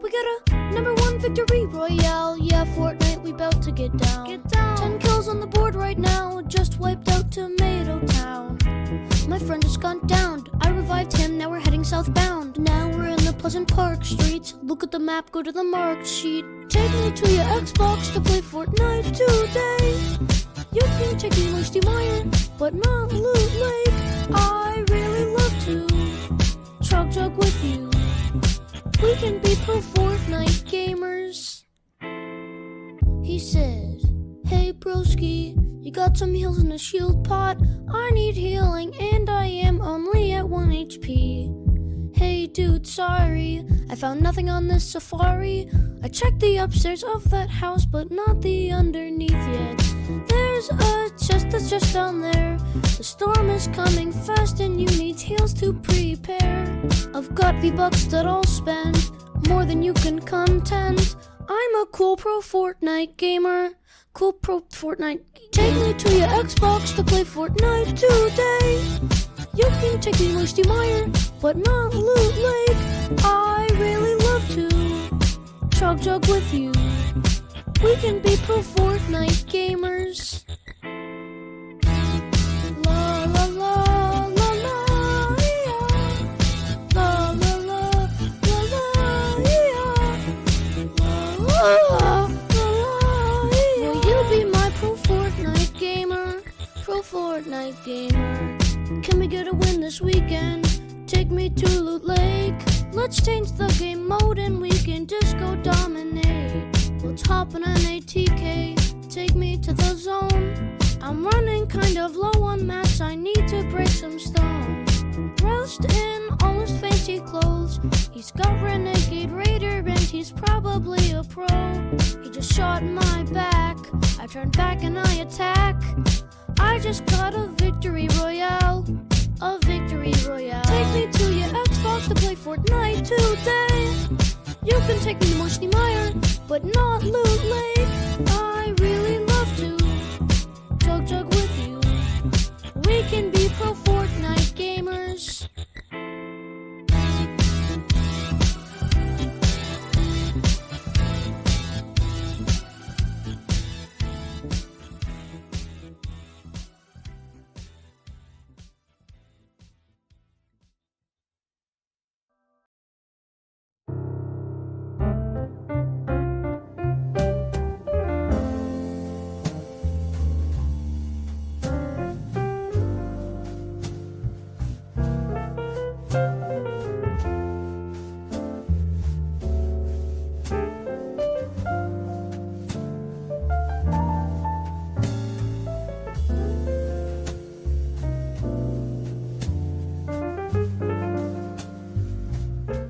We got a #1 victory royale. Yeah, Fortnite, we bout to get down. 10 kills on the board right now. Just wiped out Tomato Town. My friend just gone down. I revived him, now we're heading southbound. Now we're in the Pleasant Park streets. Look at the map, go to the marked sheet. Take me to your Xbox to play Fortnite today. You can take me Moisty Mire, but not Loot Lake. I really love to chug jug with you. We can be pro Fortnite gamers. He said, hey broski, you got some heals in a shield pot? I need healing and I am only at 1 HP. Hey dude, sorry, I found nothing on this safari. I checked the upstairs of that house, but not the underneath yet. There's a chest that's just down there. The storm is coming fast and you need heals to prepare. I've got V-Bucks that I'll spend, more than you can contend. I'm a cool pro Fortnite gamer. Cool pro Fortnite. Take me to your Xbox to play Fortnite today. You can take me Moisty Mire, but not Loot Lake. I really love to chug jug with you. We can be pro Fortnite gamers. La la la la la yeah. La la la la la yeah. La la la yeah. Will you be my pro Fortnite gamer? Pro Fortnite gamer. Can we get a win this weekend? Take me to Loot Lake. Let's change the game mode and we can just go dominate. Let's hop on an ATK, take me to the zone. I'm running kind of low on mats, I need to break some stone. Dressed in all his fancy clothes, he's got Renegade Raider and he's probably a pro. He just shot my back, I turn back and I attack. I just got a victory royale, a victory royale. Take me to your Xbox to play Fortnite today. You can take me to Moisty Mire, but not Loot Lake. I really love to chug jug with you. We can be pro Fortnite gamers.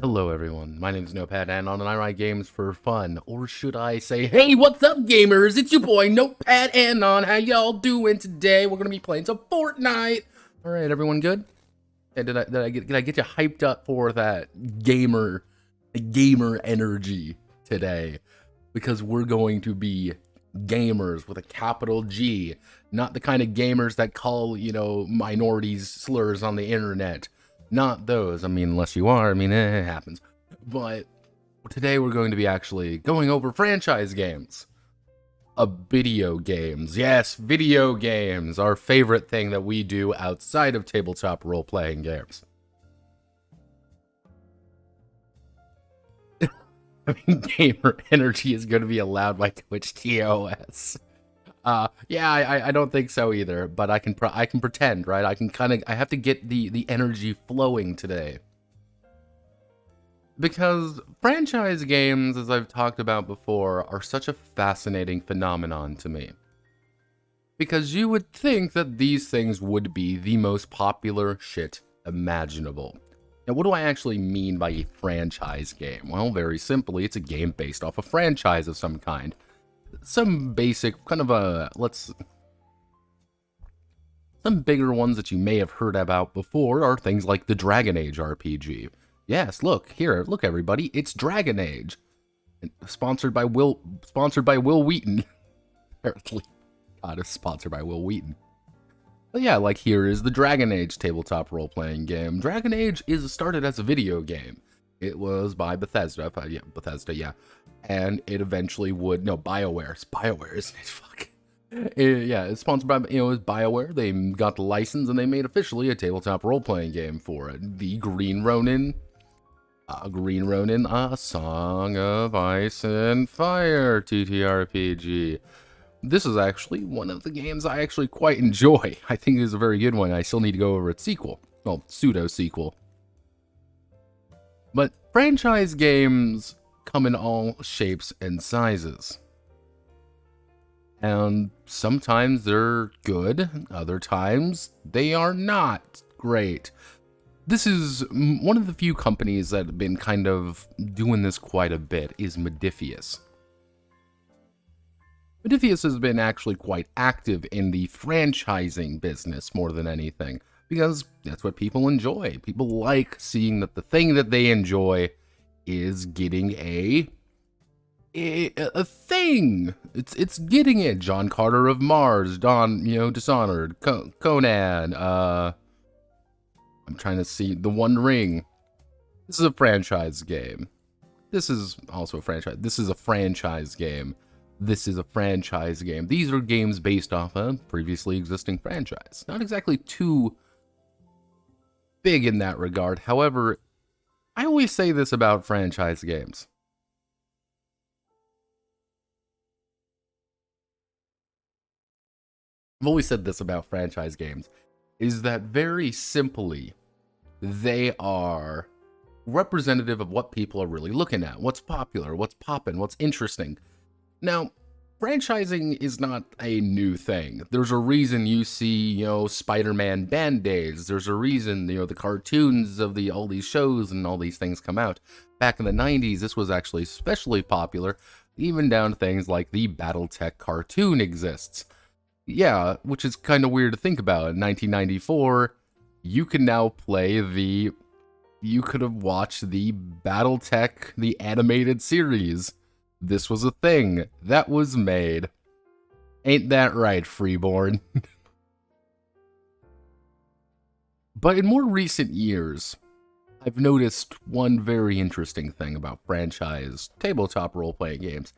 Hello everyone, my name is Notepad Anon and I write games for fun. Or should I say, hey, what's up gamers? It's your boy Notepad Anon. How y'all doing today? We're gonna be playing some Fortnite. Alright, everyone good? Hey, did I get you hyped up for that gamer energy today? Because we're going to be gamers with a capital G. Not the kind of gamers that call, you know, minorities slurs on the internet. Not those. I mean, unless you are, I mean, it happens. But today we're going to be actually going over franchise games. Video games. Yes, video games. Our favorite thing that we do outside of tabletop role-playing games. I mean, gamer energy is going to be allowed by Twitch TOS. Yeah, I don't think so either, but I can pretend, right? I have to get the energy flowing today. Because franchise games, as I've talked about before, are such a fascinating phenomenon to me. Because you would think that these things would be the most popular shit imaginable. Now, what do I actually mean by a franchise game? Well, very simply, it's a game based off a franchise of some kind. Some basic, kind of some bigger ones that you may have heard about before are things like the Dragon Age RPG. Yes, look, everybody, it's Dragon Age. Sponsored by Will Wheaton. Apparently. God, it's sponsored by Will Wheaton. But yeah, like here is the Dragon Age tabletop role-playing game. Dragon Age started as a video game. It was by Bethesda. Yeah, Bethesda, yeah. And it eventually would... No, BioWare. It's BioWare, isn't it? Fuck. Yeah, it's sponsored by, it was BioWare. They got the license, and they made officially a tabletop role-playing game for it. The Green Ronin, A Song of Ice and Fire TTRPG. This is actually one of the games I actually quite enjoy. I think it is a very good one. I still need to go over its sequel. Well, pseudo-sequel. But franchise games come in all shapes and sizes. And sometimes they're good, other times they are not great. This is one of the few companies that have been kind of doing this quite a bit, is Modiphius. Modiphius has been actually quite active in the franchising business more than anything, because that's what people enjoy. People like seeing that the thing that they enjoy is getting a thing. It's getting it. John Carter of Mars, Dishonored, Conan, I'm trying to see, The One Ring. This is a franchise game. This is also a franchise. This is a franchise game. This is a franchise game. These are games based off a previously existing franchise. Not exactly too big in that regard. However, I always say this about franchise games. I've always said this about franchise games, is that very simply, they are representative of what people are really looking at, what's popular, what's poppin', what's interesting. Now, franchising is not a new thing. There's a reason you see, Spider-Man Band-Aids. There's a reason, the cartoons of all these shows and all these things come out. Back in the 90s, this was actually especially popular, even down to things like the BattleTech cartoon exists. Yeah, which is kind of weird to think about. In 1994, you can now play you could have watched the BattleTech, the animated series. This was a thing that was made. Ain't that right, Freeborn? But in more recent years, I've noticed one very interesting thing about franchise tabletop role-playing games,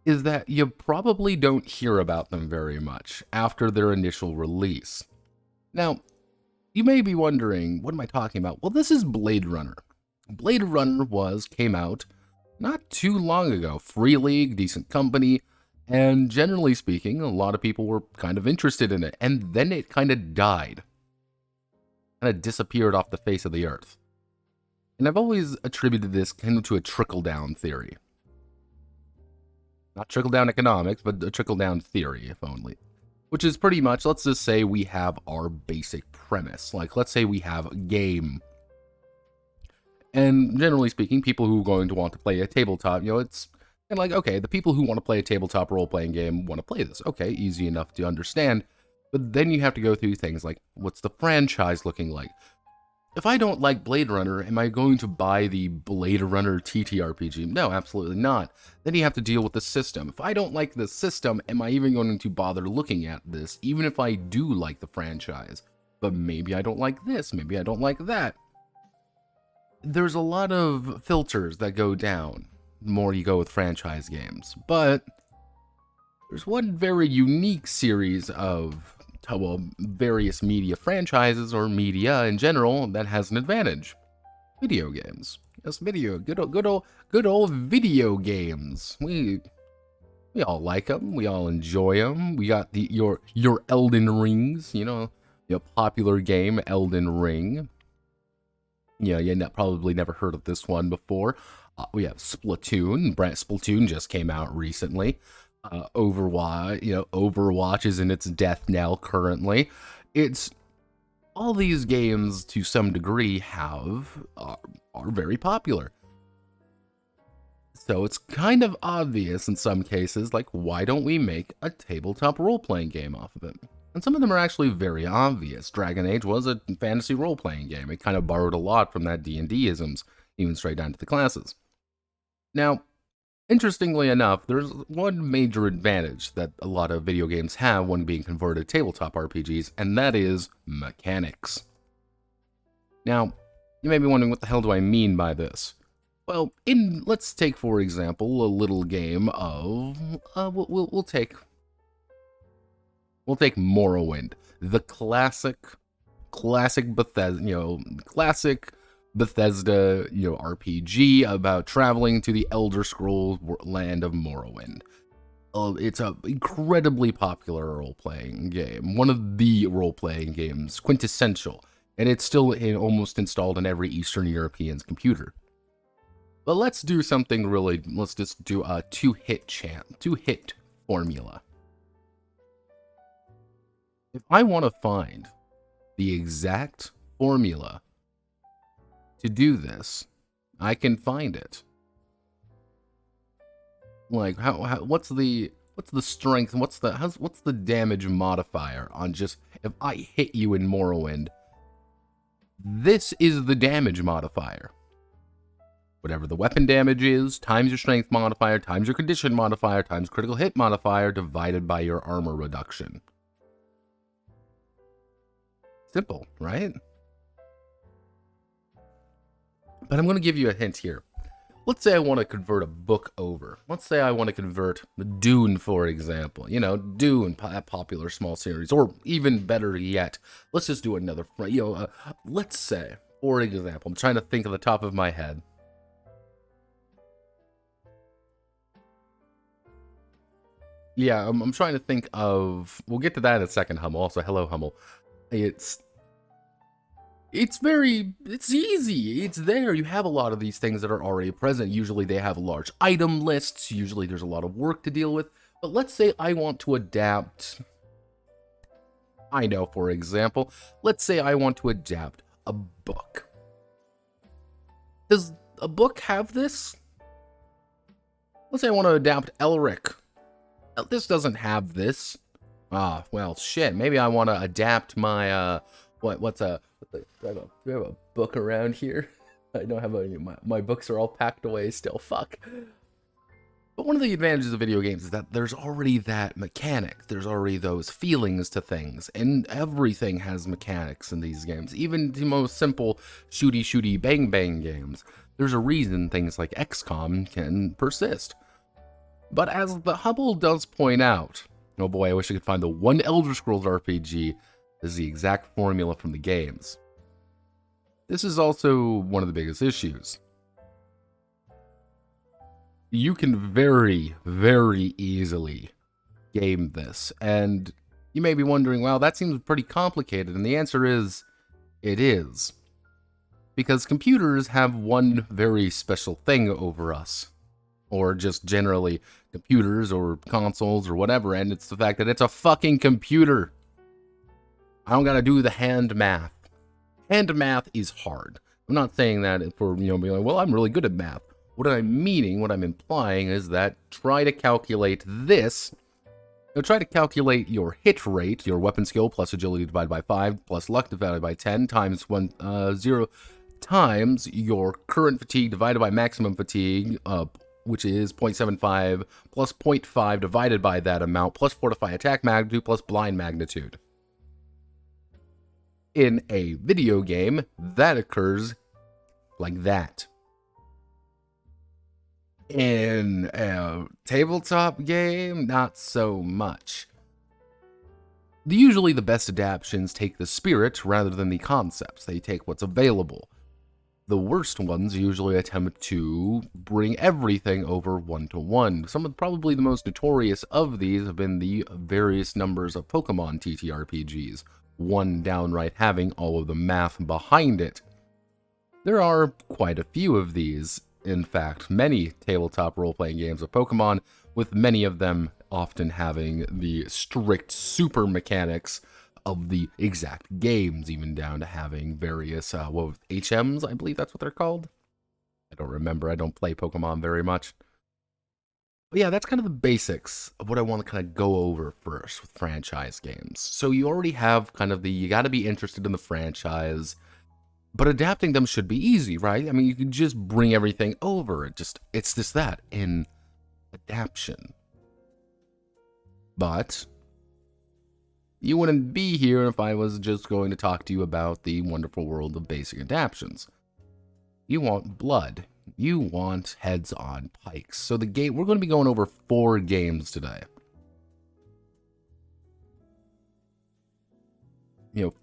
is that you probably don't hear about them very much after their initial release. Now, you may be wondering, what am I talking about? Well, this is Blade Runner. Blade Runner came out not too long ago. Free League, decent company, and generally speaking, a lot of people were kind of interested in it, and then it kind of died. Kind of disappeared off the face of the earth. And I've always attributed this kind of to a trickle-down theory. Not trickle-down economics, but a trickle-down theory, if only. Which is pretty much, let's just say we have our basic premise. Like, let's say we have a game. And generally speaking, people who are going to want to play a tabletop, it's kind of like, okay, the people who want to play a tabletop role-playing game want to play this. Okay, easy enough to understand. But then you have to go through things like, what's the franchise looking like? If I don't like Blade Runner, am I going to buy the Blade Runner TTRPG? No, absolutely not. Then you have to deal with the system. If I don't like the system, am I even going to bother looking at this, even if I do like the franchise? But maybe I don't like this, maybe I don't like that. There's a lot of filters that go down the more you go with franchise games. But there's one very unique series of various media franchises, or media in general, that has an advantage. Video games. Yes, good old video games. We all like them. We all enjoy them. We got your Elden Rings, your popular game, Elden Ring. Yeah, you probably never heard of this one before. We have Splatoon. Splatoon just came out recently. Overwatch is in its death knell currently. It's all these games to some degree are very popular. So it's kind of obvious in some cases, like, why don't we make a tabletop role-playing game off of it? And some of them are actually very obvious. Dragon Age was a fantasy role-playing game. It kind of borrowed a lot from that D&D-isms, even straight down to the classes. Now, interestingly enough, there's one major advantage that a lot of video games have when being converted to tabletop RPGs, and that is mechanics. Now, You may be wondering, what the hell do I mean by this? Well, let's take, for example, a little game of, we'll take Morrowind, the classic Bethesda, classic Bethesda, RPG about traveling to the Elder Scrolls land of Morrowind. It's an incredibly popular role-playing game, one of the role-playing games, quintessential, and it's still almost installed in every Eastern European's computer. But let's do something let's just do a two-hit formula. If I want to find the exact formula to do this, I can find it. Like, what's the strength, what's the damage modifier on just, if I hit you in Morrowind, this is the damage modifier. Whatever the weapon damage is, times your strength modifier, times your condition modifier, times critical hit modifier, divided by your armor reduction. Simple, right? But I'm going to give you a hint here. Let's say I want to convert a book over. Let's say I want to convert the Dune, for example. Dune, a popular small series. Or even better yet, let's just do another, let's say, for example, I'm trying to think of the top of my head. Yeah, I'm trying to think of, we'll get to that in a second, Hummel. Also, hello, Hummel. It's easy. It's there. You have a lot of these things that are already present. Usually they have large item lists. Usually there's a lot of work to deal with. But let's say I want to adapt, for example, let's say I want to adapt a book. Does a book have this? Let's say I want to adapt Elric. This doesn't have this. Ah, well, shit. Maybe I want to adapt my, do I have a book around here? I don't have any, my books are all packed away still, fuck. But one of the advantages of video games is that there's already that mechanic, there's already those feelings to things, and everything has mechanics in these games, even the most simple shooty bang bang games. There's a reason things like XCOM can persist. But as the Hubble does point out, oh boy, I wish I could find the one Elder Scrolls RPG. This is the exact formula from the games. This is also one of the biggest issues. You can very, very easily game this, and you may be wondering, well, that seems pretty complicated, and the answer is, it is. Because computers have one very special thing over us, or just generally computers or consoles or whatever, and it's the fact that it's a fucking computer. I don't gotta do the hand math. Hand math is hard. I'm not saying that for, being like, well, I'm really good at math. What I'm meaning, what I'm implying is that try to calculate this. Try to calculate your hit rate, your weapon skill plus agility divided by 5 plus luck divided by 10 times 0 times your current fatigue divided by maximum fatigue, which is 0.75 plus 0.5 divided by that amount plus fortify attack magnitude plus blind magnitude. In a video game, that occurs like that. In a tabletop game, not so much. Usually the best adaptations take the spirit rather than the concepts. They take what's available. The worst ones usually attempt to bring everything over one-to-one. Probably the most notorious of these have been the various numbers of Pokemon TTRPGs. One downright having all of the math behind it. There are quite a few of these, in fact, many tabletop role-playing games of Pokemon, with many of them often having the strict super mechanics of the exact games, even down to having various, HMs, I believe that's what they're called? I don't remember, I don't play Pokemon very much. But yeah, that's kind of the basics of what I want to kind of go over first with franchise games. So you already have kind of you gotta be interested in the franchise, but adapting them should be easy, right? I mean, you can just bring everything over. It's just that in adaptation. But you wouldn't be here if I was just going to talk to you about the wonderful world of basic adaptions. You want blood. You want heads on pikes. So the game, we're going to be going over 4 games today.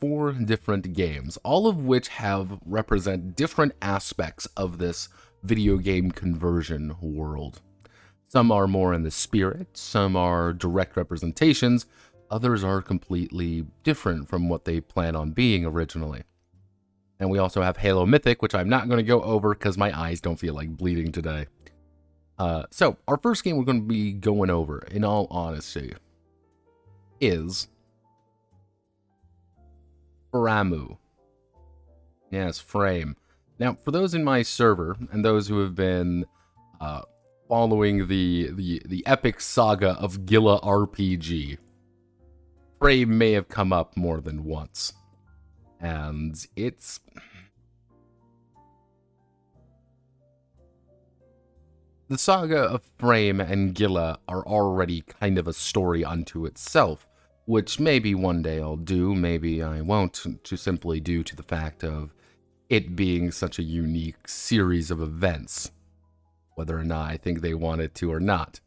4 different games, all of which represent different aspects of this video game conversion world. Some are more in the spirit, some are direct representations, others are completely different from what they plan on being originally. And we also have Halo Mythic, which I'm not going to go over because my eyes don't feel like bleeding today. So, our first game we're going to be going over, in all honesty, is Framu. Yes, Frame. Now, for those in my server, and those who have been following the epic saga of GilaRPG, Frame may have come up more than once. And it's... The saga of Frame and Gila are already kind of a story unto itself, which maybe one day I'll do, maybe I won't, to simply due to the fact of it being such a unique series of events, whether or not I think they wanted to or not.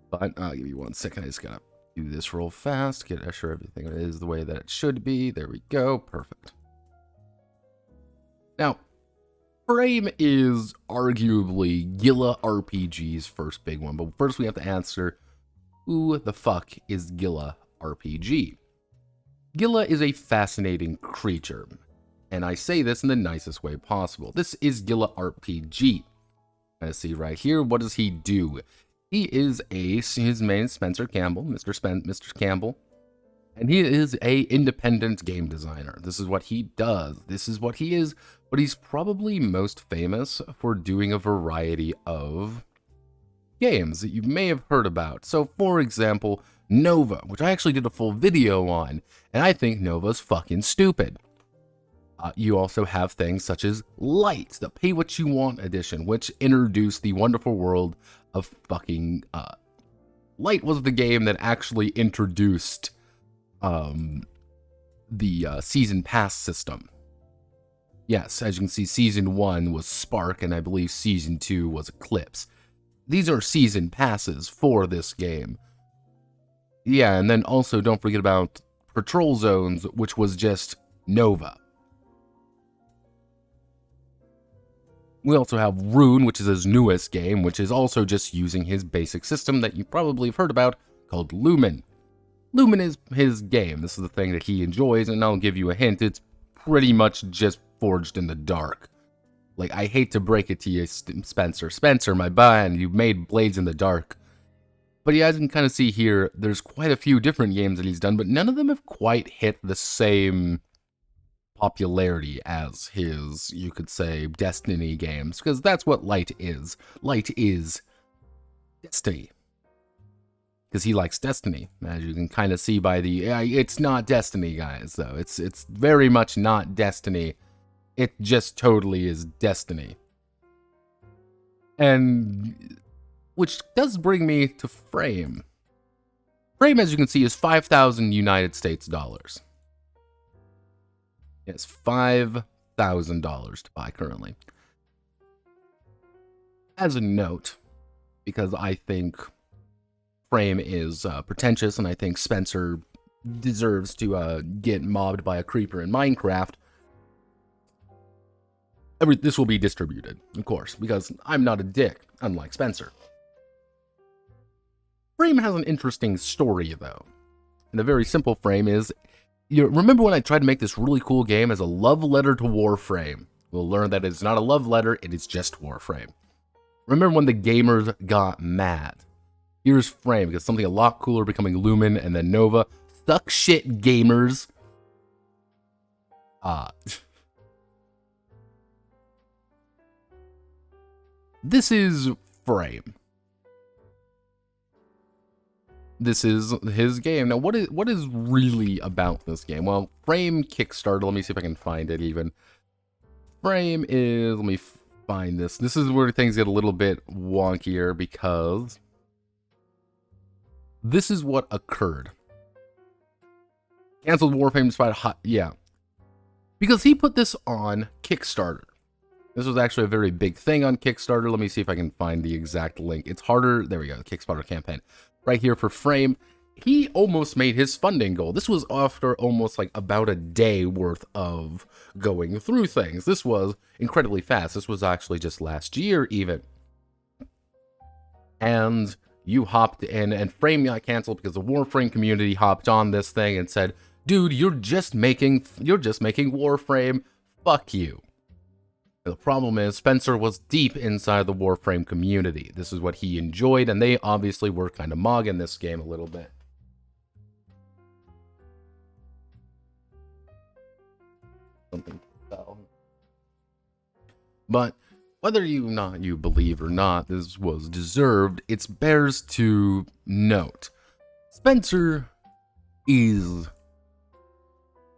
But give me 1 second, I just gotta do this real fast, get sure everything is the way that it should be. There we go, perfect. Now, Frame is arguably GilaRPG's first big one, but first we have to answer, who the fuck is GilaRPG? Gila is a fascinating creature, and I say this in the nicest way possible. This is GilaRPG. I see right here, what does he do? He is his name is Spencer Campbell, Mr. Campbell, and he is a independent game designer. This is what he does. This is what he is, but he's probably most famous for doing a variety of games that you may have heard about. So, for example, Nova, which I actually did a full video on, and I think Nova's fucking stupid. You also have things such as Light, the Pay What You Want edition, which introduced the wonderful world of fucking... Light was the game that actually introduced the Season Pass system. Yes, as you can see, Season 1 was Spark, and I believe Season 2 was Eclipse. These are Season Passes for this game. Yeah, and then also don't forget about Patrol Zones, which was just Nova. We also have Rune, which is his newest game, which is also just using his basic system that you probably have heard about, called Lumen. Lumen is his game. This is the thing that he enjoys, and I'll give you a hint. It's pretty much just Forged in the Dark. Like, I hate to break it to you, Spencer. Spencer, my band, you made Blades in the Dark. But yeah, as you can kind of see here, there's quite a few different games that he's done, but none of them have quite hit the same popularity as his, you could say, Destiny games, because that's what Light is. Light is Destiny. Because he likes Destiny, as you can kind of see by the... it's not Destiny, guys, though. It's very much not Destiny. It just totally is Destiny. And... which does bring me to Frame. Frame, as you can see, is 5,000 United States dollars. It's $5,000 to buy currently. As a note, because I think Frame is pretentious, and I think Spencer deserves to get mobbed by a creeper in Minecraft, this will be distributed, of course, because I'm not a dick, unlike Spencer. Frame has an interesting story, though. And the very simple Frame is... remember when I tried to make this really cool game as a love letter to Warframe? We'll learn that it's not a love letter, it is just Warframe. Remember when the gamers got mad? Here's Frame, because something a lot cooler becoming Lumen and then Nova. Suck shit, gamers. This is Frame. This is his game. Now, what is really about this game? Well, Frame Kickstarter, let me see if I can find it even. Frame is, let me find this. This is where things get a little bit wonkier because this is what occurred. Canceled Warframe despite yeah. Because he put this on Kickstarter. This was actually a very big thing on Kickstarter. Let me see if I can find the exact link. It's harder. There we go. Kickstarter campaign. Right here for Frame. He almost made his funding goal. This was after almost like about a day worth of going through things. This was incredibly fast. This was actually just last year even. And you hopped in, and Frame got canceled because the Warframe community hopped on this thing and said, dude, you're just making Warframe. Fuck you. The problem is Spencer was deep inside the Warframe community. This is what he enjoyed, and they obviously were kind of mogging this game a little bit. Something fell. But whether you believe or not this was deserved, it bears to note. Spencer is,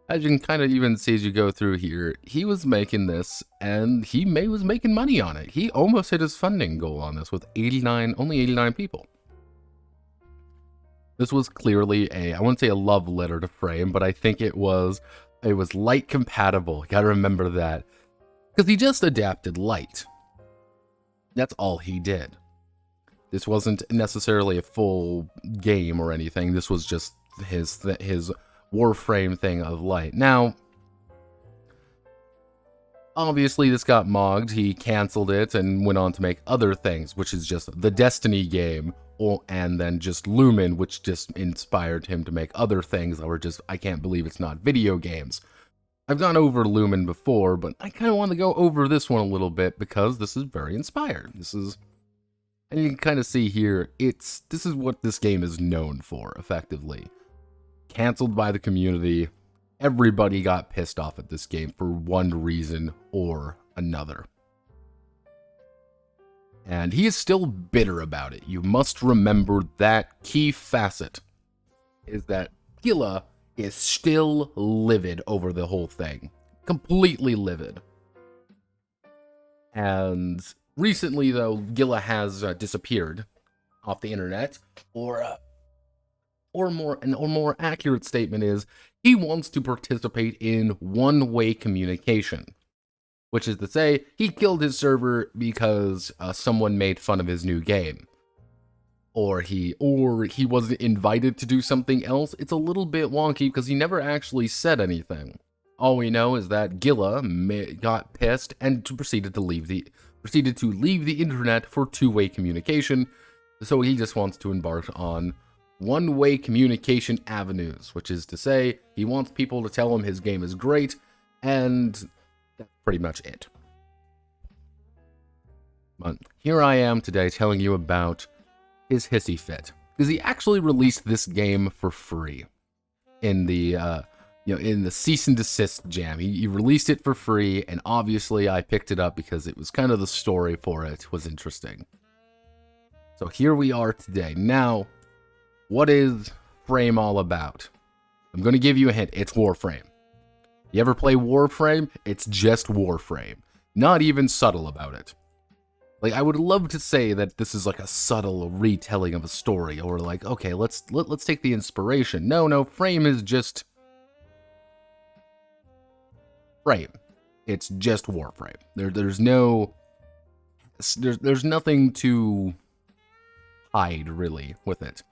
as you can kind of even see as you go through here, he was making this, and he was making money on it. He almost hit his funding goal on this with only 89 people. This was clearly I wouldn't say a love letter to Frame, but I think it was light compatible. You gotta remember that. Because he just adapted light. That's all he did. This wasn't necessarily a full game or anything. This was just his Warframe thing of light. Now, obviously this got mogged. He canceled it and went on to make other things, which is just the Destiny game, and then just Lumen, which just inspired him to make other things that were just, I can't believe it's not video games. I've gone over Lumen before, but I kind of want to go over this one a little bit because this is very inspired. And you can kind of see here, this is what this game is known for, effectively. Canceled by the community. Everybody got pissed off at this game for one reason or another. And he is still bitter about it. You must remember that key facet is that Gila is still livid over the whole thing. Completely livid. And recently, though, Gila has disappeared off the internet, or a more accurate statement is he wants to participate in one-way communication, which is to say he killed his server because someone made fun of his new game, or he wasn't invited to do something else. It's a little bit wonky because he never actually said anything. All we know is that Gila got pissed and proceeded to leave the internet for two-way communication. So he just wants to embark on one-way communication avenues, which is to say he wants people to tell him his game is great, and that's pretty much it. But here I am today telling you about his hissy fit, because he actually released this game for free in the in the cease and desist jam. He released it for free, and obviously I picked it up because it was kind of the story for it was interesting. So here we are today. Now, what is Frame all about? I'm going to give you a hint. It's Warframe. You ever play Warframe? It's just Warframe. Not even subtle about it. Like, I would love to say that this is like a subtle retelling of a story, or like, okay, let's take the inspiration. No, Frame is just Frame. It's just Warframe. There's nothing to hide really with it.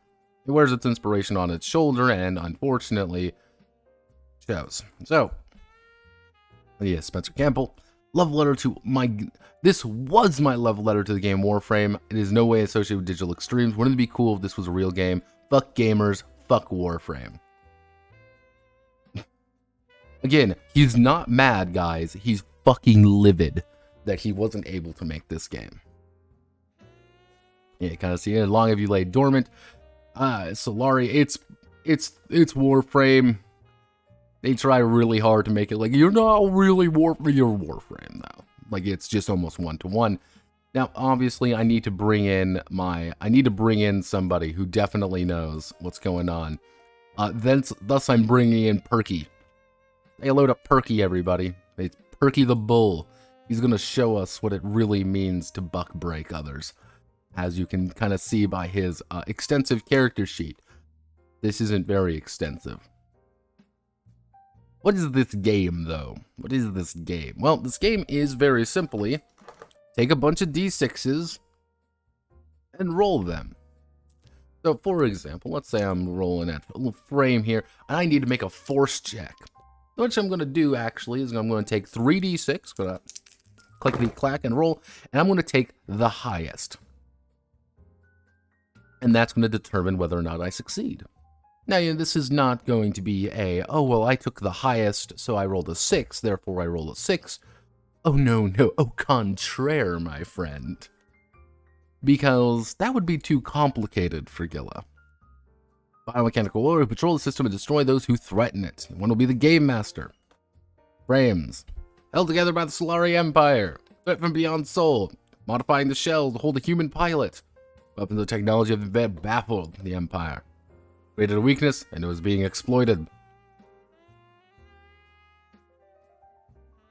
It wears its inspiration on its shoulder, and unfortunately shows. So, yeah, Spencer Campbell. Love letter to this was my love letter to the game Warframe. It is no way associated with Digital Extremes. Wouldn't it be cool if this was a real game? Fuck gamers, fuck Warframe. Again, he's not mad, guys. He's fucking livid that he wasn't able to make this game. Yeah, kind of see it. Long have you laid dormant. Solari, it's Warframe. They try really hard to make it like, you're not really Warframe, you're Warframe though. Like, it's just almost one-to-one. Now, obviously, I need to bring in somebody who definitely knows what's going on. Thus, I'm bringing in Perky. Say hello to Perky, everybody. It's Perky the Bull. He's going to show us what it really means to buck break others. As you can kind of see by his extensive character sheet. This isn't very extensive. What is this game, though? What is this game? Well, this game is very simply take a bunch of d6s and roll them. So, for example, let's say I'm rolling at a little frame here, and I need to make a force check. What I'm going to do, actually, is I'm going to take 3d6, going to clickety-clack and roll, and I'm going to take the highest. And that's going to determine whether or not I succeed. Now, you know, this is not going to be a, oh, well, I took the highest, so I rolled a 6, therefore I roll a 6. Oh, no, au contraire, my friend. Because that would be too complicated for Gila. Biomechanical warrior, patrol the system and destroy those who threaten it. One will be the Game Master. Frames. Held together by the Solari Empire. Threat from beyond soul. Modifying the shell to hold a human pilot. Weapons of technology have baffled the Empire. Created a weakness, and it was being exploited.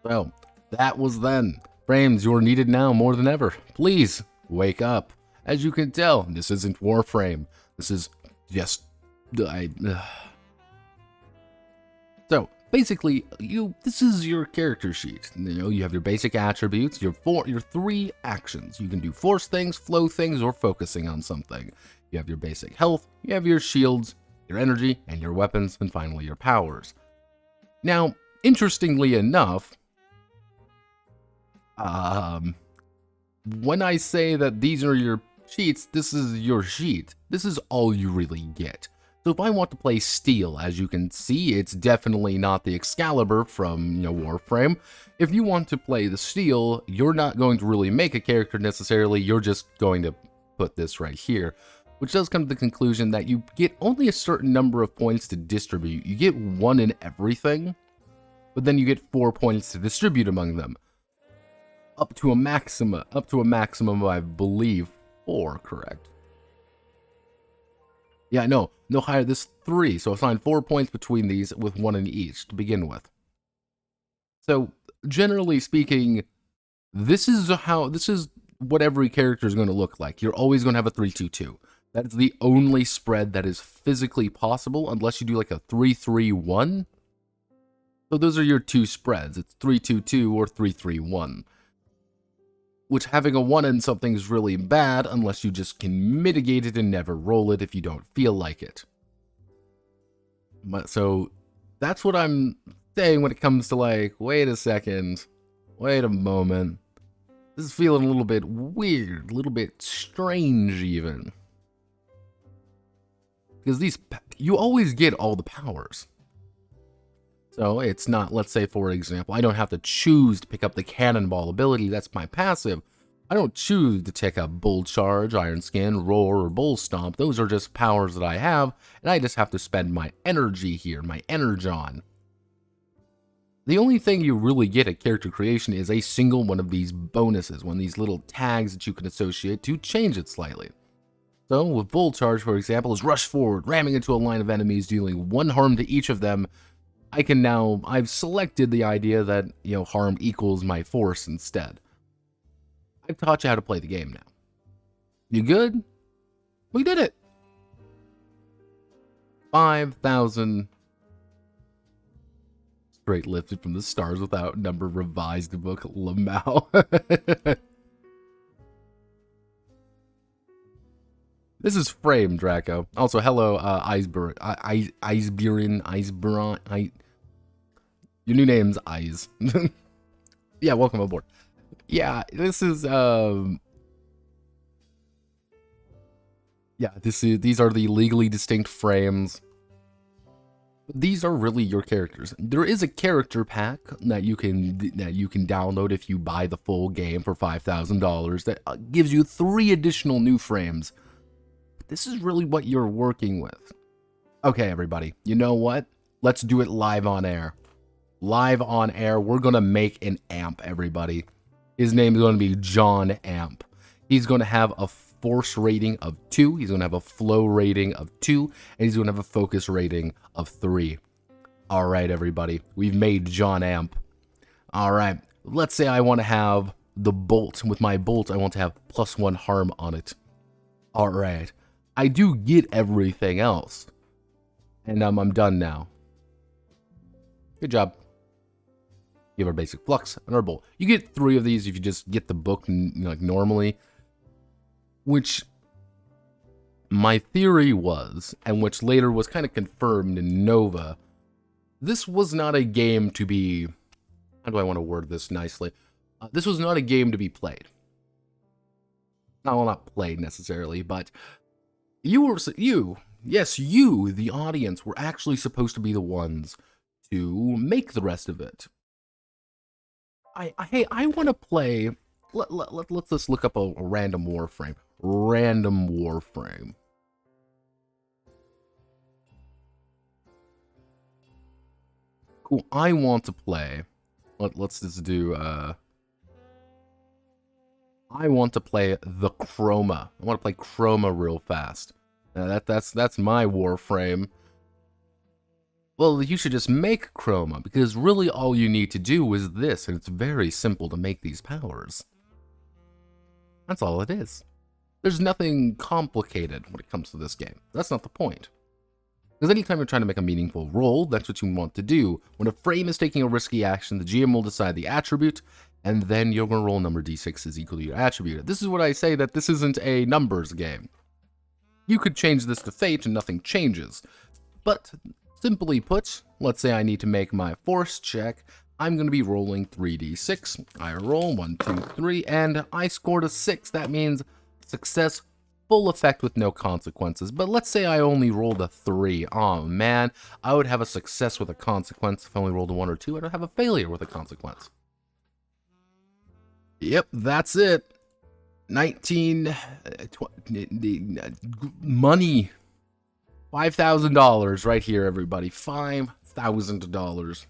Well, that was then. Frames, you're needed now more than ever. Please, wake up. As you can tell, this isn't Warframe. This is just... So, basically, this is your character sheet. You know, you have your basic attributes, your 3 actions. You can do force things, flow things, or focusing on something. You have your basic health, you have your shields, your energy, and your weapons, and finally your powers. Now, interestingly enough, when I say that these are your sheets, this is your sheet. This is all you really get. So if I want to play Steel, as you can see, it's definitely not the Excalibur from, you know, Warframe. If you want to play the Steel, you're not going to really make a character necessarily, you're just going to put this right here. Which does come to the conclusion that you get only a certain number of points to distribute. You get 1 in everything, but then you get 4 points to distribute among them. Up to a maximum of, I believe, 4, correct? Yeah, no higher, this 3, so assign 4 points between these with 1 in each to begin with. So, generally speaking, this is what every character is going to look like. You're always going to have a 3-2-2. That is the only spread that is physically possible, unless you do like a 3-3-1. So those are your 2 spreads. It's 3-2-2 or 3-3-1. Which having a 1 in something is really bad, unless you just can mitigate it and never roll it if you don't feel like it. So that's what I'm saying when it comes to like, wait a second, wait a moment. This is feeling a little bit weird, a little bit strange even. Because you always get all the powers. So it's not, let's say for example, I don't have to choose to pick up the cannonball ability, that's my passive. I don't choose to take up Bull Charge, Iron Skin, Roar, or Bull Stomp. Those are just powers that I have, and I just have to spend my energy here, my energon. The only thing you really get at character creation is a single one of these bonuses, one of these little tags that you can associate to change it slightly. So, with Bull Charge, for example, is rush forward, ramming into a line of enemies, dealing 1 harm to each of them. I've selected the idea that, you know, harm equals my force instead. I've taught you how to play the game now. You good? We did it! 5,000 straight lifted from the stars without number revised book, Lamau. This is Frame, Draco. Also, hello, Iceburin. Your new name's Eyes. Yeah, welcome aboard. Yeah, this is, yeah, these are the legally distinct frames. These are really your characters. There is a character pack that you can download if you buy the full game for $5,000 that gives you 3 additional new frames. This is really what you're working with. Okay, everybody, you know what? Let's do it live on air. Live on air, we're gonna make an amp, everybody. His name is gonna be John Amp. He's gonna have a force rating of 2, he's gonna have a flow rating of 2, and he's gonna have a focus rating of 3. Alright, everybody, we've made John Amp. Alright, let's say I want to have the bolt. With my bolt, I want to have +1 harm on it. Alright. I do get everything else. And I'm done now. Good job. You have our basic flux and our bowl. You get 3 of these if you just get the book like normally, which my theory was, and which later was kind of confirmed in Nova. This was not a game to be, how do I want to word this nicely? This was not a game to be played. Not played necessarily, but yes, you, the audience, were actually supposed to be the ones to make the rest of it. Hey, I want to play. Let's just look up a random warframe. Random warframe. Cool. I want to play. Let's just do. I want to play the Chroma. I want to play Chroma real fast. That's my warframe. Well, you should just make Chroma, because really all you need to do is this, and it's very simple to make these powers. That's all it is. There's nothing complicated when it comes to this game. That's not the point. Because anytime you're trying to make a meaningful roll, that's what you want to do. When a frame is taking a risky action, the GM will decide the attribute, and then you're going to roll number d6 is equal to your attribute. This is what I say that this isn't a numbers game. You could change this to fate and nothing changes. But simply put, let's say I need to make my force check. I'm going to be rolling 3d6. I roll 1, 2, 3, and I scored a 6. That means success, full effect with no consequences. But let's say I only rolled a 3. Oh man, I would have a success with a consequence. If I only rolled a 1 or 2, I'd have a failure with a consequence. Yep, that's it. 19, money. $5,000 right here, everybody. $5,000.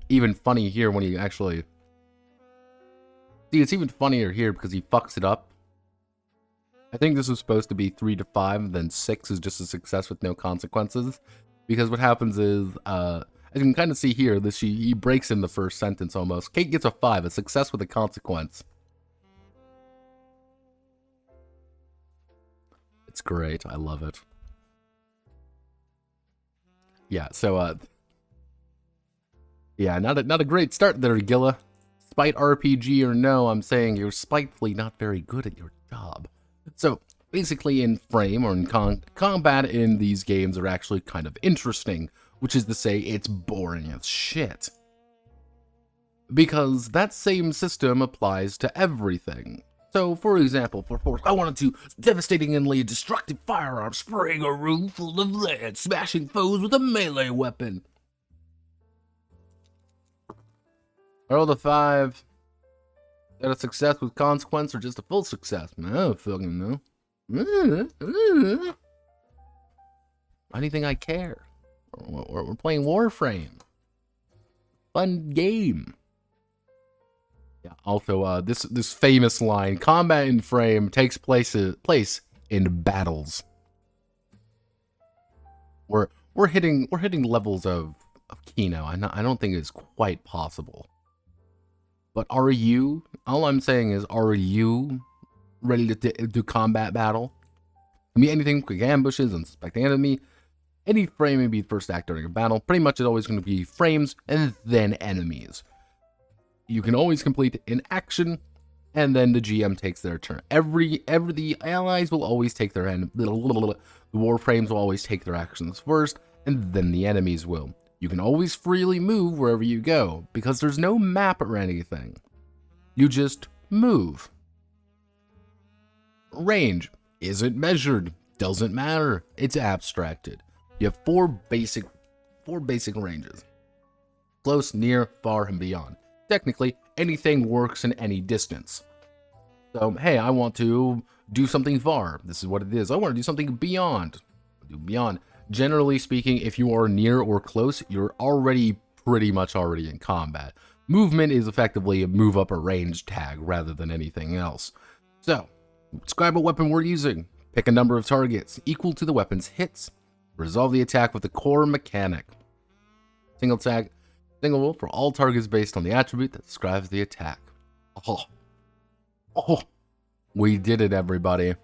Even funny here when he actually... See, it's even funnier here because he fucks it up. I think this was supposed to be 3 to 5, then 6 is just a success with no consequences. Because what happens is, as you can kind of see here, he breaks in the first sentence almost. Kate gets a 5, a success with a consequence. It's great. I love it. Yeah, so, yeah, not a great start there, Gila. SpiderMind or no, I'm saying you're spitefully not very good at your job. So, basically in frame or in combat in these games are actually kind of interesting, which is to say it's boring as shit. Because that same system applies to everything. So, for example, for force, I wanted to devastatingly destructive firearm, spraying a room full of lead, smashing foes with a melee weapon. I rolled a 5. Got a success with consequence or just a full success? I don't fucking know. Anything I care. We're playing Warframe. Fun game. Yeah. Also, this famous line: combat in frame takes place in battles. We're hitting levels of Kino. I don't think it's quite possible. But are you? All I'm saying is, are you ready to do combat battle? I mean, anything, quick ambushes, unsuspecting enemy. Any frame may be first act during a battle. Pretty much it's always going to be frames and then enemies. You can always complete an action, and then the GM takes their turn. The allies will always take their end. The warframes will always take their actions first, and then the enemies will. You can always freely move wherever you go, because there's no map or anything. You just move. Range isn't measured, doesn't matter, it's abstracted. You have four basic ranges. Close, near, far, and beyond. Technically, anything works in any distance. So, hey, I want to do something far. This is what it is. I want to do something beyond. Do beyond. Generally speaking, if you are near or close, you're pretty much already in combat. Movement is effectively a move up a range tag rather than anything else. So, describe what weapon we're using. Pick a number of targets equal to the weapon's hits. Resolve the attack with the core mechanic. Single roll for all targets based on the attribute that describes the attack. Oh, we did it, everybody.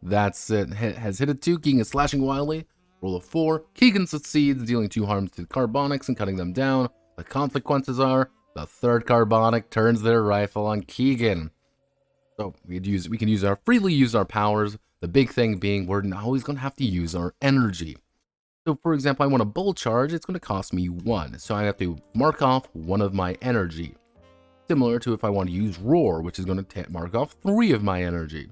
That's it. Has hit a 2, Keegan is slashing wildly. Roll a 4. Keegan succeeds, dealing 2 harms to the carbonics and cutting them down. The consequences are the third carbonic turns their rifle on Keegan. So we can freely use our powers. The big thing being we're not always going to have to use our energy. So for example, I want a bull charge, it's going to cost me 1. So I have to mark off 1 of my energy. Similar to if I want to use roar, which is going to mark off 3 of my energy.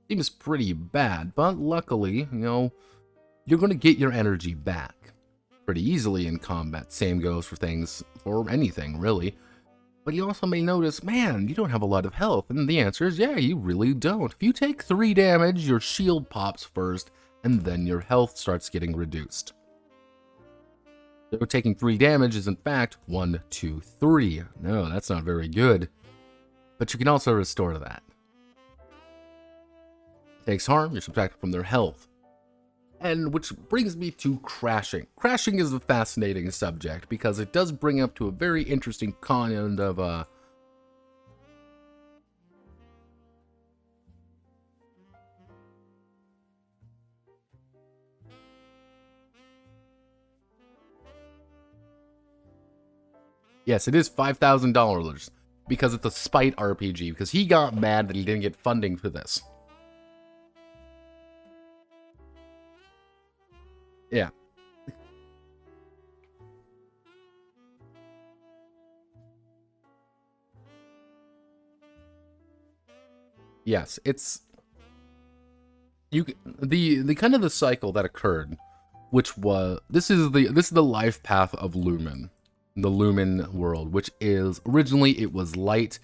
Seems pretty bad, but luckily, you know, you're going to get your energy back pretty easily in combat. Same goes for things, or anything really. But you also may notice, man, you don't have a lot of health. And the answer is, yeah, you really don't. If you take 3 damage, your shield pops first, and then your health starts getting reduced. So taking 3 damage is in fact 1, 2, 3. No, that's not very good. But you can also restore that. Takes harm, you're subtracted from their health. And which brings me to crashing. Crashing is a fascinating subject because it does bring up to a very interesting kind of yes, it is $5,000 because it's a spite RPG, because he got mad that he didn't get funding for this. Yeah. Yes, it's the kind of the cycle that occurred, which was this is the life path of Lumen, the Lumen world, which is originally it was light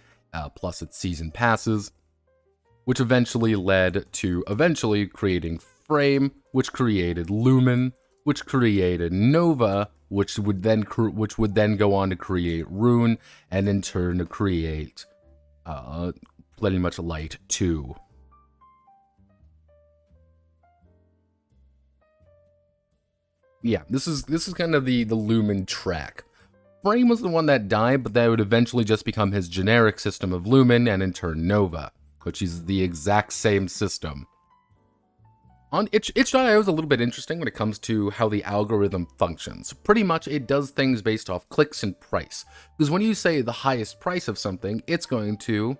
plus its season passes, which eventually led to creating Frame, which created Lumen, which created Nova, which would then go on to create Rune, and in turn to create pretty much Light 2. Yeah, this is kind of the Lumen track. Frame was the one that died, but that would eventually just become his generic system of Lumen, and in turn Nova, which is the exact same system. On itch.io is a little bit interesting when it comes to how the algorithm functions. Pretty much it does things based off clicks and price. Because when you say the highest price of something, it's going to...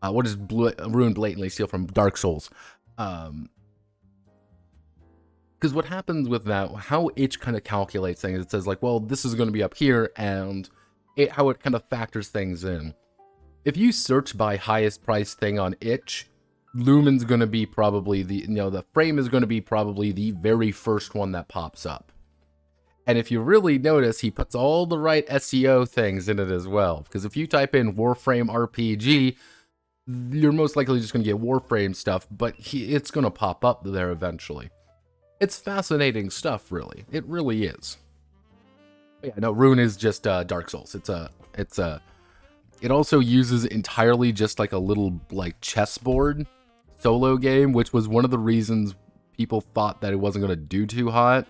what does Rune blatantly steal from Dark Souls? Because what happens with that, how itch kind of calculates things, it says like, well, this is going to be up here, and how it kind of factors things in. If you search by highest price thing on itch, Lumen's going to be probably the Frame is going to be probably the very first one that pops up. And if you really notice, he puts all the right SEO things in it as well. Because if you type in Warframe RPG, you're most likely just going to get Warframe stuff, but it's going to pop up there eventually. It's fascinating stuff, really. It really is. But yeah, no, Rune is just Dark Souls. It also uses entirely just like a little like chessboard solo game, which was one of the reasons people thought that it wasn't going to do too hot.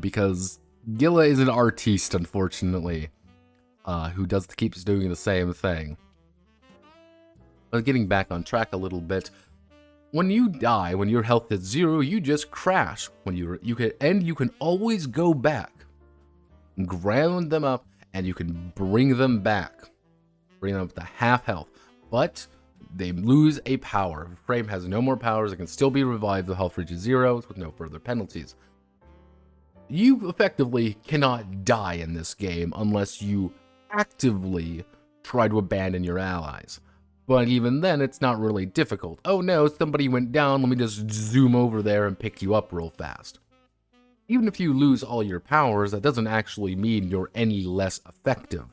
Because Gila is an artiste, unfortunately, who keeps doing the same thing. But getting back on track a little bit, when you die, when your health is 0, you just crash. When you can always go back, ground them up, and you can bring them back, bring them up to half health. But they lose a power. If Frame has no more powers, it can still be revived. The health reaches 0 with no further penalties. You effectively cannot die in this game unless you actively try to abandon your allies. But even then, it's not really difficult. Oh no, somebody went down, let me just zoom over there and pick you up real fast. Even if you lose all your powers, that doesn't actually mean you're any less effective.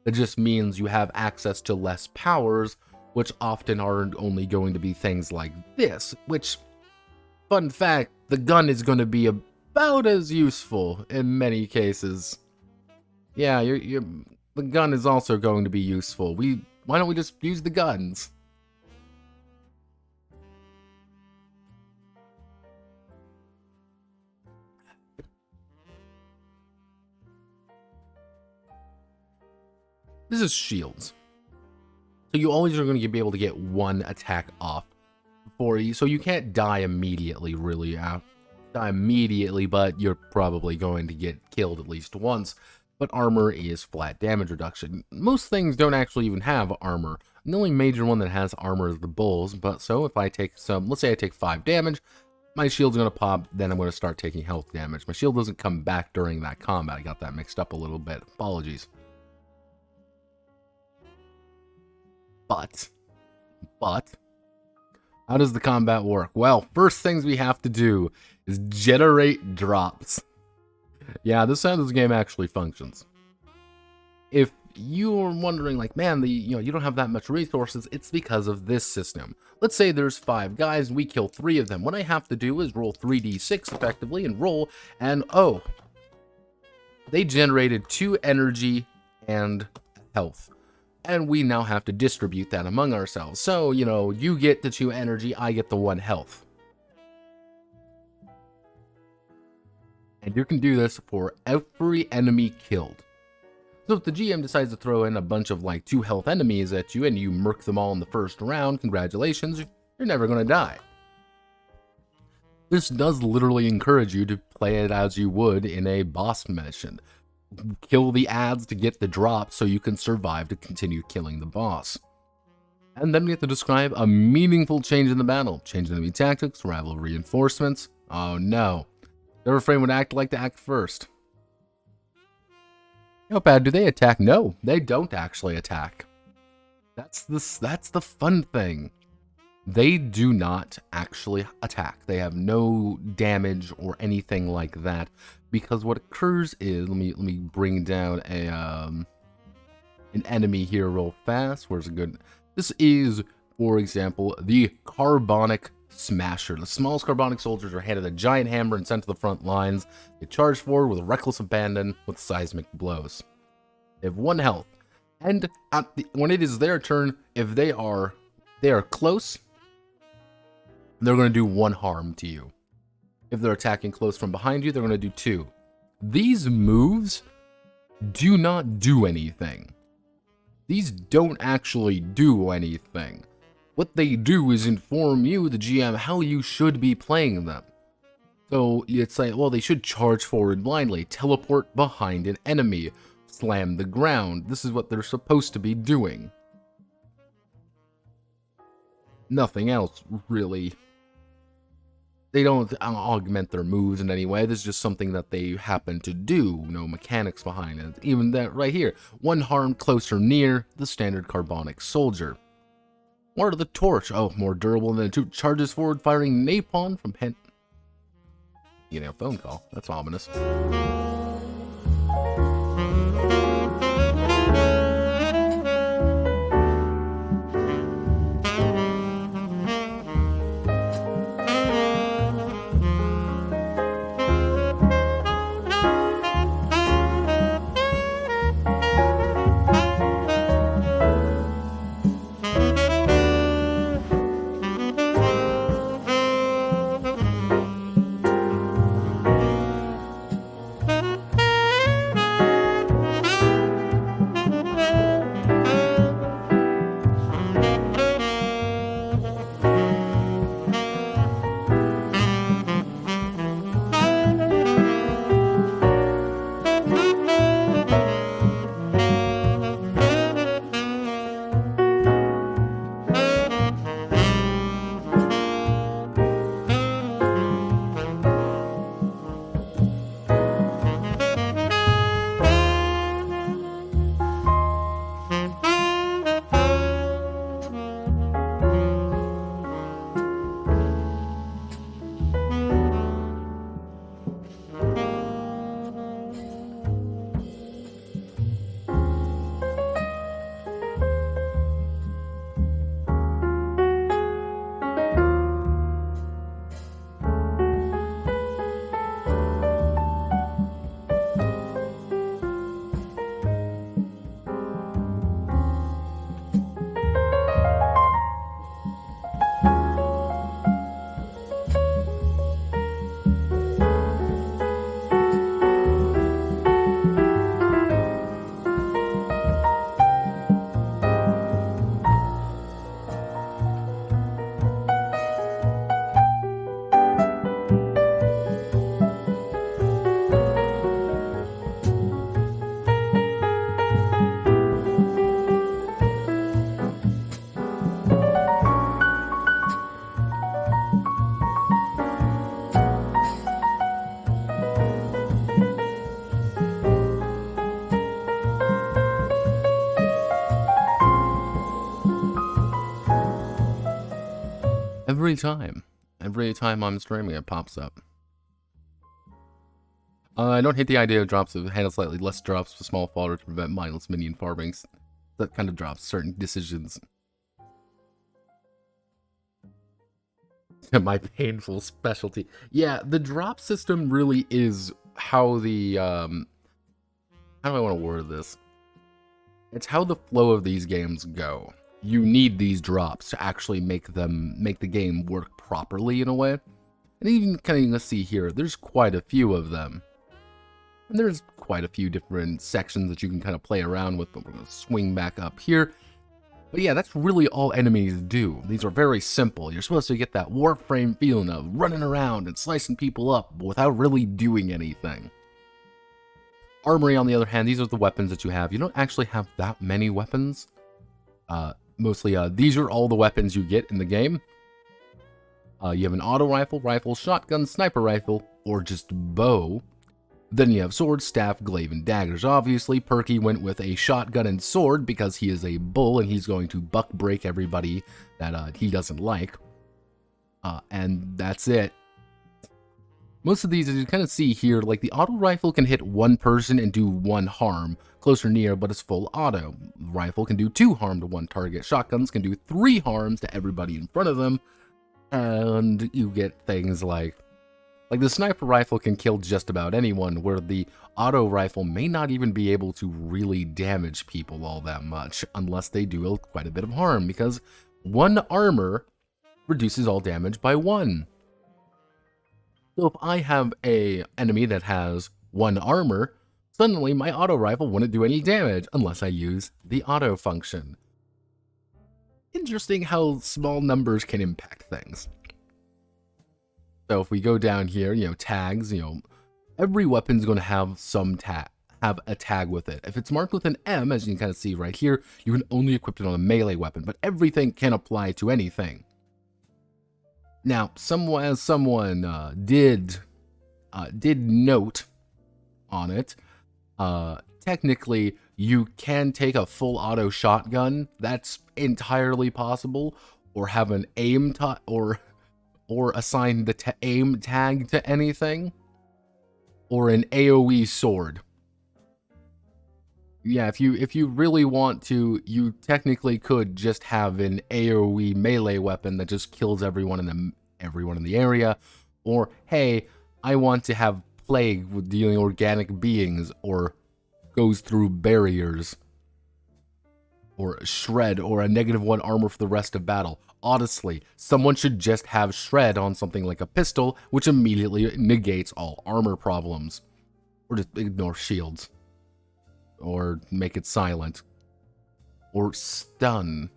It just means you have access to less powers, which often are only going to be things like this, which, fun fact, the gun is going to be about as useful in many cases. Yeah, the gun is also going to be useful. Why don't we just use the guns? This is shields. So you always are going to be able to get one attack off for you, so you can't die immediately, really. Die immediately, but you're probably going to get killed at least once. But armor is flat damage reduction. Most things don't actually even have armor. The only major one that has armor is the bulls, but so if I take some, let's say I take 5 damage, my shield's going to pop, then I'm going to start taking health damage. My shield doesn't come back during that combat. I got that mixed up a little bit. Apologies. But, how does the combat work? Well, first things we have to do is generate drops. Yeah, this is how this game actually functions. If you're wondering, like, man, you don't have that much resources, it's because of this system. Let's say there's 5 guys and we kill 3 of them. What I have to do is roll 3d6 effectively and roll, and oh, they generated 2 energy and health. And we now have to distribute that among ourselves. So, you get the 2 energy, I get the 1 health. And you can do this for every enemy killed. So if the GM decides to throw in a bunch of 2 health enemies at you and you murk them all in the first round, congratulations, you're never going to die. This does literally encourage you to play it as you would in a boss mission. Kill the ads to get the drop so you can survive to continue killing the boss. And then we have to describe a meaningful change in the battle. Change in enemy tactics, rival reinforcements. Oh no. Their frame would act like to act first. How bad do they attack? No, they don't actually attack. That's the fun thing. They do not actually attack. They have no damage or anything like that, because what occurs is, let me bring down an enemy here real fast. Where's a good? This is, for example, the Carbonic Smasher. The smallest carbonic soldiers are handed a giant hammer and sent to the front lines. They charge forward with reckless abandon with seismic blows. They have 1 health, and when it is their turn, if they are close, they're going to do 1 harm to you. If they're attacking close from behind you, they're going to do 2. These moves do not do anything. These don't actually do anything. What they do is inform you, the GM, how you should be playing them. So it's like, well, they should charge forward blindly, teleport behind an enemy, slam the ground. This is what they're supposed to be doing. Nothing else, really. They don't augment their moves in any way. This is just something that they happen to do. No mechanics behind it. Even that right here. 1 harm, close or near, the standard carbonic soldier. Or the torch. Oh, more durable than 2. Charges forward, firing napalm from phone call. That's ominous. every time I'm streaming, it pops up. I don't hate the idea of drops of handle slightly less drops for small fodder to prevent mindless minion farming. That kind of drops certain decisions. My painful specialty. Yeah, the drop system really is how the, how do I want to word this? It's how the flow of these games go. You need these drops to actually make the game work properly in a way. And even kind of see here, there's quite a few of them. And there's quite a few different sections that you can kind of play around with, but we're going to swing back up here. But yeah, that's really all enemies do. These are very simple. You're supposed to get that Warframe feeling of running around and slicing people up without really doing anything. Armory, on the other hand, these are the weapons that you have. You don't actually have that many weapons. Mostly, these are all the weapons you get in the game. You have an auto rifle, shotgun, sniper rifle, or just bow. Then you have sword, staff, glaive, and daggers. Obviously, Perky went with a shotgun and sword because he is a bull and he's going to buck break everybody that he doesn't like. And that's it. Most of these, as you kind of see here, like the auto rifle can hit one person and do 1 harm, close or near, but it's full auto. Rifle can do 2 harm to one target. Shotguns can do 3 harms to everybody in front of them. And you get things like the sniper rifle can kill just about anyone, where the auto rifle may not even be able to really damage people all that much, unless they do quite a bit of harm, because 1 armor reduces all damage by 1. So if I have a enemy that has 1 armor, suddenly my auto rifle wouldn't do any damage unless I use the auto function. Interesting how small numbers can impact things. So if we go down here, tags, every weapon's going to have have a tag with it. If it's marked with an M, as you can kind of see right here, you can only equip it on a melee weapon, but everything can apply to anything. Now, someone did note on it, technically you can take a full auto shotgun. That's entirely possible, or have an aim or assign the aim tag to anything, or an AoE sword. Yeah, if you really want to, you technically could just have an AoE melee weapon that just kills everyone in the area, or hey, I want to have plague with dealing organic beings, or goes through barriers, or shred, or a -1 armor for the rest of battle. Honestly, someone should just have shred on something like a pistol, which immediately negates all armor problems. Or just ignore shields. Or make it silent. Or stun.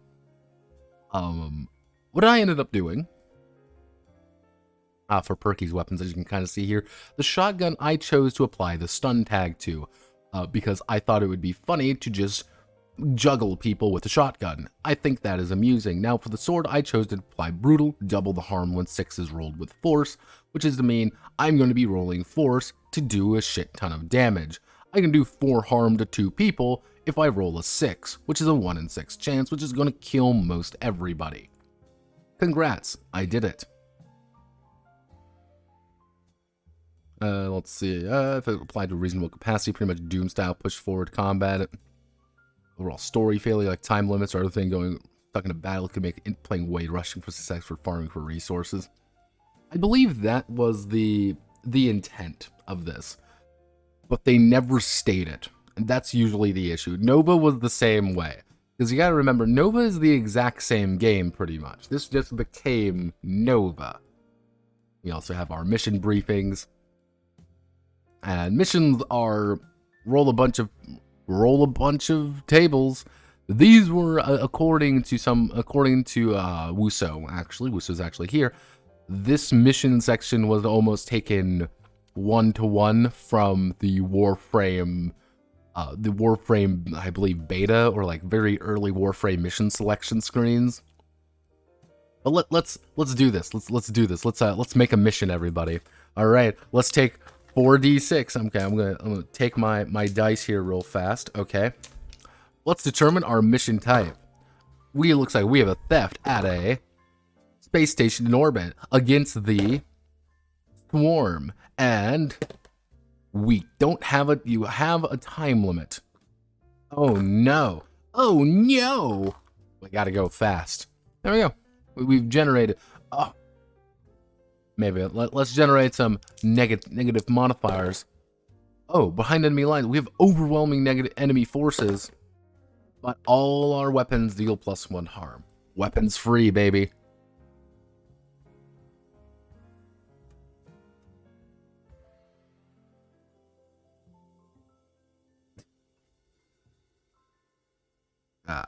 What I ended up doing, for Perky's weapons, as you can kind of see here, the shotgun I chose to apply the stun tag to, because I thought it would be funny to just juggle people with a shotgun. I think that is amusing. Now for the sword, I chose to apply brutal, double the harm when 6 is rolled with force, which is to mean I'm going to be rolling force to do a shit ton of damage. I can do 4 harm to 2 people if I roll a 6, which is a 1 in 6 chance, which is going to kill most everybody. Congrats, I did it. Let's see, if it applied to reasonable capacity, pretty much Doom style push forward combat. Overall story failure, like time limits or other thing stuck in a battle could make playing way rushing for success for farming for resources. I believe that was the intent of this, but they never state it, and that's usually the issue. Nova was the same way, because you gotta remember, Nova is the exact same game pretty much. This just became Nova. We also have our mission briefings, and missions are roll a bunch of tables. These were according to Wuso. Actually, Wuso's actually here. This mission section was almost taken 1-to-1 from the Warframe, I believe, beta, or like very early Warframe mission selection screens. But let's do this. Let's do this. Let's make a mission, everybody. All right, let's take 4d6. Okay, I'm gonna take my dice here real fast. Okay, let's determine our mission type. Looks like we have a theft at a space station in orbit against the swarm. And we don't have you have a time limit. Oh no. Oh no. We gotta go fast. There we go. We've generated. Oh. Maybe let's generate some negative modifiers. Oh, behind enemy lines, we have overwhelming negative enemy forces, but all our weapons deal +1 harm. Weapons free, baby.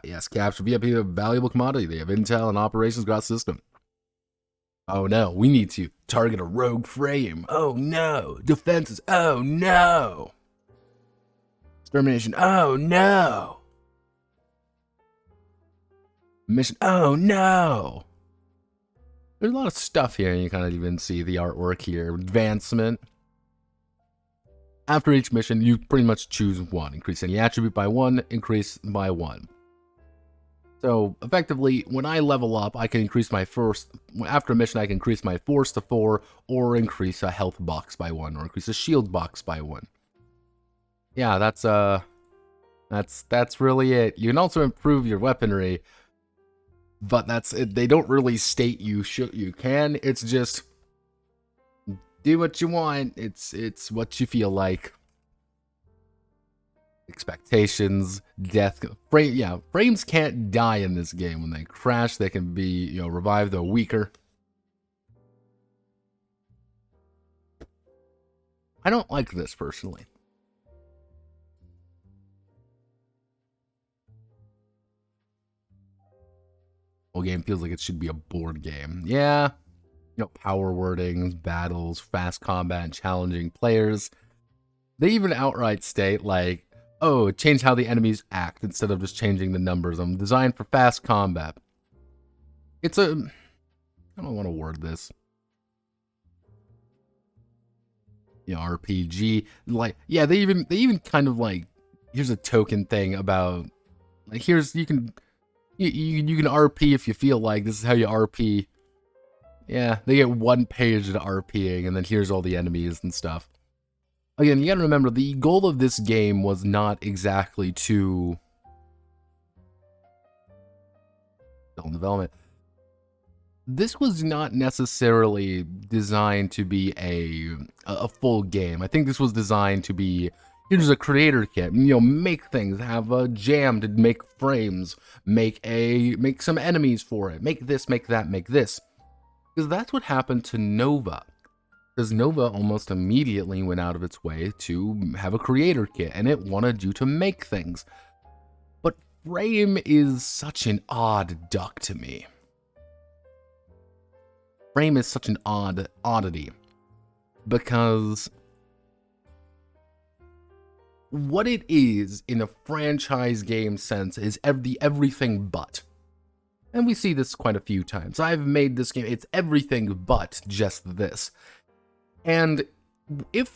Yes, capture VIP, a valuable commodity. They have intel and operations across the system. Oh no, we need to target a rogue frame. Oh no, defenses. Oh no, extermination. Oh no, mission. Oh no. There's a lot of stuff here, and you kind of even see the artwork here. Advancement. After each mission, you pretty much choose one. Increase any attribute by 1, increase by 1. So, effectively, when I level up, I can increase my after a mission, I can increase my force to 4, or increase a health box by 1, or increase a shield box by 1. Yeah, that's really it. You can also improve your weaponry, but that's it. They don't really state you can. It's just do what you want. It's what you feel like. Expectations, death, frames can't die in this game. When they crash, they can be, revived, though weaker. I don't like this personally. Whole game feels like it should be a board game. Yeah, power wordings, battles, fast combat, and challenging players. They even outright state like, oh, change how the enemies act instead of just changing the numbers. I'm designed for fast combat. I don't want to word this. RPG. Like, yeah, they even kind of like, here's a token thing about, like, you can RP if you feel like, this is how you RP. Yeah, they get 1 page of RPing, and then here's all the enemies and stuff. Again, you gotta remember, the goal of this game was not exactly to... development. This was not necessarily designed to be a full game. I think this was designed to be, here's a creator kit, make things, have a jam to make frames, make some enemies for it, make this, make that, make this. Because that's what happened to Nova. Because Nova almost immediately went out of its way to have a creator kit, and it wanted you to make things. But Frame is such an odd duck to me. Frame is such an oddity. Because what it is in a franchise game sense is the everything but. And we see this quite a few times. I've made this game, it's everything but just this. And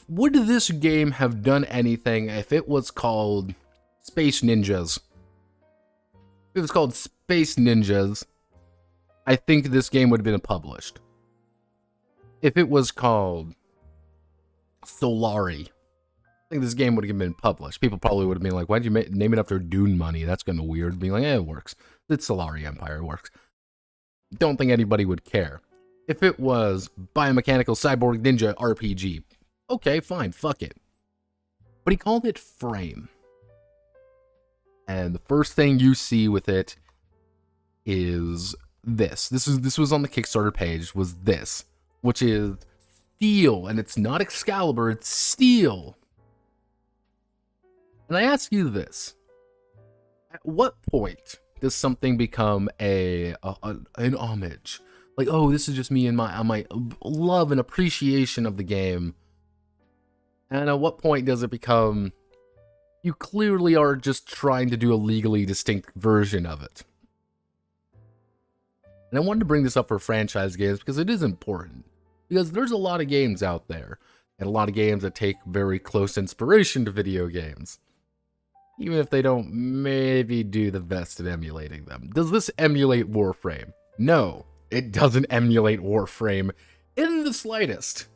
would this game have done anything if it was called Space Ninjas? If it was called Space Ninjas, I think this game would have been published. If it was called Solari, I think this game would have been published. People probably would have been like, why'd you name it after Dune Money? That's kind of weird. Being like, it works. It's Solari Empire, it works. Don't think anybody would care. If it was Biomechanical Cyborg Ninja RPG, okay, fine, fuck it. But he called it Frame. And the first thing you see with it is this. This was on the Kickstarter page, was this, which is steel, and it's not Excalibur, it's steel. And I ask you this. At what point does something become an homage? Like, oh, this is just me and my love and appreciation of the game. And at what point does it become, you clearly are just trying to do a legally distinct version of it? And I wanted to bring this up for franchise games because it is important. Because there's a lot of games out there, and a lot of games that take very close inspiration to video games. Even if they don't maybe do the best at emulating them. Does this emulate Warframe? No. It doesn't emulate Warframe in the slightest.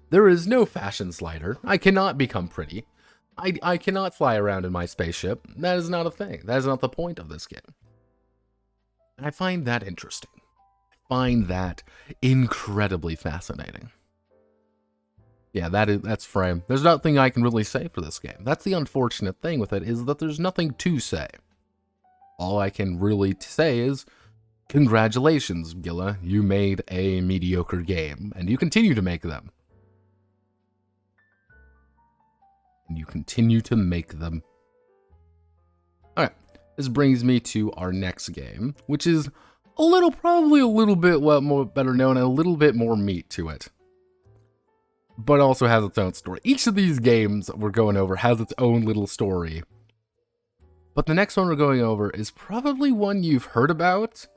There is no fashion slider. I cannot become pretty. I cannot fly around in my spaceship. That is not a thing. That is not the point of this game. And I find that interesting. I find that incredibly fascinating. Yeah, that's Frame. There's nothing I can really say for this game. That's the unfortunate thing with it, is that there's nothing to say. All I can really say is, congratulations, Gila. You made a mediocre game, and you continue to make them. And you continue to make them. Alright, this brings me to our next game, which is probably a little bit more better known and a little bit more meat to it. But also has its own story. Each of these games we're going over has its own little story. But the next one we're going over is probably one you've heard about.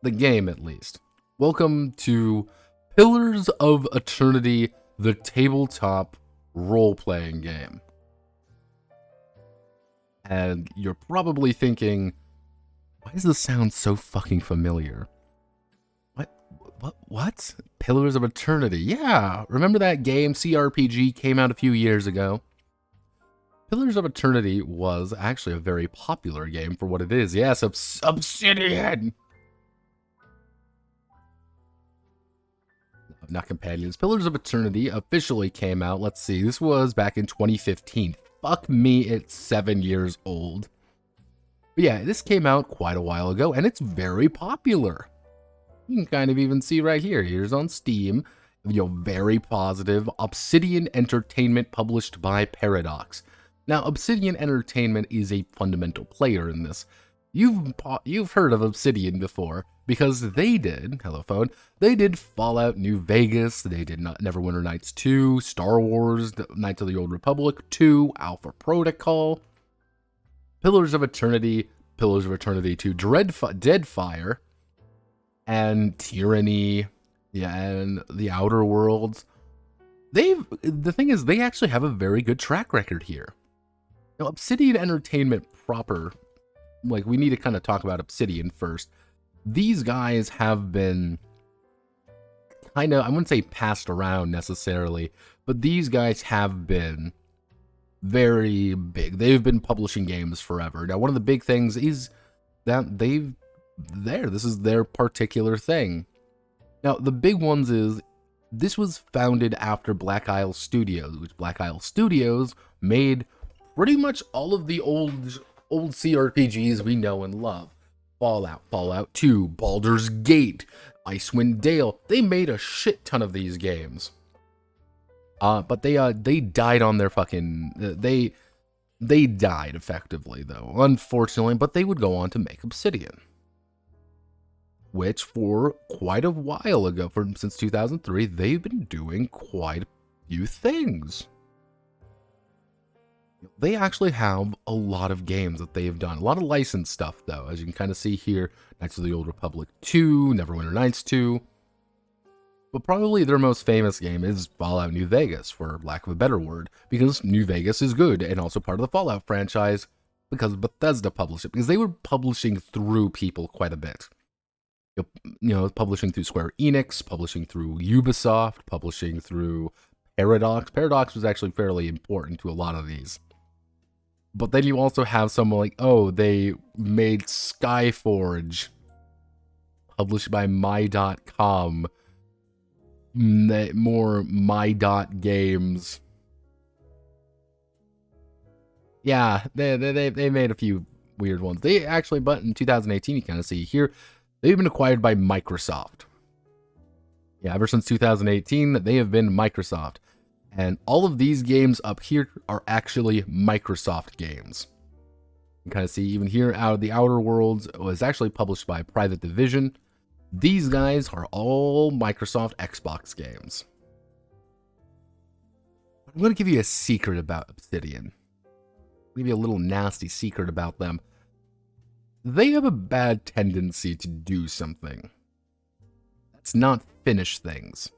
The game, at least. Welcome to Pillars of Eternity, the tabletop role-playing game. And you're probably thinking, why does this sound so fucking familiar? What? Pillars of Eternity. Yeah, remember that game, CRPG, came out a few years ago? Pillars of Eternity was actually a very popular game for what it is. Yes, Obsidian! Not companions. Pillars of Eternity officially came out, let's see, this was back in 2015. Fuck me, it's 7 years old. But yeah, this came out quite a while ago, and it's very popular. You can kind of even see right here. Here's on Steam. Very positive. Obsidian Entertainment, published by Paradox. Now, Obsidian Entertainment is a fundamental player in this. You've heard of Obsidian before, because they did, hello phone, they did Fallout New Vegas, they did Neverwinter Nights 2, Star Wars, Knights of the Old Republic 2, Alpha Protocol, Pillars of Eternity 2, Deadfire, and Tyranny, yeah, and The Outer Worlds. The thing is, they actually have a very good track record here. Now, Obsidian Entertainment proper, like, we need to kind of talk about Obsidian first. These guys have been kind of, I wouldn't say passed around necessarily, but these guys have been very big. They've been publishing games forever. Now, one of the big things is that this is their particular thing. Now, the big ones is, this was founded after Black Isle Studios, which Black Isle Studios made pretty much all of the old CRPGs we know and love. Fallout, Fallout 2, Baldur's Gate, Icewind Dale. They made a shit ton of these games. But they died on their fucking... They died effectively, though, unfortunately, but they would go on to make Obsidian. Which, for quite a while ago, since 2003, they've been doing quite a few things. They actually have a lot of games that they have done. A lot of licensed stuff, though, as you can kind of see here. Knights of the Old Republic 2, Neverwinter Nights 2. But probably their most famous game is Fallout New Vegas, for lack of a better word, because New Vegas is good, and also part of the Fallout franchise, because Bethesda published it, because they were publishing through people quite a bit. Publishing through Square Enix, publishing through Ubisoft, publishing through Paradox. Paradox was actually fairly important to a lot of these. But then you also have someone like, they made Skyforge, published by My.com, more My.games. Yeah, they made a few weird ones. They actually, but in 2018, you kind of see here, they've been acquired by Microsoft. Yeah, ever since 2018, they have been Microsoft. And all of these games up here are actually Microsoft games. You can kind of see even here, The Outer Worlds was actually published by Private Division. These guys are all Microsoft Xbox games. I'm going to give you a secret about Obsidian. I'll give you a little nasty secret about them. They have a bad tendency to do something. That's not finish things.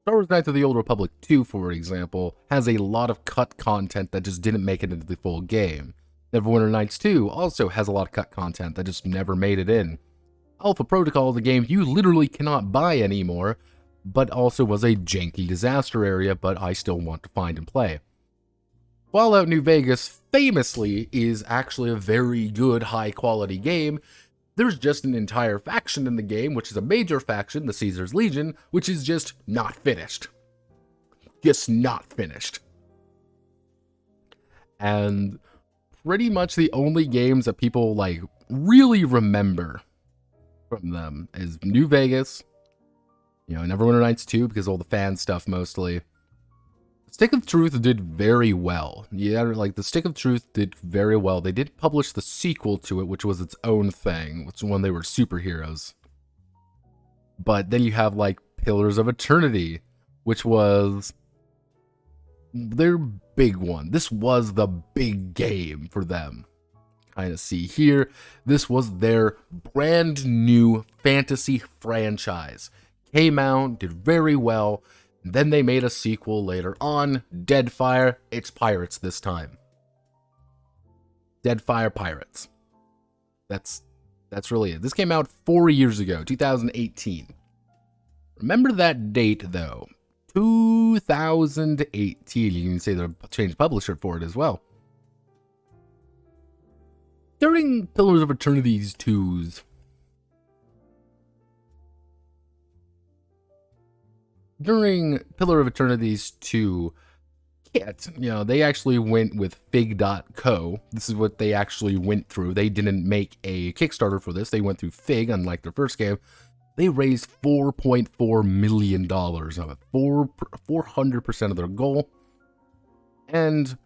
Star Wars Knights of the Old Republic 2, for example, has a lot of cut content that just didn't make it into the full game. Neverwinter Nights 2 also has a lot of cut content that just never made it in. Alpha Protocol is a game you literally cannot buy anymore, but also was a janky disaster area, but I still want to find and play. Fallout New Vegas famously is actually a very good, high-quality game. There's just an entire faction in the game, which is a major faction, the Caesar's Legion, which is just not finished. Just not finished. And pretty much the only games that people, like, really remember from them is New Vegas, you know, Neverwinter Nights 2, because all the fan stuff mostly. Stick of Truth did very well. Yeah, like, the Stick of Truth did very well. They did publish the sequel to it, which was its own thing, which was when they were superheroes. But then you have, like, Pillars of Eternity, which was their big one. This was the big game for them. Kind of see here, this was their brand new fantasy franchise. Came out, did very well. Then they made a sequel later on, Deadfire. It's pirates this time. Deadfire Pirates. That's really it. This came out 4 years ago, 2018. Remember that date, though. 2018. You can say they changed publisher for it as well. During Pillars of Eternity's 2's During Pillar of Eternity's 2 kit, you know, they actually went with Fig.co. This is what they actually went through. They didn't make a Kickstarter for this. They went through Fig, unlike their first game. They raised $4.4 million of it. 400% of their goal. And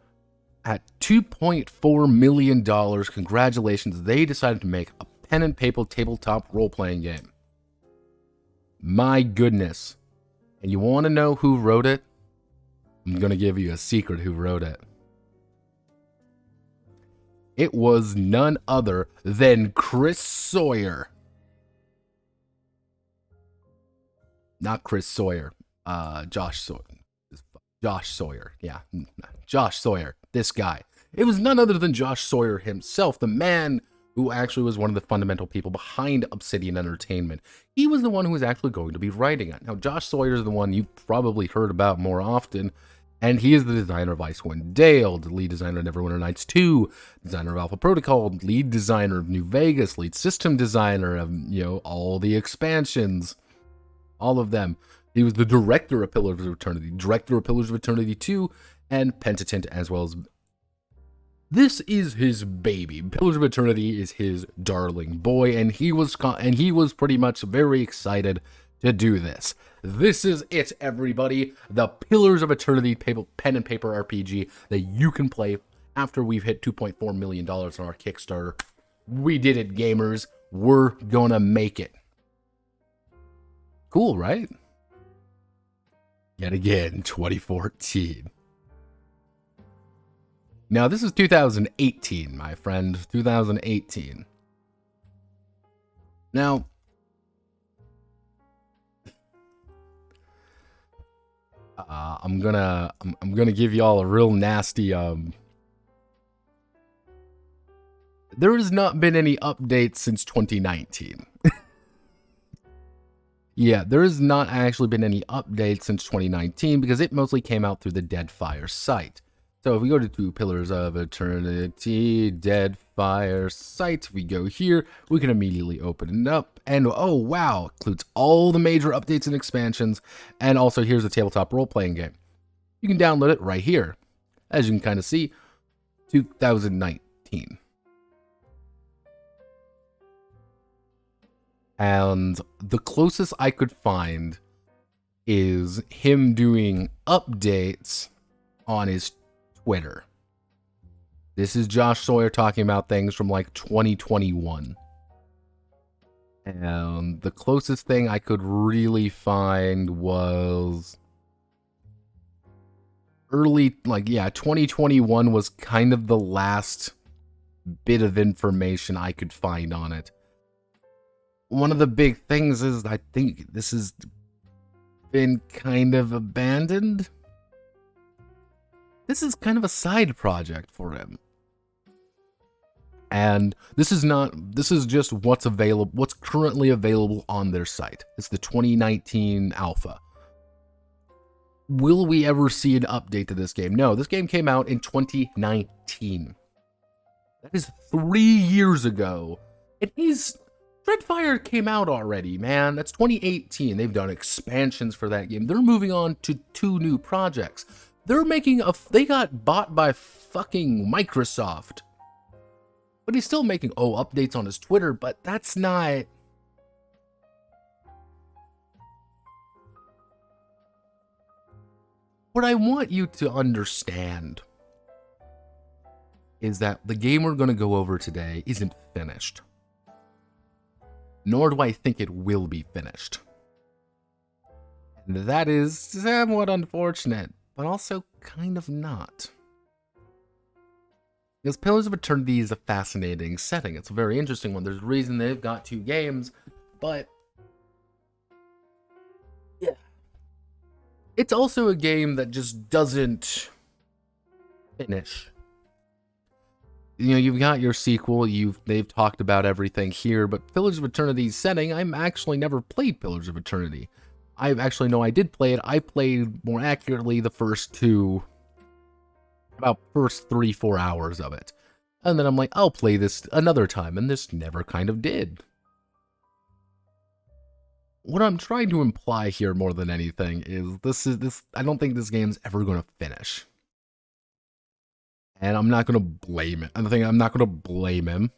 at $2.4 million, congratulations, they decided to make a pen and paper tabletop role-playing game. My goodness. And you want to know who wrote it? I'm going to give you a secret who wrote it. It was none other than Chris Sawyer. Not Chris Sawyer. Josh Sawyer. Josh Sawyer. Yeah. Josh Sawyer. This guy. It was none other than Josh Sawyer himself, the man who actually was one of the fundamental people behind Obsidian Entertainment. He was the one who was actually going to be writing it. Now, Josh Sawyer is the one you probably heard about more often, and he is the designer of Icewind Dale, the lead designer of Neverwinter Nights 2, designer of Alpha Protocol, lead designer of New Vegas, lead system designer of, you know, all the expansions, all of them. He was the director of Pillars of Eternity, director of Pillars of Eternity 2, and Pentatent, as well as... This is his baby. Pillars of Eternity is his darling boy, and he was pretty much very excited to do this. This is it, everybody. The Pillars of Eternity pen and paper RPG that you can play after we've hit $2.4 million on our Kickstarter. We did it, gamers. We're gonna make it. Cool, right? Yet again, 2014. Now, this is 2018, my friend. 2018. Now, I'm gonna give y'all a real nasty, there has not been any updates since 2019. Yeah, there has not actually been any updates since 2019 because it mostly came out through the Deadfire site. So if we go to Pillars of Eternity, Deadfire site, we go here, we can immediately open it up, and oh wow, includes all the major updates and expansions, and also here's a tabletop role-playing game. You can download it right here. As you can kind of see, 2019. And the closest I could find is him doing updates on his Twitter. This is Josh Sawyer talking about things from like 2021. And the closest thing I could really find was early, like, yeah, 2021 was kind of the last bit of information I could find on it. One of the big things is I think this has been kind of abandoned. This is kind of a side project for him. And this is just what's available, what's currently available on their site. It's the 2019 alpha. Will we ever see an update to this game? No, this game came out in 2019. That is 3 years ago. Dreadfire came out already, man. That's 2018. They've done expansions for that game. They're moving on to 2 new projects. They got bought by fucking Microsoft. But he's still making, updates on his Twitter, but that's not... What I want you to understand is that the game we're going to go over today isn't finished. Nor do I think it will be finished. And that is somewhat unfortunate, but also kind of not. Because Pillars of Eternity is a fascinating setting. It's a very interesting one. There's a reason they've got 2 games, but... yeah. It's also a game that just doesn't finish. You know, you've got your sequel, they've talked about everything here, but Pillars of Eternity's setting, I'm actually never played Pillars of Eternity. I actually know I did play it. I played, more accurately, the first 3-4 hours of it. And then I'm like, I'll play this another time, and this never kind of did. What I'm trying to imply here more than anything is I don't think this game's ever going to finish. And I'm not going to blame it. I'm not going to blame him.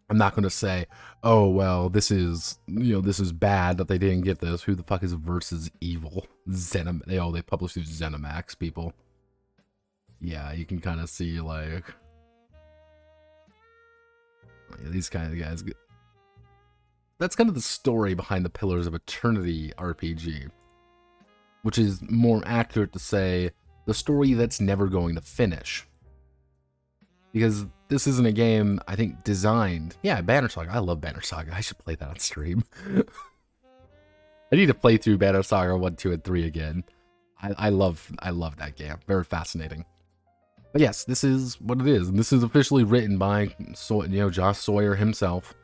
I'm not going to say, oh, well, this is bad that they didn't get this. Who the fuck is Versus Evil? They publish these ZeniMax people. Yeah, you can kind of see, like... these kind of guys... That's kind of the story behind the Pillars of Eternity RPG. Which is more accurate to say... the story that's never going to finish. Because this isn't a game, I think, designed... Yeah, Banner Saga. I love Banner Saga. I should play that on stream. I need to play through Banner Saga 1, 2, and 3 again. I love that game. Very fascinating. But yes, this is what it is. And this is officially written by Josh Sawyer himself.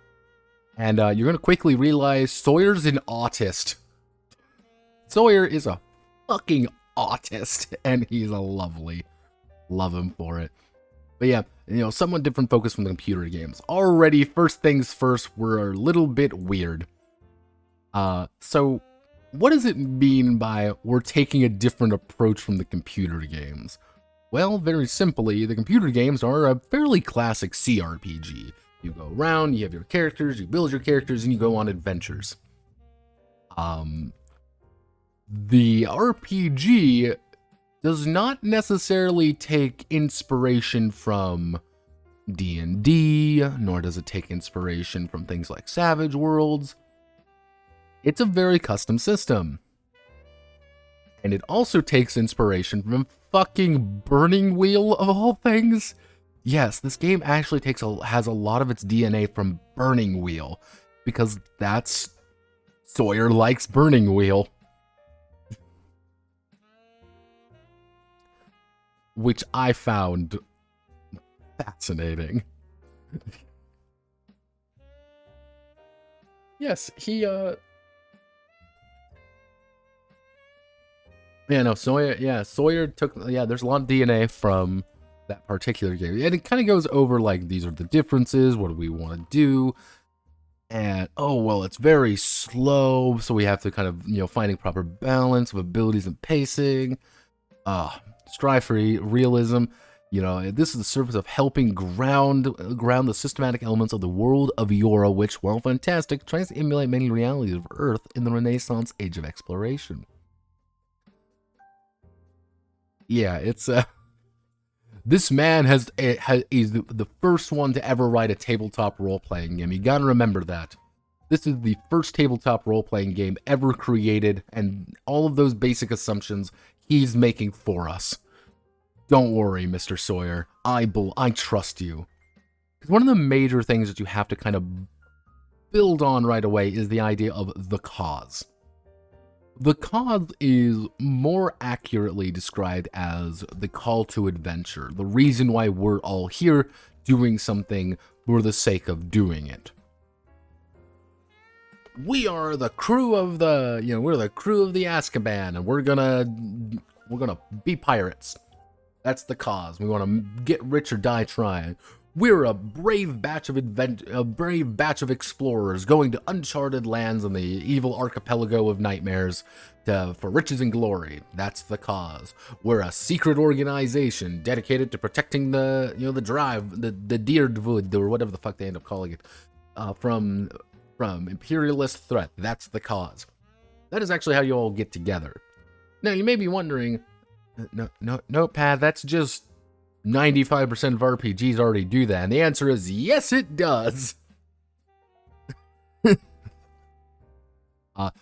And you're going to quickly realize Sawyer's an autist. Sawyer is a fucking autist, and he's a lovely. Love him for it. But yeah, somewhat different focus from the computer games. Already, first things first, we're a little bit weird. So what does it mean by we're taking a different approach from the computer games? Well, very simply, the computer games are a fairly classic CRPG. You go around, you have your characters, you build your characters, and you go on adventures. The RPG does not necessarily take inspiration from D&D, nor does it take inspiration from things like Savage Worlds. It's a very custom system. And it also takes inspiration from fucking Burning Wheel, of all things. Yes, this game actually has a lot of its DNA from Burning Wheel, because that's... Sawyer likes Burning Wheel. Which I found fascinating. Yes, Sawyer, Sawyer took, there's a lot of DNA from that particular game. And it kind of goes over, like, these are the differences, what do we want to do? And, it's very slow, so we have to kind of, finding proper balance of abilities and pacing. Strive for realism. This is the service of helping ground the systematic elements of the world of Yora, which, while fantastic, tries to emulate many realities of Earth in the Renaissance age of exploration. Yeah, it's this man is the first one to ever write a tabletop role-playing game. You gotta remember that. This is the first tabletop role-playing game ever created, and all of those basic assumptions he's making for us. Don't worry, Mr. Sawyer. I trust you. Because one of the major things that you have to kind of build on right away is the idea of the cause. The cause is more accurately described as the call to adventure, the reason why we're all here doing something for the sake of doing it. We are the crew of the, we're the crew of the Azkaban, and we're gonna be pirates. That's the cause. We want to get rich or die trying. We're a brave batch of explorers going to uncharted lands on the evil archipelago of nightmares for riches and glory. That's the cause. We're a secret organization dedicated to protecting the Deerdwood, or whatever the fuck they end up calling it, from imperialist threat. That's the cause. That is actually how you all get together. Now you may be wondering, no, Pat, that's just 95% of RPGs already do that. And the answer is yes, it does.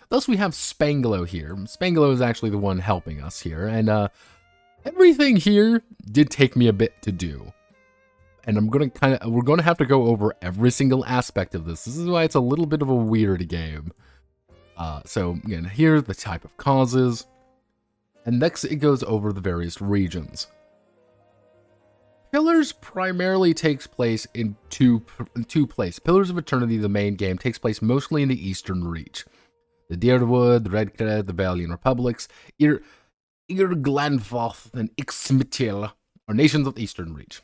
Thus, we have Spanglo here. Spanglo is actually the one helping us here. And everything here did take me a bit to do. And we're going to have to go over every single aspect of this. This is why it's a little bit of a weird game. So, again, here's the type of causes. And next, it goes over the various regions. Pillars primarily takes place in two places. Pillars of Eternity, the main game, takes place mostly in the Eastern Reach. The Deerdwood, the Redcliffe, the Valiant Republics, Irglanvoth, and Ixmitil are nations of the Eastern Reach.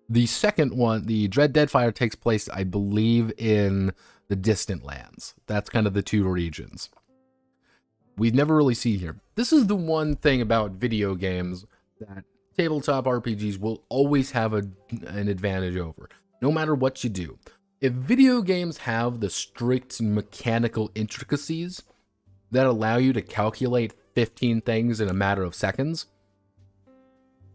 The second one, the Dread Deadfire, takes place, I believe, in the Distant Lands. That's kind of the two regions. We've never really seen here. This is the one thing about video games that tabletop RPGs will always have an advantage over, no matter what you do. If video games have the strict mechanical intricacies that allow you to calculate 15 things in a matter of seconds,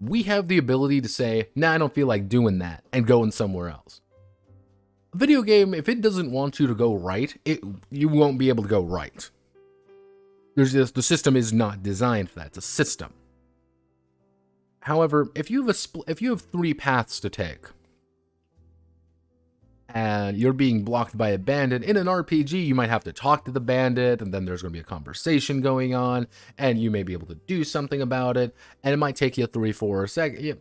we have the ability to say, nah, I don't feel like doing that, and going somewhere else. A video game, if it doesn't want you to go right, you won't be able to go right. The system is not designed for that. It's a system. However, if you have 3 paths to take, and you're being blocked by a bandit, in an RPG, you might have to talk to the bandit, and then there's going to be a conversation going on, and you may be able to do something about it, and it might take you 3-4 seconds.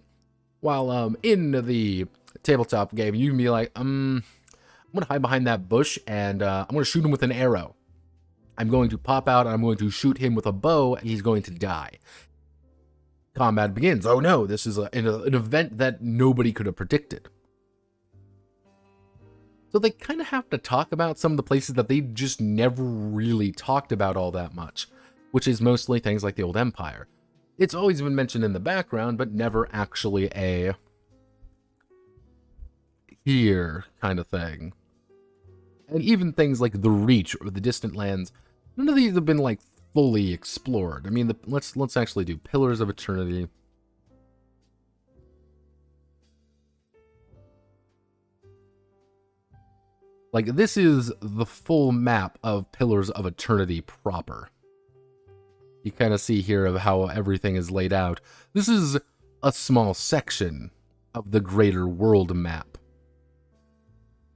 While in the tabletop game, you can be like, I'm going to hide behind that bush, and I'm going to shoot him with an arrow. I'm going to pop out, and I'm going to shoot him with a bow, and he's going to die. Combat begins. Oh no, this is an event that nobody could have predicted. So they kind of have to talk about some of the places that they just never really talked about all that much, which is mostly things like the Old Empire. It's always been mentioned in the background, but never actually a here kind of thing. And even things like the Reach or the Distant Lands, none of these have been like fully explored. I mean, let's actually do Pillars of Eternity. Like, this is the full map of Pillars of Eternity proper. You kind of see here of how everything is laid out. This is a small section of the greater world map.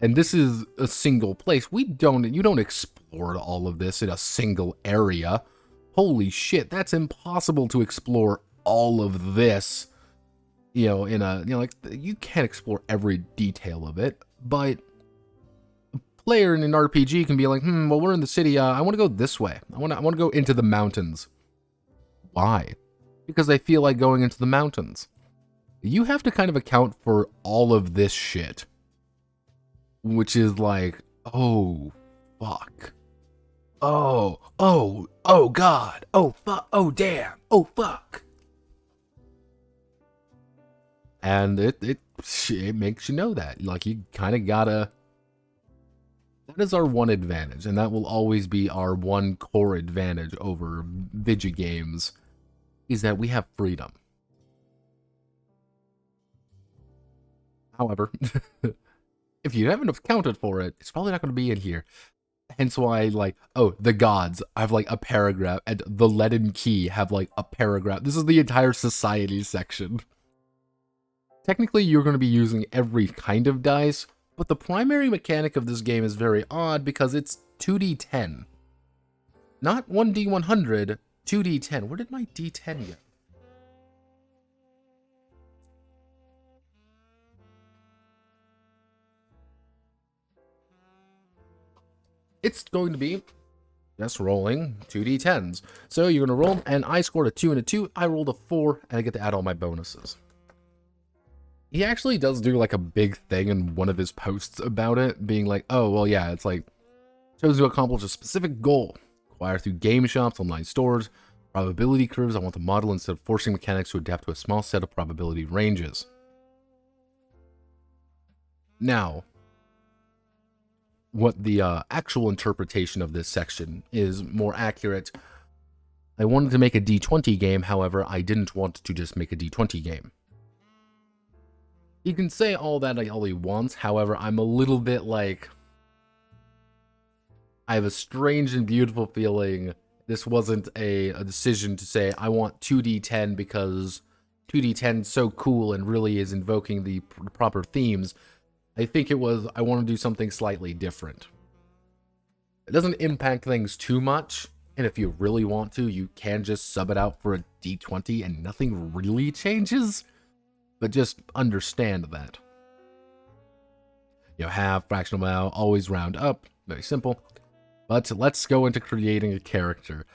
And this is a single place. You don't explore all of this in a single area. Holy shit, that's impossible to explore all of this. You can't explore every detail of it, but a player in an RPG can be like, well, we're in the city, I want to go this way. I want to go into the mountains. Why? Because I feel like going into the mountains. You have to kind of account for all of this shit. Which is like, oh, fuck. Oh, God. Oh, fuck. Oh, damn. Oh, fuck. And it makes you know that. Like, you kind of gotta... That is our one advantage, and that will always be our one core advantage over video games, is that we have freedom. However... If you haven't accounted for it, it's probably not going to be in here. Hence why, like, oh, the gods have, like, a paragraph, and the leaden key have, like, a paragraph. This is the entire society section. Technically, you're going to be using every kind of dice, but the primary mechanic of this game is very odd because it's 2d10. Not 1d100, 2d10. Where did my d10 go? It's going to be just rolling 2d10s. So you're going to roll, and I scored a 2 and a 2. I rolled a 4, and I get to add all my bonuses. He actually does do like a big thing in one of his posts about it, being like, oh, well, yeah, it's like, chose to accomplish a specific goal. Acquire through game shops, online stores, probability curves. I want the model instead of forcing mechanics to adapt to a small set of probability ranges. Now, what the actual interpretation of this section is more accurate. I wanted to make a D20 game, however, I didn't want to just make a D20 game. He can say all that all he wants, however, I'm a little bit like, I have a strange and beautiful feeling this wasn't a decision to say, I want 2d10 because 2d10 is so cool and really is invoking the proper themes. I think it was, I want to do something slightly different. It doesn't impact things too much, and if you really want to, you can just sub it out for a d20 and nothing really changes, but just understand that. You know, half, fractional amount, always round up, very simple. But let's go into creating a character.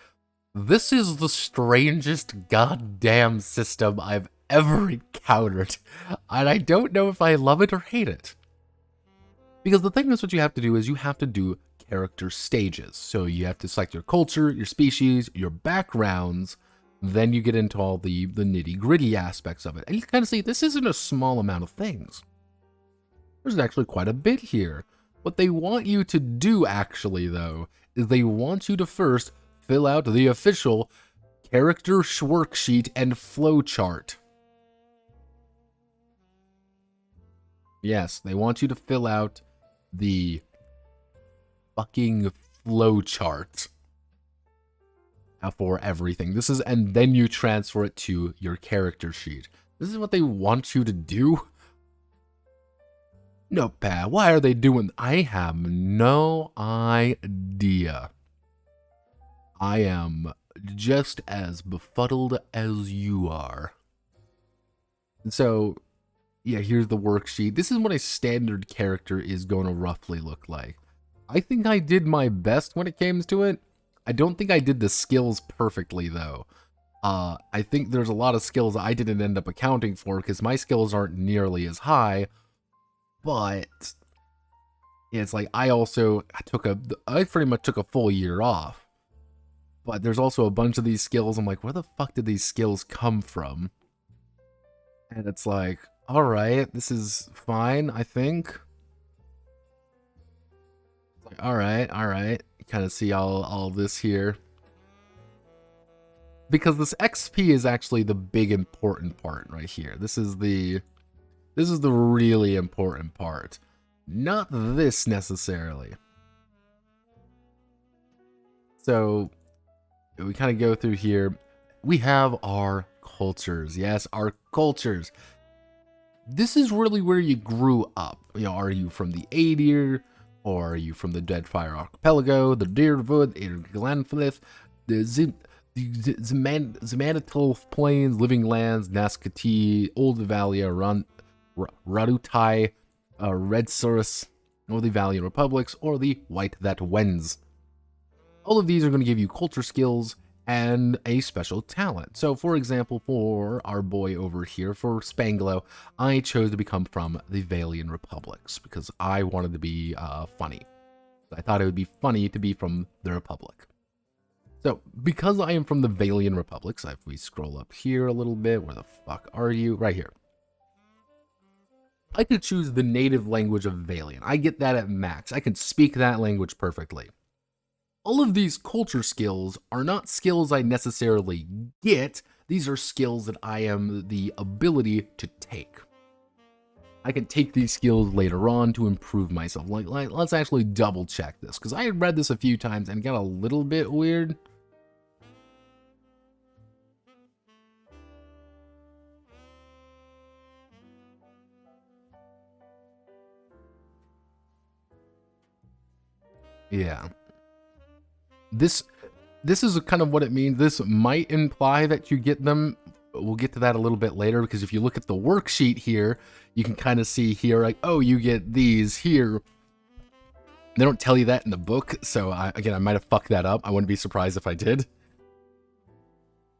This is the strangest goddamn system I've ever encountered, and I don't know if I love it or hate it. Because the thing is, what you have to do is you have to do character stages. So you have to select your culture, your species, your backgrounds, then you get into all the nitty-gritty aspects of it. And you kind of see, this isn't a small amount of things. There's actually quite a bit here. What they want you to do, actually, though, is they want you to first fill out the official character worksheet and flowchart. Yes, they want you to fill out the fucking flowchart for everything. This is, and then you transfer it to your character sheet. This is what they want you to do? Notepad, why are they doing? I have no idea. I am just as befuddled as you are. So, yeah, here's the worksheet. This is what a standard character is going to roughly look like. I think I did my best when it came to it. I don't think I did the skills perfectly, though. I think there's a lot of skills I didn't end up accounting for because my skills aren't nearly as high. But it's like I pretty much took a full year off. But there's also a bunch of these skills. I'm like, where the fuck did these skills come from? And it's like, all right, this is fine, I think. It's like, all right. You kind of see all this here. Because this XP is actually the big important part right here. This is the really important part. Not this necessarily. So we kind of go through here. We have our cultures. Yes, our cultures. This is really where you grew up. You know, are you from the Adir? Or are you from the Deadfire Archipelago, the Deerwood, Glanflith, the Zamanatil Plains, Living Lands, Nascati, Old Valia, Radutai, Red Surus, or the Valiant Republics, or the White That Wends. All of these are going to give you culture skills and a special talent. So, for example, for our boy over here, for Spanglo, I chose to become from the Valiant Republics because I wanted to be funny. I thought it would be funny to be from the Republic. So, because I am from the Valiant Republics, if we scroll up here a little bit, where the fuck are you? Right here. I could choose the native language of Valiant. I get that at max. I can speak that language perfectly. All of these culture skills are not skills I necessarily get. These are skills that I am the ability to take. I can take these skills later on to improve myself. Like let's actually double check this, because I had read this a few times and it got a little bit weird. Yeah. This this is kind of what it means. This might imply that you get them. We'll get to that a little bit later, because if you look at the worksheet here, you can kind of see here, like, oh, you get these here. They don't tell you that in the book, so again, I might have fucked that up. I wouldn't be surprised if I did.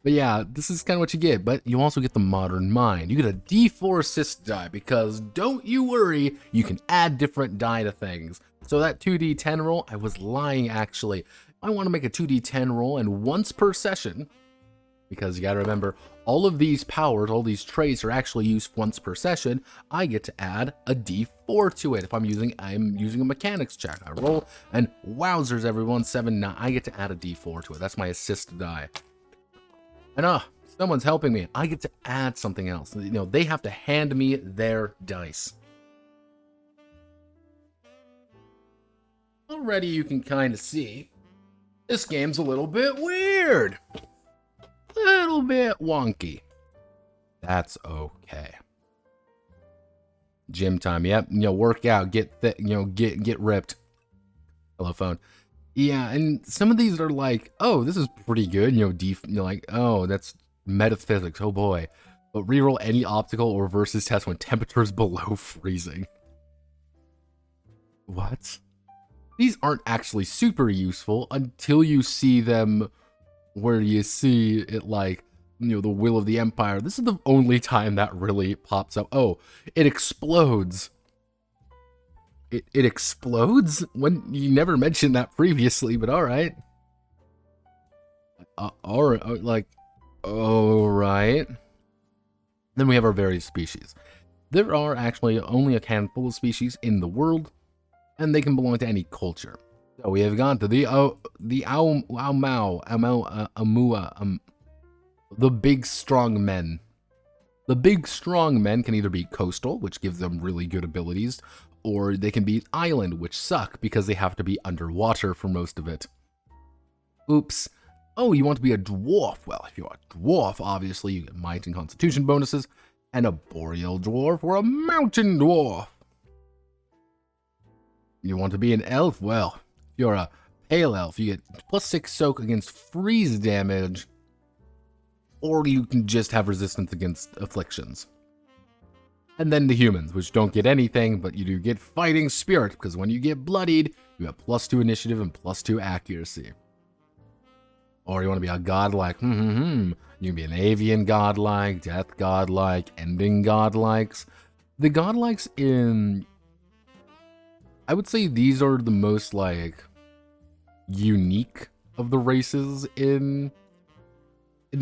But yeah, this is kind of what you get, but you also get the Modern Mind. You get a D4 assist die, because don't you worry, you can add different die to things. So that 2d10 roll, I was lying actually. I want to make a 2d10 roll, and once per session, because you gotta remember, all of these powers, all these traits are actually used once per session, I get to add a D4 to it. If I'm using a mechanics check. I roll, and wowzers everyone, 7, 9, I get to add a D4 to it. That's my assist die. And someone's helping me. I get to add something else. You know, they have to hand me their dice. Already you can kind of see, this game's a little bit weird. Little bit wonky. That's okay. Gym time, yep. You know, work out, get thick, you know, get ripped. Hello, phone. Yeah, and some of these are like, oh, this is pretty good. You know, you're like, oh, that's metaphysics. Oh boy. But reroll any obstacle or versus test when temperature is below freezing. What? These aren't actually super useful until you see them where you see it, like, you know, the will of the Empire. This is the only time that really pops up. Oh, it explodes. It explodes? When you never mentioned that previously, but alright. Alright, like, alright. Then we have our various species. There are actually only a handful of species in the world, and they can belong to any culture. So we have gone to the big strong men. The big strong men can either be coastal, which gives them really good abilities, or they can be island, which suck because they have to be underwater for most of it. Oops. Oh, you want to be a dwarf? Well, if you're a dwarf, obviously you get might and constitution bonuses, and a boreal dwarf or a mountain dwarf. You want to be an elf? Well, if you're a pale elf, you get +6 soak against freeze damage, or you can just have resistance against afflictions. And then the humans, which don't get anything, but you do get fighting spirit, because when you get bloodied, you have +2 initiative and +2 accuracy. Or you want to be a godlike, you can be an avian godlike, death godlike, ending godlikes. The godlikes in, I would say these are the most, like, unique of the races in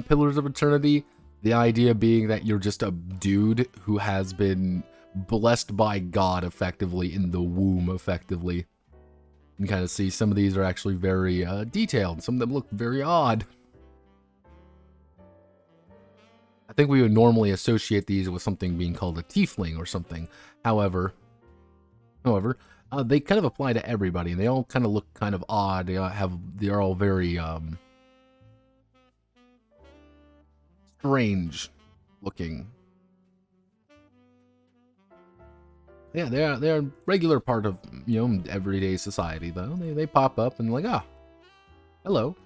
Pillars of Eternity. The idea being that you're just a dude who has been blessed by God, effectively, in the womb, effectively. You can kind of see some of these are actually very detailed. Some of them look very odd. I think we would normally associate these with something being called a tiefling or something. However, they kind of apply to everybody, and they all kind of look kind of odd. They're all very strange looking. Yeah, they're a regular part of, you know, everyday society though. They pop up and like, hello.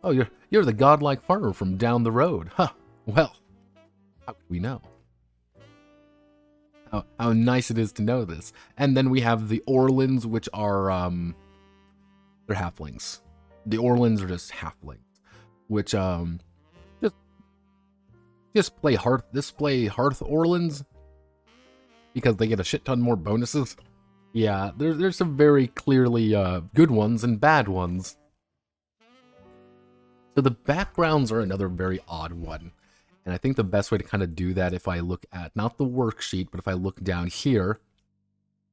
Oh, you're the godlike farmer from down the road. Huh. Well, how could we know? How nice it is to know this. And then we have the Orlins, which are they're halflings. The Orlins are just halflings, which display Hearth Orlins, because they get a shit ton more bonuses. Yeah, there's some very clearly good ones and bad ones. So the backgrounds are another very odd one. And I think the best way to kind of do that, if I look at, not the worksheet, but if I look down here,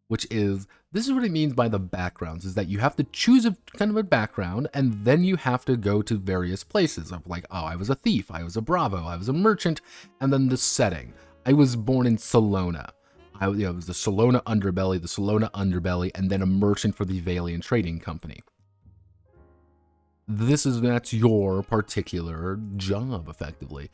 which is, this is what it means by the backgrounds, is that you have to choose a kind of a background, and then you have to go to various places of like, oh, I was a thief, I was a bravo, I was a merchant, and then the setting. I was born in Salona. It was the Salona underbelly, and then a merchant for the Valiant Trading Company. That's your particular job, effectively.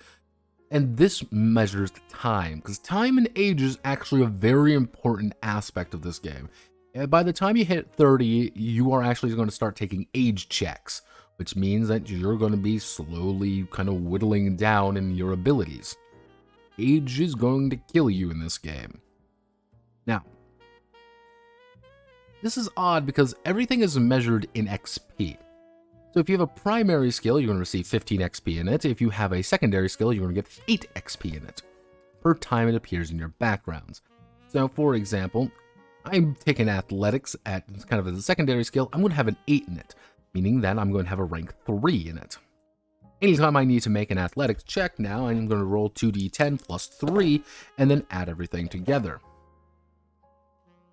And this measures time, because time and age is actually a very important aspect of this game. And by the time you hit 30, you are actually going to start taking age checks, which means that you're going to be slowly kind of whittling down in your abilities. Age is going to kill you in this game. Now, this is odd because everything is measured in XP. So if you have a primary skill, you're going to receive 15 XP in it. If you have a secondary skill, you're going to get 8 XP in it per time it appears in your backgrounds. So for example, I'm taking athletics at kind of as a secondary skill. I'm going to have an 8 in it, meaning that I'm going to have a rank 3 in it. Anytime I need to make an athletics check now, I'm going to roll 2d10 plus 3 and then add everything together.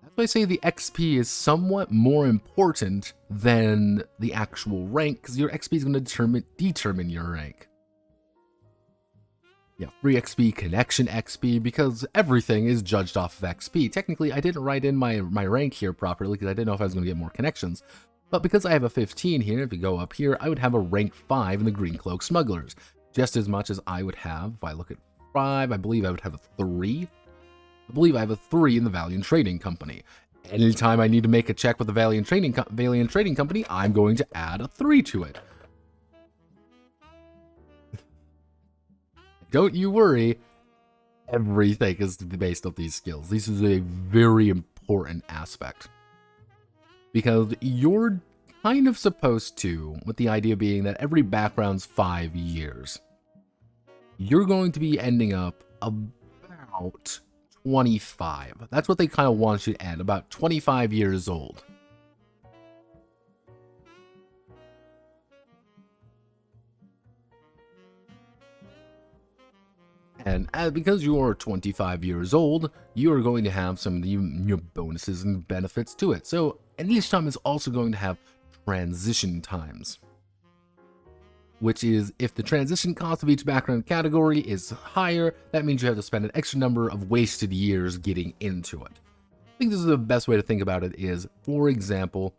That's why I say the XP is somewhat more important than the actual rank, because your XP is going to determine your rank. Yeah, free XP, connection XP, because everything is judged off of XP. Technically, I didn't write in my rank here properly because I didn't know if I was going to get more connections. But because I have a 15 here, if you go up here, I would have a rank 5 in the Green Cloak Smugglers. Just as much as I would have, if I look at 5, I believe I would have a 3. I believe I have a 3 in the Valiant Trading Company. Anytime I need to make a check with the Valiant Trading Company, I'm going to add a 3 to it. Don't you worry, everything is based off these skills. This is a very important aspect. Because you're kind of supposed to, with the idea being that every background's 5 years, you're going to be ending up about 25. That's what they kind of want you to end, about 25 years old. And because you are 25 years old, you are going to have some of your bonuses and benefits to it. So, and each time is also going to have transition times. Which is, if the transition cost of each background category is higher, that means you have to spend an extra number of wasted years getting into it. I think this is the best way to think about it is, for example,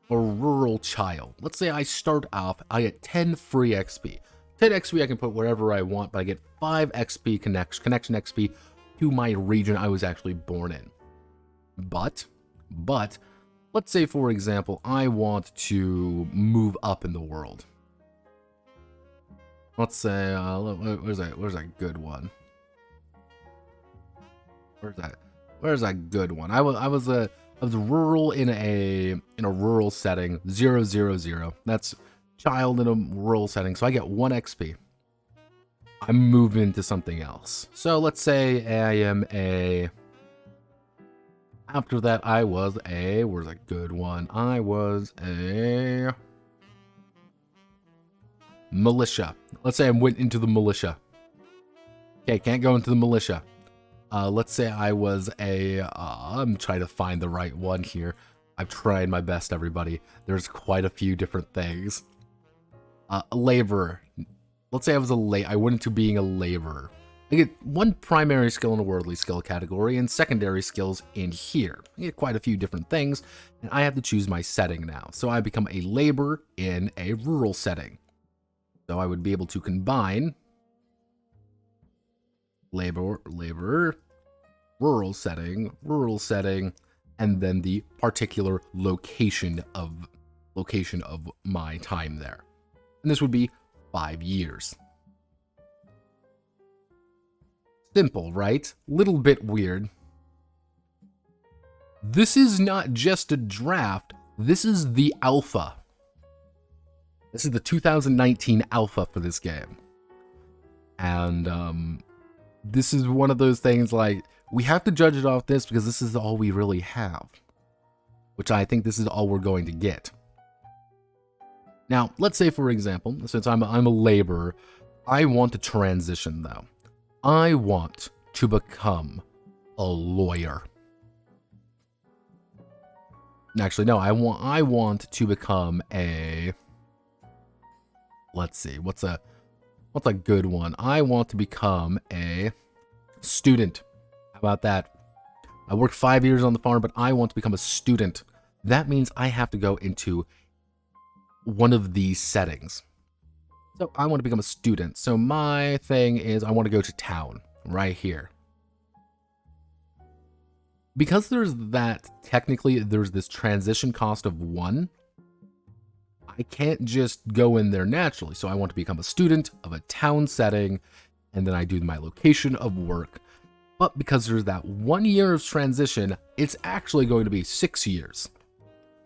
a rural child. Let's say I start off, I get 10 free XP. 10 XP I can put wherever I want, but I get 5 XP connection XP to my region I was actually born in. But, let's say for example, I want to move up in the world. Let's say, where's that good one? Where's that good one? I was rural in a rural setting, 000. That's child in a rural setting, so I get 1 XP. I'm moving to something else. So let's say I am a... After that, I was a... Where's a good one? I was a... militia. Let's say I went into the militia. Okay, can't go into the militia. Let's say I was a... I'm trying to find the right one here. I've tried my best, everybody. There's quite a few different things. A laborer. Let's say I went into being a laborer. I get 1 primary skill in a worldly skill category and secondary skills in here. I get quite a few different things, and I have to choose my setting now. So I become a laborer in a rural setting. So I would be able to combine laborer, rural setting, and then the particular location of my time there. And this would be 5 years. Simple, right? Little bit weird. This is not just a draft. This is the alpha. This is the 2019 alpha for this game. And this is one of those things like, we have to judge it off this because this is all we really have. Which I think this is all we're going to get. Now, let's say, for example, since I'm a laborer, I want to transition, though. I want to become a lawyer. Actually, no, I want to become a... Let's see, what's a good one? I want to become a student. How about that? I worked 5 years on the farm, but I want to become a student. That means I have to go into one of these settings. So I want to become a student. So my thing is I want to go to town right here. Because there's this transition cost of 1, I can't just go in there naturally. So I want to become a student of a town setting, and then I do my location of work. But because there's that 1 year of transition, it's actually going to be 6 years.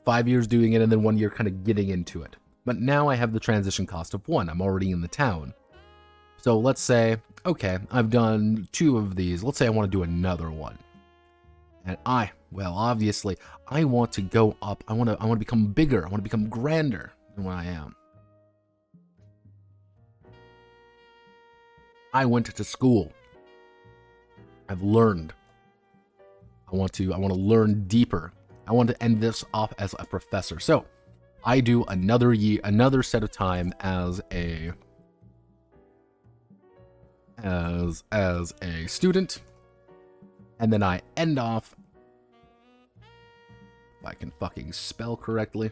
5 years doing it, and then 1 year kind of getting into it. But now I have the transition cost of 1. I'm already in the town. So let's say, okay, I've done 2 of these. Let's say I want to do another one. And well, obviously, I want to go up. I want to become bigger. I want to become grander than what I am. I went to school. I've learned. I want to learn deeper. I want to end this off as a professor. So I do another year, another set of time as a student, and then I end off, if I can fucking spell correctly,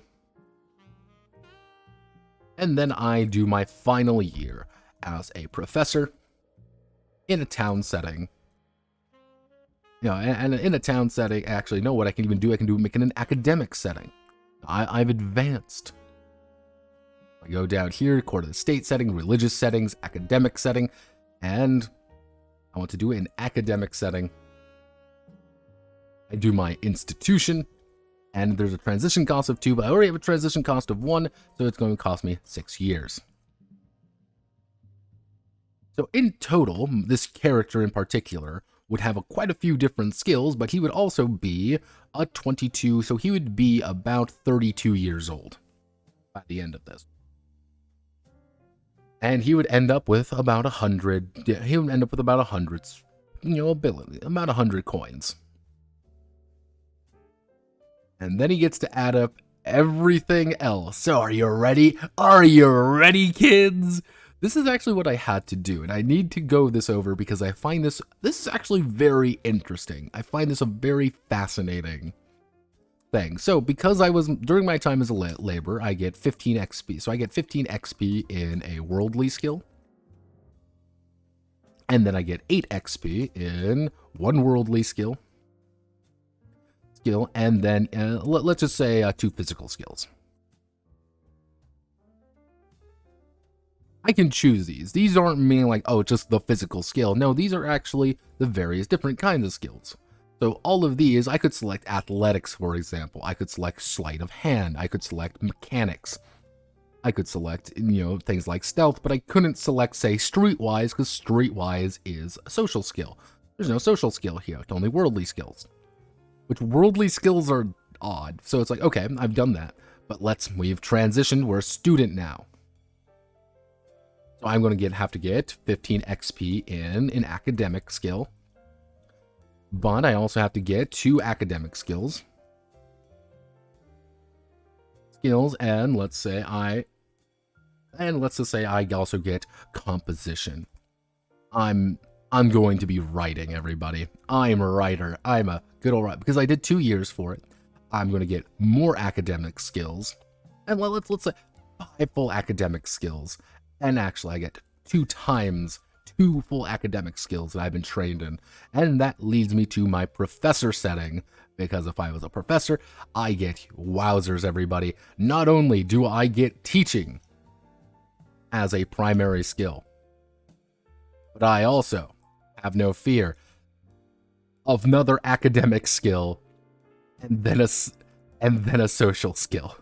and then I do my final year as a professor in a town setting. You know, and in a town setting, actually, know what I can even do? I can make it an academic setting. I've advanced. I go down here, court of the state setting, religious settings, academic setting, and I want to do it in academic setting. I do my institution, and there's a transition cost of 2, but I already have a transition cost of 1, so it's going to cost me 6 years. So in total, this character in particular would have quite a few different skills, but he would also be a 22, so he would be about 32 years old by the end of this. And he would end up with about 100, he would end up with about 100, ability, about 100 coins. And then he gets to add up everything else. So are you ready? Are you ready, kids? This is actually what I had to do, and I need to go this over because I find this is actually very interesting. I find this a very fascinating thing. So because I was, during my time as a laborer, I get 15 XP. So I get 15 XP in a worldly skill. And then I get 8 XP in one worldly skill. And then let's just say 2 physical skills. I can choose these. These aren't meaning like, oh, just the physical skill. No, these are actually the various different kinds of skills. So all of these, I could select athletics, for example. I could select sleight of hand. I could select mechanics. I could select, things like stealth, but I couldn't select, say, streetwise, because streetwise is a social skill. There's no social skill here. It's only worldly skills. Which worldly skills are odd. So it's like, okay, I've done that. But we've transitioned. We're a student now. So I'm going to have to get 15 XP in an academic skill. But I also have to get 2 academic skills. And let's just say I also get composition. I'm going to be writing, everybody. I'm a writer. I'm a good old writer. Because I did 2 years for it. I'm going to get more academic skills. And let's say 5 full academic skills. And actually, I get 2 times 2 full academic skills that I've been trained in. And that leads me to my professor setting. Because if I was a professor, I get, wowzers, everybody. Not only do I get teaching as a primary skill, but I also have no fear of another academic skill and then a social skill.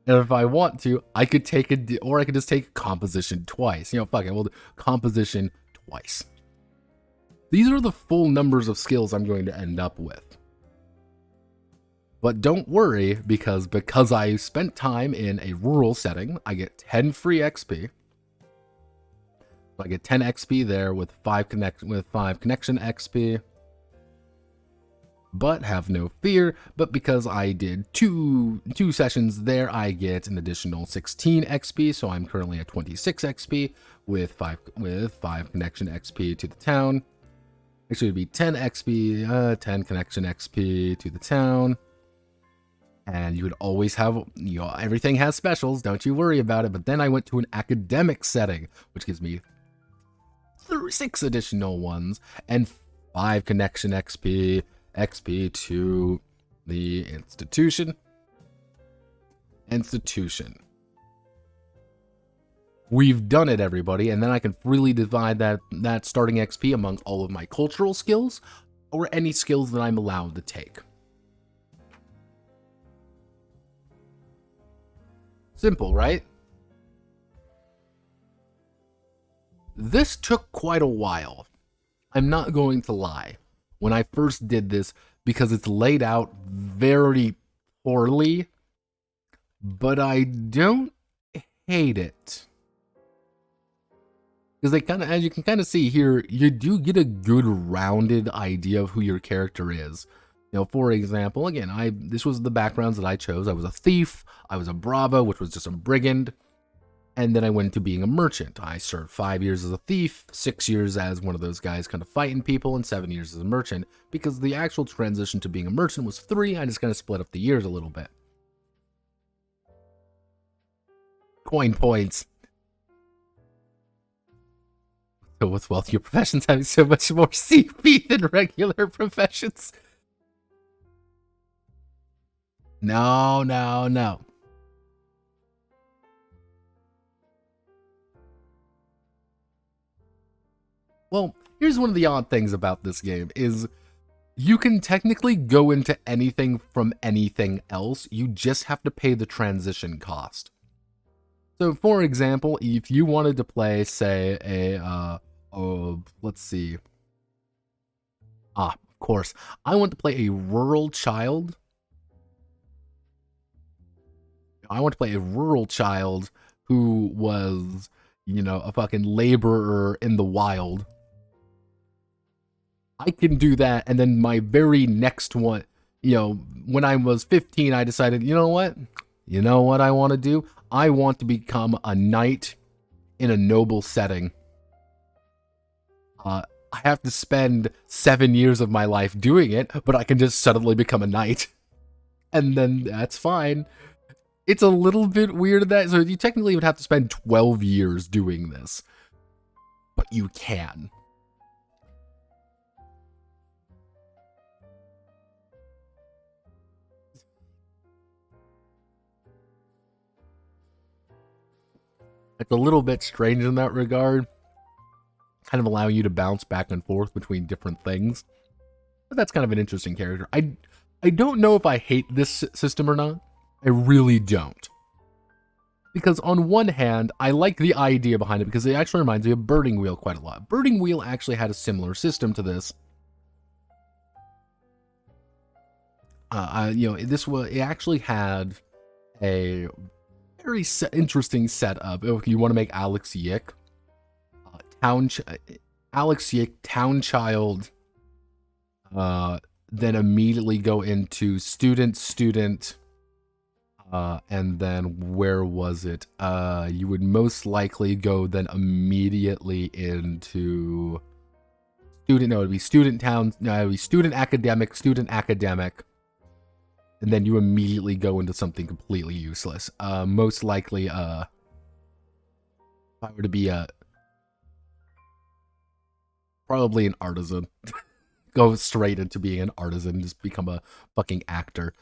And if I want to, I could take or I could just take composition twice. Fuck it, we'll do composition twice. These are the full numbers of skills I'm going to end up with. But don't worry, because I spent time in a rural setting, I get 10 free XP. So I get 10 XP there with 5 connection XP. But have no fear, but because I did two sessions there, I get an additional 16 XP, so I'm currently at 26 XP with 5 connection XP to the town. Actually, it would be 10 XP, 10 connection XP to the town. And you would always have, everything has specials, don't you worry about it. But then I went to an academic setting, which gives me 6 additional ones and 5 connection XP to the institution. Institution. We've done it, everybody, and then I can freely divide that starting XP among all of my cultural skills or any skills that I'm allowed to take. Simple, right? This took quite a while. I'm not going to lie. When I first did this, because it's laid out very poorly, but I don't hate it. Because they kind of, as you can kind of see here, you do get a good rounded idea of who your character is. You know, for example, again, this was the backgrounds that I chose. I was a thief, I was a bravo, which was just a brigand, and then I went to being a merchant. I served 5 years as a thief, 6 years as one of those guys kind of fighting people, and 7 years as a merchant. Because the actual transition to being a merchant was 3, I just kind of split up the years a little bit. Coin points. So with wealthier professions having so much more CP than regular professions. No. Well, here's one of the odd things about this game is you can technically go into anything from anything else. You just have to pay the transition cost. So, for example, if you wanted to play, say, let's see. Of course. I want to play a rural child. I want to play a rural child who was, you know, a fucking laborer in the wild. I can do that, and then my very next one, you know, when I was 15, I decided, you know what? You know what I want to do? I want to become a knight in a noble setting. I have to spend 7 years of my life doing it, but I can just suddenly become a knight. And then that's fine. It's a little bit weird that, so you technically would have to spend 12 years doing this. But you can. It's a little bit strange in that regard. Kind of allowing you to bounce back and forth between different things. But that's kind of an interesting character. I don't know if I hate this system or not. I really don't. Because on one hand, I like the idea behind it because it actually reminds me of Birding Wheel quite a lot. Birding Wheel actually had a similar system to this. It actually had a very interesting setup. If you want to make Alex Yick, Alex Yick, Town Child, then immediately go into student, and then where was it? You would most likely go then immediately into student. No, it'd be student town. No, it'd be student academic, and then you immediately go into something completely useless. Most likely, if I were to be probably an artisan. Go straight into being an artisan, just become a fucking actor.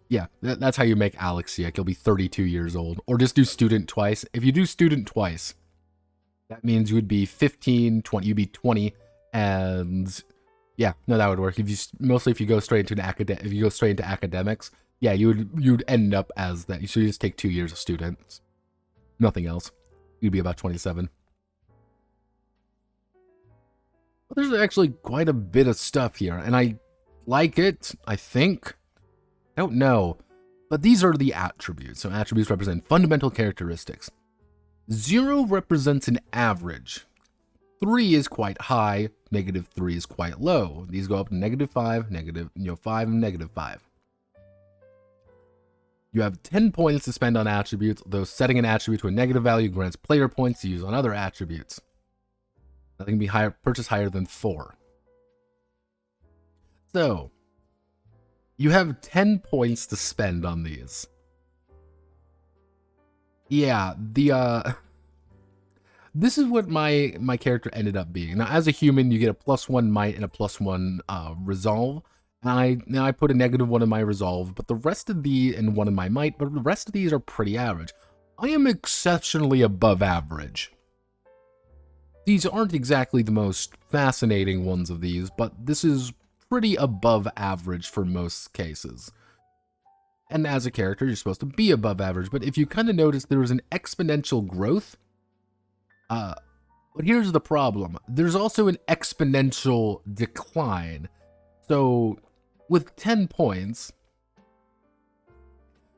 Yeah, that's how you make Alex Yick. You'll be 32 years old. Or just do student twice. If you do student twice, that means you would be 15, 20, you'd be 20, and yeah, no, that would work. If you go straight into academics, yeah, you'd end up as that. So you just take 2 years of students. Nothing else. You'd be about 27. But there's actually quite a bit of stuff here, and I like it, I think. I don't know. But these are the attributes. So attributes represent fundamental characteristics. 0 represents an average. 3 is quite high. -3 is quite low. These go up to -5, -5, and -5. You have 10 points to spend on attributes, though setting an attribute to a negative value grants player points to use on other attributes. Nothing can be purchased higher than 4. So, you have 10 points to spend on these. Yeah, this is what my character ended up being. Now, as a human, you get a +1 might and a +1 resolve. Now I put a -1 in my resolve, but the rest of and 1 in my might, but the rest of these are pretty average. I am exceptionally above average. These aren't exactly the most fascinating ones of these, but this is pretty above average for most cases. And as a character, you're supposed to be above average, but if you kind of notice, there is an exponential growth. But here's the problem. There's also an exponential decline. So, with 10 points...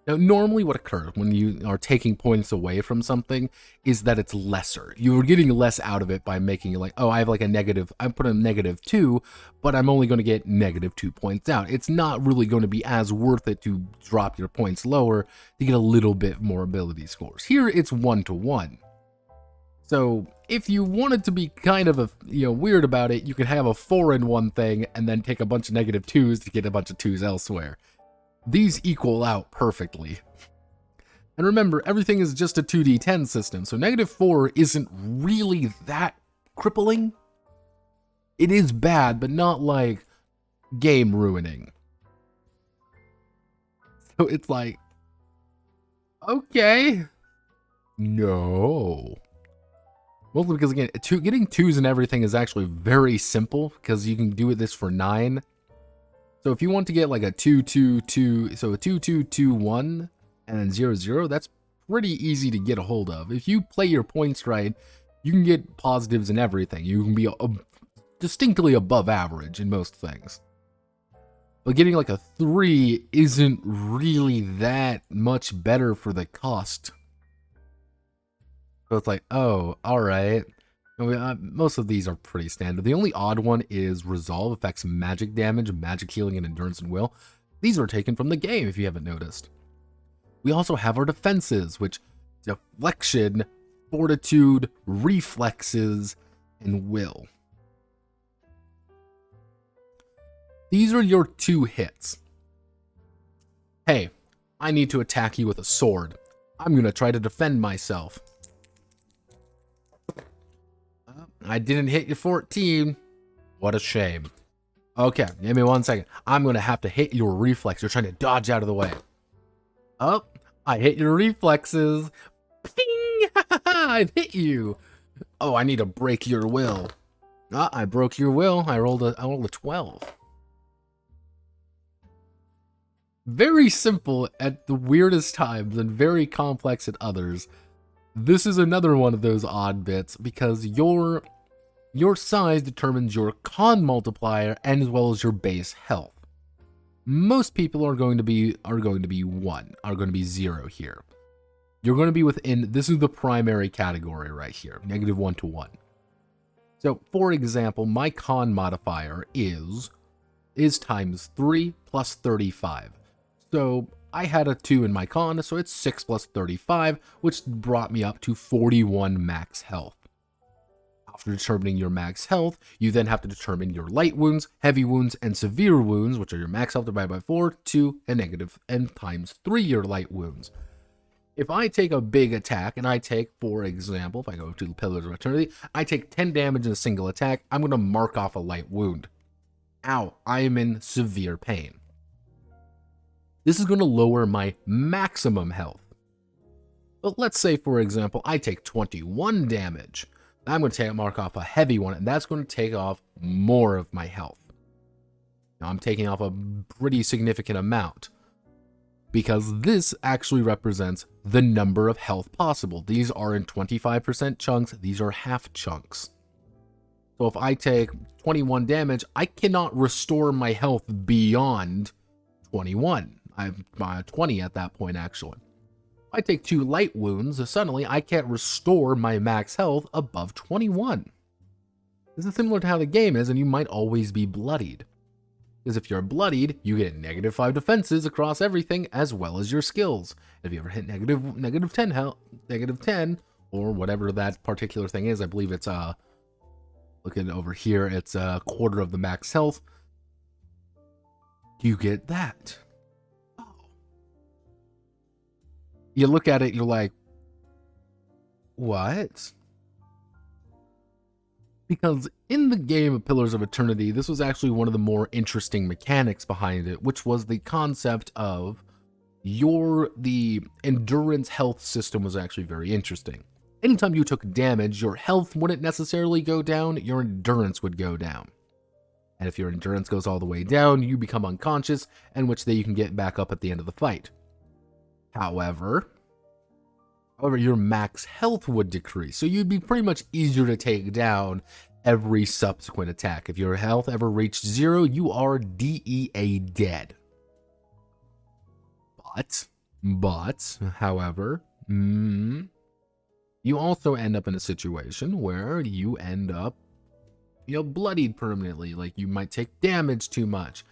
Now, normally what occurs when you are taking points away from something is that it's lesser. You're getting less out of it by making it like, oh, I have like a negative, I put a -2, but I'm only going to get -2 points out. It's not really going to be as worth it to drop your points lower to get a little bit more ability scores. Here, it's 1-to-1. So, if you wanted to be kind of weird about it, you could have a 4 in one thing and then take a bunch of -2s to get a bunch of 2s elsewhere. These equal out perfectly. And remember, everything is just a 2d10 system, so -4 isn't really that crippling. It is bad, but not like game ruining. So it's like, okay. No. Mostly because, again, getting 2s and everything is actually very simple, because you can do this for 9. So if you want to get like a 2-2-2, so a 2-2-2-1 and then 0-0, that's pretty easy to get a hold of. If you play your points right, you can get positives in everything. You can be distinctly above average in most things. But getting like a 3 isn't really that much better for the cost. So it's like, oh, alright. Most of these are pretty standard. The only odd one is Resolve affects magic damage, magic healing, and endurance and will. These are taken from the game, if you haven't noticed. We also have our defenses, which deflection, fortitude, reflexes, and will. These are your 2 hits. Hey, I need to attack you with a sword. I'm going to try to defend myself. I didn't hit your 14. What a shame. Okay, give me 1 second. I'm going to have to hit your reflex. You're trying to dodge out of the way. Oh, I hit your reflexes. Ping! I've hit you. Oh, I need to break your will. Ah, I broke your will. I rolled a 12. Very simple at the weirdest times and very complex at others. This is another one of those odd bits because your size determines your con multiplier and as well as your base health. Most people are going to be 0 here. You're going to be within, this is the primary category right here, -1 to 1. So, for example, my con modifier is times 3 plus 35. So, I had a 2 in my con, so it's 6 plus 35, which brought me up to 41 max health. After determining your max health, you then have to determine your light wounds, heavy wounds, and severe wounds, which are your max health divided by 4, 2, and times 3 your light wounds. If I take a big attack, and I take, for example, if I go to the Pillars of Eternity, I take 10 damage in a single attack, I'm going to mark off a light wound. Ow, I am in severe pain. This is going to lower my maximum health. But let's say, for example, I take 21 damage. I'm going to mark off a heavy one, and that's going to take off more of my health. Now, I'm taking off a pretty significant amount, because this actually represents the number of health possible. These are in 25% chunks, these are half chunks. So if I take 21 damage, I cannot restore my health beyond 21. I'm 20 at that point, actually. If I take 2 light wounds, suddenly I can't restore my max health above 21. This is similar to how the game is, and you might always be bloodied. Because if you're bloodied, you get -5 defenses across everything, as well as your skills. If you ever hit negative 10 health, -10, or whatever that particular thing is, I believe it's looking over here, it's a quarter of the max health. You get that. You look at it, you're like, what? Because in the game of Pillars of Eternity, this was actually one of the more interesting mechanics behind it, which was the concept of the endurance health system was actually very interesting. Anytime you took damage, your health wouldn't necessarily go down, your endurance would go down. And if your endurance goes all the way down, you become unconscious, in which day you can get back up at the end of the fight. However, your max health would decrease, so you'd be pretty much easier to take down every subsequent attack. If your health ever reached 0, you are DEA dead. But, however, you also end up in a situation where you end up, bloodied permanently, like you might take damage too much.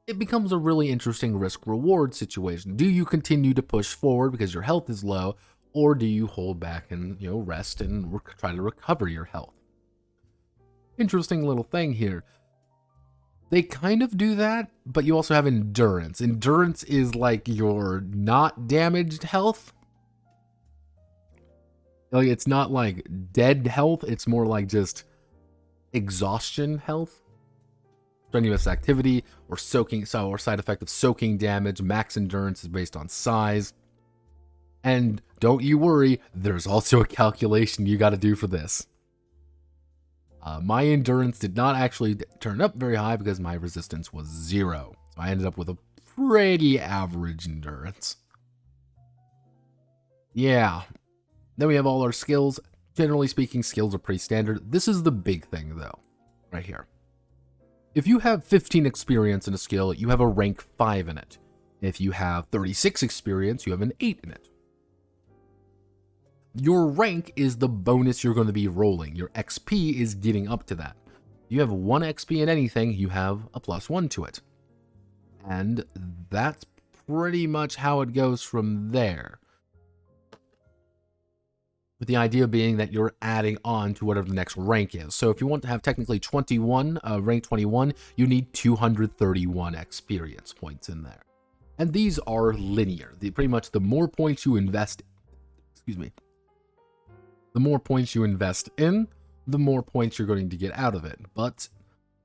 It becomes a really interesting risk-reward situation. Do you continue to push forward because your health is low, or do you hold back and, rest and try to recover your health? Interesting little thing here. They kind of do that, but you also have endurance. Endurance is like your not damaged health. Like, it's not like dead health, it's more like just exhaustion health. Strenuous activity or side effect of soaking damage. Max endurance is based on size. And don't you worry, there's also a calculation you got to do for this. My endurance did not actually turn up very high because my resistance was 0. So I ended up with a pretty average endurance. Yeah. Then we have all our skills. Generally speaking, skills are pretty standard. This is the big thing, though, right here. If you have 15 experience in a skill, you have a rank 5 in it. If you have 36 experience, you have an 8 in it. Your rank is the bonus you're going to be rolling. Your XP is getting up to that. If you have 1 XP in anything, you have a +1 to it. And that's pretty much how it goes from there. With the idea being that you're adding on to whatever the next rank is. So if you want to have technically 21, rank 21, you need 231 experience points in there. And these are linear. Pretty much the more points you invest, the more points you invest in, the more points you're going to get out of it. But,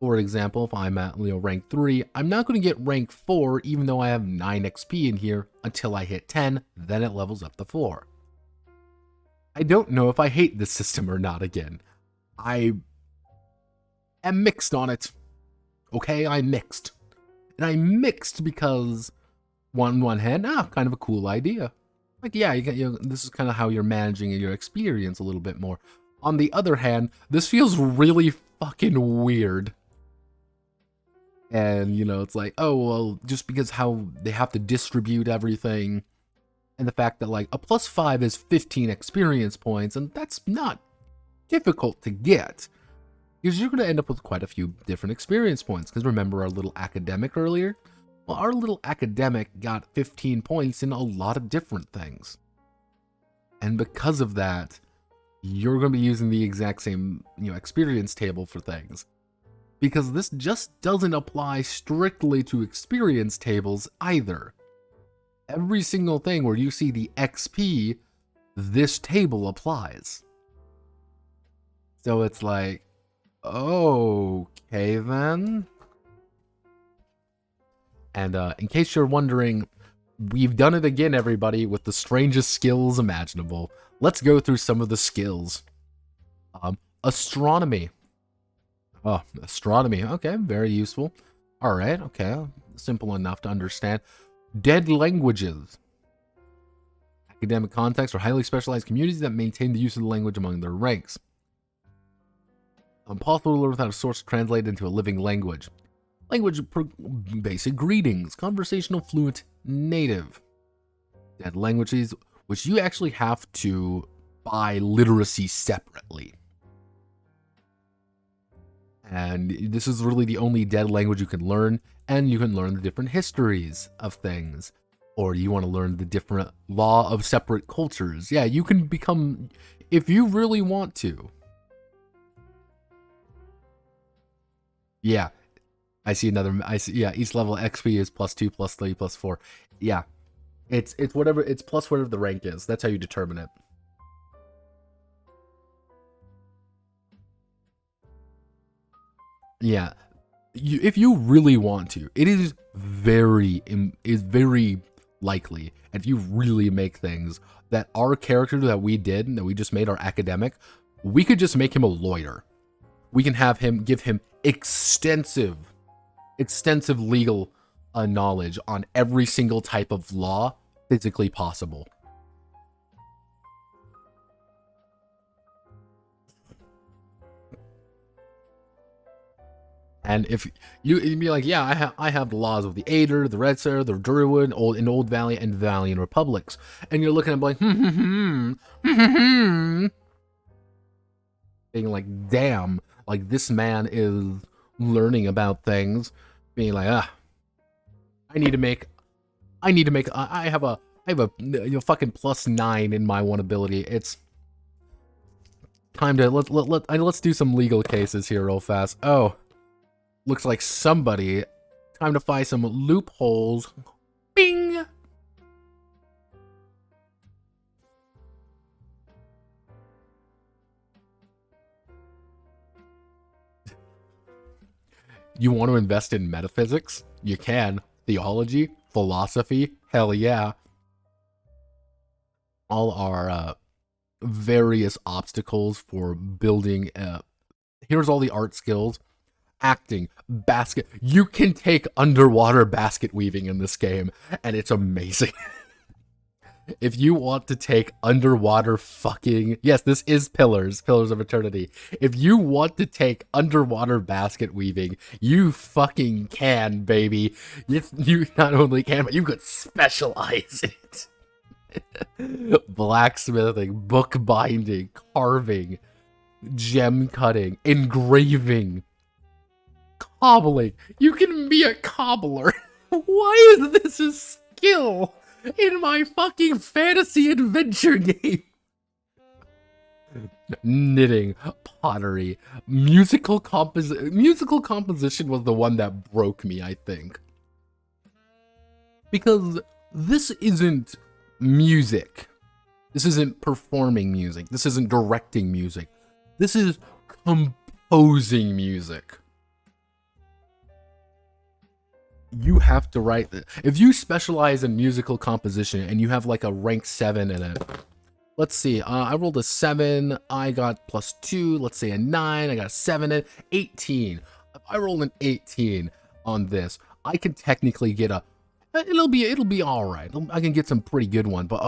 for example, if I'm at rank 3, I'm not going to get rank 4 even though I have 9 XP in here until I hit 10, then it levels up to 4. I don't know if I hate this system or not again. I am mixed on it. Okay, I'm mixed. And I'm mixed because, on one hand, kind of a cool idea. Like, yeah, this is kind of how you're managing your experience a little bit more. On the other hand, this feels really fucking weird. And, it's like, oh, well, just because how they have to distribute everything, and the fact that, like, a +5 is 15 experience points, and that's not difficult to get. Because you're going to end up with quite a few different experience points. Because remember our little academic earlier? Well, our little academic got 15 points in a lot of different things. And because of that, you're going to be using the exact same, experience table for things. Because this just doesn't apply strictly to experience tables either. Every single thing where you see the XP, this table applies. So it's like, okay then. And in case you're wondering, we've done it again, everybody, with the strangest skills imaginable. Let's go through some of the skills. Astronomy. Oh, astronomy. Okay, very useful. All right, okay. Simple enough to understand. Dead languages. Academic contexts or highly specialized communities that maintain the use of the language among their ranks. Impossible to learn without a source translated into a living language. Language basic greetings, conversational fluent native. Dead languages, which you actually have to buy literacy separately. And this is really the only dead language you can learn, and you can learn the different histories of things. Or you want to learn the different law of separate cultures. Yeah, you can become, if you really want to. Yeah. Yeah, each level XP is +2, +3, +4. Yeah. It's whatever, it's plus whatever the rank is. That's how you determine it. Yeah, if you really want to, it is very likely, if you really make things, that our character that we just made, our academic, we could just make him a lawyer. We can have him, give him extensive legal knowledge on every single type of law physically possible. And if you'd be like, yeah, I have the laws of the Ader, the Red Sir, the Druid, Old Valley, and Valiant Republics. And you're looking at like, being like, damn, like this man is learning about things, being like, I have a fucking +9 in my one ability. It's time to let's do some legal cases here real fast. Oh. Looks like somebody. Time to find some loopholes. Bing! You want to invest in metaphysics? You can. Theology, philosophy, hell yeah. All our various obstacles for building. Here's all the art skills. Acting, basket. You can take underwater basket weaving in this game, and it's amazing. If you want to take underwater fucking... Yes, this is Pillars of Eternity. If you want to take underwater basket weaving, you fucking can, baby. You not only can, but you could specialize it. Blacksmithing, bookbinding, carving, gem cutting, engraving, cobbling. You can be a cobbler. Why is this a skill in my fucking fantasy adventure game? Knitting, pottery, musical composition was the one that broke me, I think. Because this isn't music. This isn't performing music. This isn't directing music. This is composing music. You have to write it. If you specialize in musical composition and you have like a rank 7 in it, let's see, I rolled a 7, I got +2, let's say a 9, I got a 7 in 18. If I roll an 18 on this, I can technically get a, it'll be all right. I can get some pretty good one, but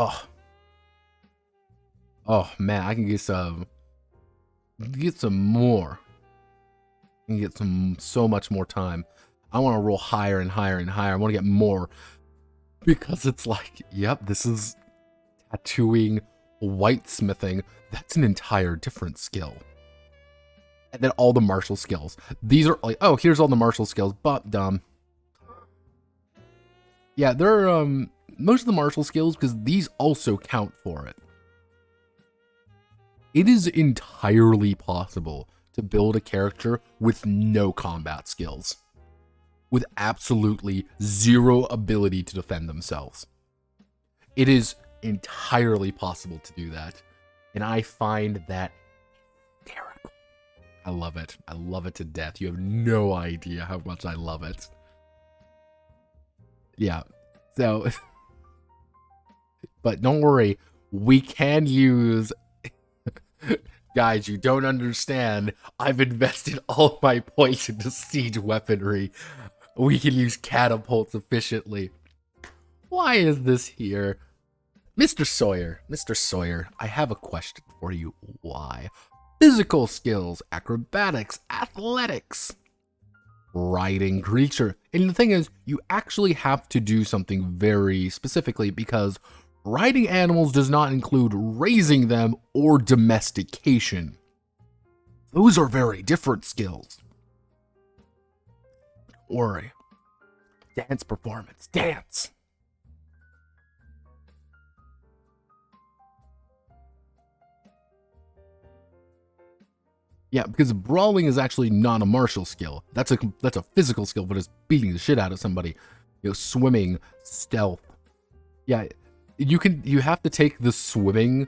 oh man, I can get some more. I can get so much more time. I want to roll higher and higher and higher. I want to get more. Because it's like, yep, this is tattooing, whitesmithing. That's an entire different skill. And then all the martial skills. These are like, oh, here's all the martial skills. But, yeah, there are most of the martial skills, because these also count for it. It is entirely possible to build a character with no combat skills. With absolutely zero ability to defend themselves. It is entirely possible to do that. And I find that hysterical. I love it. I love it to death. You have no idea how much I love it. Yeah. So, but don't worry. We can use... Guys, you don't understand. I've invested all my points into siege weaponry. We can use catapults efficiently. Why is this here? Mr. Sawyer, I have a question for you. Why? Physical skills, acrobatics, athletics, riding creature. And the thing is, you actually have to do something very specifically, because riding animals does not include raising them or domestication. Those are very different skills. Don't worry. Dance performance. Dance. Yeah, because brawling is actually not a martial skill. That's a physical skill, but it's beating the shit out of somebody. You know, swimming, stealth. Yeah, you have to take the swimming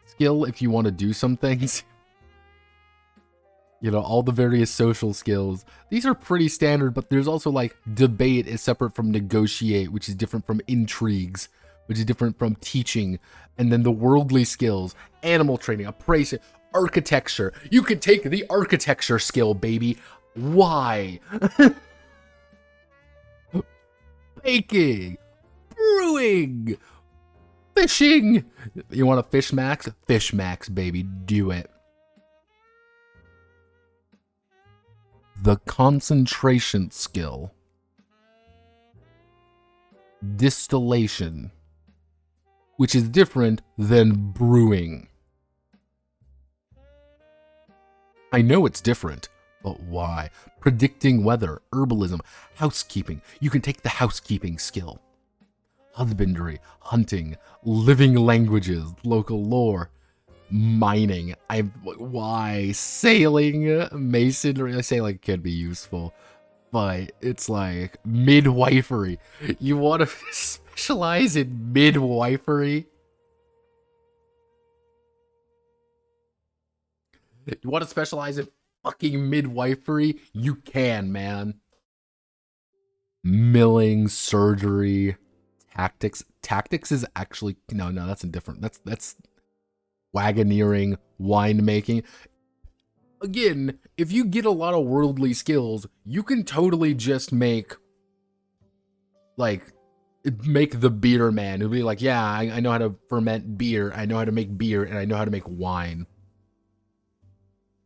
skill if you want to do some things. You know, all the various social skills. These are pretty standard, but there's also like debate is separate from negotiate, which is different from intrigues, which is different from teaching. And then the worldly skills, animal training, appraisal, architecture. You can take the architecture skill, baby. Why? Baking, brewing, fishing. You want a fish max? Fish max, baby. Do it. The concentration skill. Distillation, which is different than brewing. I know it's different, but why? Predicting weather, herbalism, housekeeping. You can take the housekeeping skill. Husbandry, hunting, living languages, local lore, mining. Why? Sailing, masonry. Sailing could be useful, but it's like midwifery. You want to specialize in midwifery? You want to specialize in fucking midwifery? You can, man. Milling, surgery, tactics. Tactics is actually no, that's indifferent. That's wagoneering, winemaking. Again, if you get a lot of worldly skills, you can totally just make the beer man who'll be like, yeah, I know how to ferment beer, I know how to make beer, and I know how to make wine.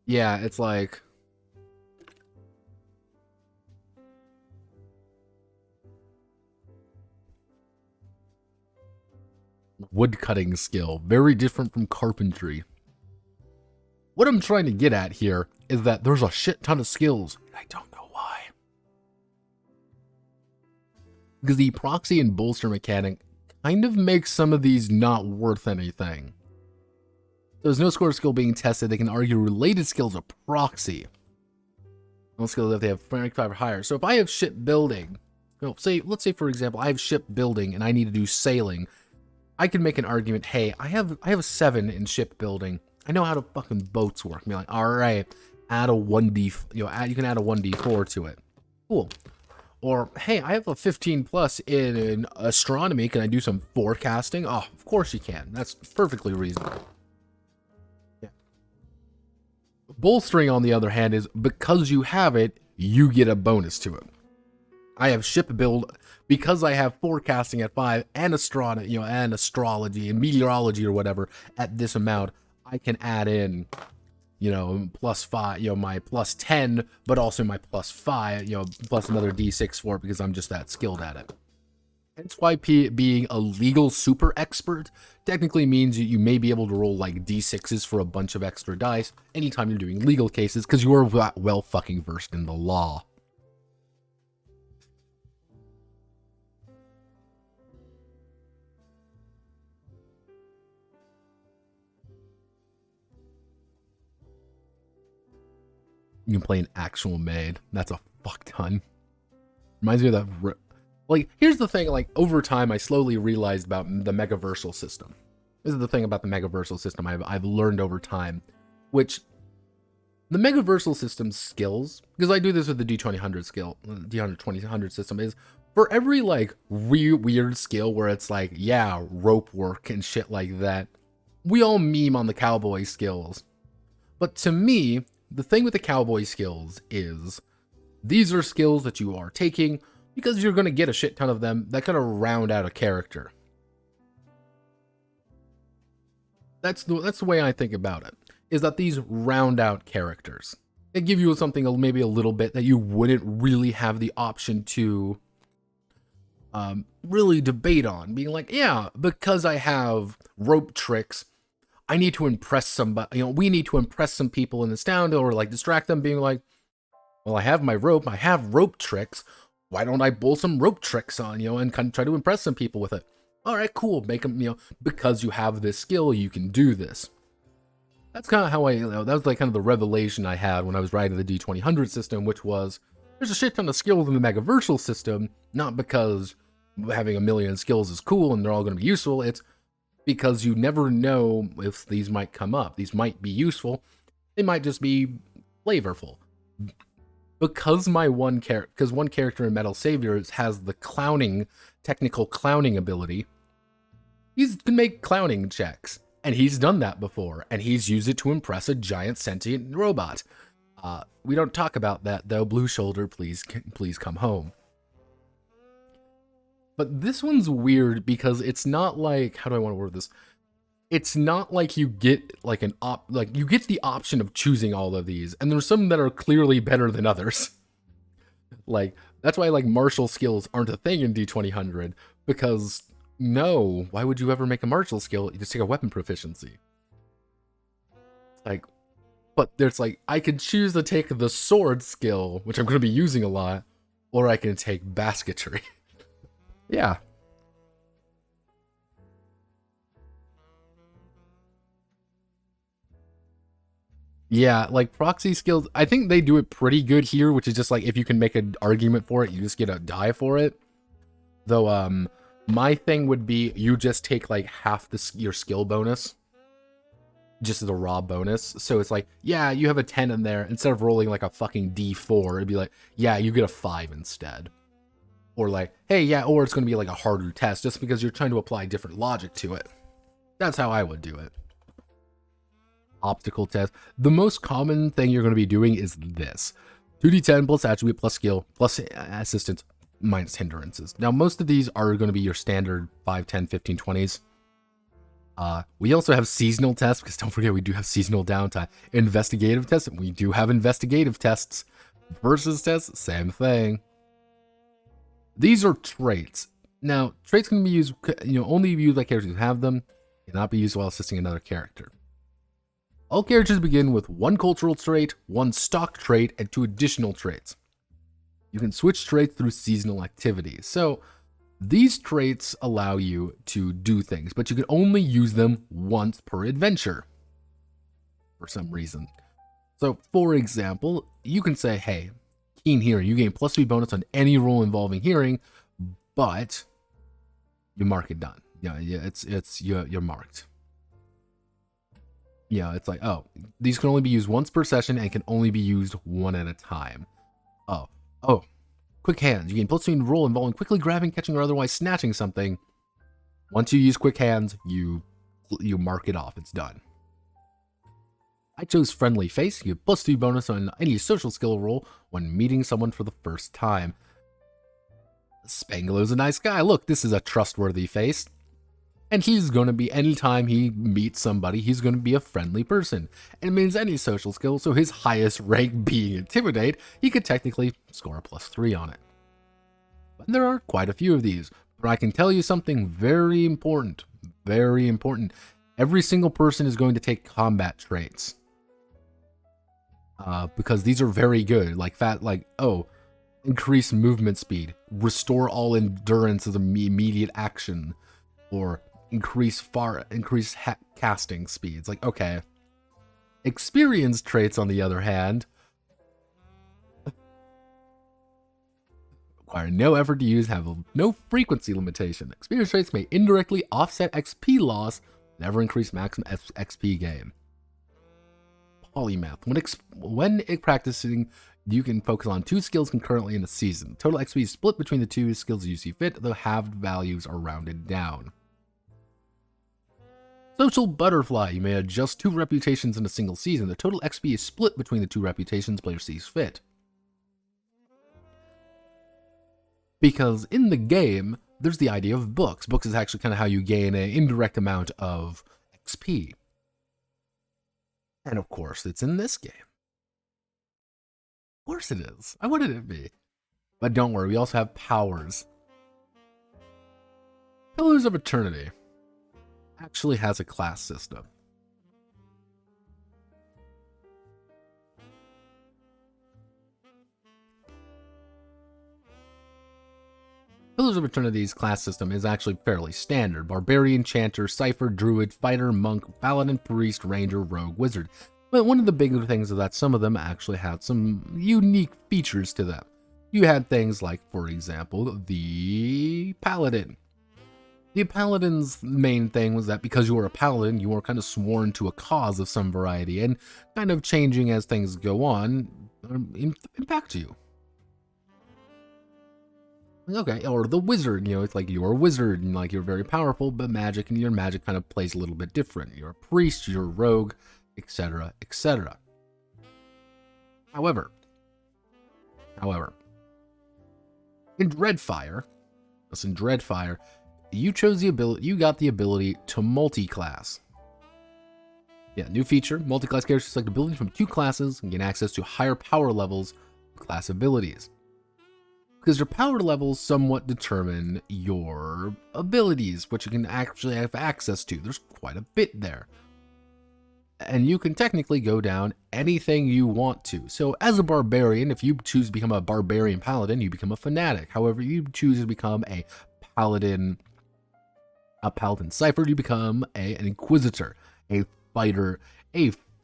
Yeah, it's like woodcutting skill, very different from carpentry. What I'm trying to get at here is that there's a shit ton of skills, and I don't know why. Because the proxy and bolster mechanic kind of makes some of these not worth anything. There's no score skill being tested. They can argue related skills of proxy. No skills if they have rank 5 or higher. So if I have shipbuilding, let's say for example, I have shipbuilding and I need to do sailing, I can make an argument, hey, I have a 7 in shipbuilding. I know how to fucking boats work. Be like, all right, add a 1d, you can add a 1d4 to it. Cool. Or, hey, I have a 15 plus in astronomy. Can I do some forecasting? Oh, of course you can. That's perfectly reasonable. Yeah. Bolstering, on the other hand, is because you have it, you get a bonus to it. I have ship build because I have forecasting at 5 and astronomy, and astrology and meteorology or whatever at this amount. I can add in, plus 5, my plus 10, but also my plus 5, plus another d6 for it because I'm just that skilled at it. Hence why being a legal super expert technically means you may be able to roll like d6s for a bunch of extra dice anytime you're doing legal cases because you are well fucking versed in the law. You can play an actual maid. That's a fuck ton. Reminds me of that. Like, here's the thing. Like, over time, I slowly realized about the megaversal system. This is the thing about the megaversal system I've learned over time. Which, the megaversal system's skills, because I do this with the D2000 skill, D2000 system, is for every, like, weird skill where it's like, yeah, rope work and shit like that, we all meme on the cowboy skills. But to me, the thing with the cowboy skills is these are skills that you are taking because you're going to get a shit ton of them that kind of round out a character. That's the way I think about it, is that these round out characters. They give you something maybe a little bit that you wouldn't really have the option to really debate on. Being like, yeah, because I have rope tricks, I need to impress somebody, we need to impress some people in this town or like distract them, being like, well, I have my rope, I have rope tricks. Why don't I bowl some rope tricks on, and kind of try to impress some people with it? All right, cool. Make them, because you have this skill, you can do this. That's kind of how that was like kind of the revelation I had when I was writing the D2000 system, which was there's a shit ton of skills in the megaversal system, not because having a million skills is cool and they're all going to be useful. It's because you never know if these might come up. These might be useful. They might just be flavorful. Because one character in Metal Saviors has the technical clowning ability, he can make clowning checks. And he's done that before, and he's used it to impress a giant sentient robot. We don't talk about that, though. Blue Shoulder, please come home. But this one's weird because it's not like, how do I want to word this? It's not like you get like you get the option of choosing all of these, and there's some that are clearly better than others. Like, that's why like martial skills aren't a thing in D2000, because no, why would you ever make a martial skill? You just take a weapon proficiency. Like, but there's like, I could choose to take the sword skill, which I'm going to be using a lot, or I can take basketry. Yeah. Yeah, like proxy skills, I think they do it pretty good here, which is just like, if you can make an argument for it, you just get a die for it. Though, my thing would be, you just take like half your skill bonus. Just as a raw bonus. So it's like, yeah, you have a 10 in there. Instead of rolling like a fucking D4, it'd be like, yeah, you get a 5 instead. Or like, hey, yeah, or it's going to be like a harder test just because you're trying to apply different logic to it. That's how I would do it. Optical test. The most common thing you're going to be doing is this. 2d10 plus attribute plus skill plus assistance minus hindrances. Now, most of these are going to be your standard 5, 10, 15, 20s. We also have seasonal tests, because don't forget we do have seasonal downtime. Investigative tests, we do have investigative tests. Versus tests, same thing. These are traits. Now, traits can be used, only used by characters who have them, cannot be used while assisting another character. All characters begin with 1 cultural trait, 1 stock trait, and 2 additional traits. You can switch traits through seasonal activities. So, these traits allow you to do things, but you can only use them once per adventure. For some reason. So, for example, you can say, hey, keen hearing, you gain +3 bonus on any roll involving hearing, but you mark it done. Yeah, you're marked. Yeah, it's like, oh, these can only be used once per session and can only be used one at a time. Oh, quick hands. You gain +2 roll involving quickly grabbing, catching, or otherwise snatching something. Once you use quick hands, you mark it off. It's done. I chose friendly face. You get +2 bonus on any social skill roll when meeting someone for the first time. Spangalo's a nice guy. Look, this is a trustworthy face. And he's going to be, anytime he meets somebody, he's going to be a friendly person. And it means any social skill, so his highest rank being Intimidate, he could technically score a +3 on it. But there are quite a few of these. But I can tell you something very important. Very important. Every single person is going to take combat traits. Because these are very good. Increase movement speed. Restore all endurance as an immediate action. Or increase casting speeds. Like, okay. Experience traits, on the other hand, require no effort to use, have no frequency limitation. Experience traits may indirectly offset XP loss, never increase maximum XP gain. Polymath. When practicing, you can focus on 2 skills concurrently in a season. Total XP is split between the 2 skills you see fit, though halved values are rounded down. Social Butterfly. You may adjust 2 reputations in a single season. The total XP is split between the 2 reputations player sees fit. Because in the game, there's the idea of books. Books is actually kind of how you gain an indirect amount of XP. And of course, it's in this game. Of course it is. Why wouldn't it be? But don't worry, we also have powers. Pillars of Eternity actually has a class system. Pillars of Eternity's class system is actually fairly standard. Barbarian, Chanter, Cypher, Druid, Fighter, Monk, Paladin, Priest, Ranger, Rogue, Wizard. But one of the bigger things is that some of them actually had some unique features to them. You had things like, for example, the Paladin. The paladin's main thing was that because you were a paladin, you were kind of sworn to a cause of some variety, and kind of changing as things go on impact you. Okay, or the wizard, it's like you're a wizard and like you're very powerful, but magic and your magic kind of plays a little bit different. You're a priest, you're a rogue, etc., etc. However, in Dreadfire, you got the ability to multi-class. Yeah, new feature, multi-class characters select abilities from 2 classes and gain access to higher power levels of class abilities. Because your power levels somewhat determine your abilities, which you can actually have access to. There's quite a bit there. And you can technically go down anything you want to. So as a barbarian, if you choose to become a barbarian paladin, you become a fanatic. However, you choose to become a paladin cipher, you become an inquisitor, a fighter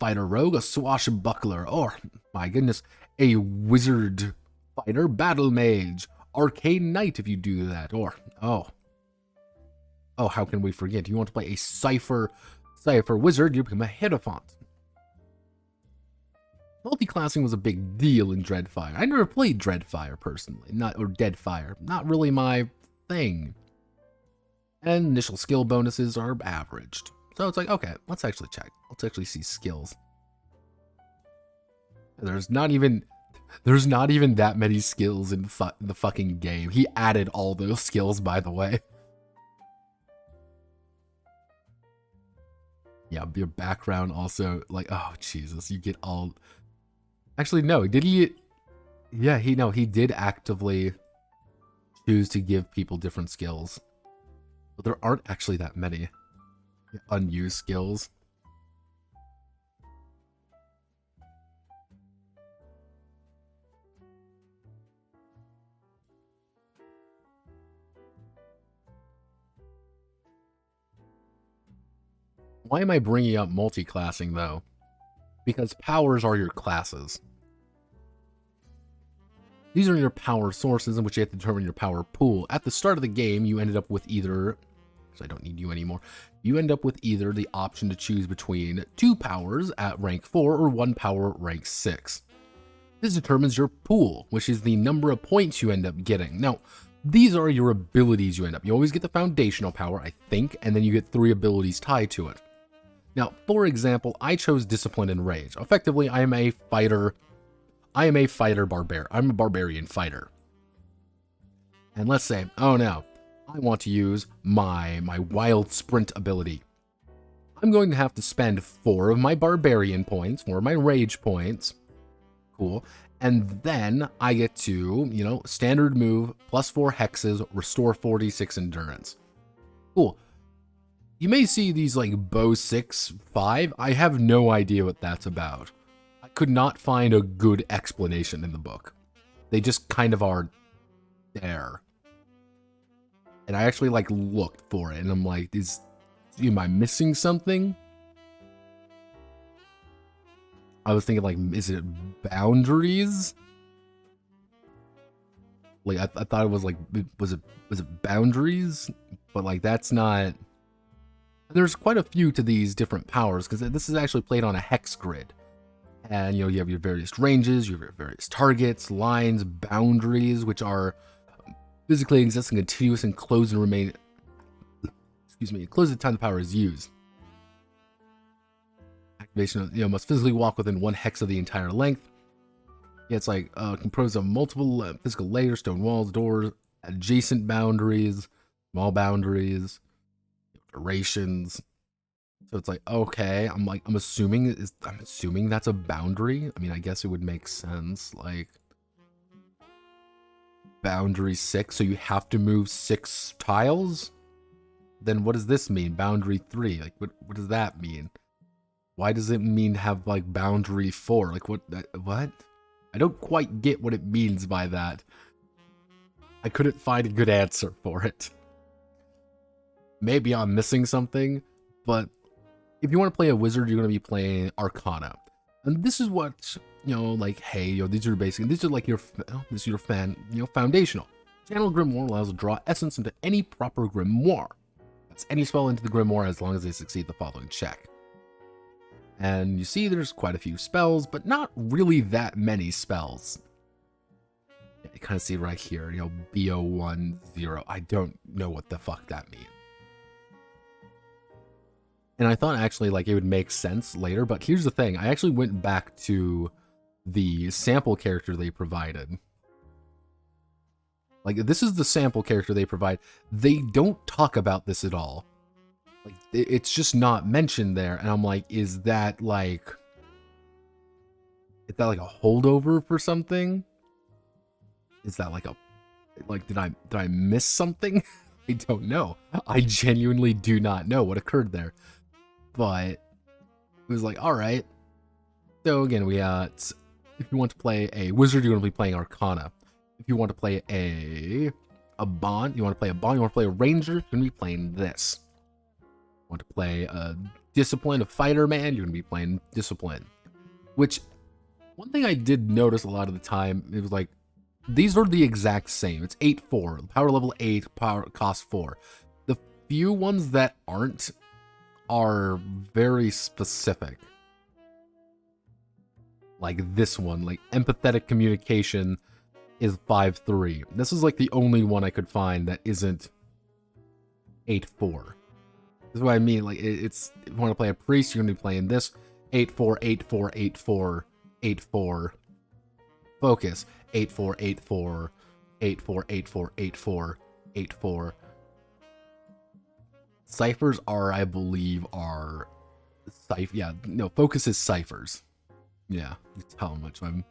rogue, a swashbuckler, or, my goodness, a wizard fighter, battle mage, arcane knight if you do that, or, oh, how can we forget? You want to play a cipher wizard, you become a Hierophant. Multiclassing was a big deal in Dreadfire. I never played Dreadfire personally, or Deadfire, not really my thing. And initial skill bonuses are averaged. So it's like, okay, let's actually check. Let's actually see skills. There's not even that many skills in the fucking game. He added all those skills, by the way. Yeah, your background also, like, oh, Jesus, you get all... Actually, no, did he... Yeah, he did actively choose to give people different skills. But there aren't actually that many unused skills. Why am I bringing up multi-classing, though? Because powers are your classes. These are your power sources in which you have to determine your power pool. At the start of the game, you ended up with either... I don't need you anymore. You end up with either the option to choose between 2 powers at rank 4 or 1 power at rank 6. This determines your pool, which is the number of points you end up getting. Now, these are your abilities you end up. You always get the foundational power, I think, and then you get 3 abilities tied to it. Now, for example, I chose Discipline and Rage. Effectively, I am a fighter. I'm a barbarian fighter. And let's say, oh no, I want to use my Wild Sprint ability. I'm going to have to spend 4 of my Barbarian points, 4 of my Rage points. Cool. And then I get to, standard move, +4 hexes, restore 46 endurance. Cool. You may see these like bow 6, 5. I have no idea what that's about. I could not find a good explanation in the book. They just kind of are there. And I actually like looked for it and I'm like, am I missing something? I was thinking like, is it boundaries? Like I thought it was like, was it boundaries? But like that's not. There's quite a few to these different powers because this is actually played on a hex grid. And you have your various ranges, you have your various targets, lines, boundaries, which are physically existing, continuous, and closed and remain. Close at the time the power is used. Activation, must physically walk within 1 hex of the entire length. Yeah, it's like composed of multiple physical layers, stone walls, doors, adjacent boundaries, small boundaries, durations. So it's like, okay, I'm assuming that's a boundary. I mean, I guess it would make sense. Like boundary 6, so you have to move 6 tiles. Then what does this mean? Boundary 3, like what does that mean? Why does it mean have like boundary 4? Like what? I don't quite get what it means by that. I couldn't find a good answer for it. Maybe I'm missing something, but if you want to play a wizard, you're going to be playing Arcana. And this is what, like, hey, these are like your foundational. Channel Grimoire allows to draw essence into any proper grimoire. casts any spell into the Grimoire as long as they succeed the following check. And you see there's quite a few spells, but not really that many spells. Yeah, you kind of see right here, BO10. I don't know what the fuck that means. And I thought actually like it would make sense later, but here's the thing. I actually went back to the sample character they provided. Like, this is the sample character they provide. They don't talk about this at all. Like, it's just not mentioned there. And I'm like, is that like a holdover for something? Is that like did I miss something? I don't know. I genuinely do not know what occurred there. But it was like, all right. So again, if you want to play a wizard, you're going to be playing Arcana. If you want to play a bond, you want to play a ranger, you're going to be playing this. You want to play a discipline, a fighter man, you're going to be playing discipline. Which, one thing I did notice a lot of the time, it was like, these are the exact same. It's 8-4, power level 8, power cost 4. The few ones that aren't are very specific. Like this one, like empathetic communication is 5-3. This is like the only one I could find that isn't 8-4. This is what I mean. Like it's if you want to play a priest, you're gonna be playing this 8-4, 8-4, 8-4, 8-4. Focus 8-4, 8-4, 8-4, 8-4, 8-4, 8-4. Ciphers are, I believe, focus is ciphers. Yeah, you can tell how much I'm.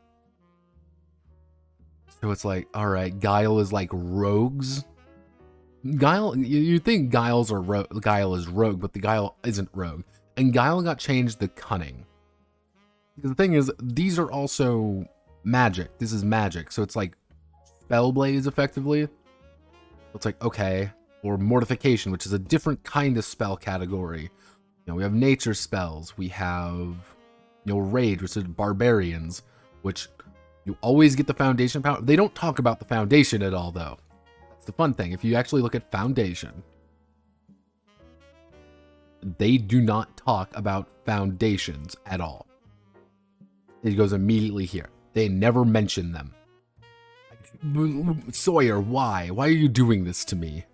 So it's like, all right, Guile is like rogues. Guile, you think Guile is rogue, but the Guile isn't rogue. And Guile got changed to cunning. Because the thing is, these are also magic. This is magic, so it's like Spellblades effectively. It's like, okay, or mortification, which is a different kind of spell category. We have nature spells. We have rage, which is barbarians, which you always get the foundation power. They don't talk about the foundation at all, though. That's the fun thing. If you actually look at foundation, they do not talk about foundations at all. It goes immediately here. They never mention them. Sawyer, why? Why are you doing this to me?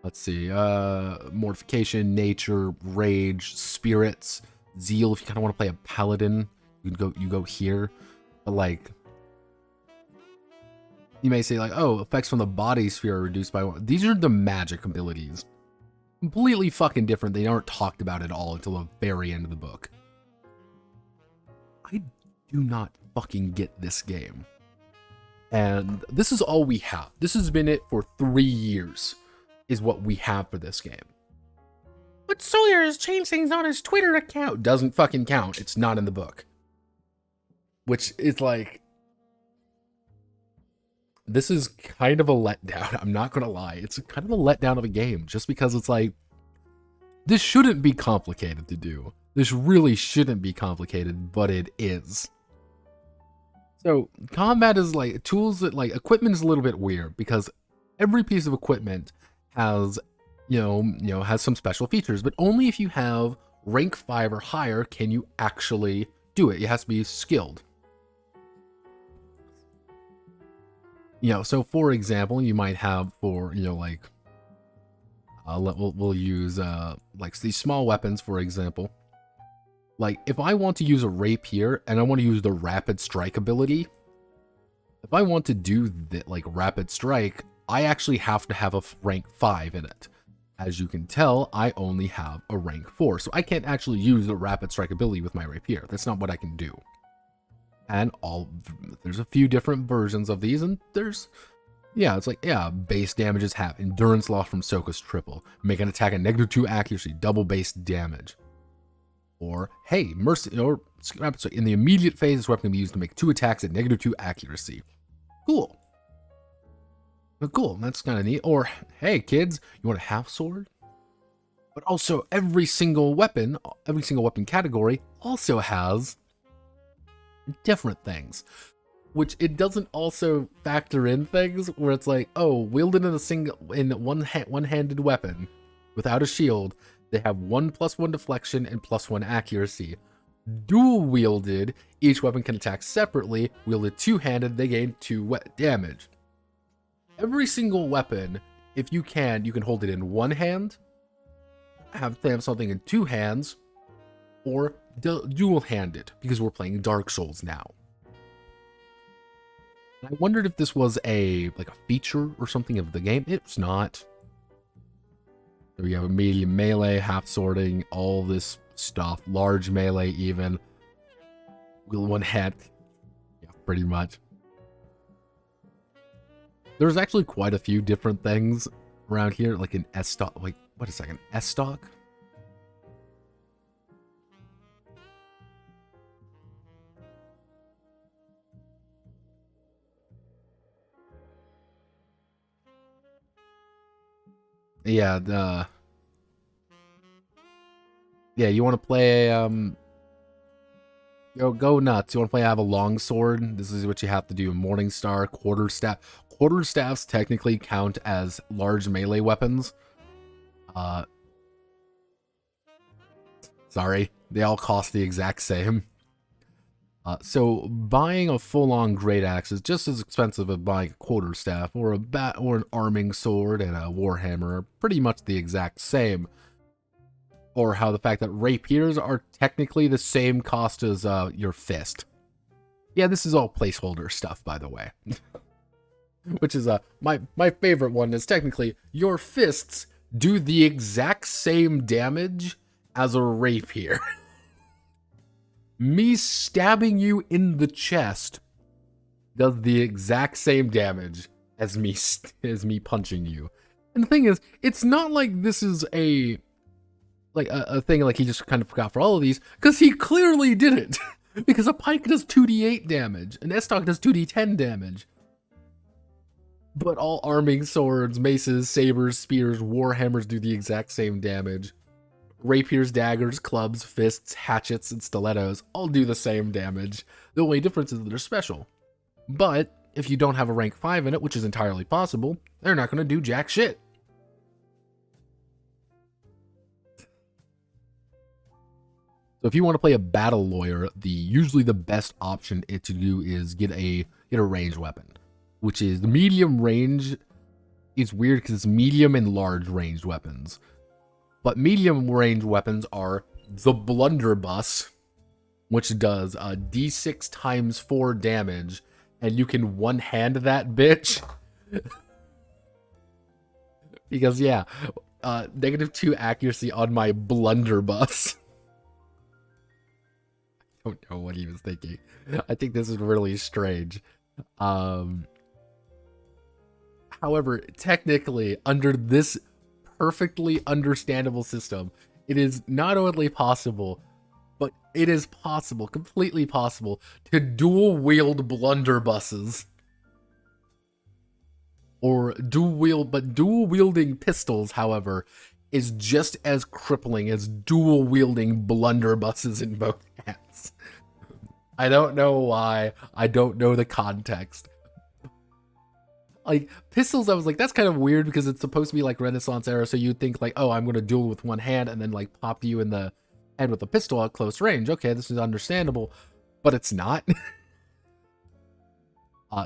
Let's see. Mortification, nature, rage, spirits, zeal. If you kind of want to play a paladin, you go here. But like, you may say like, oh, effects from the body sphere are reduced by 1. These are the magic abilities. Completely fucking different. They aren't talked about at all until the very end of the book. I do not fucking get this game. And this is all we have. This has been it for 3 years, is what we have for this game. But Sawyer has changed things on his Twitter account. Doesn't fucking count. It's not in the book. Which is like, this is kind of a letdown. I'm not gonna lie. It's kind of a letdown of a game, just because it's like, this shouldn't be complicated to do. This really shouldn't be complicated, but it is. So combat is like tools that like equipment is a little bit weird, because every piece of equipment has, has some special features, but only if you have rank 5 or higher can you actually do it. It has to be skilled. So for example, you might have for, we'll use like these small weapons, for example. Like if I want to use a rapier and I want to use the rapid strike ability, if I want to do that, like rapid strike, I actually have to have a rank 5 in it. As you can tell, I only have a rank 4, so I can't actually use the rapid strike ability with my rapier. That's not what I can do. And there's a few different versions of these, and there's, base damage is half, endurance loss from soak is triple, make an attack at -2 accuracy, double base damage. Or, hey, mercy, or in the immediate phase, this weapon can be used to make 2 attacks at -2 accuracy. Cool. Cool, that's kind of neat. Or, hey, kids, you want a half sword? But also, every single weapon category also has different things, which it doesn't also factor in things where it's like, oh, wielded in one-handed weapon without a shield, they have 1+1 deflection and +1 accuracy. Dual wielded, each weapon can attack separately. Wielded two-handed, they gain 2 damage. Every single weapon, if you can hold it in one hand, have something in 2 hands, or dual-handed, because we're playing Dark Souls now. I wondered if this was a feature or something of the game. It's not. So we have a medium melee, half sorting, all this stuff, large melee even. Wheel one hand. Yeah, pretty much. There's actually quite a few different things around here, like an S-stock. Wait a second. S-stock? Yeah, you want to play, go nuts. You want to play, have a long sword. This is what you have to do. Morningstar, quarterstaff. Quarterstaffs technically count as large melee weapons. Sorry, they all cost the exact same. So buying a full-on great axe is just as expensive as buying a quarterstaff, or an arming sword and a warhammer are pretty much the exact same. Or how the fact that rapiers are technically the same cost as your fist. Yeah, this is all placeholder stuff, by the way. Which is my favorite one is technically your fists do the exact same damage as a rapier. Me stabbing you in the chest does the exact same damage as me punching you. And the thing is, it's not like this is a thing like he just kind of forgot for all of these, because he clearly didn't. Because a pike does 2d8 damage, an S-stock does 2d10 damage. But all arming swords, maces, sabers, spears, warhammers do the exact same damage. Rapiers, daggers, clubs, fists, hatchets, and stilettos all do the same damage. The only difference is that they're special. But if you don't have a rank 5 in it, which is entirely possible, they're not going to do jack shit. So if you want to play a battle lawyer, usually the best option to do is get a ranged weapon, which is the medium range. It's weird because it's medium and large ranged weapons. But medium range weapons are the blunderbuss, which does d6 times 4 damage, and you can one-hand that bitch. Because yeah, -2 accuracy on my blunderbuss. I don't know what he was thinking. I think this is really strange. However, technically, under this perfectly understandable system, it is not only possible, but it is possible, completely possible, to dual wield blunderbusses. Or dual wielding pistols, however, is just as crippling as dual wielding blunderbusses in both hands. I don't know why. I don't know the context. Like, pistols, I was like, that's kind of weird because it's supposed to be like Renaissance era, so you'd think like, oh, I'm going to duel with one hand and then like pop you in the head with a pistol at close range. Okay, this is understandable, but it's not.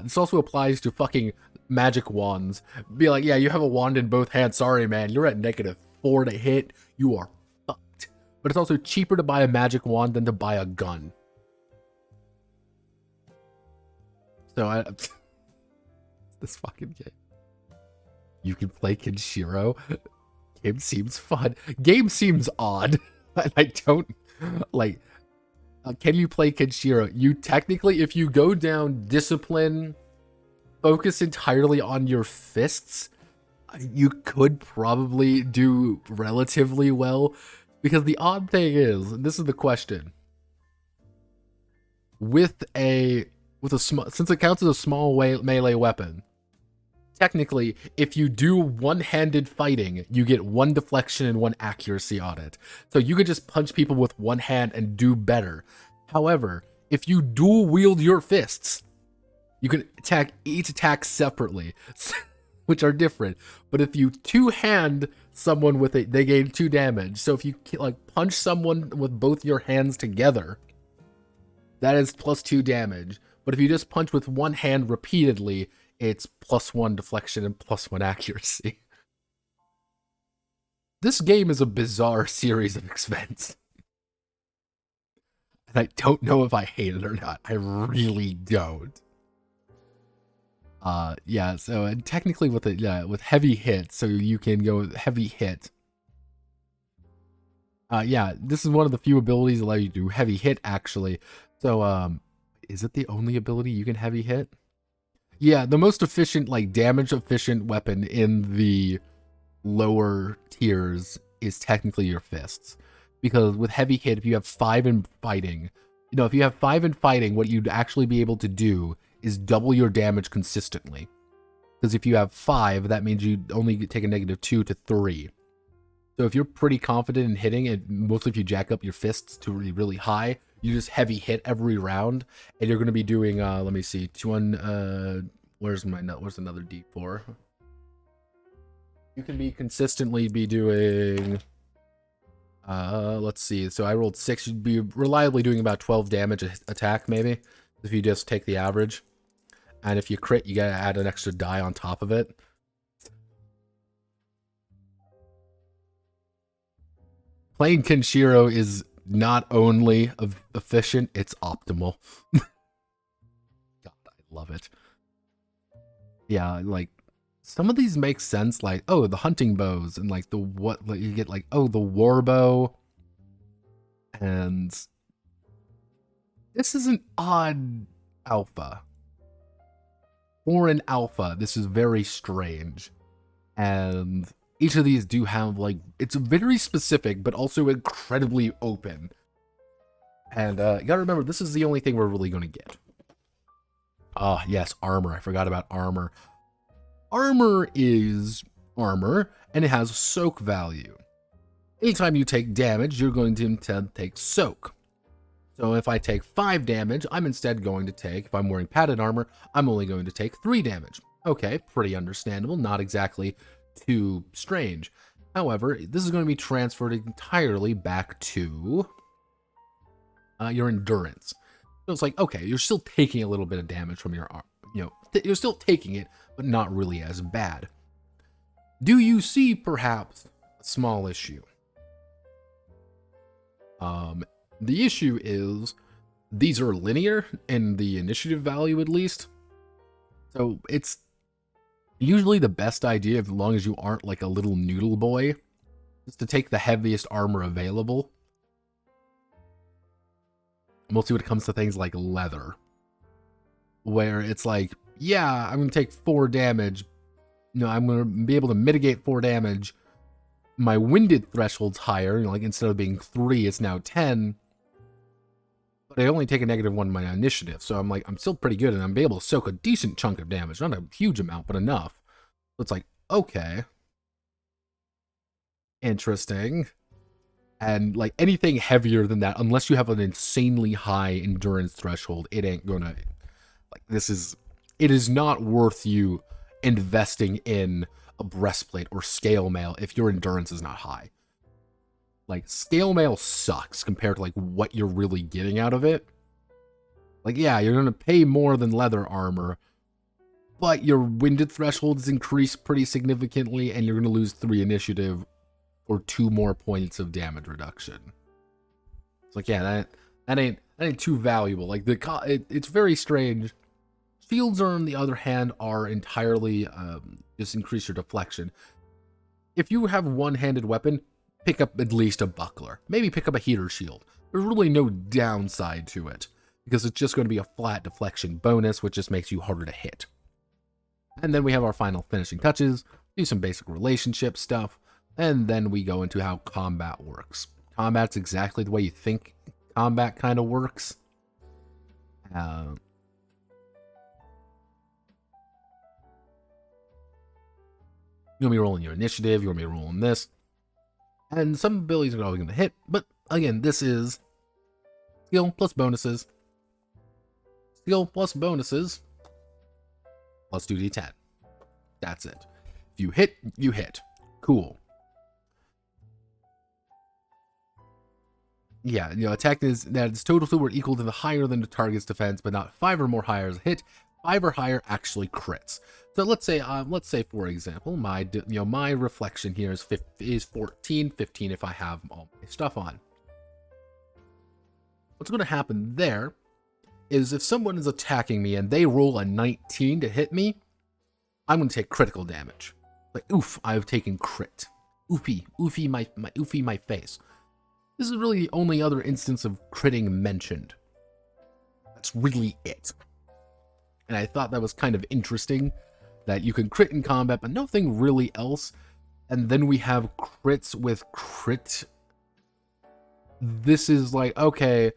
This also applies to fucking magic wands. Be like, yeah, you have a wand in both hands. Sorry, man, you're at -4 to hit. You are fucked. But it's also cheaper to buy a magic wand than to buy a gun. So this fucking game. You can play Kenshiro. Game seems fun. Game seems odd. I don't like. Can you play Kenshiro? You technically, if you go down discipline, focus entirely on your fists, you could probably do relatively well. Because the odd thing is, and this is the question, since it counts as a small melee weapon, technically, if you do one-handed fighting, you get 1 deflection and 1 accuracy on it. So you could just punch people with one hand and do better. However, if you dual wield your fists, you can attack each attack separately, which are different. But if you two-hand someone with it, they gain 2 damage. So if you like punch someone with both your hands together, that is plus 2 damage. But if you just punch with one hand repeatedly, it's plus 1 deflection and plus 1 accuracy. This game is a bizarre series of events. And I don't know if I hate it or not. I really don't. Yeah, so and technically with it, yeah, with heavy hit, so you can go with heavy hit. Yeah, this is one of the few abilities that allow you to do heavy hit, actually. So, is it the only ability you can heavy hit? Yeah, the most efficient, like, damage-efficient weapon in the lower tiers is technically your fists. Because with heavy hit, if you have 5 in fighting, if you have 5 in fighting, what you'd actually be able to do is double your damage consistently. Because if you have 5, that means you only take a -2 to 3. So if you're pretty confident in hitting it, mostly if you jack up your fists to really, really high, you just heavy hit every round, and you're going to be doing, let me see, where's another D4? You can consistently be doing, let's see, so I rolled 6, you'd be reliably doing about 12 damage attack, maybe, if you just take the average. And if you crit, you gotta add an extra die on top of it. Playing Kenshiro is not only efficient, it's optimal. God, I love it. Yeah, like, some of these make sense, like, oh, the hunting bows, and like you get like, oh, the war bow. And this is an odd alpha. For an alpha, this is very strange. And each of these do have, like, it's very specific, but also incredibly open. And you gotta remember, this is the only thing we're really gonna get. Yes, armor. I forgot about armor. Armor is armor, and it has soak value. Anytime you take damage, you're going to take soak. So if I take 5 damage, I'm instead going to take, if I'm wearing padded armor, I'm only going to take 3 damage. Okay, pretty understandable, not exactly too strange. However, this is going to be transferred entirely back to your endurance. So it's like, okay, you're still taking a little bit of damage from your arm. You're still taking it, but not really as bad. Do you see, perhaps, a small issue? The issue is, these are linear, in the initiative value at least. So it's usually the best idea, as long as you aren't like a little noodle boy, is to take the heaviest armor available. Mostly when it comes to things like leather. Where it's like, yeah, I'm going to take 4 damage. I'm going to be able to mitigate 4 damage. My winded threshold's higher. Like, instead of being 3, it's now 10. But I only take a -1 in my initiative. So I'm like, I'm still pretty good, and I'm able to soak a decent chunk of damage. Not a huge amount, but enough. So it's like, okay. Interesting. And like anything heavier than that, unless you have an insanely high endurance threshold, it ain't gonna, like, it is not worth you investing in a breastplate or scale mail if your endurance is not high. Like, scale mail sucks compared to like what you're really getting out of it. Like, yeah, you're gonna pay more than leather armor, but your winded threshold is increased pretty significantly, and you're gonna lose 3 initiative or 2 more points of damage reduction. It's like, yeah, that ain't too valuable. Like, it's very strange. Shields, on the other hand, are entirely just increase your deflection. If you have one-handed weapon, pick up at least a buckler. Maybe pick up a heater shield. There's really no downside to it, because it's just going to be a flat deflection bonus, which just makes you harder to hit. And then we have our final finishing touches, do some basic relationship stuff, and then we go into how combat works. Combat's exactly the way you think combat kind of works. You're going to be rolling your initiative, you're going to be rolling this. And some abilities are always going to hit, but again, this is skill plus bonuses. Skill plus bonuses plus 2d10. That's it. If you hit, you hit. Cool. Yeah, attack is that its total to or equal to the higher than the target's defense, but not 5 or more higher as a hit. 5 or higher actually crits. So let's say for example, my reflection here is 14, 15 if I have all my stuff on. What's going to happen there is if someone is attacking me and they roll a 19 to hit me, I'm going to take critical damage. Like, oof, I've taken crit. Oofy my face. This is really the only other instance of critting mentioned. That's really it. And I thought that was kind of interesting, that you can crit in combat, but nothing really else. And then we have crits with crit. This is like, okay,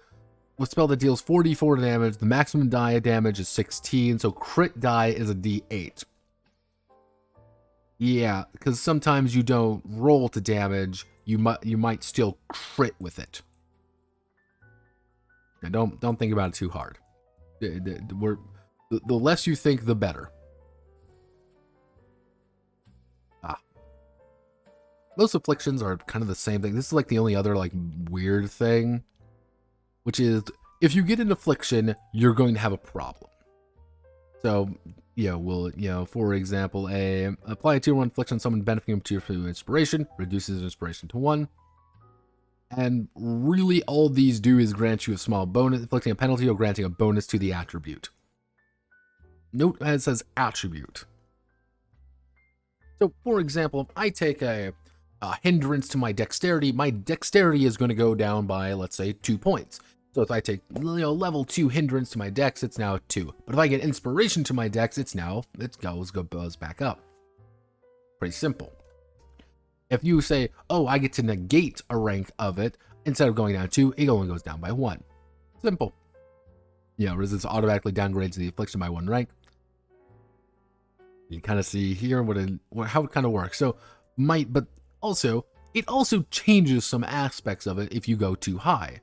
a spell that deals 4d4 damage, the maximum die damage is 16, so crit die is a d8. Yeah, because sometimes you don't roll to damage, you might still crit with it. And don't think about it too hard. The less you think, the better. Most afflictions are kind of the same thing. This is like the only other like weird thing, which is if you get an affliction, you're going to have a problem. So, for example, apply a tier 1 affliction on someone benefiting from tier 2 inspiration, reduces inspiration to 1. And really all these do is grant you a small bonus, inflicting a penalty or granting a bonus to the attribute. Note that it says attribute. So, for example, if I take a hindrance to my dexterity is going to go down by, let's say, 2 points. So if I take level 2 hindrance to my dex, it's now 2. But if I get inspiration to my dex, it goes back up. Pretty simple. If you say, oh, I get to negate a rank of it, instead of going down 2, it only goes down by 1. Simple. Resistance automatically downgrades the affliction by 1 rank. You kind of see here how it kind of works. So but also it also changes some aspects of it if you go too high.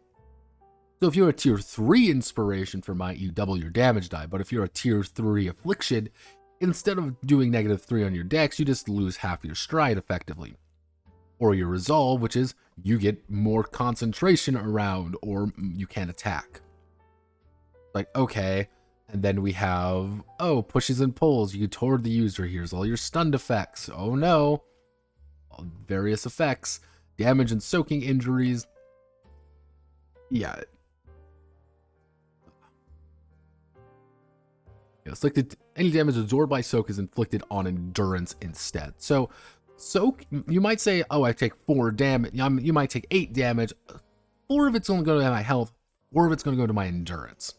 So if you're a tier 3 inspiration for might, you double your damage die. But if you're a tier 3 affliction, instead of doing -3 on your dex, you just lose half your stride effectively. Or your resolve, which is you get more concentration around, or you can't attack. Like, okay. And then we have, pushes and pulls. You toward the user. Here's all your stunned effects. Oh no. All various effects. Damage and soaking injuries. Yeah. Any damage absorbed by soak is inflicted on endurance instead. So, soak, you might say, oh, I take 4 damage. You might take 8 damage. 4 of it's only going to my health. 4 of it's going to go to my endurance.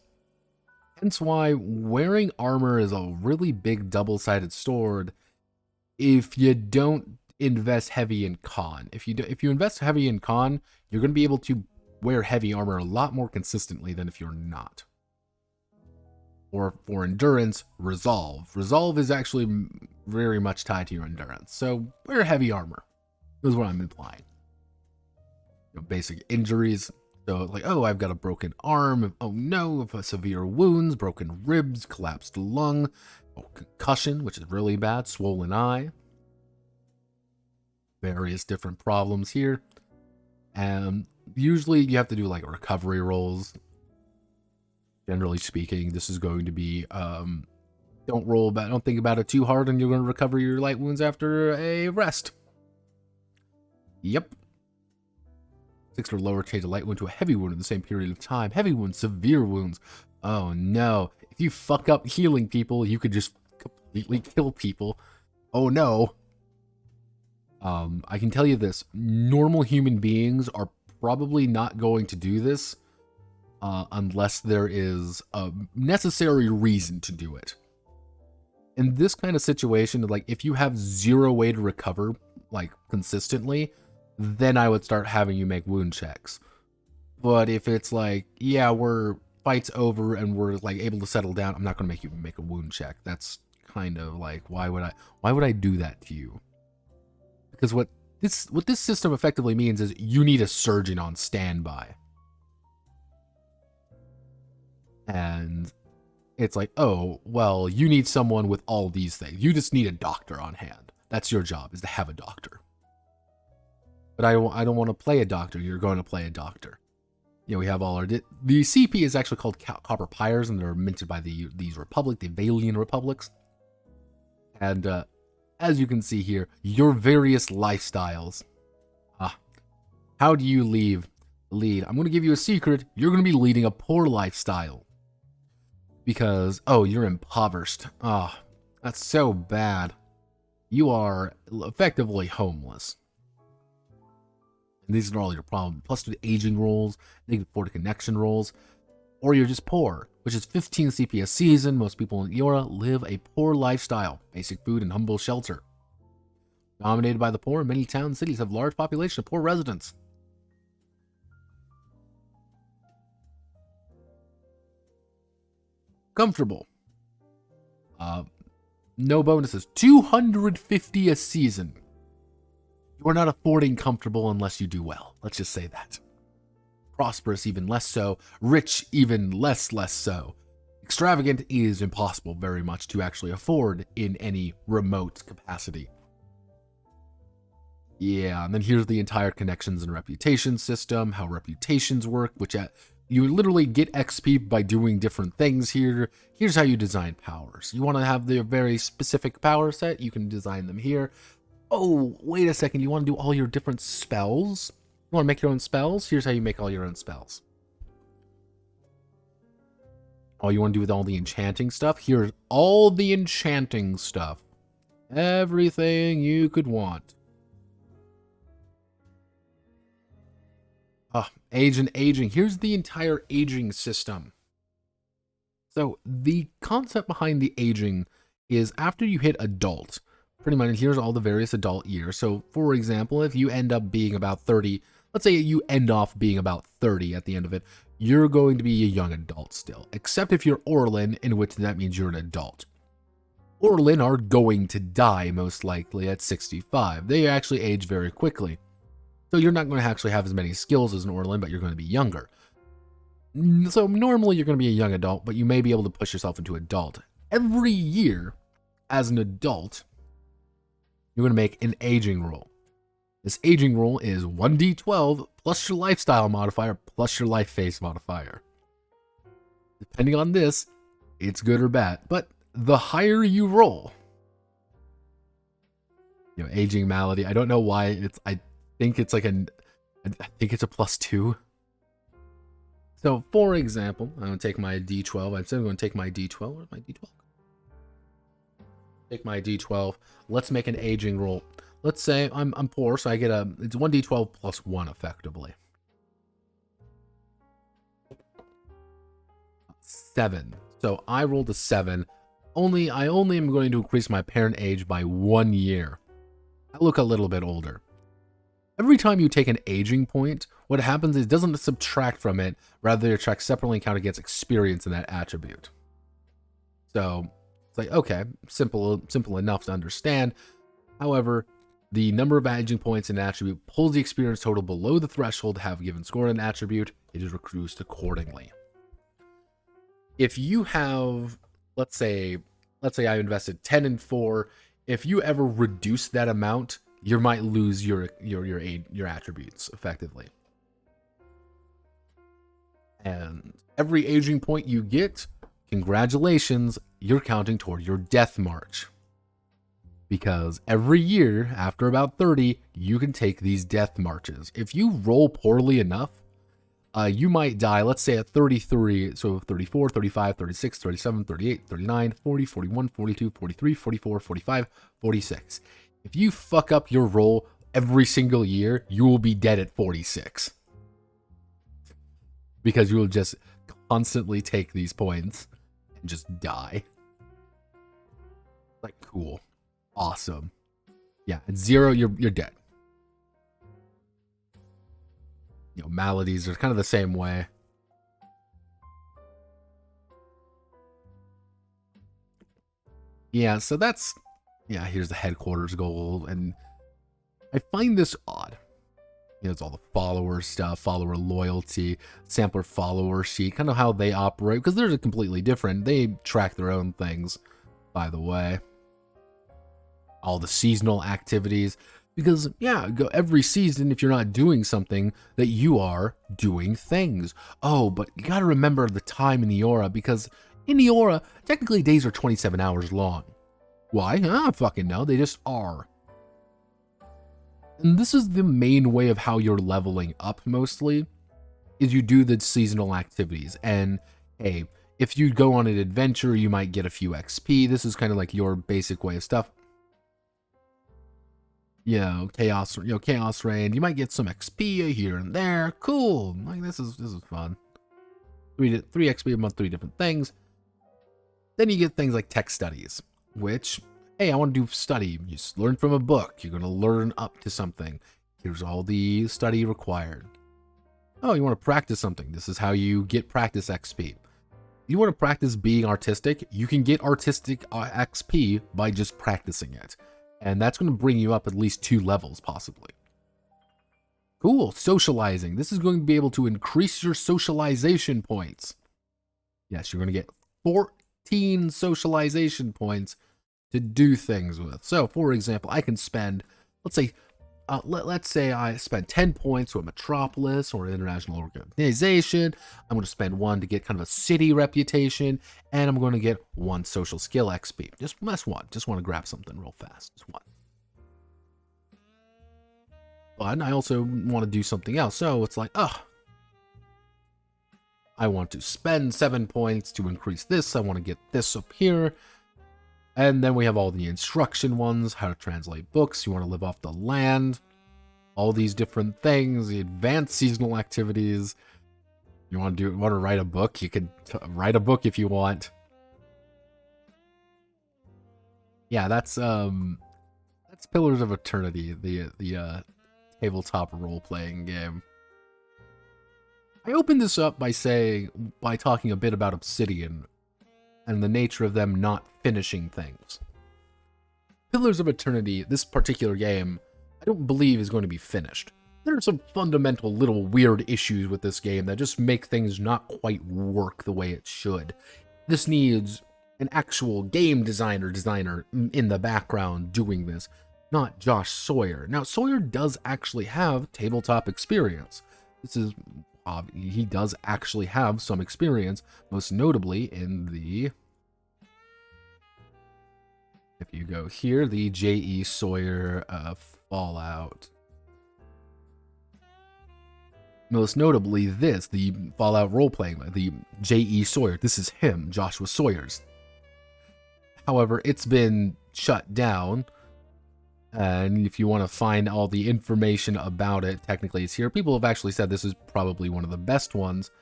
Hence why wearing armor is a really big double-sided sword if you don't invest heavy in con. If you invest heavy in con, you're going to be able to wear heavy armor a lot more consistently than if you're not. Or for endurance, resolve. Resolve is actually very much tied to your endurance. So wear heavy armor. Is what I'm implying. Basic injuries. So like, oh, I've got a broken arm. Oh no, severe wounds, broken ribs, collapsed lung, concussion, which is really bad, swollen eye. Various different problems here. And usually you have to do like recovery rolls. Generally speaking, this is going to be, don't think about it too hard and you're going to recover your light wounds after a rest. Yep. 6 or lower change a light wound to a heavy wound in the same period of time. Heavy wounds, severe wounds. Oh no. If you fuck up healing people, you could just completely kill people. Oh no. I can tell you this. Normal human beings are probably not going to do this. Unless there is a necessary reason to do it. In this kind of situation, like if you have 0 way to recover, like consistently, then I would start having you make wound checks. But if it's like, yeah, fight's over and we're like able to settle down, I'm not going to make you make a wound check. That's kind of like, why would I do that to you? Because what this system effectively means is you need a surgeon on standby. And it's like, oh, well, you need someone with all these things. You just need a doctor on hand. That's your job, is to have a doctor. But I don't want to play a doctor. You're going to play a doctor. we have all our... The CP is actually called Copper Pyres, and they're minted by these republic, the Valian republics. And as you can see here, your various lifestyles. How do you lead? I'm going to give you a secret. You're going to be leading a poor lifestyle. Because, you're impoverished. That's so bad. You are effectively homeless. And these are all your problems. Plus the aging rolls, -4 connection rolls, or you're just poor, which is 15 CP a season. Most people in Eora live a poor lifestyle, basic food and humble shelter. Dominated by the poor, many towns and cities have large population of poor residents. Comfortable. No bonuses. 250 a season. You are not affording comfortable unless you do well. Let's just say that. Prosperous, even less so. Rich, even less so. Extravagant is impossible very much to actually afford in any remote capacity. Yeah, and then here's the entire connections and reputation system, how reputations work, which you literally get XP by doing different things here. Here's how you design powers. You want to have the very specific power set, you can design them here. Oh, wait a second, you want to do all your different spells? You want to make your own spells? Here's how you make all your own spells. All you want to do with all the enchanting stuff? Here's all the enchanting stuff. Everything you could want. Age and aging. Here's the entire aging system. So the concept behind the aging is after you hit adult, pretty much here's all the various adult years. So for example, if you end up being about 30, let's say you end off being about 30 at the end of it, you're going to be a young adult still, except if you're Orlin, in which that means you're an adult. Orlin are going to die most likely at 65. They actually age very quickly. So you're not going to actually have as many skills as an Orlin, but you're going to be younger. So normally you're going to be a young adult, but you may be able to push yourself into adult. Every year, as an adult, you're going to make an aging roll. This aging roll is 1d12 plus your lifestyle modifier plus your life phase modifier. Depending on this, it's good or bad. But the higher you roll, aging malady, I don't know why I think it's like I think it's a +2. So, for example, I'm going to take my D12. I'm still going to take my D12. Where's my D12? Take my D12. Let's make an aging roll. Let's say I'm poor, so I get it's 1d12 plus 1 effectively. 7. So I rolled a 7. I only am going to increase my parent age by 1 year. I look a little bit older. Every time you take an aging point, what happens is it doesn't subtract from it, rather it tracks separately and count against experience in that attribute. So it's like, okay, simple enough to understand. However, the number of aging points in an attribute pulls the experience total below the threshold to have a given score in an attribute. It is reduced accordingly. If you have, let's say I invested 10 and 4, if you ever reduce that amount, you might lose your attributes effectively. And every aging point you get, congratulations, you're counting toward your death march. Because every year, after about 30, you can take these death marches. If you roll poorly enough, you might die, let's say at 33, so 34, 35, 36, 37, 38, 39, 40, 41, 42, 43, 44, 45, 46. If you fuck up your roll every single year, you will be dead at 46. Because you will just constantly take these points and just die. Like, cool. Awesome. Yeah, at 0, you're dead. Maladies are kind of the same way. Yeah, so that's... Yeah, here's the headquarters goal, and I find this odd. It's all the follower stuff, follower loyalty, sampler follower sheet, kind of how they operate, because they're completely different. They track their own things, by the way. All the seasonal activities. Because, yeah, go every season, if you're not doing something, that you are doing things. Oh, but you gotta remember the time in the aura, because in the aura, technically days are 27 hours long. Why? I don't fucking know. They just are. And this is the main way of how you're leveling up, mostly, is you do the seasonal activities. And, hey, if you go on an adventure, you might get a few XP. This is kind of like your basic way of stuff. Chaos rain. You might get some XP here and there. Cool. Like this is fun. 3 XP a month, 3 different things. Then you get things like tech studies, which, hey, I want to do study. You just learn from a book. You're gonna learn up to something. Here's all the study required. Oh, you want to practice something. This is how you get practice XP. You want to practice being artistic. You can get artistic XP by just practicing it. And that's going to bring you up at least 2 levels, possibly. Cool. Socializing. This is going to be able to increase your socialization points. Yes, you're going to get 14 socialization points to do things with. So, for example, I can spend, let's say I spend 10 points to a metropolis or an international organization. I'm going to spend 1 to get kind of a city reputation, and I'm going to get 1 social skill XP. Just one. Just want to grab something real fast. Just 1. But I also want to do something else. So it's like, I want to spend 7 points to increase this. I want to get this up here. And then we have all the instruction ones, how to translate books, you want to live off the land, all these different things, the advanced seasonal activities. You want to write a book? You can write a book if you want. Yeah, that's Pillars of Eternity, the tabletop role-playing game. I opened this up by talking a bit about Obsidian and the nature of them not finishing things. Pillars of Eternity, this particular game, I don't believe is going to be finished. There are some fundamental little weird issues with this game that just make things not quite work the way it should. This needs an actual game designer in the background doing this, not Josh Sawyer. Now, Sawyer does actually have tabletop experience. He does actually have some experience, most notably in the, if you go here, the J.E. Sawyer Fallout. Most notably the Fallout role-playing, the J.E. Sawyer. This is him, Joshua Sawyer's. However, it's been shut down. And if you want to find all the information about it, technically it's here. People have actually said this is probably one of the best ones,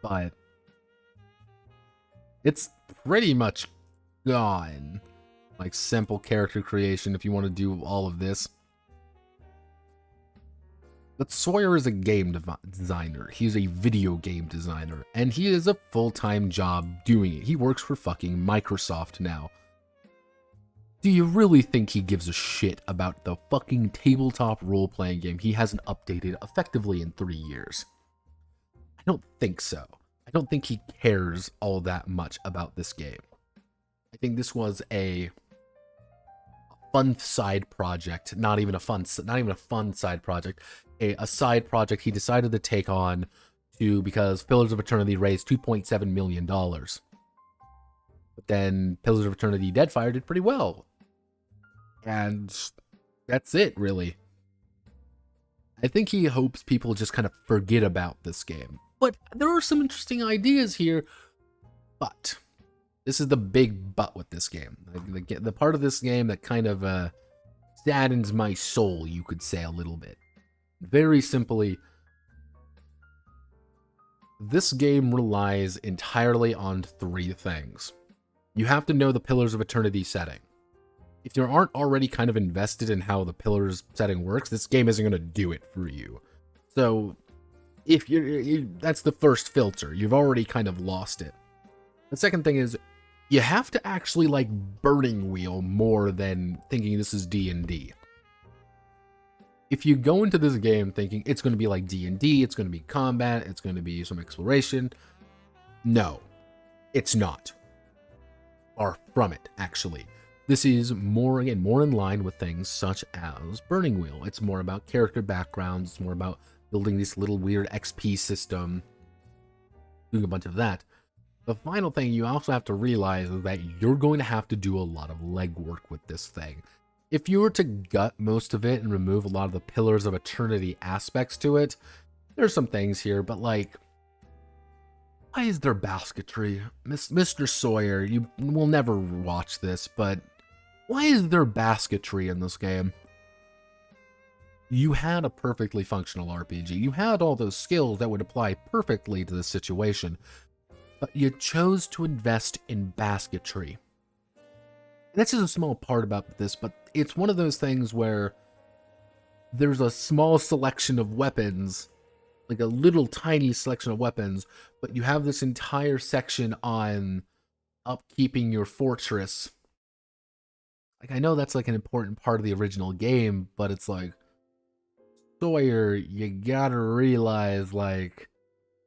but it's pretty much gone. Like simple character creation, if you want to do all of this. But Sawyer is a game designer. He's a video game designer, and he has a full-time job doing it. He works for fucking Microsoft now. Do you really think he gives a shit about the fucking tabletop role-playing game he hasn't updated effectively in 3 years? I don't think so. I don't think he cares all that much about this game. I think this was a fun side project, not even a fun side project, a side project he decided to take on because Pillars of Eternity raised $2.7 million. But then Pillars of Eternity Deadfire did pretty well. And that's it, really. I think he hopes people just kind of forget about this game. But there are some interesting ideas here. But this is the big but with this game. The part of this game that kind of saddens my soul, you could say, a little bit. Very simply, this game relies entirely on 3 things. You have to know the Pillars of Eternity setting. If you aren't already kind of invested in how the Pillars setting works, this game isn't going to do it for you. So, if that's the first filter. You've already kind of lost it. The second thing is, you have to actually like Burning Wheel more than thinking this is D&D. If you go into this game thinking it's going to be like D&D, it's going to be combat, it's going to be some exploration, no, it's not. Far from it, actually. This is more in line with things such as Burning Wheel. It's more about character backgrounds. It's more about building this little weird XP system, doing a bunch of that. The final thing you also have to realize is that you're going to have to do a lot of legwork with this thing. If you were to gut most of it and remove a lot of the Pillars of Eternity aspects to it, there's some things here, but like, why is there basketry? Mr. Sawyer, you will never watch this, but why is there basketry in this game? You had a perfectly functional RPG. You had all those skills that would apply perfectly to this situation, but you chose to invest in basketry. This is a small part about this, but it's one of those things where there's a small selection of weapons, like a little tiny selection of weapons, but you have this entire section on upkeeping your fortress. Like, I know that's like an important part of the original game, but it's like, Sawyer, you gotta realize, like,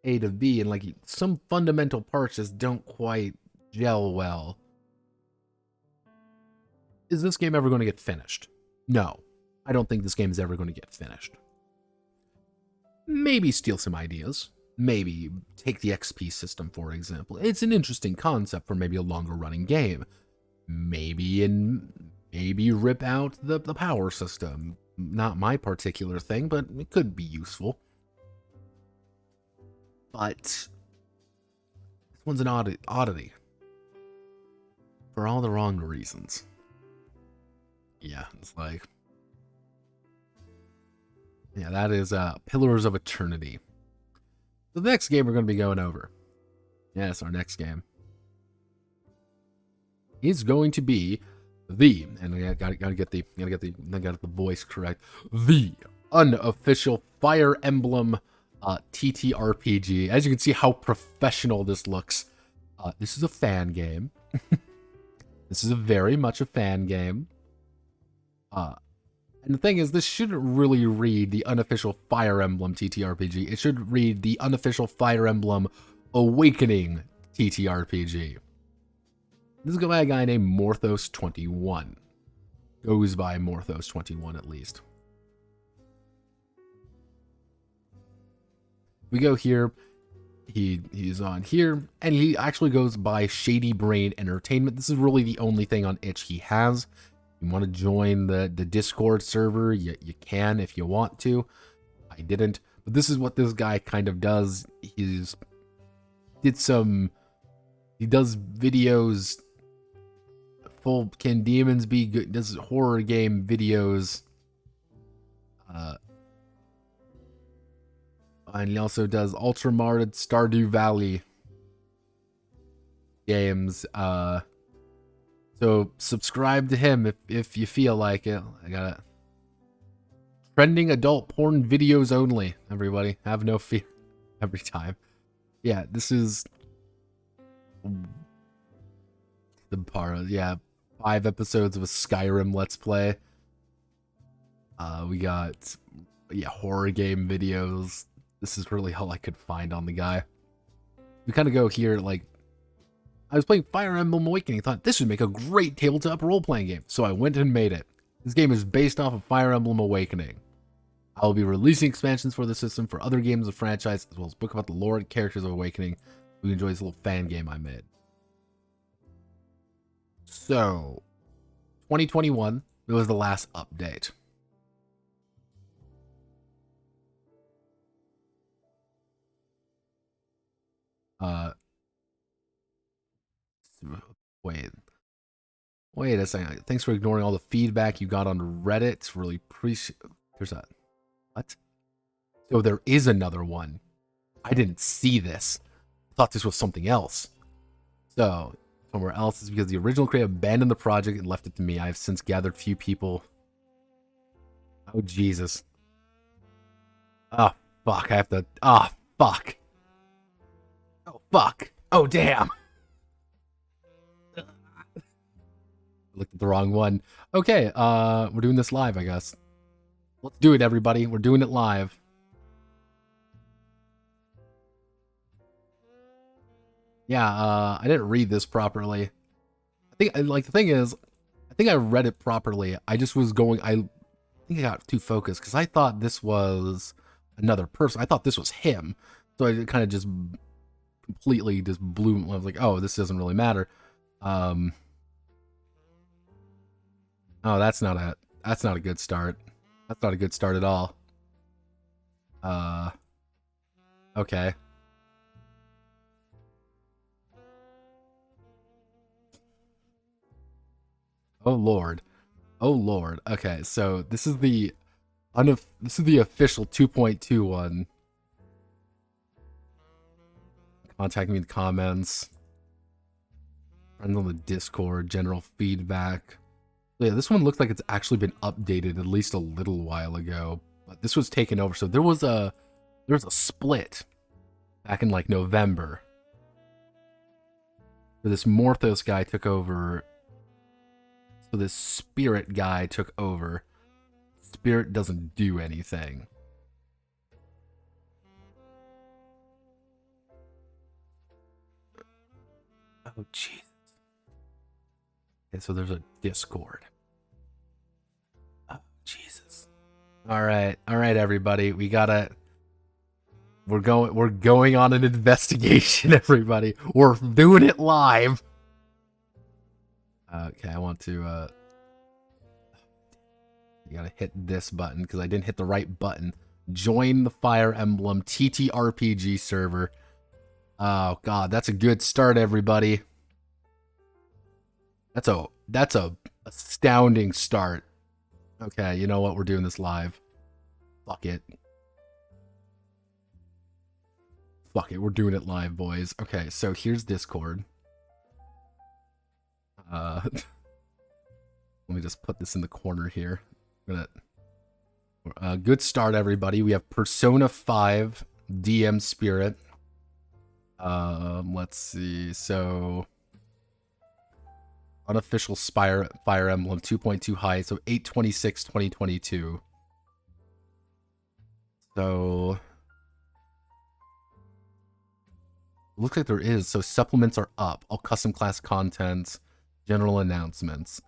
A to B, and like some fundamental parts just don't quite gel well. Is this game ever going to get finished? No, I don't think this game is ever going to get finished. Maybe steal some ideas. Maybe take the XP system, for example. It's an interesting concept for maybe a longer running game. Maybe rip out the power system. Not my particular thing, but it could be useful. But this one's an oddity. For all the wrong reasons. Yeah, it's like... yeah, that is Pillars of Eternity. The next game we're going to be going over. Yes, our next game. Is going to be and I gotta get the voice correct. The Unofficial Fire Emblem TTRPG. As you can see how professional this looks. This is a fan game. This is very much a fan game. And the thing is, this shouldn't really read the Unofficial Fire Emblem TTRPG. It should read the Unofficial Fire Emblem Awakening TTRPG. This is by a guy named Morthos21. Goes by Morthos21 at least. We go here. He's on here, and he actually goes by Shady Brain Entertainment. This is really the only thing on itch he has. You want to join the Discord server, you can if you want to. I didn't, but this is what this guy kind of does. He does videos. Full Can Demons Be Good? Does horror game videos. And he also does Ultramarted Stardew Valley games. So subscribe to him if you feel like it. I got it. Trending adult porn videos only, everybody. Have no fear every time. Yeah, this is the part. Yeah, 5 episodes of a Skyrim Let's Play. We got horror game videos. This is really all I could find on the guy. We kind of go here like, I was playing Fire Emblem Awakening, thought this would make a great tabletop role-playing game, so I went and made it. This game is based off of Fire Emblem Awakening. I will be releasing expansions for the system for other games of the franchise, as well as a book about the lore and characters of Awakening. We enjoy this little fan game I made. So, 2021, it was the last update. Wait a second. Thanks for ignoring all the feedback you got on Reddit. Really appreciate. There's a what? So there is another one. I didn't see this. I thought this was something else. So somewhere else is because the original creator abandoned the project and left it to me. I have since gathered few people. Oh Jesus. Oh fuck. I have to. Oh fuck. Oh fuck. Oh damn. Looked at the wrong one. Okay, we're doing this live, I guess. Let's do it, everybody. We're doing it live. Yeah, I didn't read this properly. I think, like, the thing is, I think I read it properly. I just was going, I think I got too focused because I thought this was another person. I thought this was him. So I kind of just completely just blew. I was like, oh, this doesn't really matter. Oh, that's not a good start. That's not a good start at all. Okay. Oh Lord. Oh Lord. Okay, so this is the official 2.2 one. Contact me in the comments. Friends on the Discord, general feedback. Yeah, this one looks like it's actually been updated at least a little while ago. But this was taken over. So there was a split back in like November. Where this Morthos guy took over. So this Spirit guy took over. Spirit doesn't do anything. Oh jeez. Okay, so there's a Discord. Oh Jesus. All right, everybody. We're going on an investigation, everybody. We're doing it live. Okay, I want to you gotta hit this button because I didn't hit the right button. Join the Fire Emblem TTRPG server. Oh god, that's a good start, everybody. That's a astounding start. Okay, you know what? We're doing this live. Fuck it. Fuck it, we're doing it live, boys. Okay, so here's Discord. Let me just put this in the corner here. Good start, everybody. We have Persona 5 DM Spirit. Let's see. So Unofficial Fire Emblem 2.2 high, so 8/26/2022. So looks like there is. So supplements are up. All custom class contents, general announcements.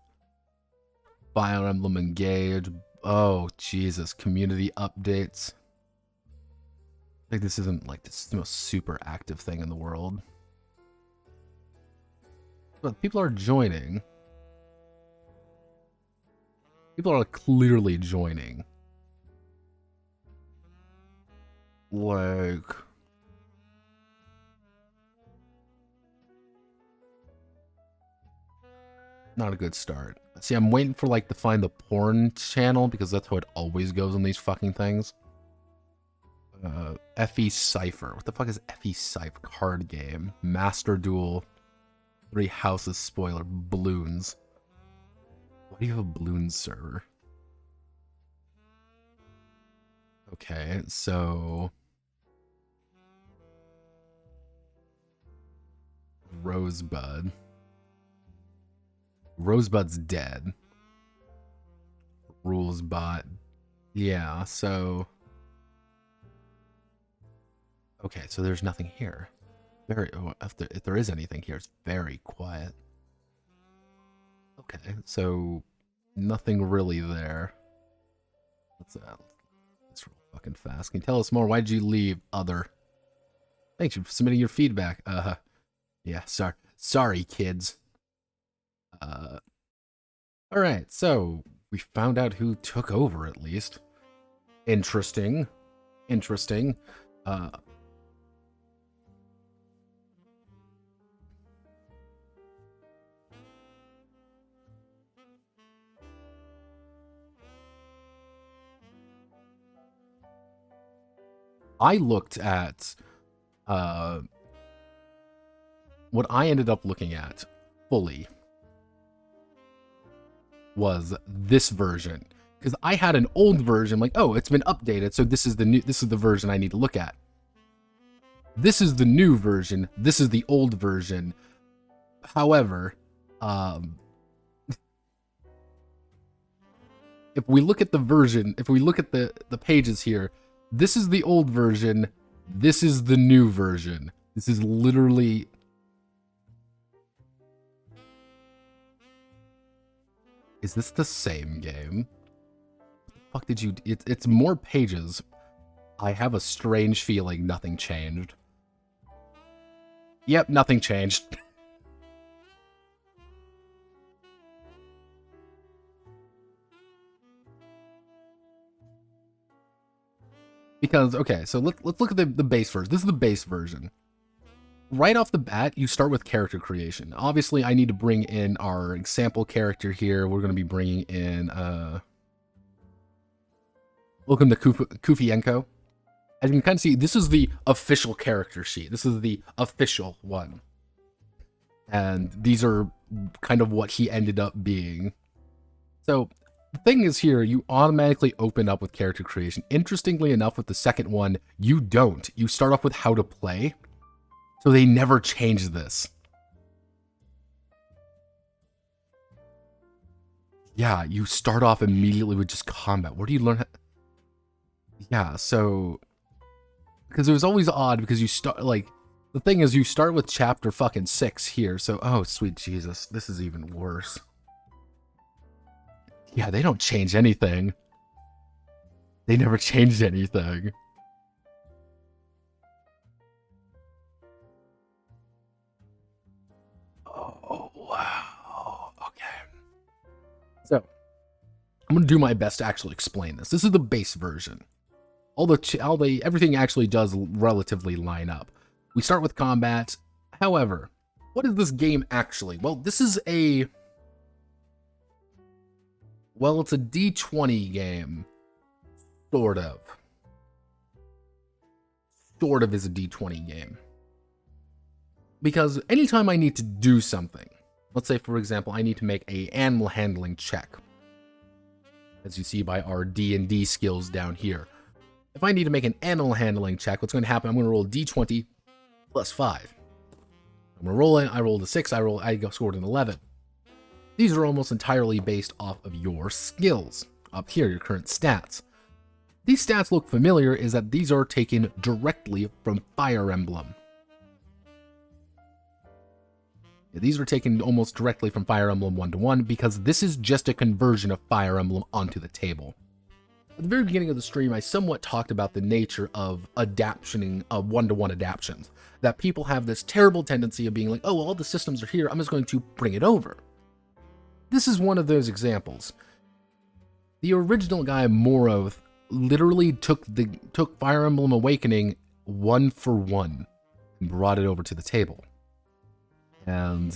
Fire Emblem Engage. Oh Jesus, community updates. I think this isn't like this most super active thing in the world. But people are joining. People are clearly joining. Like, not a good start. See, I'm waiting for like to find the porn channel because that's how it always goes on these fucking things. FE Cypher. What the fuck is FE Cypher? Card game. Master Duel. 3 Houses spoiler. Balloons. Why do you have a balloons server? Okay, so Rosebud. Rosebud's dead. Rules bot. Yeah, so okay, so there's nothing here. Very, if there is anything here, it's very quiet. Okay, so nothing really there. Let's real fucking fast. Can you tell us more? Why did you leave? Other. Thanks for submitting your feedback. Yeah, sorry, kids. All right, so we found out who took over at least. Interesting. I looked at what I ended up looking at fully was this version, because I had an old version, like, oh, it's been updated, so this is the version I need to look at. This is the new version, this is the old version. However, if we look at the version, if we look at the pages here, this is the old version, this is the new version. This is literally Is this the same game? What the fuck did you... It's more pages. I have a strange feeling nothing changed. Yep, nothing changed. Because, okay, so let's look at the base version. This is the base version. Right off the bat, you start with character creation. Obviously, I need to bring in our example character here. We're going to be bringing in, welcome to Kufienko. As you can kind of see, this is the official character sheet. This is the official one. And these are kind of what he ended up being. So, the thing is here, you automatically open up with character creation. Interestingly enough, with the second one, you don't. You start off with how to play. So they never changed this. Yeah, you start off immediately with just combat. Where do you learn how... Yeah, so... Because it was always odd because you start, like... The thing is, you start with chapter fucking 6 here, so... Oh, sweet Jesus, this is even worse. Yeah, they don't change anything. They never changed anything. Oh, wow. Okay. So, I'm going to do my best to actually explain this. This is the base version. Everything actually does relatively line up. We start with combat. However, what is this game actually? Well, this is a... Well, it's a D20 game. Sort of. Sort of is a D20 game. Because anytime I need to do something, let's say, for example, I need to make an animal handling check. As you see by our D&D skills down here. If I need to make an animal handling check, what's going to happen? I'm going to roll a D20 plus 5. I'm going to roll it. I rolled a 6. I scored an 11. These are almost entirely based off of your skills. Up here, your current stats. These stats look familiar, is that these are taken directly from Fire Emblem. Yeah, these are taken almost directly from Fire Emblem 1-to-1 because this is just a conversion of Fire Emblem onto the table. At the very beginning of the stream, I somewhat talked about the nature of adaptioning, of one-to-one adaptions. That people have this terrible tendency of being like, oh, well, all the systems are here, I'm just going to bring it over. This is one of those examples. The original guy, Moroth, literally took Fire Emblem Awakening 1-for-1 and brought it over to the table. And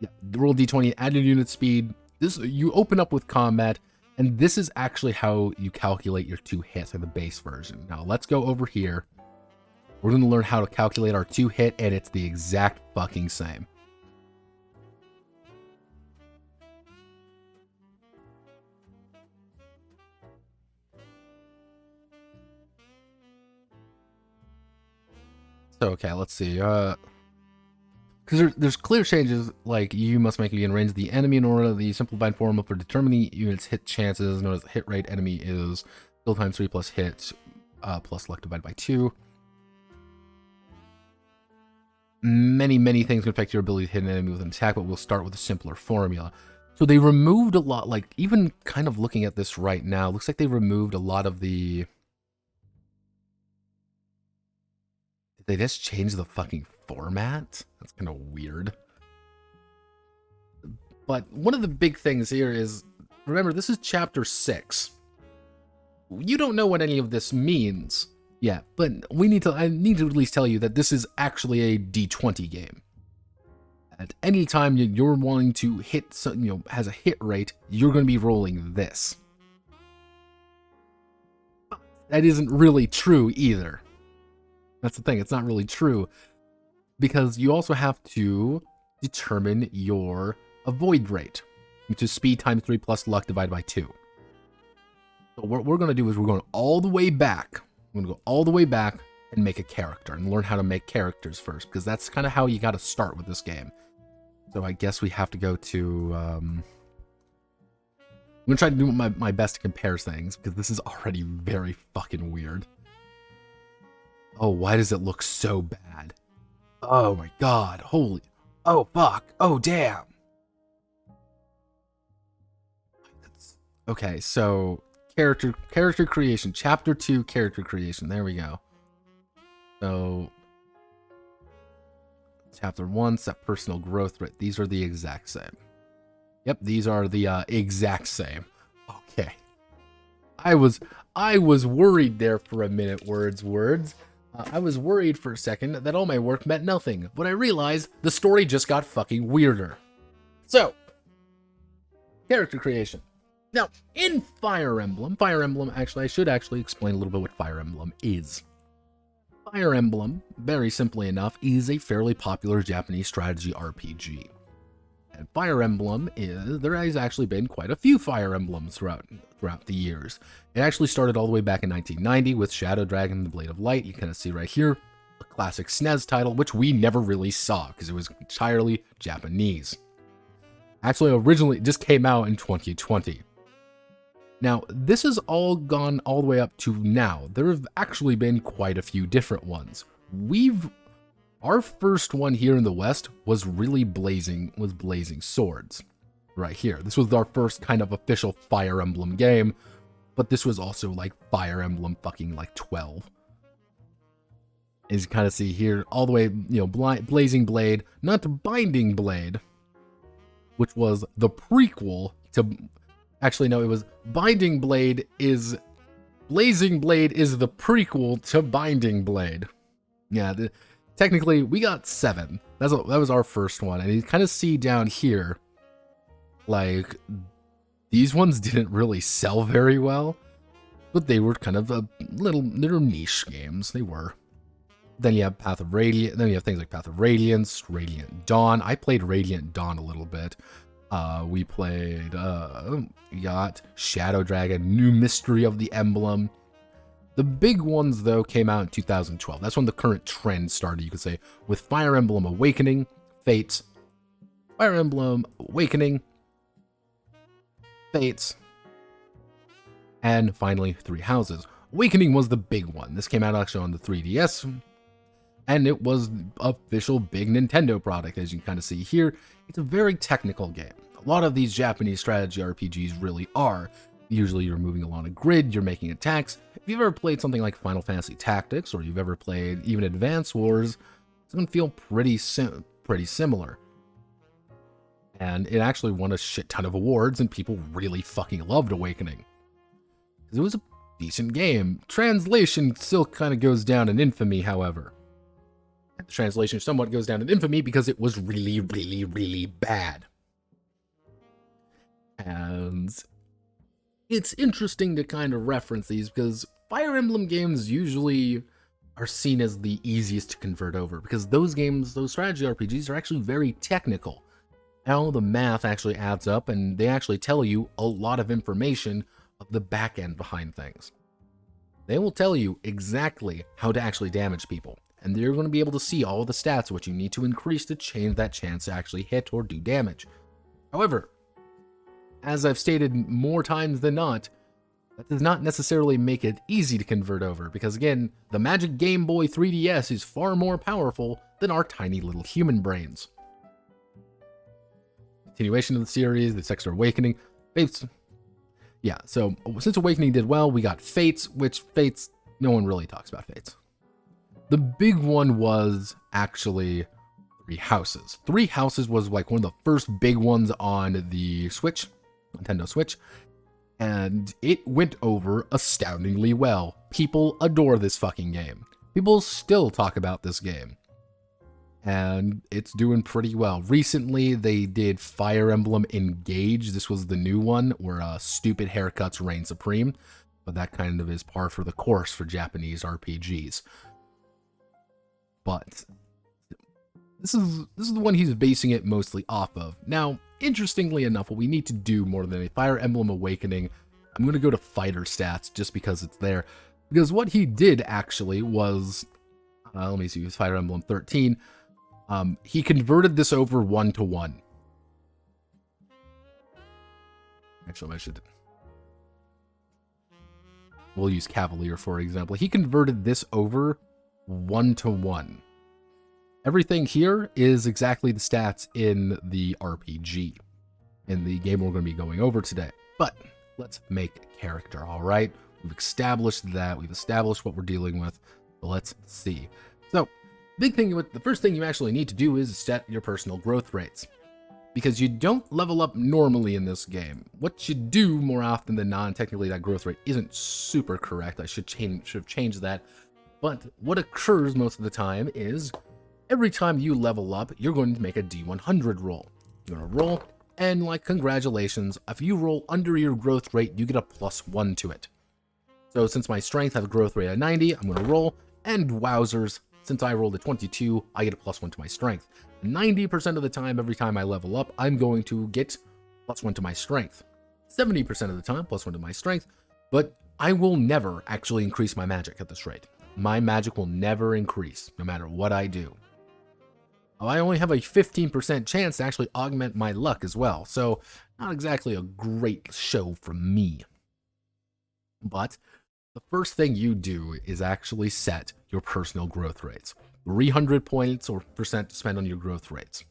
yeah, roll D20, added unit speed. This, you open up with combat, and this is actually how you calculate your 2 hits in the base version. Now let's go over here. We're going to learn how to calculate our 2 hit, and it's the exact fucking same. So, okay, let's see. Because there's clear changes, like you must make it in range of the enemy in order. The simplified formula for determining units' hit chances, known as the hit rate enemy, is skill times 3 plus hit plus luck divided by 2. Many things can affect your ability to hit an enemy with an attack, but we'll start with a simpler formula. So they removed a lot, like even kind of looking at this right now, looks like they removed a lot of the... Did they just change the fucking format? That's kind of weird. But one of the big things here is, remember, this is chapter 6. You don't know what any of this means yet, but I need to at least tell you that this is actually a D20 game. At any time you're wanting to hit, has a hit rate, you're going to be rolling this. That isn't really true either. That's the thing, it's not really true. Because you also have to determine your avoid rate, which is speed times 3 plus luck divided by 2. So what we're going to do is we're going all the way back. We're going to go all the way back and make a character and learn how to make characters first, because that's kind of how you got to start with this game. So I guess we have to go to... I'm going to try to do my best to compare things, because this is already very fucking weird. Oh, why does it look so bad? Oh my god, holy... Oh fuck, oh damn! Okay, so character creation, chapter 2, character creation. There we go. So chapter 1, set personal growth rate. These are the exact same. Yep, these are the exact same. Okay. I was worried there for a minute, words. I was worried for a second that all my work meant nothing, but I realized the story just got fucking weirder. So, character creation. Now, in Fire Emblem, actually, I should actually explain a little bit what Fire Emblem is. Fire Emblem, very simply enough, is a fairly popular Japanese strategy RPG. And Fire Emblem there has actually been quite a few Fire Emblems throughout the years. It actually started all the way back in 1990 with Shadow Dragon: The Blade of Light. You kind of see right here, a classic SNES title, which we never really saw because it was entirely Japanese. Actually, originally, it just came out in 2020. Now, this has all gone all the way up to now. There have actually been quite a few different ones. Our first one here in the West was really Blazing Swords. Right here. This was our first kind of official Fire Emblem game, but this was also like Fire Emblem fucking like 12. As you kind of see here, all the way, you know, Blazing Blade, not Binding Blade, which was the prequel to... Actually, no, it was Blazing Blade is the prequel to Binding Blade. Yeah, technically, we got 7. That was our first one. And you kind of see down here, like, these ones didn't really sell very well, but they were kind of a little niche games. They were. Then you have Path of Radiance. Then you have things like Path of Radiance, Radiant Dawn. I played Radiant Dawn a little bit. We played, got Shadow Dragon, New Mystery of the Emblem. The big ones, though, came out in 2012. That's when the current trend started, you could say, with Fire Emblem Awakening, Fates, Fire Emblem Awakening, Fates, and finally, Three Houses. Awakening was the big one. This came out actually on the 3DS, and it was an official big Nintendo product, as you can kind of see here. It's a very technical game. A lot of these Japanese strategy RPGs really are. Usually you're moving along a grid, you're making attacks. If you've ever played something like Final Fantasy Tactics, or you've ever played even Advance Wars, it's going to feel pretty similar. And it actually won a shit ton of awards, and people really fucking loved Awakening. Because it was a decent game. Translation still kind of goes down in infamy, however. The translation somewhat goes down in infamy because it was really, really, really bad. And it's interesting to kind of reference these because Fire Emblem games usually are seen as the easiest to convert over because those games, those strategy RPGs, are actually very technical. How the math actually adds up, and they actually tell you a lot of information of the back end behind things. They will tell you exactly how to actually damage people, and you're going to be able to see all of the stats what you need to increase to change that chance to actually hit or do damage. However, as I've stated more times than not, that does not necessarily make it easy to convert over, because again, the Magic Game Boy 3DS is far more powerful than our tiny little human brains. Continuation of the series, this extra Awakening, Fates. Yeah, so since Awakening did well, we got Fates, which Fates, no one really talks about Fates. The big one was actually Three Houses. Three Houses was like one of the first big ones on the Switch, Nintendo Switch, and it went over astoundingly well. People adore this fucking game. People still talk about this game, and it's doing pretty well. Recently, they did Fire Emblem Engage. This was the new one where stupid haircuts reign supreme, but that kind of is par for the course for Japanese RPGs. But this is the one he's basing it mostly off of. Now, interestingly enough, what we need to do more than a Fire Emblem Awakening, I'm going to go to fighter stats just because it's there. Because what he did actually was, let me see, it was Fire Emblem 13. He converted this over 1-to-1. Actually, we'll use Cavalier for example. He converted this over 1-to-1. Everything here is exactly the stats in the RPG, in the game we're going to be going over today. But let's make a character, all right? We've established that. We've established what we're dealing with. So let's see. So, the first thing you actually need to do is set your personal growth rates. Because you don't level up normally in this game. What you do more often than not, technically that growth rate isn't super correct. I should have changed that. But what occurs most of the time is every time you level up, you're going to make a D100 roll. You're going to roll, and like, congratulations, if you roll under your growth rate, you get a +1 to it. So since my strength has a growth rate of 90, I'm going to roll, and wowzers, since I rolled a 22, I get a +1 to my strength. 90% of the time, every time I level up, I'm going to get +1 to my strength. 70% of the time, +1 to my strength, but I will never actually increase my magic at this rate. My magic will never increase, no matter what I do. I only have a 15% chance to actually augment my luck as well, so not exactly a great show from me. But the first thing you do is actually set your personal growth rates. 300 points or percent to spend on your growth rates.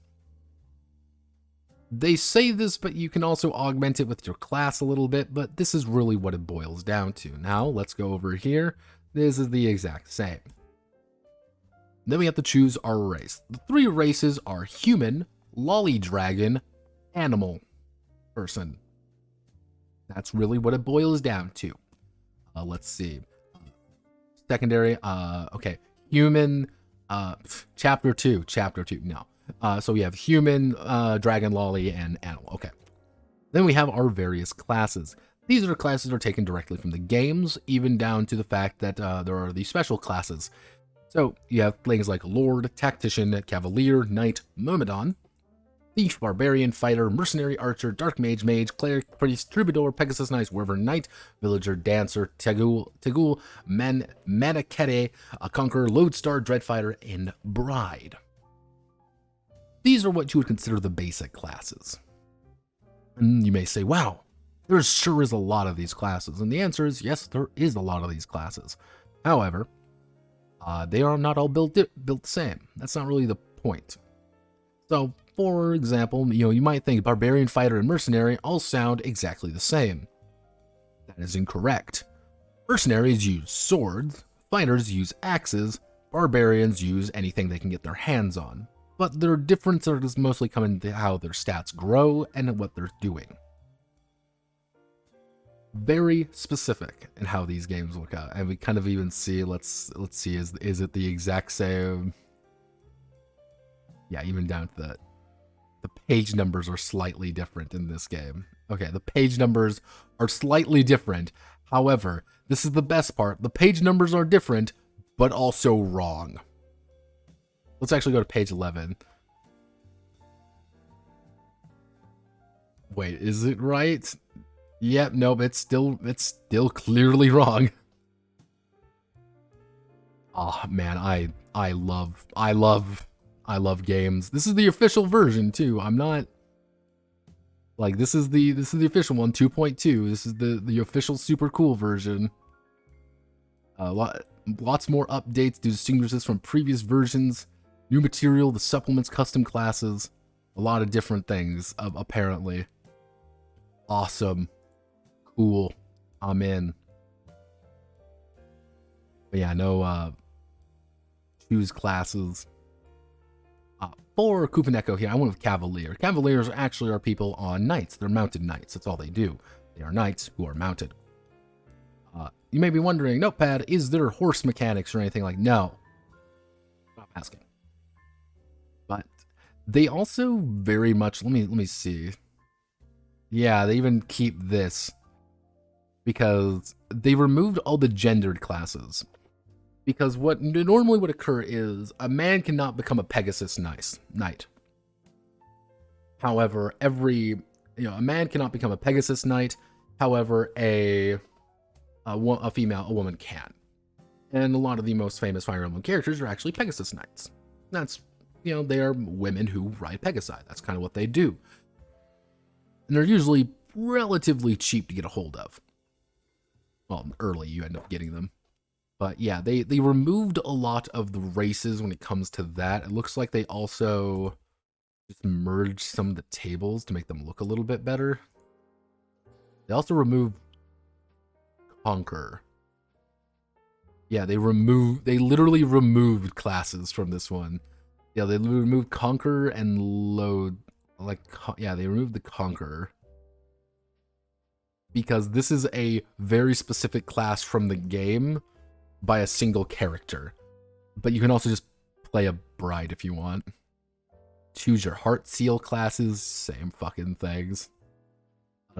They say this, but you can also augment it with your class a little bit, but this is really what it boils down to. Now, let's go over here. This is the exact same. Then we have to choose our race. The 3 races are human, lolly dragon, animal person. That's really what it boils down to. Let's see. Secondary, okay. Human, chapter 2, no. So we have human, dragon, lolly, and animal. Okay. Then we have our various classes. These are classes that are taken directly from the games, even down to the fact that there are these special classes. So you have things like Lord, Tactician, Cavalier, Knight, Myrmidon, Thief, Barbarian, Fighter, Mercenary, Archer, Dark Mage, Mage, Cleric, Priest, Troubadour, Pegasus Knight, Wyvern, Knight, Villager, Dancer, Tegul, Manichete, Conqueror, Lodestar, Dreadfighter, and Bride. These are what you would consider the basic classes. And you may say, wow, there sure is a lot of these classes. And the answer is yes, there is a lot of these classes. However, they are not all built the same. That's not really the point. So, for example, you might think Barbarian, Fighter, and Mercenary all sound exactly the same. That is incorrect. Mercenaries use swords, fighters use axes, barbarians use anything they can get their hands on. But their differences mostly come into how their stats grow and what they're doing. Very specific in how these games look out, and we kind of even see. Let's see, is it the exact same? Yeah, even down to the page numbers are slightly different in this game. Okay, the page numbers are slightly different. However, this is the best part. The page numbers are different, but also wrong. Let's actually go to page 11. Wait, is it right? Yep, nope, it's still clearly wrong. Oh man, I love games. This is the official version too. I'm not like this is the official one, 2.2. This is the official super cool version. Lots more updates to distinguish this from previous versions. New material, the supplements, custom classes, a lot of different things, apparently. Awesome. Cool. I'm in. But yeah, no, choose classes. For Kupaneko here, I went with Cavalier. Cavaliers actually are people on knights. They're mounted knights. That's all they do. They are knights who are mounted. You may be wondering, Notepad, is there horse mechanics or anything like? No. Stop asking. But they also very much, let me see. Yeah, they even keep this because they removed all the gendered classes. Because what normally would occur is a man cannot become a Pegasus Knight. However, a man cannot become a Pegasus Knight. However, a woman can. And a lot of the most famous Fire Emblem characters are actually Pegasus Knights. That's, they are women who ride Pegasi. That's kind of what they do. And they're usually relatively cheap to get a hold of. Well, early you end up getting them. But yeah, they removed a lot of the races when it comes to that. It looks like they also just merged some of the tables to make them look a little bit better. They also remove Conquer. Yeah, they literally removed classes from this one. Yeah, they removed Conquer and Load. Like, yeah, they removed the Conqueror. Because this is a very specific class from the game by a single character. But you can also just play a bride if you want. Choose your heart seal classes, same fucking things.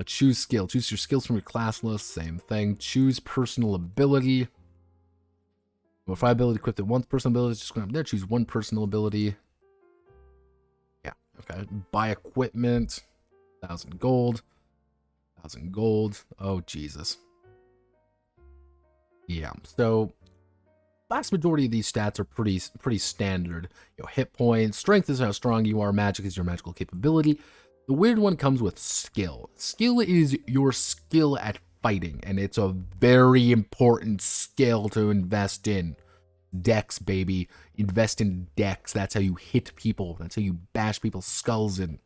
Choose skill. Choose your skills from your class list, same thing. Choose personal ability. Modify ability equipped at once. Personal ability, just going up there. Choose one personal ability. Yeah, okay. Buy equipment. 1,000 gold. 1,000 gold. Oh, Jesus. Yeah, so vast majority of these stats are pretty standard. You know, hit points, strength is how strong you are, magic is your magical capability. The weird one comes with skill. Skill is your skill at fighting, and it's a very important skill to invest in. Dex, baby. Invest in Dex. That's how you hit people. That's how you bash people's skulls in.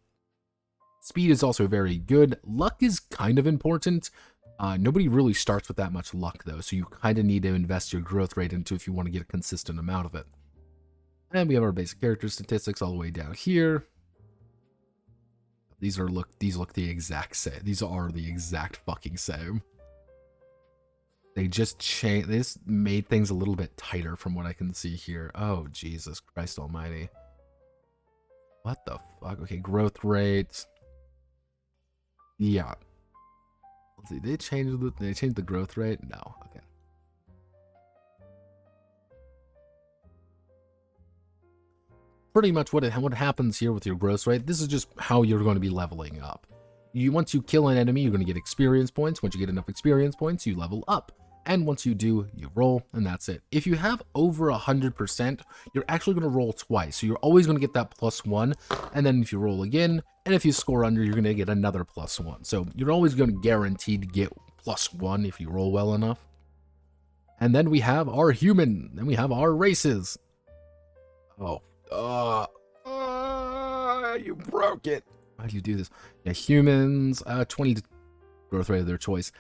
Speed is also very good. Luck is kind of important. Nobody really starts with that much luck, though, so you kind of need to invest your growth rate into if you want to get a consistent amount of it. And we have our basic character statistics all the way down here. These look the exact same. These are the exact fucking same. They just changed. They just made things a little bit tighter from what I can see here. Oh, Jesus Christ Almighty! What the fuck? Okay, growth rate. Yeah. Let's see. They changed the growth rate? No. Okay. Pretty much what happens here with your growth rate. This is just how you're going to be leveling up. Once you kill an enemy, you're going to get experience points. Once you get enough experience points, you level up. And once you do, you roll, and that's it. If you have over 100%, you're actually going to roll twice. So you're always going to get that +1, and then if you roll again, and if you score under, you're going to get another +1. So you're always going to guarantee to get +1 if you roll well enough. And then we have our human, then we have our races. Oh, you broke it. Why do you do this? Yeah, humans, 20 growth rate of their choice.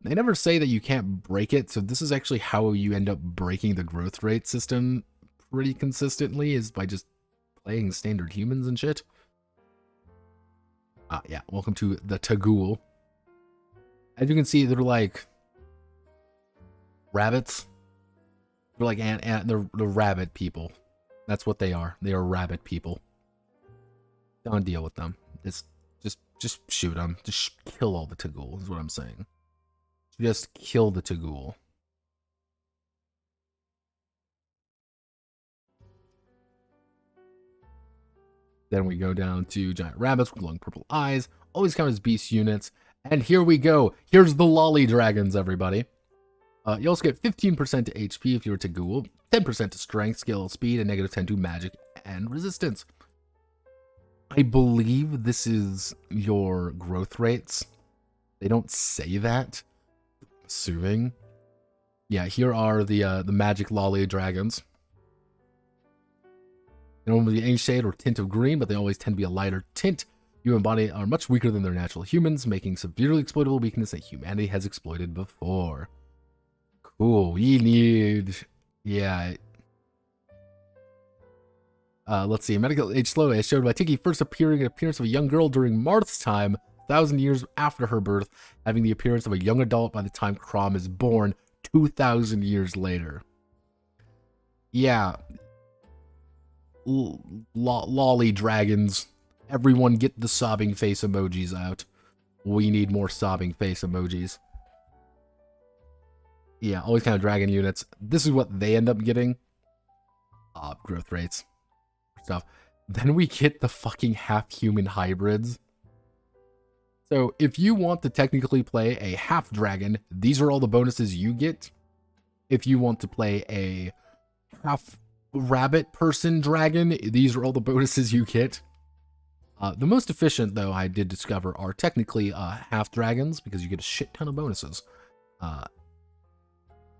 They never say that you can't break it, so this is actually how you end up breaking the growth rate system pretty consistently, is by just playing standard humans and shit. Yeah, welcome to the Tagul. As you can see, they're like rabbits. They're like they're rabbit people. That's what they are. They are rabbit people. Don't deal with them. Just shoot them. Just kill all the Tagul is what I'm saying. Just kill the Tagul. Then we go down to giant rabbits with glowing purple eyes. Always count as beast units. And here we go. Here's the lolly dragons, everybody. You also get 15% to HP if you're Tagul, 10% to strength, skill, speed, and -10 to magic and resistance. I believe this is your growth rates. They don't say that. Assuming. Yeah, here are the magic lolly dragons. They don't be any shade or tint of green, but they always tend to be a lighter tint. Human body are much weaker than their natural humans, making severely exploitable weakness that humanity has exploited before. Cool. We need, yeah. Let's see. Medical age slowly as showed by Tiki first appearing appearance of a young girl during Marth's time, 1,000 years after her birth, having the appearance of a young adult by the time Crom is born, 2,000 years later. Yeah. Lolly dragons. Everyone get the sobbing face emojis out. We need more sobbing face emojis. Yeah, always kind of dragon units. This is what they end up getting. Growth rates. Stuff. Then we get the fucking half-human hybrids. So if you want to technically play a half-dragon, these are all the bonuses you get. If you want to play a half-rabbit person dragon, these are all the bonuses you get. The most efficient, though, I did discover, are technically half-dragons, because you get a shit ton of bonuses.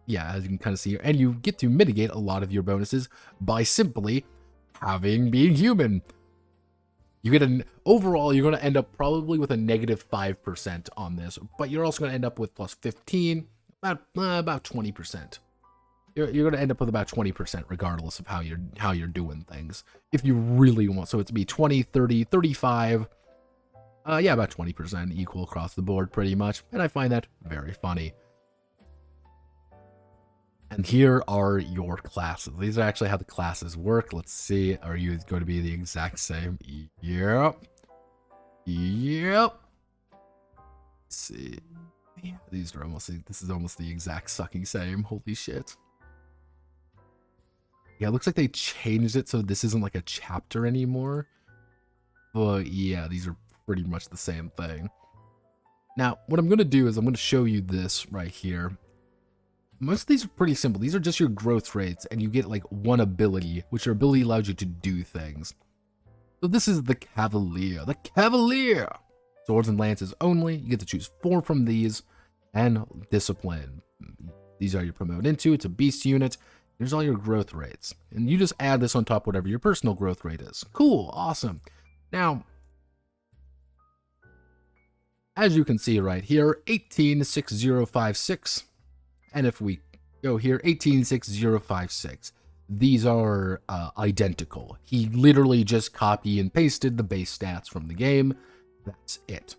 Yeah, as you can kind of see here. And you get to mitigate a lot of your bonuses by simply being human. You get overall, you're going to end up probably with a negative 5% on this, but you're also going to end up with plus 15, about 20%. You're going to end up with about 20% regardless of how you're doing things. If you really want, so it's be 20, 30, 35. Yeah, about 20% equal across the board pretty much, and I find that very funny. And here are your classes. These are actually how the classes work. Let's see. Are you going to be the exact same? Yep. Let's see. Yeah, these are almost, this is almost the exact sucking same. Holy shit. Yeah, it looks like they changed it so this isn't like a chapter anymore. But yeah, these are pretty much the same thing. Now, what I'm going to do is I'm going to show you this right here. Most of these are pretty simple. These are just your growth rates, and you get like one ability, which your ability allows you to do things. So this is the Cavalier. The Cavalier! Swords and lances only. You get to choose 4 from these, and discipline. These are your promote into. It's a beast unit. Here's all your growth rates. And you just add this on top of whatever your personal growth rate is. Cool, awesome. Now, as you can see right here, 186056. And if we go here, 186056, these are identical. He literally just copy and pasted the base stats from the game. That's it.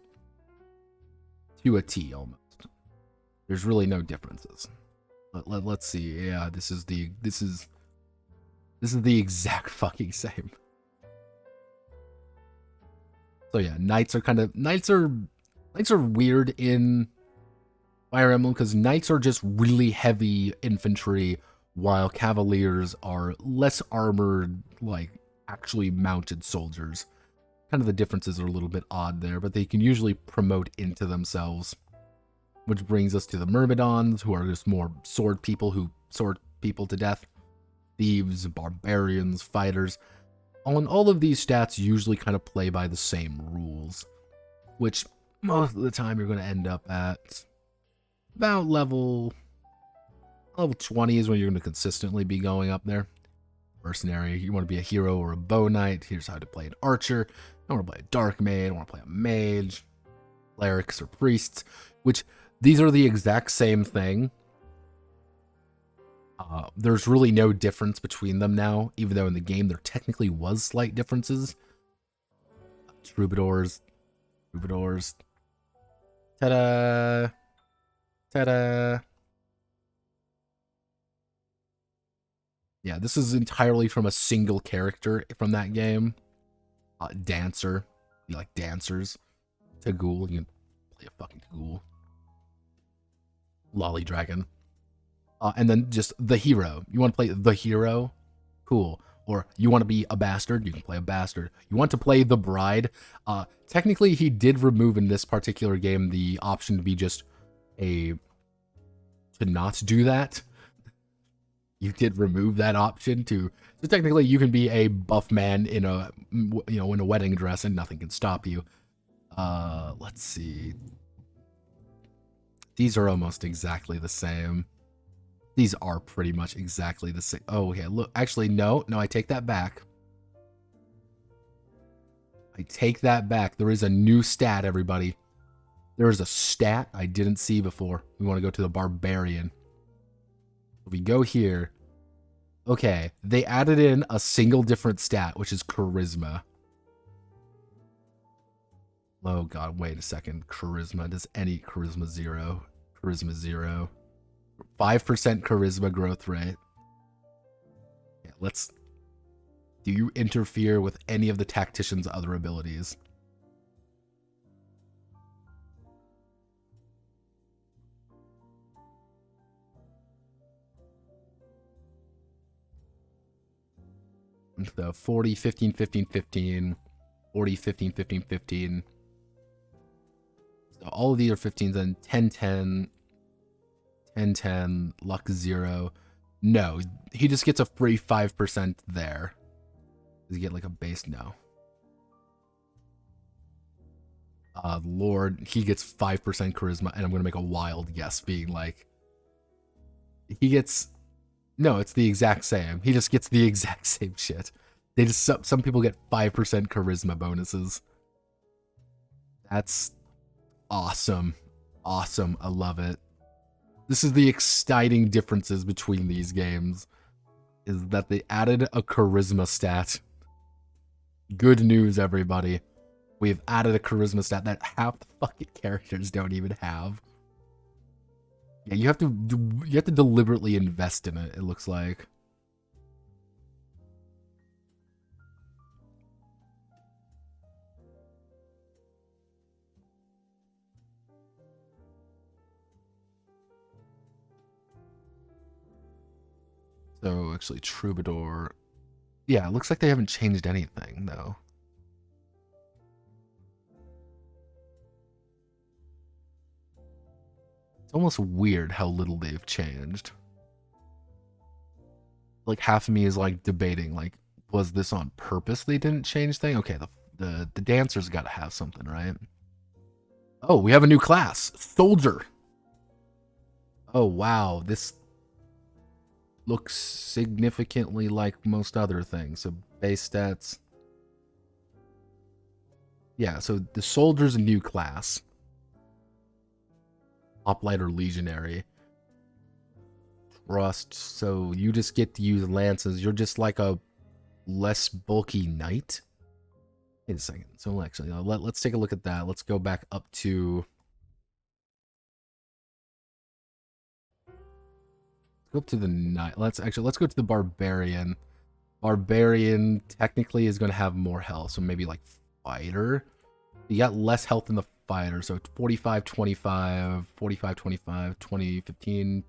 To a T almost. There's really no differences. Let's see. Yeah, this is the exact fucking same. So yeah, knights are weird in Fire Emblem because knights are just really heavy infantry, while cavaliers are less armored, like actually mounted soldiers. Kind of the differences are a little bit odd there, but they can usually promote into themselves. Which brings us to the Myrmidons, who are just more sword people who sword people to death. Thieves, barbarians, fighters. All of these stats usually kind of play by the same rules, which most of the time you're going to end up at about level 20 is when you're going to consistently be going up there. Mercenary, you want to be a hero or a bow knight. Here's how to play an archer. I want to play a dark maid. I want to play a mage. Clerics or priests, which these are the exact same thing. There's really no difference between them now, even though in the game there technically was slight differences. Troubadours. Ta-da! Ta-da! Yeah, this is entirely from a single character from that game. Dancer. You like dancers. Tagul. You can play a fucking Tagul. Lolly Dragon. And then just the hero. You want to play the hero? Cool. Or you want to be a bastard? You can play a bastard. You want to play the bride? Technically, he did remove in this particular game the option to be just to not do that. You did remove that option so technically you can be a buff man in a wedding dress and nothing can stop you. Let's see. These are almost exactly the same. These are pretty much exactly the same. Oh, yeah, look, actually, no, I take that back. There is a new stat, everybody. There is a stat I didn't see before. We want to go to the barbarian. We go here. Okay, they added in a single different stat, which is charisma. Oh god, wait a second. Charisma. Does any charisma 0? Charisma 0. 5% charisma growth rate. Yeah, do you interfere with any of the tactician's other abilities? The 40, 15, 15, 15, 40, 15, 15, 15. So all of these are 15s, then 10, 10, 10, 10, luck 0. No, he just gets a free 5% there. Does he get like a base? No. Lord, he gets 5% charisma, and I'm going to make a wild guess being like, he gets... No, it's the exact same. He just gets the exact same shit. They just some people get 5% charisma bonuses. That's awesome. Awesome. I love it. This is the exciting differences between these games, is that they added a charisma stat. Good news, everybody. We've added a charisma stat that half the fucking characters don't even have. Yeah, you have to deliberately invest in it, it looks like. So, actually, Troubadour. Yeah, it looks like they haven't changed anything, though. It's almost weird how little they've changed. Like, half of me is, like, debating, like, was this on purpose they didn't change thing? Okay, the dancer's gotta have something, right? Oh, we have a new class. Soldier. Oh, wow. This looks significantly like most other things. So base stats. Yeah, so the soldier's a new class. Hoplite or legionary. Trust. So you just get to use lances. You're just like a less bulky knight. Wait a second. So actually, let's take a look at that. Let's go back up to... Go up to the knight. Let's go to the barbarian. Barbarian technically is going to have more health, so maybe like fighter. You got less health in the fighter, so 45 25 45 25 20 15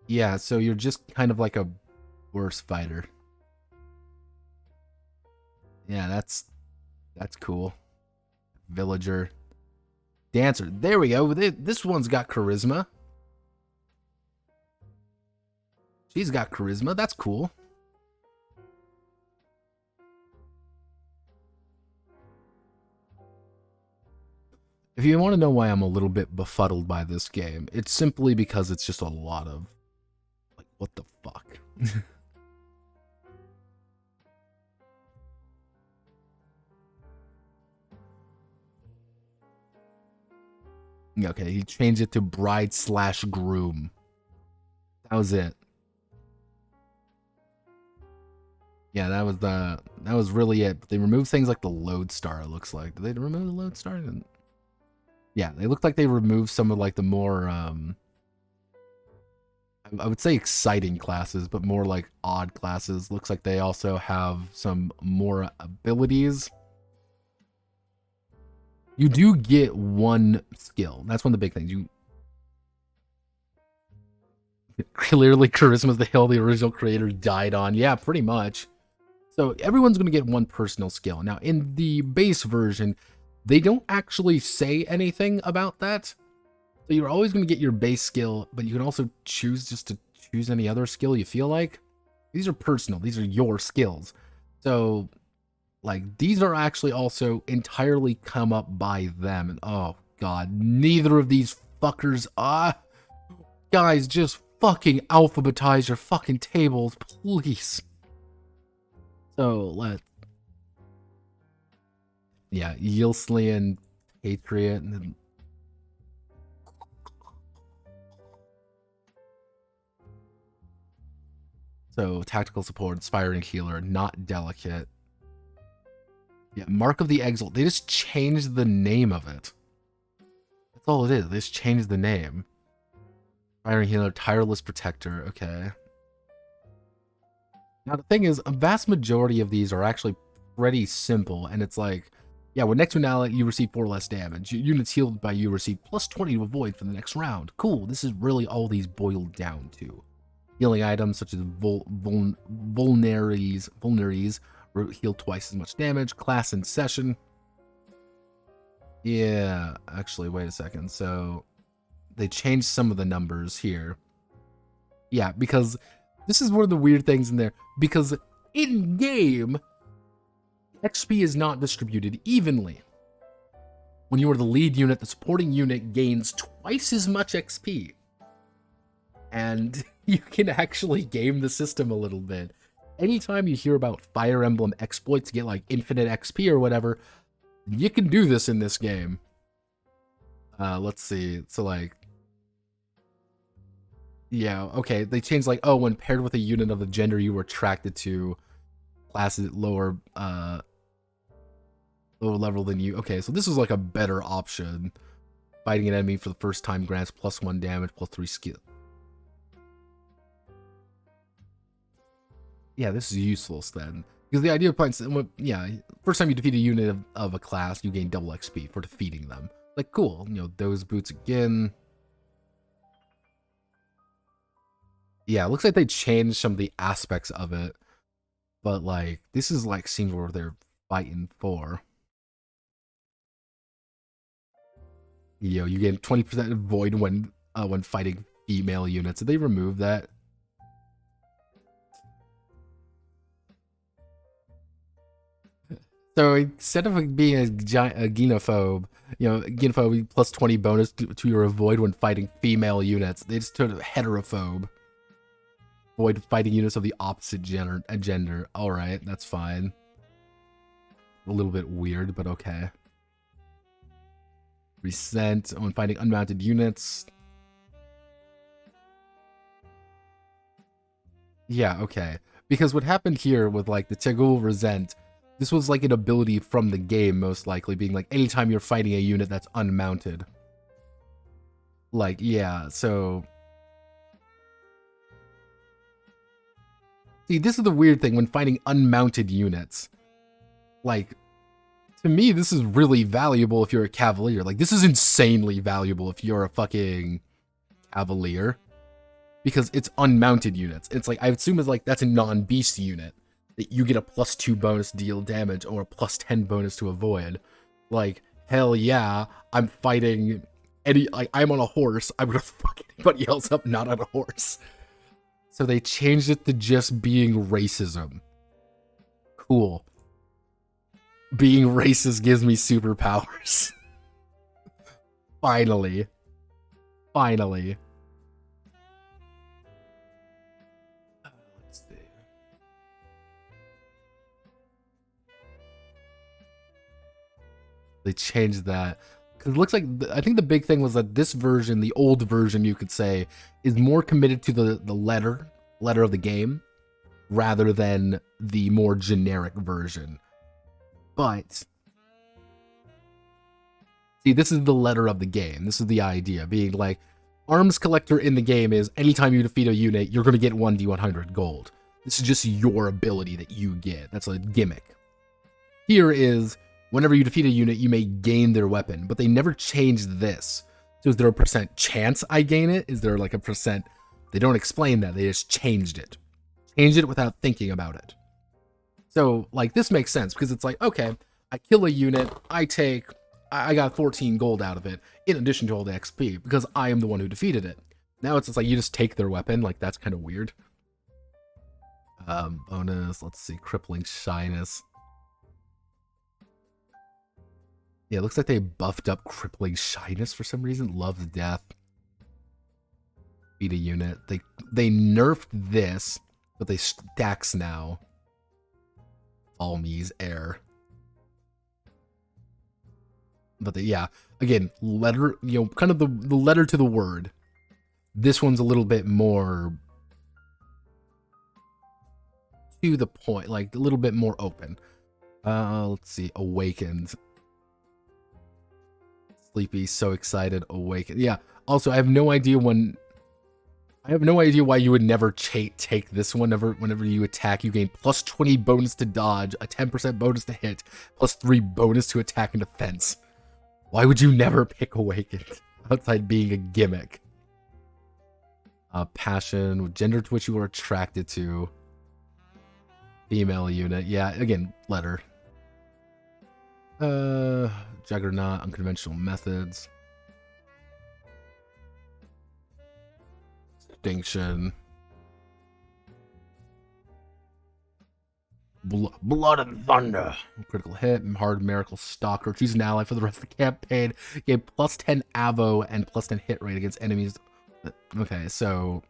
yeah, so you're just kind of like a worse fighter. Yeah, that's cool. Villager. Dancer. There we go. This one's got charisma. She's got charisma. That's cool. If you want to know why I'm a little bit befuddled by this game, it's simply because it's just a lot of... Like, what the fuck? Okay, he changed it to bride/groom. That was it. Yeah, that was really it. They removed things like the lodestar, it looks like. Did they remove the lodestar? Yeah, they looked like they removed some of like the more I would say exciting classes, but more like odd classes. Looks like they also have some more abilities. You do get one skill. That's one of the big things. You clearly charisma's the hill the original creator died on. Yeah, pretty much. So everyone's going to get one personal skill. Now, in the base version, they don't actually say anything about that. So you're always going to get your base skill, but you can also choose just to choose any other skill you feel like. These are personal. These are your skills. So, like, these are actually also entirely come up by them. And oh, God, neither of these fuckers... guys, just fucking alphabetize your fucking tables, please. So, yeah, Yilslian Patriot, and then... So, tactical support, inspiring healer, not delicate. Yeah, Mark of the Exalt. They just changed the name of it. That's all it is. They just changed the name. Inspiring healer, tireless protector. Okay. Now, the thing is, a vast majority of these are actually pretty simple, and it's like, yeah, when next to an ally, you receive 4 less damage. Units healed by you receive plus 20 to avoid for the next round. Cool, this is really all these boiled down to. Healing items such as vulneraries heal twice as much damage. Class in session. Yeah, actually, wait a second. So, they changed some of the numbers here. Yeah, because... This is one of the weird things in there, because in-game, XP is not distributed evenly. When you are the lead unit, the supporting unit gains twice as much XP. And you can actually game the system a little bit. Anytime you hear about Fire Emblem exploits to get like infinite XP or whatever, you can do this in this game. Let's see. So like, yeah, okay. They changed like, oh, when paired with a unit of the gender you were attracted to, classes lower level than you. Okay, so this is like a better option. Fighting an enemy for the first time grants +1 damage, +3 skill. Yeah, this is useful then. Because the idea of playing, yeah, first time you defeat a unit of a class, you gain double XP for defeating them. Like, cool, you know, those boots again. Yeah, it looks like they changed some of the aspects of it. But, like, this is, like, scenes where they're fighting for. Yo, you get 20% void when fighting female units. Did they remove that? So instead of being a genophobe, you know, genophobe plus 20 bonus to your avoid when fighting female units, they just took a heterophobe. Avoid fighting units of the opposite gender. Alright, that's fine. A little bit weird, but okay. Resent when fighting unmounted units. Yeah, okay. Because what happened here with like the Tegul Resent, this was like an ability from the game, most likely, being like anytime you're fighting a unit that's unmounted. Like, yeah, so... See, this is the weird thing when fighting unmounted units. Like, to me, this is really valuable if you're a Cavalier. Like, this is insanely valuable if you're a fucking Cavalier. Because it's unmounted units. It's like, I assume it's like, that's a non-beast unit. That you get a +2 bonus to deal damage or a +10 bonus to avoid. Like, hell yeah, I'm fighting like, I'm on a horse, I'm gonna fuck anybody else up not on a horse. So they changed it to just being racism. Cool. Being racist gives me superpowers. Finally. Finally. Let's see. They changed that. Because it looks like, I think the big thing was that this version, the old version, you could say, is more committed to the letter of the game, rather than the more generic version. But, see, this is the letter of the game. This is the idea, being like, Arms Collector in the game is, anytime you defeat a unit, you're going to get 1d100 gold. This is just your ability that you get. That's a gimmick. Here is, whenever you defeat a unit, you may gain their weapon, but they never changed this. So is there a % chance I gain it? Is there like a %? They don't explain that, they just changed it. Changed it without thinking about it. So, like, this makes sense, because it's like, okay, I kill a unit, I got 14 gold out of it, in addition to all the XP, because I am the one who defeated it. Now it's just like, you just take their weapon, like, that's kind of weird. Bonus, let's see, Crippling Shyness. Yeah, it looks like they buffed up Crippling Shyness for some reason. Loves Death. Beat a unit. They nerfed this, but they stacks now. Almies Air. But yeah, again, letter, you know, kind of the letter to the word. This one's a little bit more to the point, like a little bit more open. Let's see, Awakened. Sleepy, so excited, Awakened. Yeah, also, I have no idea why you would never take this one. Whenever you attack, you gain +20 bonus to dodge, a 10% bonus to hit, +3 bonus to attack and defense. Why would you never pick Awakened outside being a gimmick? Passion, gender to which you are attracted to. Female unit, yeah, again, letter. Juggernaut, unconventional methods. Extinction. Blood and Thunder. Critical hit. Hard Miracle Stalker. Choose an ally for the rest of the campaign. Gain +10 AVO and +10 hit rate against enemies. Okay, so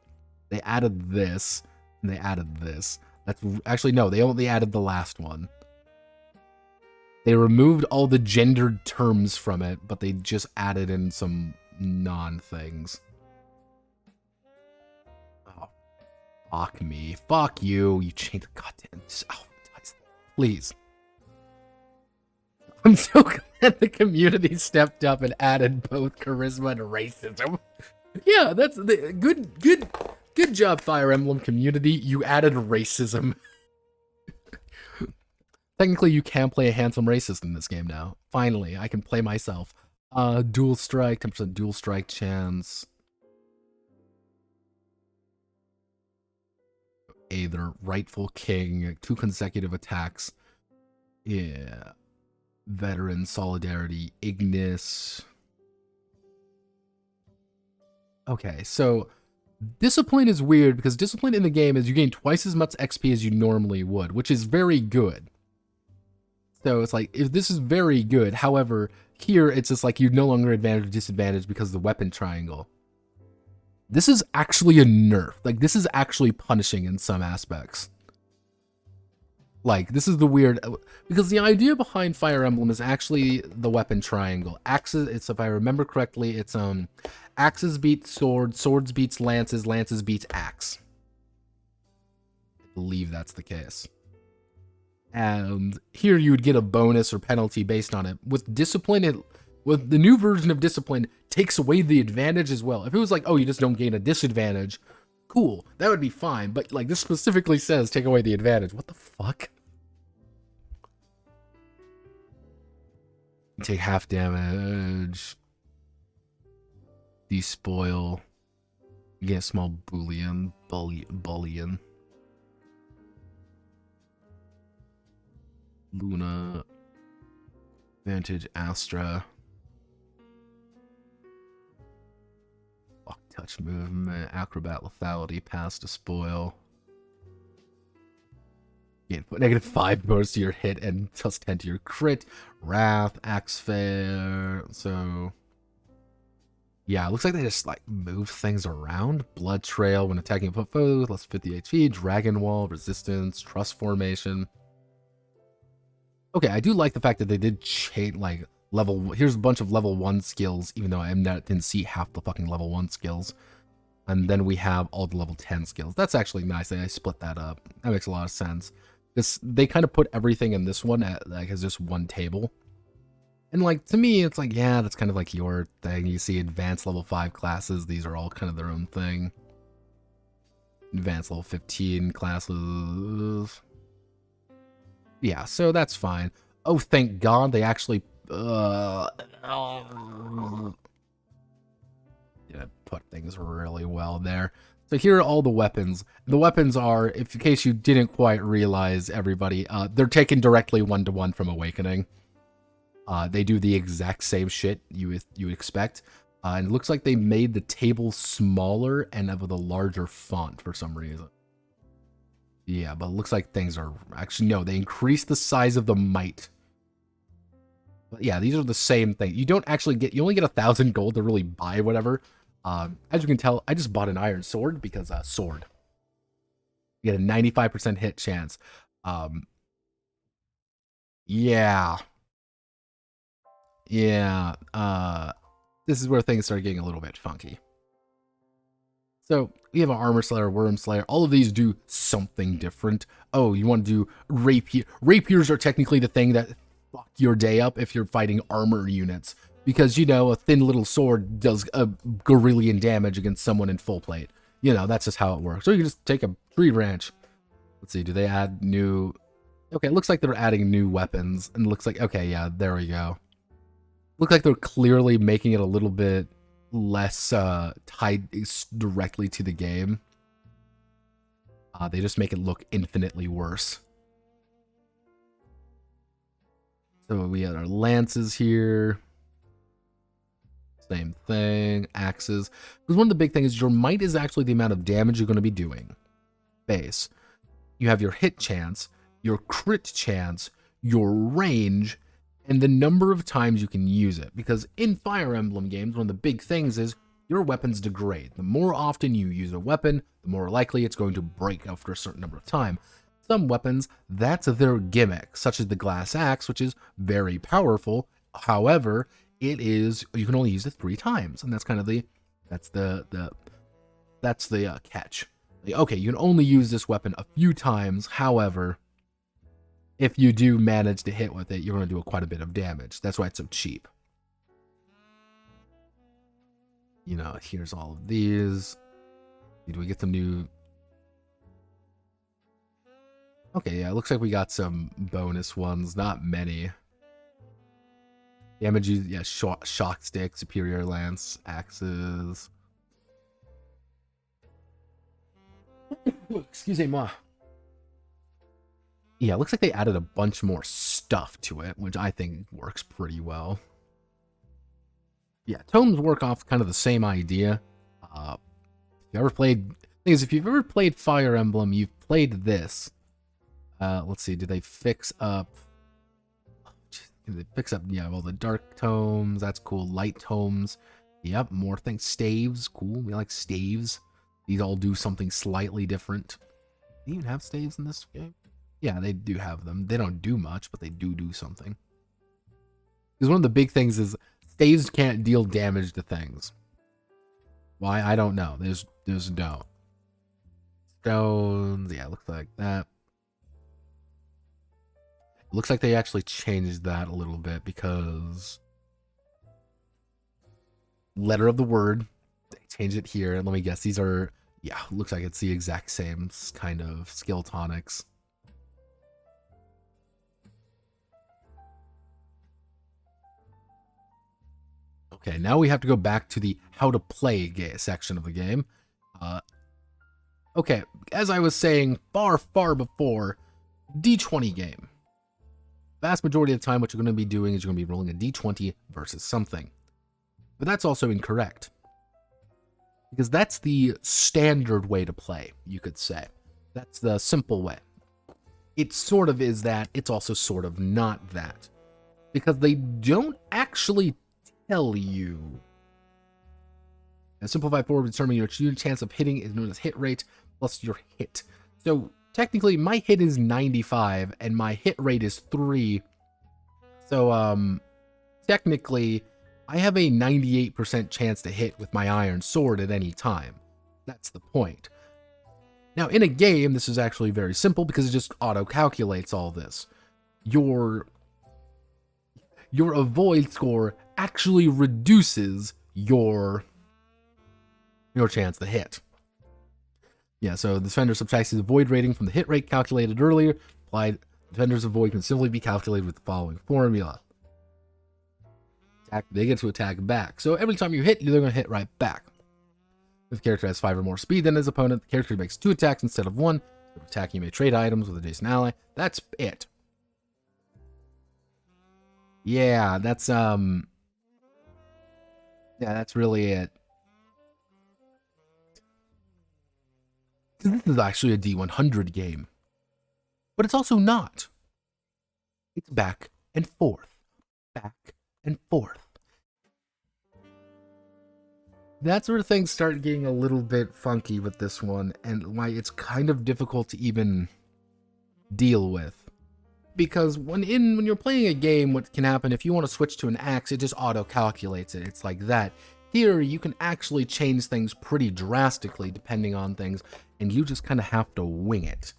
They added this, and they added this. That's actually, no, they only added the last one. They removed all the gendered terms from it, but they just added in some non-things. Oh, fuck me. Fuck you. You changed the goddamn... Oh, please. I'm so glad the community stepped up and added both charisma and racism. Yeah, that's the good job, Fire Emblem community. You added racism. Technically, you can play a handsome racist in this game now. Finally, I can play myself. Dual strike, 10% dual strike chance. Either rightful king, 2 consecutive attacks. Yeah. Veteran, solidarity, Ignis. Okay, so discipline is weird because discipline in the game is you gain twice as much XP as you normally would, which is very good. So it's like, if this is very good, however, here it's just like you're no longer advantage or disadvantage because of the weapon triangle. This is actually a nerf. Like, this is actually punishing in some aspects. Like, this is the weird, because the idea behind Fire Emblem is actually the weapon triangle. Axes, it's, if I remember correctly, it's axes beat swords, swords beats lances, lances beats axe. I believe that's the case. And here you would get a bonus or penalty based on it. With discipline, with the new version of discipline, takes away the advantage as well. If it was like, oh, you just don't gain a disadvantage, cool, that would be fine. But like, this specifically says take away the advantage. What the fuck? Take half damage. Despoil. You get a small bullion. Bullion. Luna. Vantage Astra. Fuck, touch movement. Acrobat lethality. Pass to spoil. You get -5 bonus to your hit and +10 to your crit. Wrath, Axe Fair. So, yeah, it looks like they just like move things around. Blood Trail when attacking a foe, less 50 HP. Dragon Wall, Resistance, Trust Formation. Okay, I do like the fact that they did change like level. Here's a bunch of level 1 skills, even though I didn't see half the fucking level 1 skills. And then we have all the level 10 skills. That's actually nice. I split that up. That makes a lot of sense. They kind of put everything in this one at, like, as just one table. And like, to me, it's like, yeah, that's kind of like your thing. You see advanced level 5 classes. These are all kind of their own thing. Advanced level 15 classes. Yeah, so that's fine. Oh, thank God they actually yeah, put things really well there. So here are all the weapons. The weapons are, if in case you didn't quite realize, everybody, they're taken directly 1-to-1 from Awakening. They do the exact same shit you expect. And it looks like they made the table smaller and with a larger font for some reason. Yeah, but it looks like things are... Actually, no, they increased the size of the might. But yeah, these are the same thing. You don't actually get... You only get 1,000 gold to really buy whatever. As you can tell, I just bought an iron sword because sword. You get a 95% hit chance. Yeah. Yeah. This is where things start getting a little bit funky. So we have an Armor Slayer, Worm Slayer. All of these do something different. Oh, you want to do Rapier. Rapiers are technically the thing that fuck your day up if you're fighting armor units. Because, you know, a thin little sword does a gorillion damage against someone in full plate. You know, that's just how it works. Or you can just take a tree branch. Let's see, do they add new... Okay, it looks like they're adding new weapons. And it looks like... Okay, yeah, there we go. Looks like they're clearly making it a little bit less tied directly to the game. They just make it look infinitely worse. So we have our lances here. Same thing. Axes. Because one of the big things is your might is actually the amount of damage you're going to be doing. Base. You have your hit chance, your crit chance, your range, and the number of times you can use it. Because in Fire Emblem games, one of the big things is your weapons degrade. The more often you use a weapon, the more likely it's going to break after a certain number of time. Some weapons, that's their gimmick, such as the glass axe, which is very powerful. However, you can only use it 3 times, and that's kind of that's the catch. Like, okay, you can only use this weapon a few times. However, if you do manage to hit with it, you're going to do quite a bit of damage. That's why it's so cheap. You know, here's all of these. Do we get some new? Okay, yeah, it looks like we got some bonus ones. Not many. Damage use, yeah, shock stick, superior lance, axes. Excuse me. Yeah, it looks like they added a bunch more stuff to it, which I think works pretty well. Yeah, tomes work off kind of the same idea. If you ever played, thing is, if you've ever played Fire Emblem, you've played this. Let's see, do they fix up? They fix up, yeah, all the dark tomes. That's cool. Light tomes. Yep, more things. Staves, cool. We like staves. These all do something slightly different. Do you even have staves in this game? Yeah, they do have them. They don't do much, but they do something. Because one of the big things is staves can't deal damage to things. Why? I don't know. There's no. Stones, yeah, looks like that. It looks like they actually changed that a little bit because letter of the word, they changed it here. And let me guess, these are, yeah, looks like it's the exact same kind of skill tonics. Okay, now we have to go back to the how to play section of the game. Okay, as I was saying far before, D20 game. Vast majority of the time, what you're going to be doing is you're going to be rolling a D20 versus something. But that's also incorrect. Because that's the standard way to play, you could say. That's the simple way. It sort of is that, it's also sort of not that. Because they don't actually tell you. A simplified form of determining your true chance of hitting is known as hit rate plus your hit. So technically my hit is 95 and my hit rate is 3. So technically I have a 98% chance to hit with my iron sword at any time. That's the point. Now in a game this is actually very simple because it just auto calculates all this. Your avoid score actually reduces your chance to hit. Yeah, so the defender subtracts his avoid rating from the hit rate calculated earlier. Applied defender's avoid can simply be calculated with the following formula. They get to attack back. So every time you hit, they're going to hit right back. If the character has 5 or more speed than his opponent, the character makes 2 attacks instead of 1. So attacking, you may trade items with adjacent ally. That's it. Yeah, that's really it. This is actually a D100 game. But it's also not. It's back and forth. Back and forth. That sort of things start getting a little bit funky with this one, and why it's kind of difficult to even deal with. Because when you're playing a game, what can happen, if you want to switch to an axe, it just auto-calculates it. It's like that. Here, you can actually change things pretty drastically depending on things, and you just kind of have to wing it.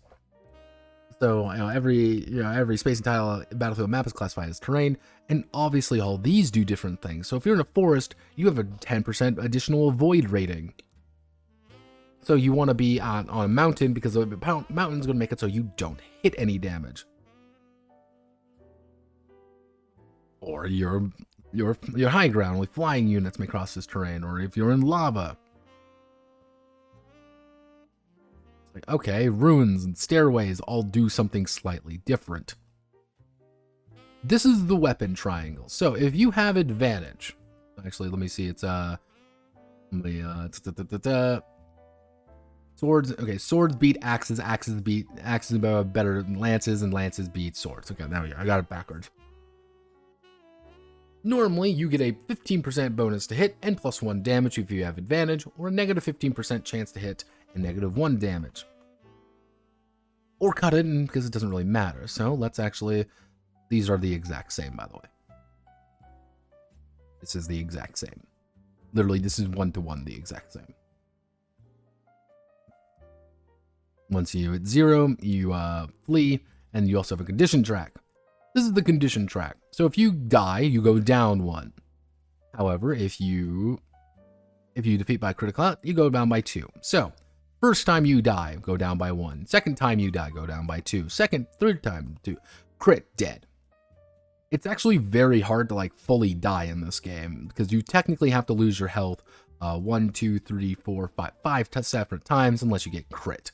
So, every space and tile battlefield map is classified as terrain, and obviously all these do different things. So if you're in a forest, you have a 10% additional avoid rating. So you want to be on a mountain because the mountain's going to make it so you don't hit any damage. Or you're high ground, only flying units may cross this terrain, or if you're in lava. It's like, okay, ruins and stairways all do something slightly different. This is the weapon triangle. So if you have advantage, actually, let me see, it's swords. Okay, swords beat axes, axes beat better than lances, and lances beat swords. Okay, there we go. I got it backwards. Normally, you get a 15% bonus to hit and +1 damage if you have advantage, or a negative 15% chance to hit and -1 damage. Or cut it in because it doesn't really matter. So let's actually, these are the exact same, by the way. This is the exact same. Literally, this is 1-to-1 the exact same. Once you hit 0, you flee, and you also have a condition track. This is the condition track. So if you die, you go down 1. However, if you defeat by critical hit, you go down by 2. So, first time you die, go down by 1. Second time you die, go down by 2. Third time, 2. Crit, dead. It's actually very hard to like fully die in this game because you technically have to lose your health 1, 2, 3, 4, 5 separate times unless you get crit.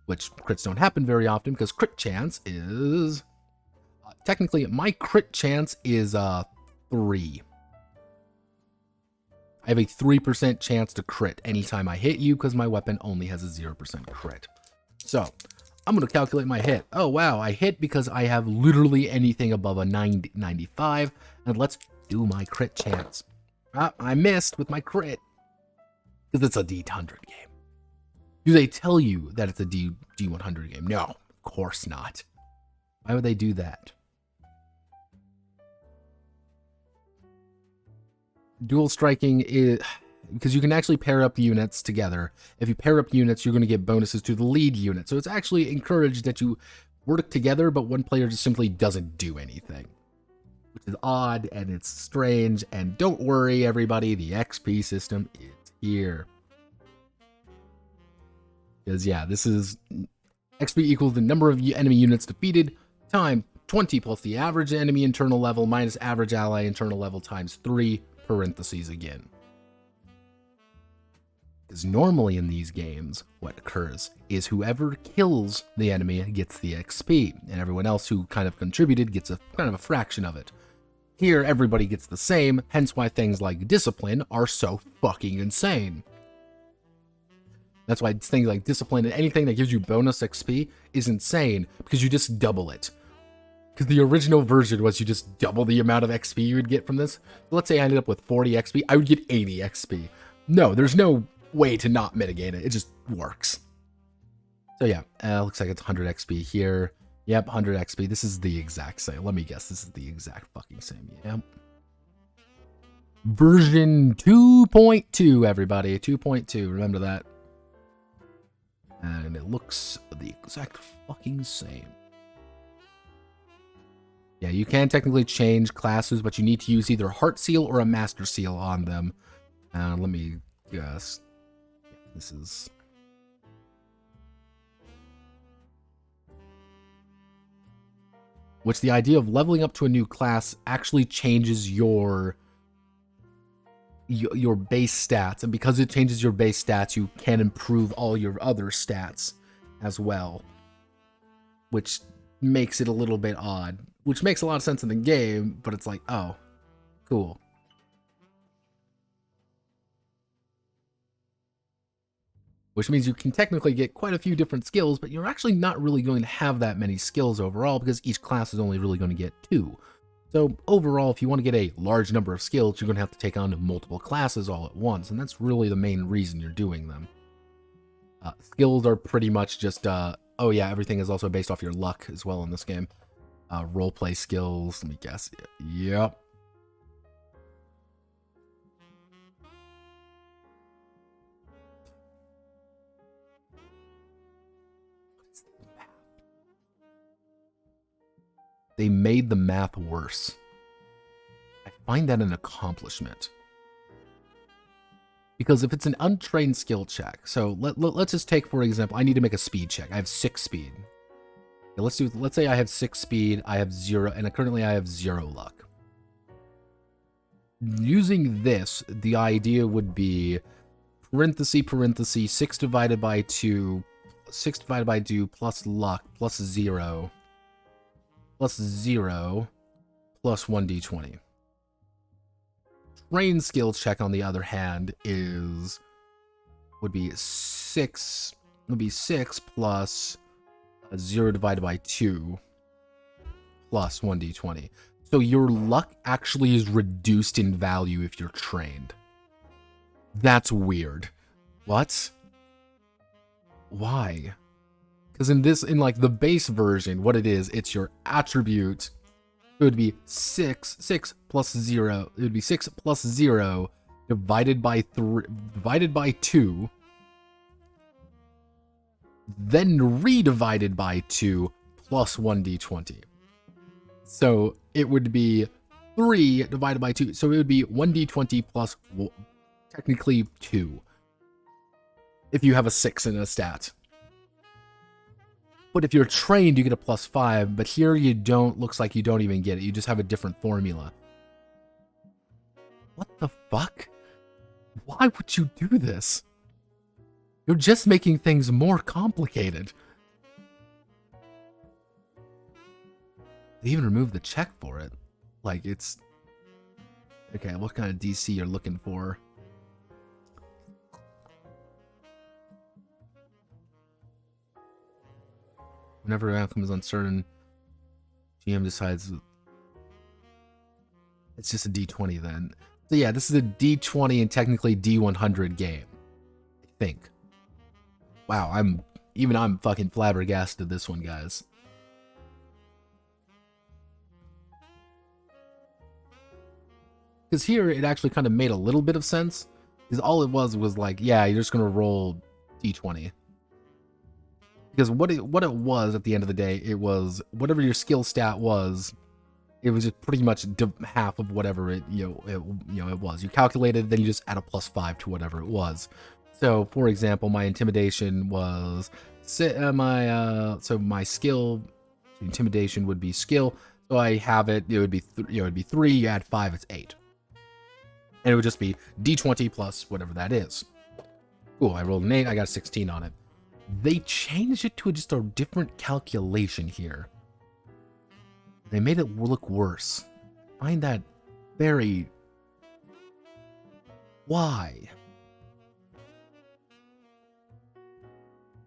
Which crits don't happen very often because crit chance is... technically, my crit chance is 3. I have a 3% chance to crit anytime I hit you because my weapon only has a 0% crit. So, I'm going to calculate my hit. Oh, wow, I hit because I have literally anything above a 95. And let's do my crit chance. I missed with my crit. Because it's a D100 game. Do they tell you that it's a D100 game? No, of course not. Why would they do that? Dual striking is because you can actually pair up units together. If you pair up units, you're going to get bonuses to the lead unit. So it's actually encouraged that you work together, but one player just simply doesn't do anything. Which is odd and it's strange. And don't worry, everybody, the XP system is here. Because, yeah, this is XP equals the number of enemy units defeated, time 20 plus the average enemy internal level minus average ally internal level times 3, parentheses again. Because normally in these games, what occurs is whoever kills the enemy gets the XP, and everyone else who kind of contributed gets a kind of a fraction of it. Here, everybody gets the same, hence why things like discipline are so fucking insane. That's why things like discipline and anything that gives you bonus XP is insane, because you just double it. Because the original version was you just double the amount of XP you would get from this. So let's say I ended up with 40 XP, I would get 80 XP. No, there's no way to not mitigate it. It just works. So yeah, looks like it's 100 XP here. Yep, 100 XP. This is the exact same. Let me guess, this is the exact fucking same. Yep. Version 2.2, everybody. 2.2, remember that. And it looks the exact fucking same. Yeah, you can technically change classes, but you need to use either Heart Seal or a Master Seal on them. Let me guess. Yeah, this is... Which the idea of leveling up to a new class actually changes your base stats, and because it changes your base stats, you can improve all your other stats as well, which makes it a little bit odd, which makes a lot of sense in the game, but it's like, oh, cool. Which means you can technically get quite a few different skills, but you're actually not really going to have that many skills overall because each class is only really going to get 2. So overall, if you want to get a large number of skills, you're going to have to take on multiple classes all at once, and that's really the main reason you're doing them. Skills are pretty much just, oh yeah, everything is also based off your luck as well in this game. Roleplay skills, let me guess. Yep. They made the math worse. I find that an accomplishment. Because if it's an untrained skill check, so let's just take, for example, I need to make a speed check. I have 6 speed. Okay, let's say I have 6 speed, I have 0, and currently I have 0 luck. Using this, the idea would be parentheses, 6 divided by 2 plus luck plus 0 plus 0 plus 1d20. Trained skill check, on the other hand, would be 6 plus 0 divided by 2 plus 1d20. So your luck actually is reduced in value if you're trained. That's weird. What? Why? Because in like the base version, what it is, it's your attribute. It would be 6 plus 0. It would be 6 plus 0 divided by 2, then redivided by 2 plus 1d20. So it would be 3 divided by 2. So it would be 1d20 plus technically 2 if you have a 6 in a stat. But if you're trained, you get a plus 5, but here you don't, looks like you don't even get it. You just have a different formula. What the fuck? Why would you do this? You're just making things more complicated. They even removed the check for it. Like, it's... Okay, what kind of DC you're looking for? Whenever the outcome is uncertain, GM decides... It's just a D20 then. So yeah, this is a D20 and technically D100 game. I think. Wow, I'm fucking flabbergasted this one, guys. Because here, it actually kind of made a little bit of sense. Because all it was like, yeah, you're just going to roll D20. Because what it was at the end of the day, it was whatever your skill stat was, it was just pretty much half of whatever it was. You calculated, then you just add a plus 5 to whatever it was. So, for example, my intimidation was so my skill, intimidation would be skill. So I have it. It would be 3. You add 5, it's 8, and it would just be D20 plus whatever that is. Cool. I rolled an 8. I got a 16 on it. They changed it to just a different calculation here. They made it look worse. I find that very... Why?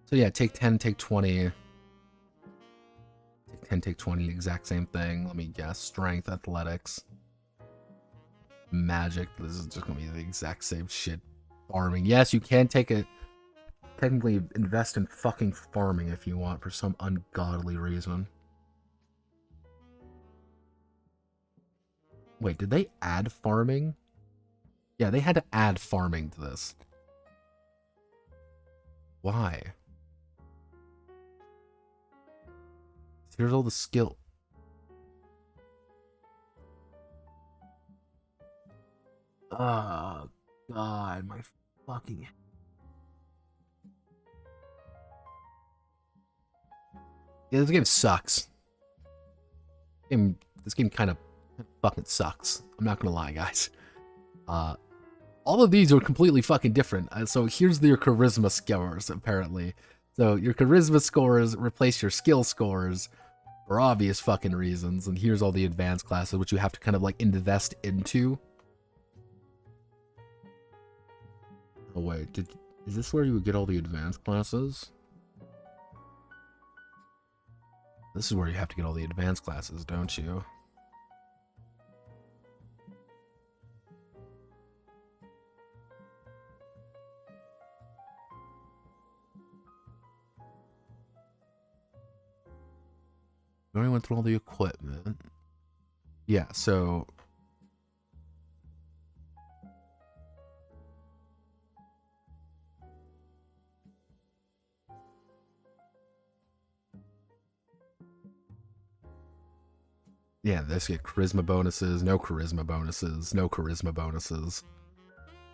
So yeah, take 10, take 20. Take 10, take 20, exact same thing. Let me guess. Strength, athletics, magic. This is just going to be the exact same shit. Farming. Yes, you can take it. Technically invest in fucking farming if you want for some ungodly reason. Wait, did they add farming? Yeah, they had to add farming to this. Why? Here's all the skill. Oh, God, my fucking... Yeah, this game sucks. This game kind of fucking sucks. I'm not gonna lie, guys. All of these are completely fucking different. So here's your charisma scores, apparently. So your charisma scores replace your skill scores for obvious fucking reasons. And here's all the advanced classes, which you have to kind of like invest into. Oh wait, is this where you would get all the advanced classes? This is where you have to get all the advanced classes, don't you? We already went through all the equipment. Yeah, so... Yeah, let's get charisma bonuses, no charisma bonuses, no charisma bonuses.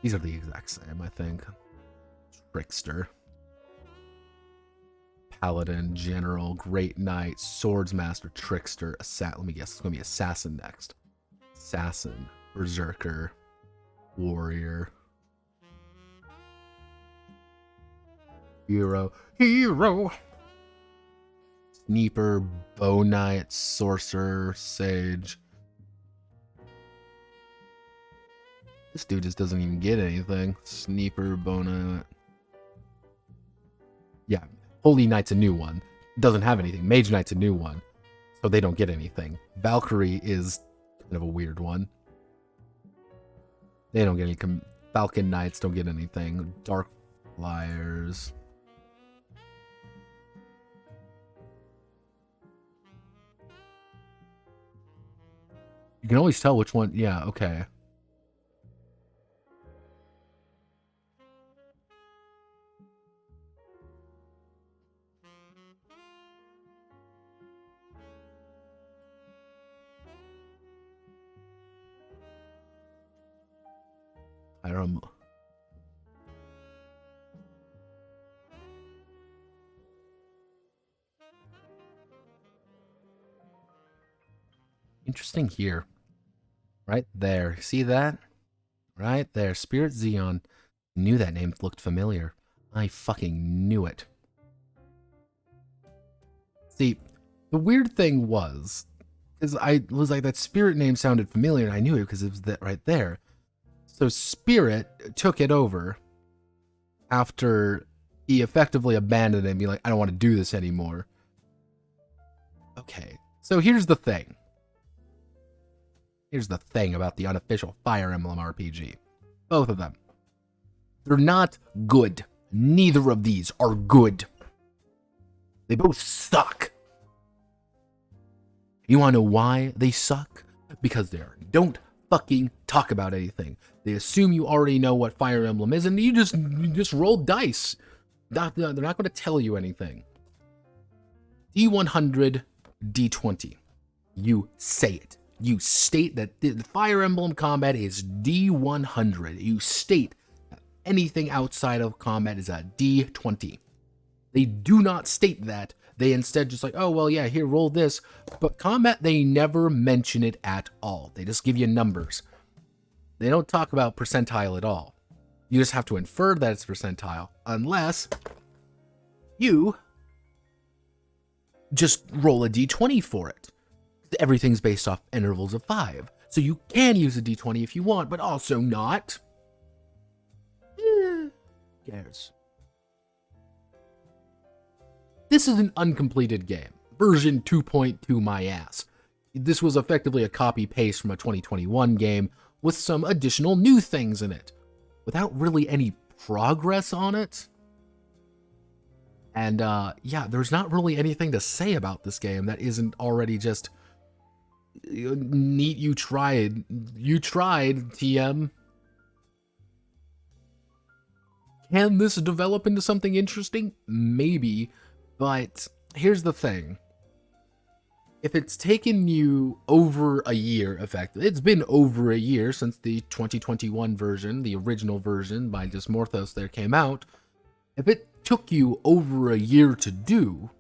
These are the exact same, I think. Trickster. Paladin, General, Great Knight, Swordsmaster, Trickster, let me guess, it's going to be Assassin next. Assassin, Berserker, Warrior. Hero. Sniper, Bow Knight, Sorcerer, Sage. This dude just doesn't even get anything. Sniper, Bow Knight. Yeah, Holy Knight's a new one. Doesn't have anything. Mage Knight's a new one. So they don't get anything. Valkyrie is Kind of a weird one. They don't get any... Falcon Knights don't get anything. Dark Flyers. You can always tell which one... Yeah, okay. Interesting here. Right there. See that? Right there. Spirit Xeon. Knew that name looked familiar. I fucking knew it. See, the weird thing was, is I was like, that Spirit name sounded familiar, and I knew it because it was that right there. So Spirit took it over after he effectively abandoned it and be like, I don't want to do this anymore. Okay, so here's the thing. Here's the thing about the unofficial Fire Emblem RPG. Both of them. They're not good. Neither of these are good. They both suck. You want to know why they suck? Because they don't fucking talk about anything. They assume you already know what Fire Emblem is, and you just roll dice. They're not going to tell you anything. D100, D20. You say it. You state that the Fire Emblem combat is D100. You state that anything outside of combat is a D20. They do not state that. They instead just like, oh, well, yeah, here, roll this. But combat, they never mention it at all. They just give you numbers. They don't talk about percentile at all. You just have to infer that it's percentile, unless you just roll a D20 for it. Everything's based off intervals of 5. So you can use a D20 if you want, but also not. Who cares? This is an uncompleted game. Version 2.2 my ass. This was effectively a copy-paste from a 2021 game with some additional new things in it, without really any progress on it. And yeah, there's not really anything to say about this game that isn't already just... neat, you tried, TM. Can this develop into something interesting? Maybe, but here's the thing. If it's taken you over a year, effectively, it's been over a year since the 2021 version, the original version by Dismorthos there came out. If it took you over a year to do,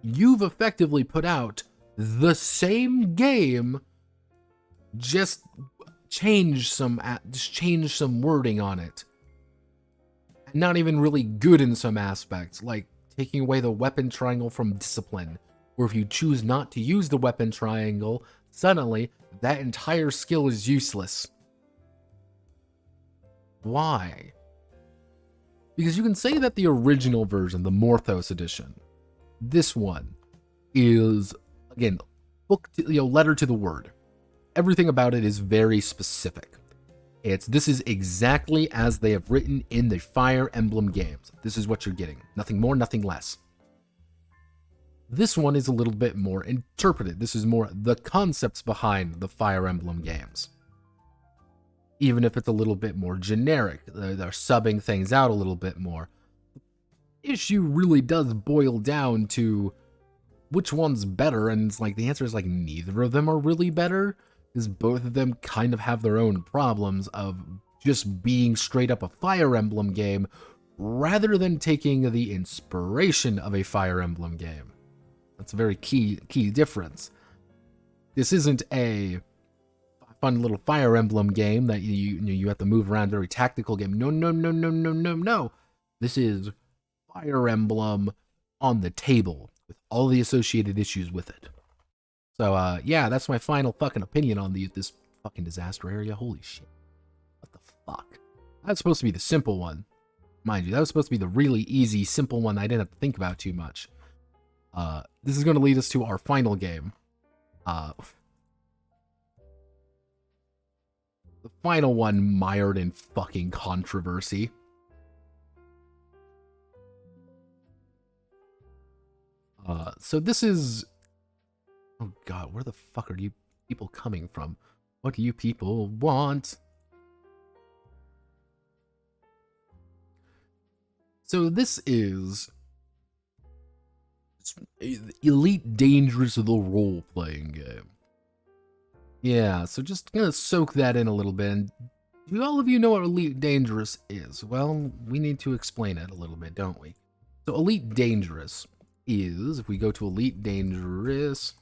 you've effectively put out the same game, just change some wording on it. Not even really good in some aspects, like taking away the weapon triangle from discipline, or if you choose not to use the weapon triangle, suddenly that entire skill is useless. Why? Because you can say that the original version, the Morthos edition, this one is, again, letter to the word. Everything about it is very specific. This is exactly as they have written in the Fire Emblem games. This is what you're getting. Nothing more, nothing less. This one is a little bit more interpreted. This is more the concepts behind the Fire Emblem games. Even if it's a little bit more generic, they're subbing things out a little bit more. The issue really does boil down to which one's better, and it's like the answer is like neither of them are really better, because both of them kind of have their own problems of just being straight up a Fire Emblem game rather than taking the inspiration of a Fire Emblem game. That's a very key difference. This isn't a fun little Fire Emblem game that you have to move around, very tactical game. No. This is Fire Emblem on the table with all the associated issues with it. So, yeah, that's my final fucking opinion on this fucking disaster area. Holy shit. What the fuck? That's supposed to be the simple one. Mind you, that was supposed to be the really easy, simple one I didn't have to think about too much. This is going to lead us to our final game. The final one mired in fucking controversy. So this is... Oh god, where the fuck are you people coming from? What do you people want? So this is... Elite Dangerous, the role-playing game. Yeah, so just gonna soak that in a little bit. And do all of you know what Elite Dangerous is? Well, we need to explain it a little bit, don't we? So Elite Dangerous is, if we go to Elite Dangerous,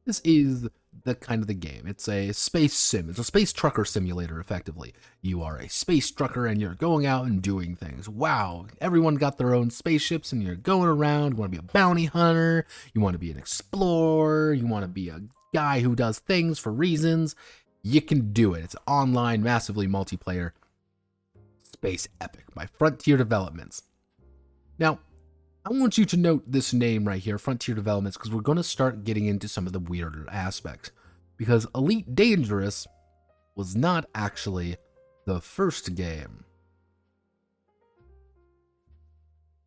this is the kind of the game. It's a space sim. It's a space trucker simulator, effectively. You are a space trucker and you're going out and doing things. Wow, everyone got their own spaceships and you're going around. You want to be a bounty hunter. You want to be an explorer. You want to be a guy who does things for reasons. You can do it. It's online, massively multiplayer. Space epic by Frontier Developments. Now, I want you to note this name right here, Frontier Developments, because we're going to start getting into some of the weirder aspects. Because Elite Dangerous was not actually the first game.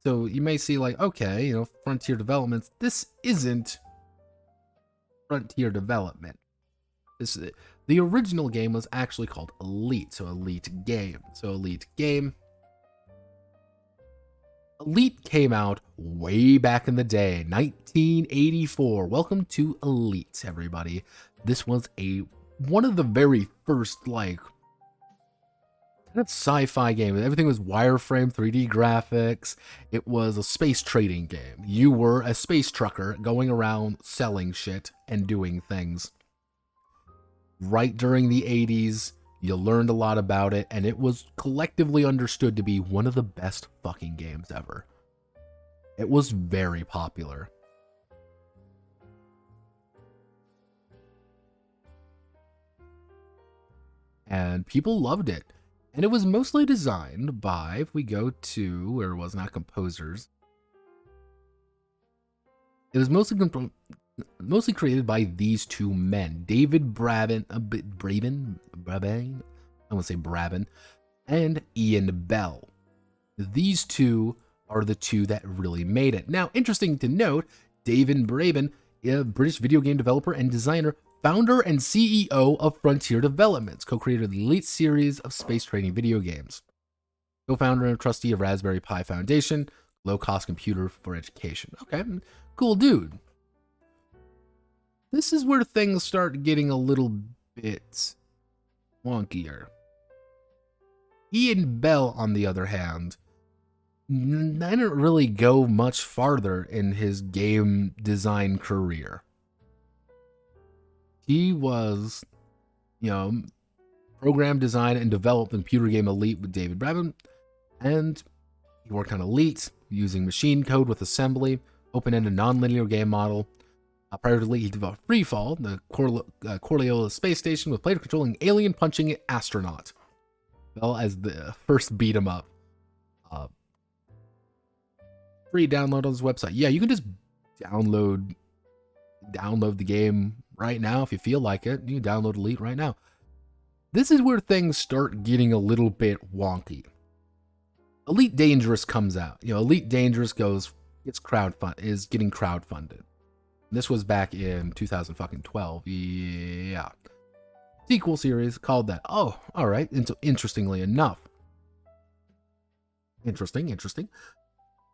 So you may see like, okay, you know, Frontier Developments, this isn't Frontier Development. The original game was actually called Elite, so Elite Game. So Elite Game. Elite came out way back in the day, 1984. Welcome to Elite, everybody. This was one of the very first, like, kind of sci-fi game. Everything was wireframe, 3D graphics. It was a space trading game. You were a space trucker going around selling shit and doing things. Right during the 80s, you learned a lot about it, and it was collectively understood to be one of the best fucking games ever. It was very popular. And people loved it. And it was mostly designed by, if we go to, where it was not composers, it was mostly created by these two men, David Brabin, I want to say Brabin, and Ian Bell. These two are the two that really made it. Now, interesting to note, David Brabin, a British video game developer and designer, founder and CEO of Frontier Developments, co-creator the Elite series of space trading video games. Co-founder and trustee of Raspberry Pi Foundation, low-cost computer for education. Okay, cool dude. This is where things start getting a little bit wonkier. Ian Bell, on the other hand, didn't really go much farther in his game design career. He was, program design and developed the computer game Elite with David Brabin, and he worked on Elite using machine code with assembly, open-ended non-linear game model. Prior to Elite, he developed Freefall, the Coriolis space station with player controlling alien punching astronaut. Well, as the first beat 'em up. Free download on his website. Yeah, you can just download the game right now if you feel like it. You can download Elite right now. This is where things start getting a little bit wonky. Elite Dangerous comes out. Elite Dangerous is getting crowdfunded. This was back in 2012. Yeah. Sequel series called that. Oh, all right. And so, interestingly enough. Interesting.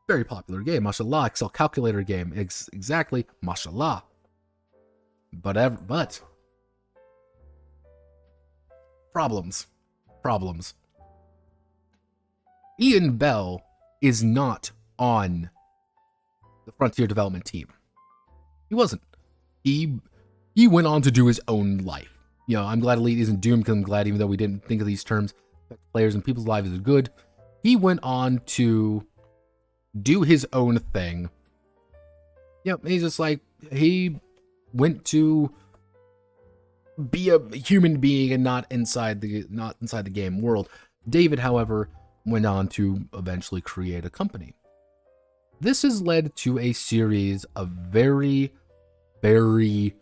Very popular game. Mashallah. Excel calculator game. Exactly. Mashallah. But. Problems. Ian Bell is not on the Frontier Development team. He wasn't. He went on to do his own life. I'm glad Elite isn't doomed, because I'm glad, even though we didn't think of these terms, players and people's lives is good. He went on to do his own thing. He's just like, he went to be a human being and not inside the game world. David, however, went on to eventually create a company. This has led to a series of very, very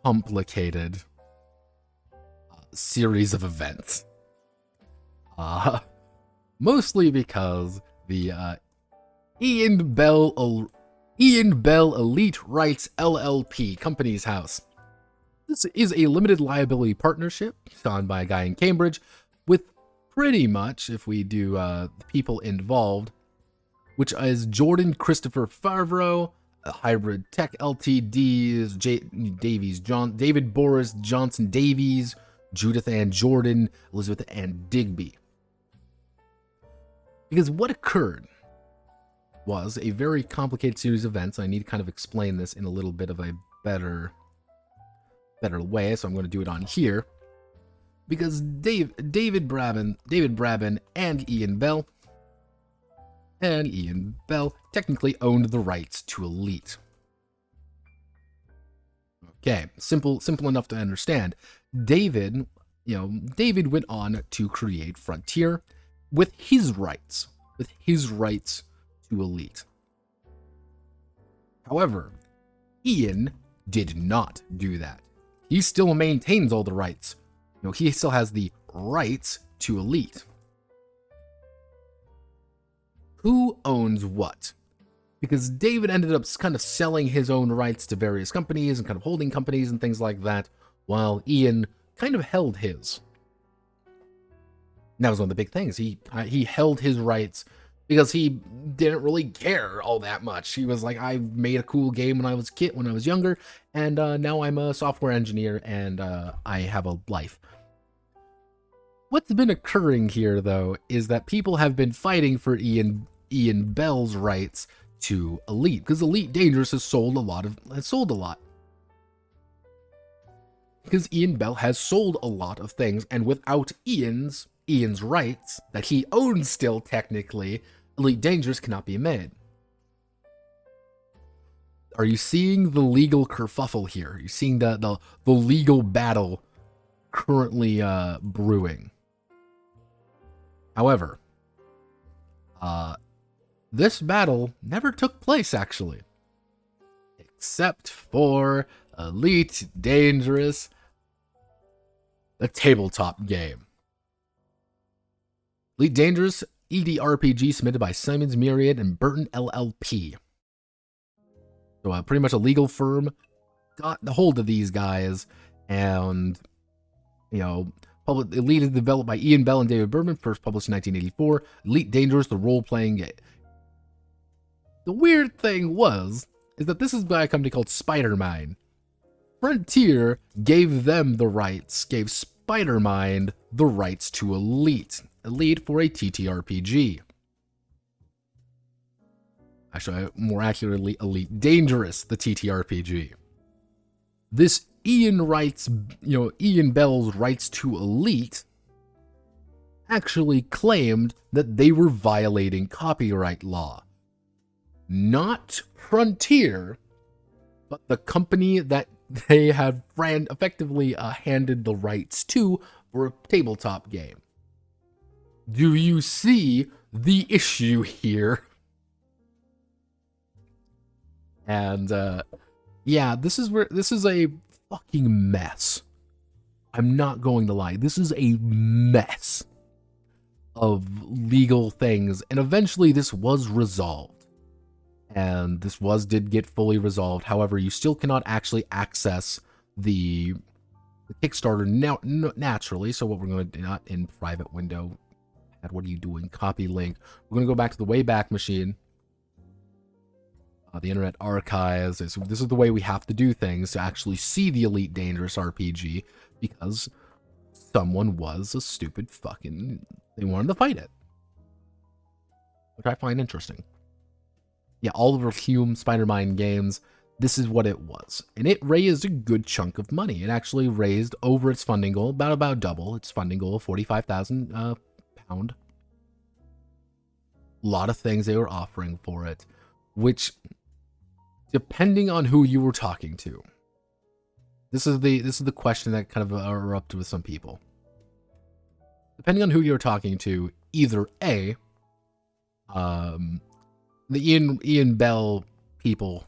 complicated series of events. Mostly because the Ian Bell Elite Rights LLP Company's House. This is a limited liability partnership signed by a guy in Cambridge with pretty much, if we do the people involved, which is Jordan Christopher Favreau, Hybrid Tech Ltd, David Boris Johnson Davies, Judith Ann Jordan, Elizabeth Ann Digby. Because what occurred was a very complicated series of events. I need to kind of explain this in a little bit of a better way, so I'm going to do it on here. Because David Brabin and Ian Bell technically owned the rights to Elite. Okay, simple enough to understand. David went on to create Frontier with his rights to Elite. However, Ian did not do that. He still maintains all the rights. He still has the rights to Elite. Who owns what? Because David ended up kind of selling his own rights to various companies and kind of holding companies and things like that, while Ian kind of held his. And that was one of the big things. He held his rights because he didn't really care all that much. He was like, I made a cool game when I was younger, and now I'm a software engineer and I have a life. What's been occurring here, though, is that people have been fighting for Ian Bell's rights to Elite, because Elite Dangerous has sold a lot. Because Ian Bell has sold a lot of things, and without Ian's rights that he owns still technically, Elite Dangerous cannot be made. Are you seeing the legal kerfuffle here? Are you seeing the legal battle currently brewing? However, this battle never took place, actually. Except for Elite Dangerous, the tabletop game. Elite Dangerous ideo submitted by Simon's Myriad and Burton LLP. So pretty much a legal firm got the hold of these guys, and Elite is developed by Ian Bell and David Berman, first published in 1984. Elite Dangerous, the role-playing game. The weird thing is that this is by a company called Spidermind. Frontier gave them the rights, gave Spidermind the rights to Elite for a TTRPG. Actually, more accurately, Elite Dangerous, the TTRPG. This Ian Bell's rights to Elite actually claimed that they were violating copyright law. Not Frontier, but the company that they have effectively handed the rights to for a tabletop game. Do you see the issue here? And yeah, this is a fucking mess. I'm not going to lie. This is a mess of legal things, and eventually this was resolved. And this did get fully resolved. However, you still cannot actually access the Kickstarter naturally. So what we're going to do, not in private window. What are you doing? Copy link. We're going to go back to the Wayback Machine. The Internet Archives. This is the way we have to do things to actually see the Elite Dangerous RPG, because someone was a stupid fucking... They wanted to fight it. Which I find interesting. Yeah, Oliver Hume, Spidermind games, this is what it was. And it raised a good chunk of money. It actually raised over its funding goal, about double its funding goal of £45,000. A lot of things they were offering for it, which, depending on who you were talking to, this is the question that kind of erupted with some people. Depending on who you're talking to, either A, the Ian Bell people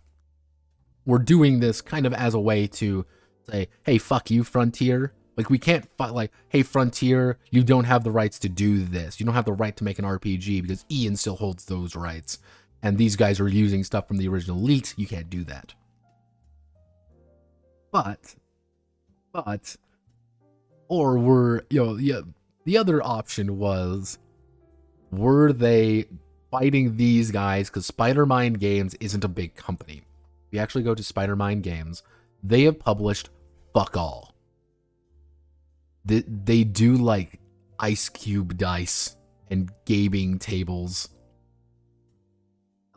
were doing this kind of as a way to say, hey, fuck you, Frontier. Like, we can't like, hey, Frontier, you don't have the rights to do this. You don't have the right to make an RPG because Ian still holds those rights. And these guys are using stuff from the original leaks. You can't do that. But, or were, you know, yeah, the other option was, were they fighting these guys? Because Spidermind Games isn't a big company. If you actually go to Spidermind Games, they have published fuck all. They do like ice cube dice and gaming tables.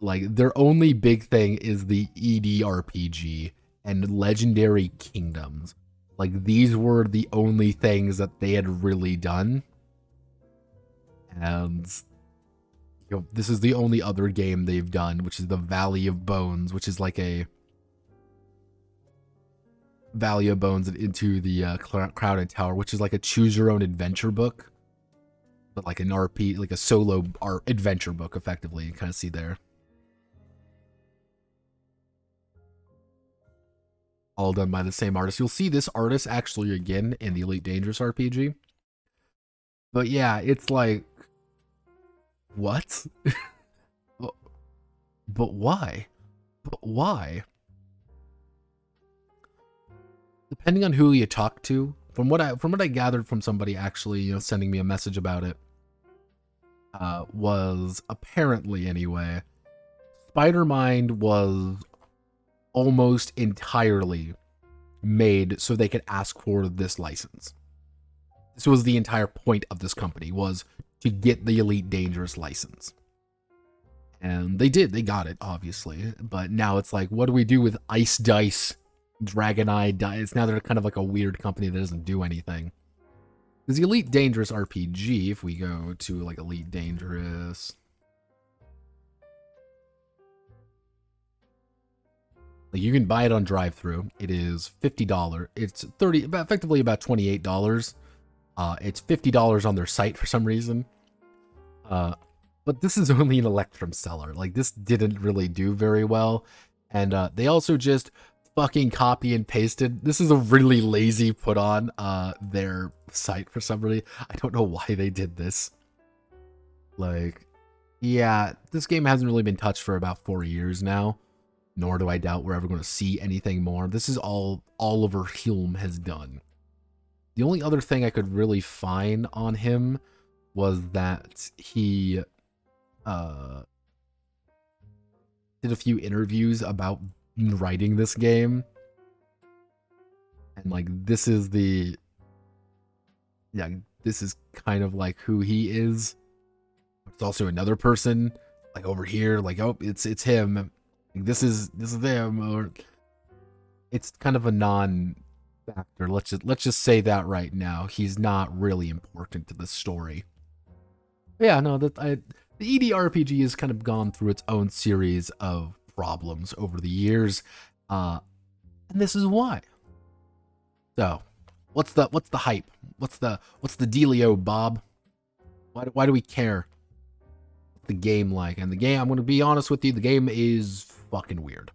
Like, their only big thing is the EDRPG and Legendary Kingdoms. Like, these were the only things that they had really done. And, you know, this is the only other game they've done, which is the Valley of Bones, which is like a Valley of Bones into the Crowded Tower, which is like a choose your own adventure book, but like an RP, like a solo adventure book, effectively. You kind of see there. All done by the same artist. You'll see this artist actually again in the Elite Dangerous RPG. But yeah, it's like, what? But why? But why? Depending on who you talk to, from what I gathered from somebody actually, you know, sending me a message about it, was apparently anyway, Spidermind was almost entirely made so they could ask for this license. This was the entire point of this company, was to get the Elite Dangerous license. And they did, they got it, obviously. But now it's like, what do we do with Ice Dice, Dragon Eye Dice? Now they're kind of like a weird company that doesn't do anything. Because the Elite Dangerous RPG, if we go to like Elite Dangerous, like, you can buy it on drive-thru. It is $50. It's effectively about $28. It's $50 on their site for some reason. But this is only an Electrum seller. Like, this didn't really do very well. And they also just fucking copy and pasted. This is a really lazy put on their site for some reason. I don't know why they did this. Like, yeah, this game hasn't really been touched for about 4 years now. Nor do I doubt we're ever going to see anything more. This is all Oliver Hulme has done. The only other thing I could really find on him was that he did a few interviews about writing this game. And like, this is kind of like who he is. It's also another person like over here, like, oh, it's him. This is them, or it's kind of a non-factor. Let's just say that right now. He's not really important to the story. Yeah, no, the EDRPG has kind of gone through its own series of problems over the years, and this is why. So, what's the hype? What's the dealio, Bob? Why do we care? What's the game like? And the game, I'm going to be honest with you, the game is fucking weird.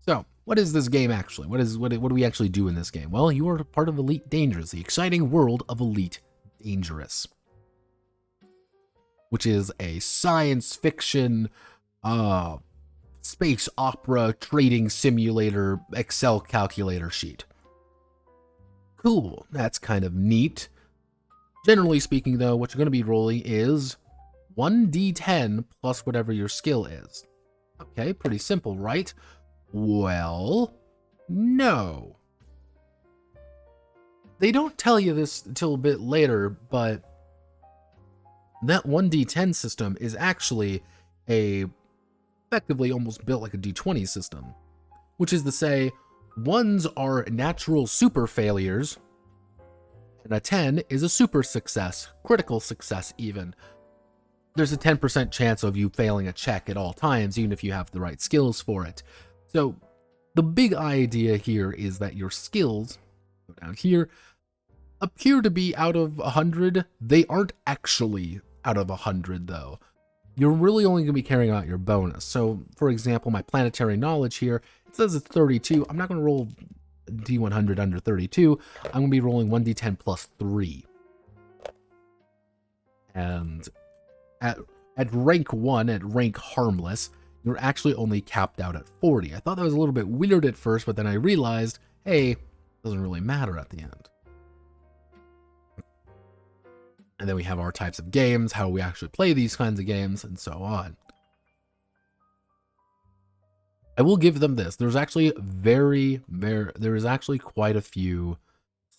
So, what is this game actually? What do we actually do in this game? Well, you are part of Elite Dangerous, the exciting world of Elite Dangerous, which is a science fiction, space opera, trading simulator, Excel calculator sheet. Cool, that's kind of neat. Generally speaking, though, what you're going to be rolling is 1d10 plus whatever your skill is. Okay, pretty simple, right? Well, no. They don't tell you this until a bit later, but that 1d10 system is actually effectively almost built like a d20 system, which is to say, 1s are natural super failures, and a 10 is a super success, critical success even. There's a 10% chance of you failing a check at all times, even if you have the right skills for it. So the big idea here is that your skills, go down here, appear to be out of 100. They aren't actually out of 100 though. You're really only going to be carrying out your bonus. So for example, my planetary knowledge here, it says it's 32. I'm not going to roll D100 under 32, I'm going to be rolling 1d10 plus 3. And at rank 1, at rank harmless, you're actually only capped out at 40. I thought that was a little bit weird at first, but then I realized, hey, it doesn't really matter at the end. And then we have our types of games, how we actually play these kinds of games, and so on. I will give them this. There's actually there is actually quite a few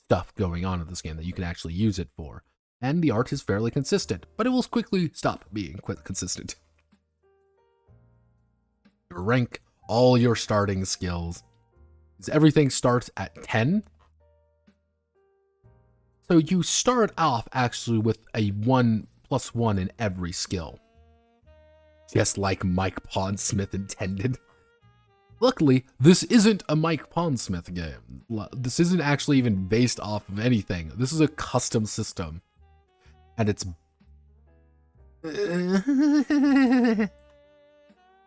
stuff going on in this game that you can actually use it for. And the art is fairly consistent, but it will quickly stop being quite consistent. Rank all your starting skills. Everything starts at 10. So you start off actually with a 1+1 in every skill. Just like Mike Pondsmith intended. Luckily, this isn't a Mike Pondsmith game. This isn't actually even based off of anything. This is a custom system. And it's...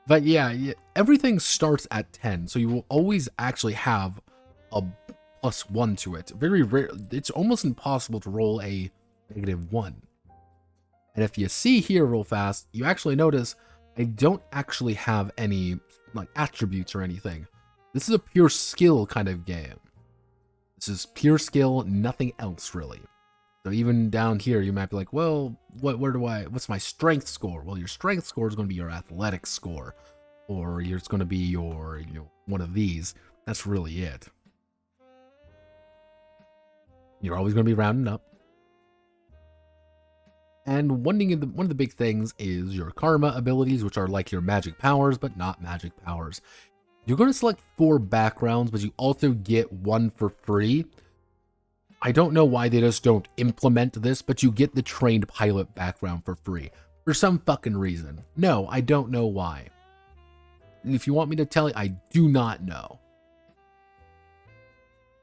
But yeah, everything starts at 10, so you will always actually have a +1 to it. Very rare. It's almost impossible to roll a -1. And if you see here real fast, you actually notice I don't actually have any like attributes or anything. This is a pure skill kind of game. This is pure skill, nothing else really. So even down here, you might be like, well, what's my strength score? Well, your strength score is going to be your athletics score, or it's going to be your, one of these. That's really it. You're always going to be rounding up. And one of the big things is your karma abilities, which are like your magic powers, but not magic powers. You're going to select 4 backgrounds, but you also get 1 for free. I don't know why they just don't implement this, but you get the trained pilot background for free. For some fucking reason. No, I don't know why. And if you want me to tell you, I do not know.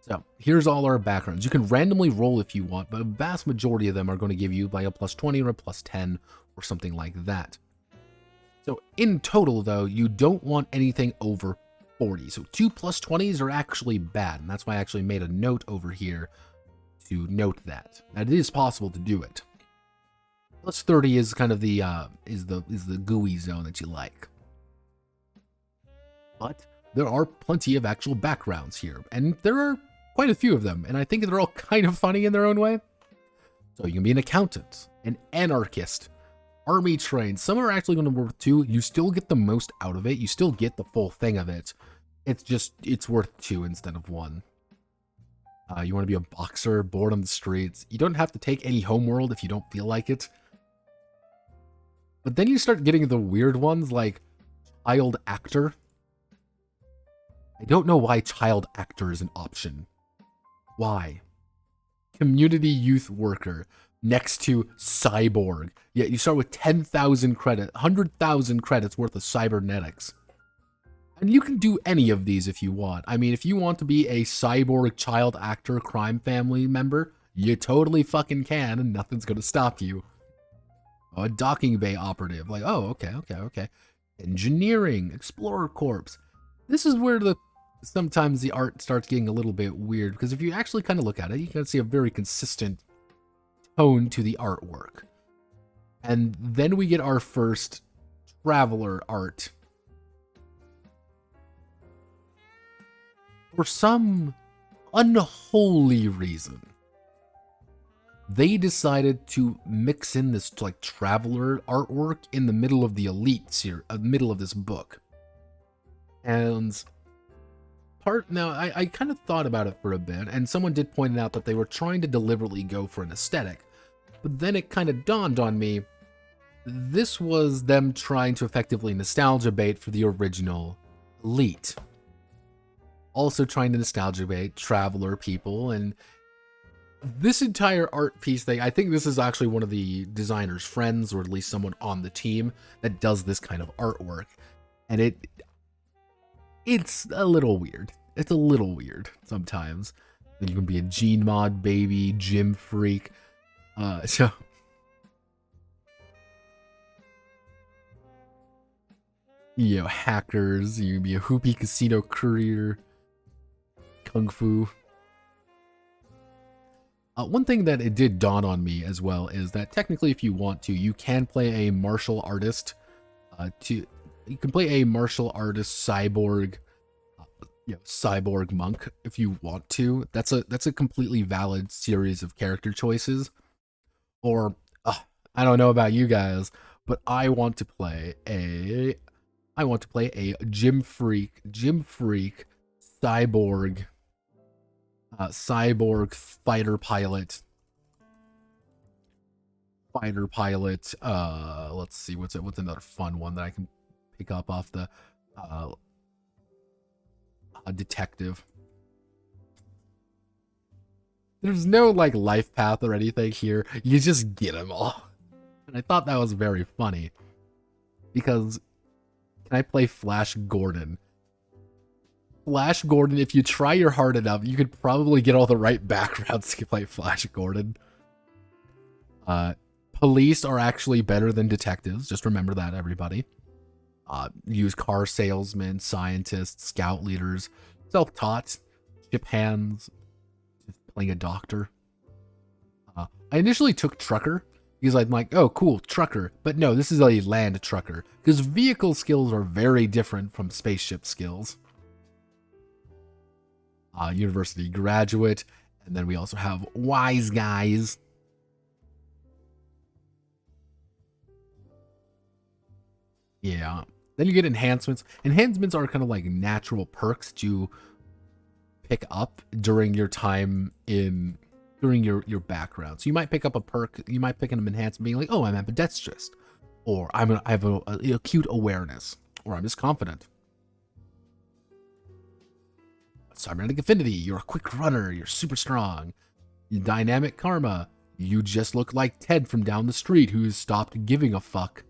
So, here's all our backgrounds. You can randomly roll if you want, but a vast majority of them are going to give you like a +20 or a +10 or something like that. So, in total, though, you don't want anything over 40. So, 2 +20s are actually bad, and that's why I actually made a note over here to note that. Now, it is possible to do it. +30 is kind of the is the gooey zone that you like. But there are plenty of actual backgrounds here, and there are quite a few of them, and I think they're all kind of funny in their own way. So you can be an accountant, an anarchist, army trained. Some are actually going to worth 2. You still get the most out of it. You still get the full thing of it. It's worth 2 instead of 1. You want to be a boxer, bored on the streets. You don't have to take any homeworld if you don't feel like it. But then you start getting the weird ones like child actor. I don't know why child actor is an option. Why? Community youth worker next to cyborg. Yeah, you start with 10,000 credit, 100,000 credits worth of cybernetics. And you can do any of these if you want. I mean, if you want to be a cyborg child actor crime family member, you totally fucking can, and nothing's gonna stop you. Oh, a docking bay operative. Like, oh, okay. Engineering, Explorer Corps. This is where sometimes the art starts getting a little bit weird, because if you actually kind of look at it, you can see a very consistent tone to the artwork. And then we get our first traveler art. For some unholy reason, they decided to mix in this like traveler artwork in the middle of the Elite middle of this book. And now I kind of thought about it for a bit, and someone did point out that they were trying to deliberately go for an aesthetic. But then it kind of dawned on me, this was them trying to effectively nostalgia bait for the original Elite. Also trying to nostalgia bait traveler people, and this entire art piece thing, I think this is actually one of the designer's friends, or at least someone on the team that does this kind of artwork. And it's a little weird. It's a little weird sometimes. You can be a gene mod baby, gym freak. So you know, hackers, you can be a hoopy casino courier. kung fu. One thing that it did dawn on me as well is that technically, if you want to, you can play a martial artist. You can play a martial artist cyborg, cyborg monk if you want to. That's a completely valid series of character choices. Or I don't know about you guys, but I want to play a gym freak cyborg fighter pilot. Let's see, what's another fun one that I can pick up off the detective. There's no like life path or anything here. You just get them all. And I thought that was very funny because can I play Flash Gordon? Flash Gordon, if you try your hard enough, you could probably get all the right backgrounds to play Flash Gordon. Police are actually better than detectives. Just remember that, everybody. Used car salesmen, scientists, scout leaders, self-taught, ship hands, just playing a doctor. I initially took trucker because I'm like, oh, cool, trucker. But no, this is a land trucker because vehicle skills are very different from spaceship skills. University graduate, and then we also have wise guys. Yeah. Then you get enhancements. Enhancements are kind of like natural perks that you pick up during your time during your background. So you might pick up a perk, you might pick an enhancement being like, oh, I'm ambidextrous, or I have a acute awareness, or I'm just confident. Cybernetic affinity, you're a quick runner, you're super strong. Dynamic karma, you just look like Ted from down the street who's stopped giving a fuck.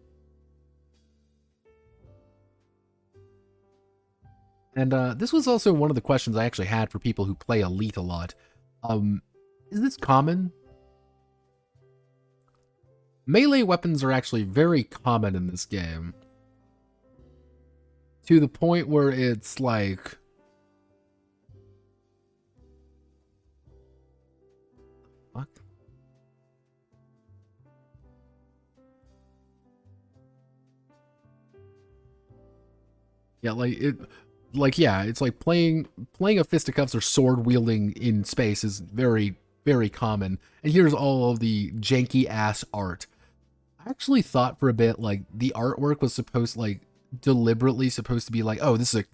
And this was also one of the questions I actually had for people who play Elite a lot. Is this common? Melee weapons are actually very common in this game. To the point where it's like... What? Yeah, it's like playing a fisticuffs or sword wielding in space is very, very common. And here's all of the janky ass art. I actually thought for a bit like the artwork was deliberately supposed to be like, oh, this is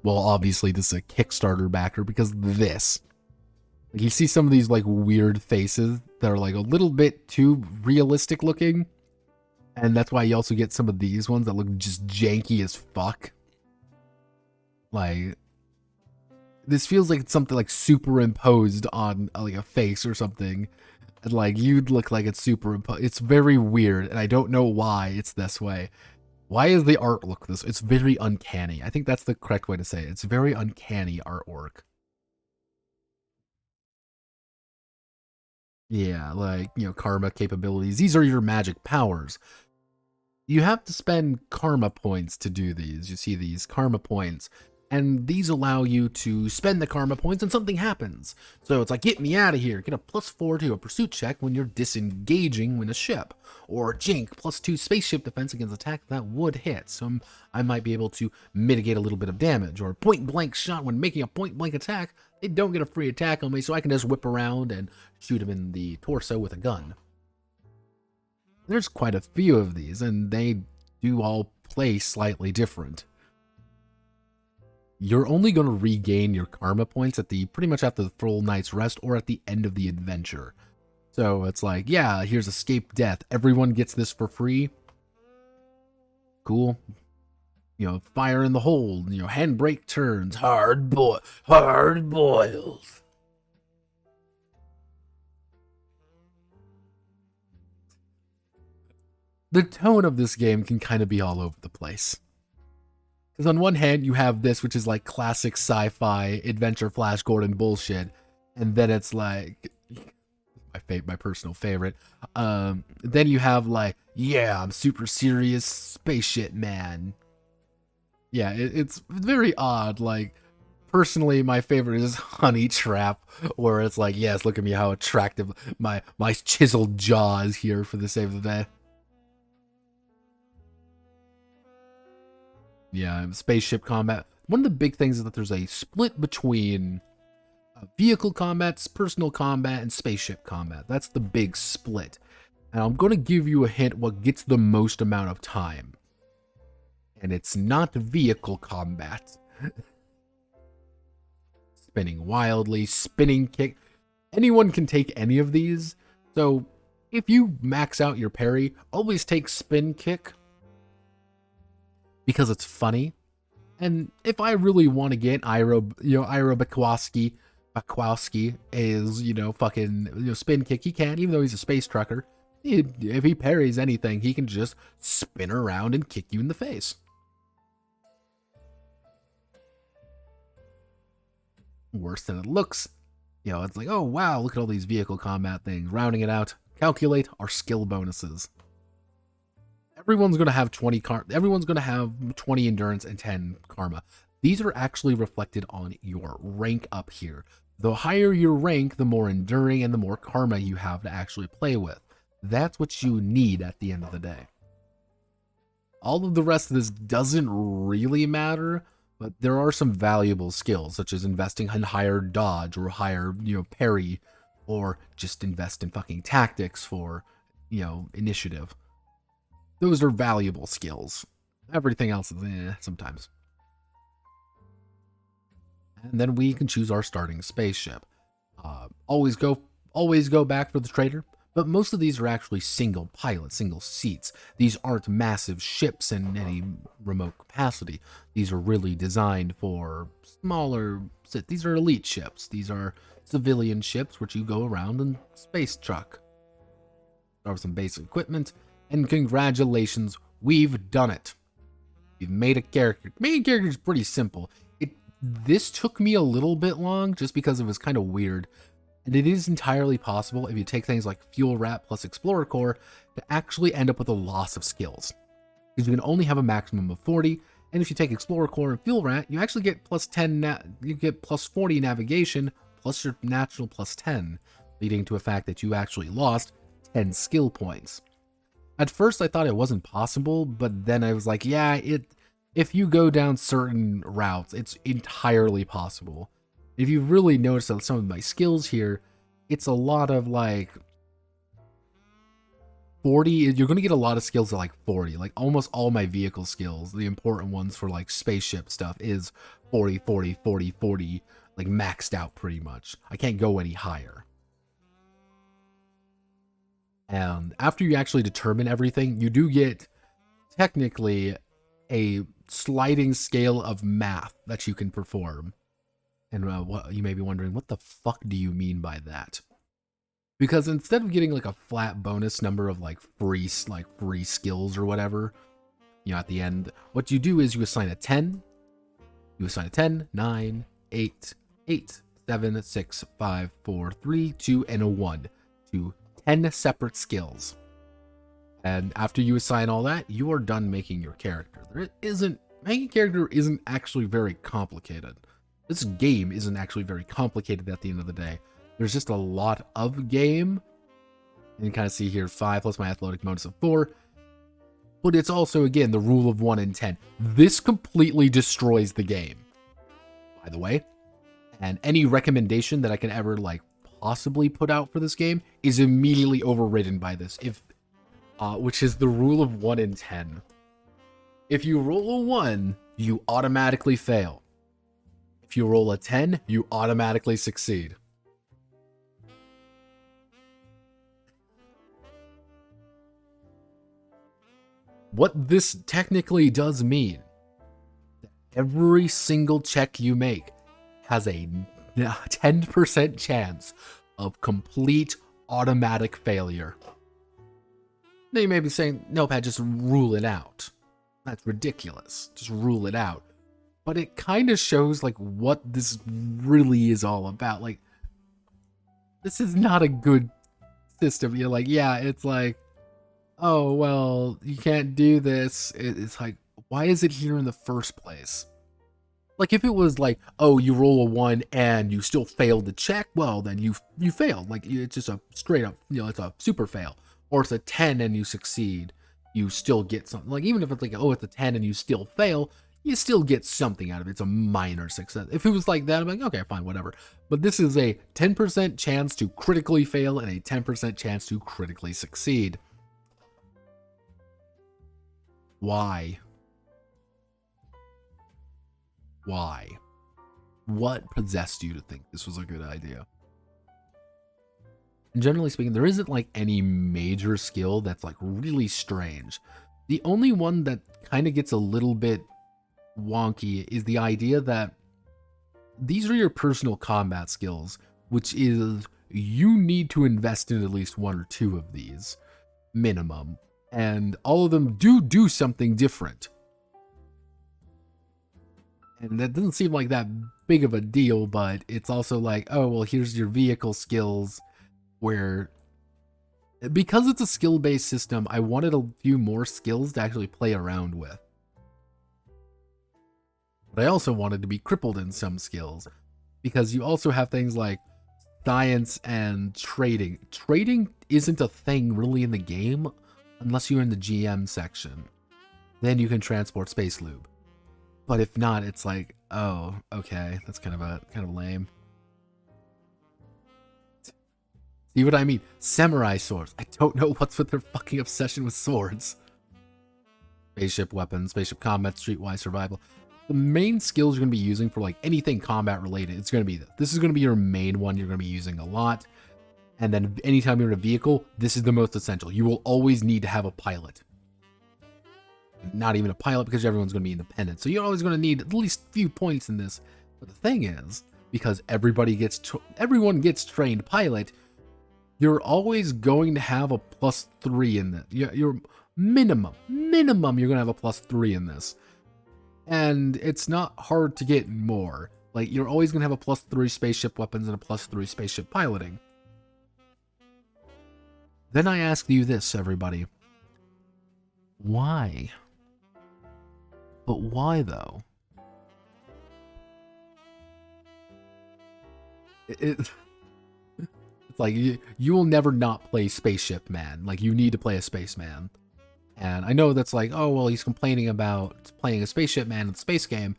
obviously this is a Kickstarter backer because this. Like, you see some of these like weird faces that are like a little bit too realistic looking. And that's why you also get some of these ones that look just janky as fuck. Like, this feels like it's something like superimposed on like a face or something. And like, you'd look like it's superimposed. It's very weird, and I don't know why it's this way. Why is the art look this? It's very uncanny. I think that's the correct way to say it. It's very uncanny artwork. Yeah, like, karma capabilities. These are your magic powers. You have to spend karma points to do these. You see these karma points. And these allow you to spend the karma points and something happens. So it's like, get me out of here. Get a +4 to a pursuit check when you're disengaging when a ship. Or Jink, +2 spaceship defense against attack that would hit. So I might be able to mitigate a little bit of damage. Or point blank shot when making a point blank attack. They don't get a free attack on me, so I can just whip around and shoot him in the torso with a gun. There's quite a few of these, and they do all play slightly different. You're only going to regain your karma points at pretty much after the full night's rest or at the end of the adventure. So it's like, yeah, here's escape death. Everyone gets this for free. Cool. Fire in the hole. Handbrake turns. Hard boiled. The tone of this game can kind of be all over the place. Because on one hand, you have this, which is like classic sci-fi adventure Flash Gordon bullshit. And then it's like, my personal favorite. Then you have like, yeah, I'm super serious spaceship man. Yeah, it's very odd. Like, personally, my favorite is Honey Trap, where it's like, yes, look at me, how attractive my chiseled jaw is here for the save of the day. Yeah, spaceship combat. One of the big things is that there's a split between vehicle combat, personal combat, and spaceship combat. That's the big split. And I'm going to give you a hint what gets the most amount of time. And it's not vehicle combat. Spinning wildly, spinning kick. Anyone can take any of these. So if you max out your parry, always take spin kick. Because it's funny. And if I really want to get Ira Bakowski is, fucking, spin kick, he can, even though he's a space trucker. If he parries anything, he can just spin around and kick you in the face. Worse than it looks. It's like, oh wow, look at all these vehicle combat things. Rounding it out, calculate our skill bonuses. Everyone's going to have 20 everyone's going to have 20 endurance and 10 karma. These are actually reflected on your rank up here. The higher your rank, the more enduring and the more karma you have to actually play with. That's what you need at the end of the day. All of the rest of this doesn't really matter, but there are some valuable skills, such as investing in higher dodge or higher, parry, or just invest in fucking tactics for, initiative. Those are valuable skills. Everything else is sometimes. And then we can choose our starting spaceship. Always go back for the trader. But most of these are actually single pilot, single seats. These aren't massive ships in any remote capacity. These are really designed for smaller. These are elite ships. These are civilian ships which you go around in space truck. Start with some basic equipment. And congratulations, we've done it. We've made a character. Making a character is pretty simple. This took me a little bit long just because it was kind of weird. And it is entirely possible if you take things like Fuel Rat plus Explorer Core to actually end up with a loss of skills. Because you can only have a maximum of 40, and if you take Explorer Core and Fuel Rat, you actually get plus 10, you get plus 40 navigation, plus your natural plus 10, leading to a fact that you actually lost 10 skill points. At first I thought it wasn't possible, but then I was like, yeah, if you go down certain routes, it's entirely possible. If you really notice that some of my skills here, it's a lot of like 40, you're going to get a lot of skills at like 40, like almost all my vehicle skills, the important ones for like spaceship stuff is 40, 40, 40, 40, like maxed out pretty much. I can't go any higher. And after you actually determine everything, you do get technically a sliding scale of math that you can perform. And what you may be wondering, what the fuck do you mean by that? Because instead of getting like a flat bonus number of like free skills or whatever, at the end, what you do is you assign a 10. You assign a 10, 9, 8, 8, 7, 6, 5, 4, 3, 2, and a 1 to 10 separate skills. And after you assign all that, you are done making your character. Making a character isn't actually very complicated. This game isn't actually very complicated at the end of the day. There's just a lot of game. And you kind of see here 5 plus my athletic bonus of 4. But it's also, again, the rule of 1 in 10. This completely destroys the game, by the way. And any recommendation that I can ever possibly put out for this game is immediately overridden by this, which is the rule of 1 in 10. If you roll a 1, you automatically fail. If you roll a 10, you automatically succeed. What this technically does mean, every single check you make has a 10% chance of complete automatic failure. Now you may be saying, no, Pat, just rule it out. That's ridiculous. Just rule it out. But it kind of shows what this really is all about. This is not a good system. You're it's oh, well, you can't do this. It's why is it here in the first place? Like if it was like, oh, you roll a 1 and you still failed the check, well, then you failed. Like it's just a straight up, it's a super fail. Or it's a 10 and you succeed, you still get something. Like even if it's like, oh, it's a 10 and you still fail, you still get something out of it. It's a minor success. If it was like that, I'm like, okay, fine, whatever. But this is a 10% chance to critically fail and a 10% chance to critically succeed. Why? Why? What possessed you to think this was a good idea? And generally speaking, there isn't like any major skill that's like really strange. The only one that kind of gets a little bit wonky is the idea that these are your personal combat skills, which is you need to invest in at least 1 or 2 of these minimum, and all of them do something different. And that doesn't seem like that big of a deal, but it's also like, oh, well, here's your vehicle skills, where because it's a skill-based system, I wanted a few more skills to actually play around with. But I also wanted to be crippled in some skills, because you also have things like science and trading. Trading isn't a thing really in the game unless you're in the GM section. Then you can transport space lube. But if not, it's like, oh, okay, that's kind of lame. See what I mean? Samurai swords. I don't know what's with their fucking obsession with swords. Spaceship weapons, spaceship combat, streetwise survival. The main skills you're going to be using for like anything combat related, it's going to be this. This is going to be your main one you're going to be using a lot. And then anytime you're in a vehicle, this is the most essential. You will always need to have a pilot. Not even a pilot, because everyone's going to be independent. So you're always going to need at least a few points in this. But the thing is, because everyone gets trained pilot, you're always going to have a +3 in this. Your minimum, you're going to have a +3 in this. And it's not hard to get more. Like, you're always going to have a +3 spaceship weapons and a +3 spaceship piloting. Then I ask you this, everybody. Why? But why, though? It's like, you will never not play Spaceship Man. Like, you need to play a spaceman. And I know that's like, oh, well, he's complaining about playing a Spaceship Man in the space game.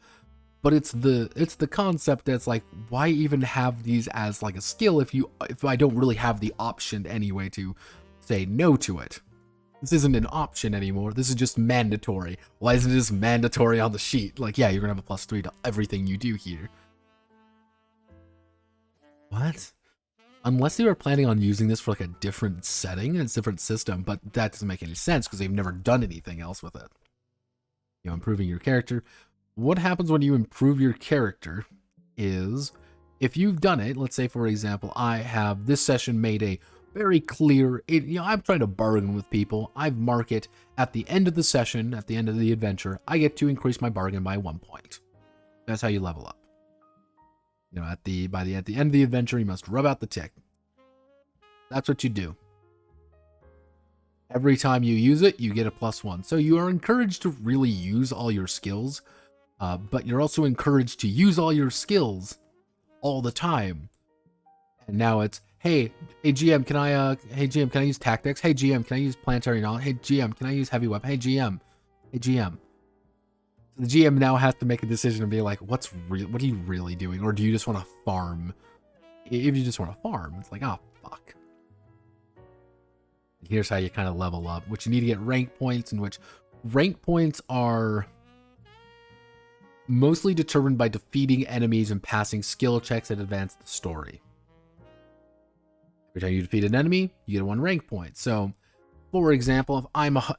But it's the concept that's like, why even have these as like a skill if I don't really have the option anyway to say no to it? This isn't an option anymore. This is just mandatory. Why isn't it just mandatory on the sheet? Like, yeah, you're gonna have a +3 to everything you do here. What? Unless they were planning on using this for like a different setting and a different system, but that doesn't make any sense because they've never done anything else with it. You know, improving your character. What happens when you improve your character is, if you've done it, let's say for example, I have this session made a very clear, I'm trying to bargain with people. I mark it at the end of the session, at the end of the adventure, I get to increase my bargain by 1 point. That's how you level up. You know, at the end of the adventure, you must rub out the tick. That's what you do. Every time you use it, you get a +1. So you are encouraged to really use all your skills, but you're also encouraged to use all your skills all the time. And now it's, hey GM, can I use tactics? Hey GM, can I use planetary knowledge? Hey GM, can I use heavy weapon? Hey GM. The GM now has to make a decision and be like, what are you really doing? Or do you just want to farm? If you just want to farm, it's like, oh, fuck. Here's how you kind of level up, which you need to get rank points, in which rank points are mostly determined by defeating enemies and passing skill checks that advance the story. Every time you defeat an enemy, you get 1 rank point. So, for example,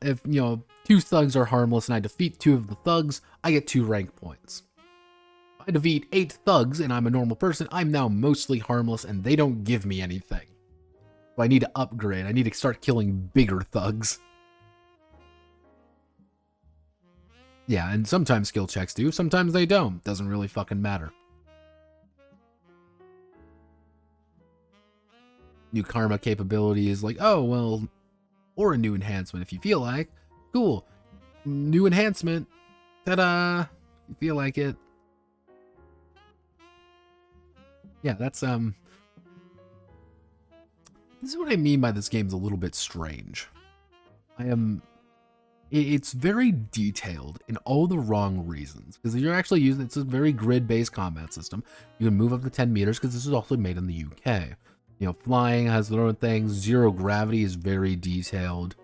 if 2 thugs are harmless and I defeat 2 of the thugs, I get 2 rank points. If I defeat 8 thugs and I'm a normal person, I'm now mostly harmless and they don't give me anything. So I need to upgrade. I need to start killing bigger thugs. Yeah, and sometimes skill checks do, sometimes they don't. Doesn't really fucking matter. New karma capability is like, oh, well, or a new enhancement if you feel like. Cool. New enhancement. Ta-da! If you feel like it. Yeah, that's this is what I mean by this game's a little bit strange. It's very detailed in all the wrong reasons, because you're actually using, it's a very grid-based combat system. You can move up to 10 meters because this is also made in the UK. You know, flying has their own things. Zero gravity is very detailed.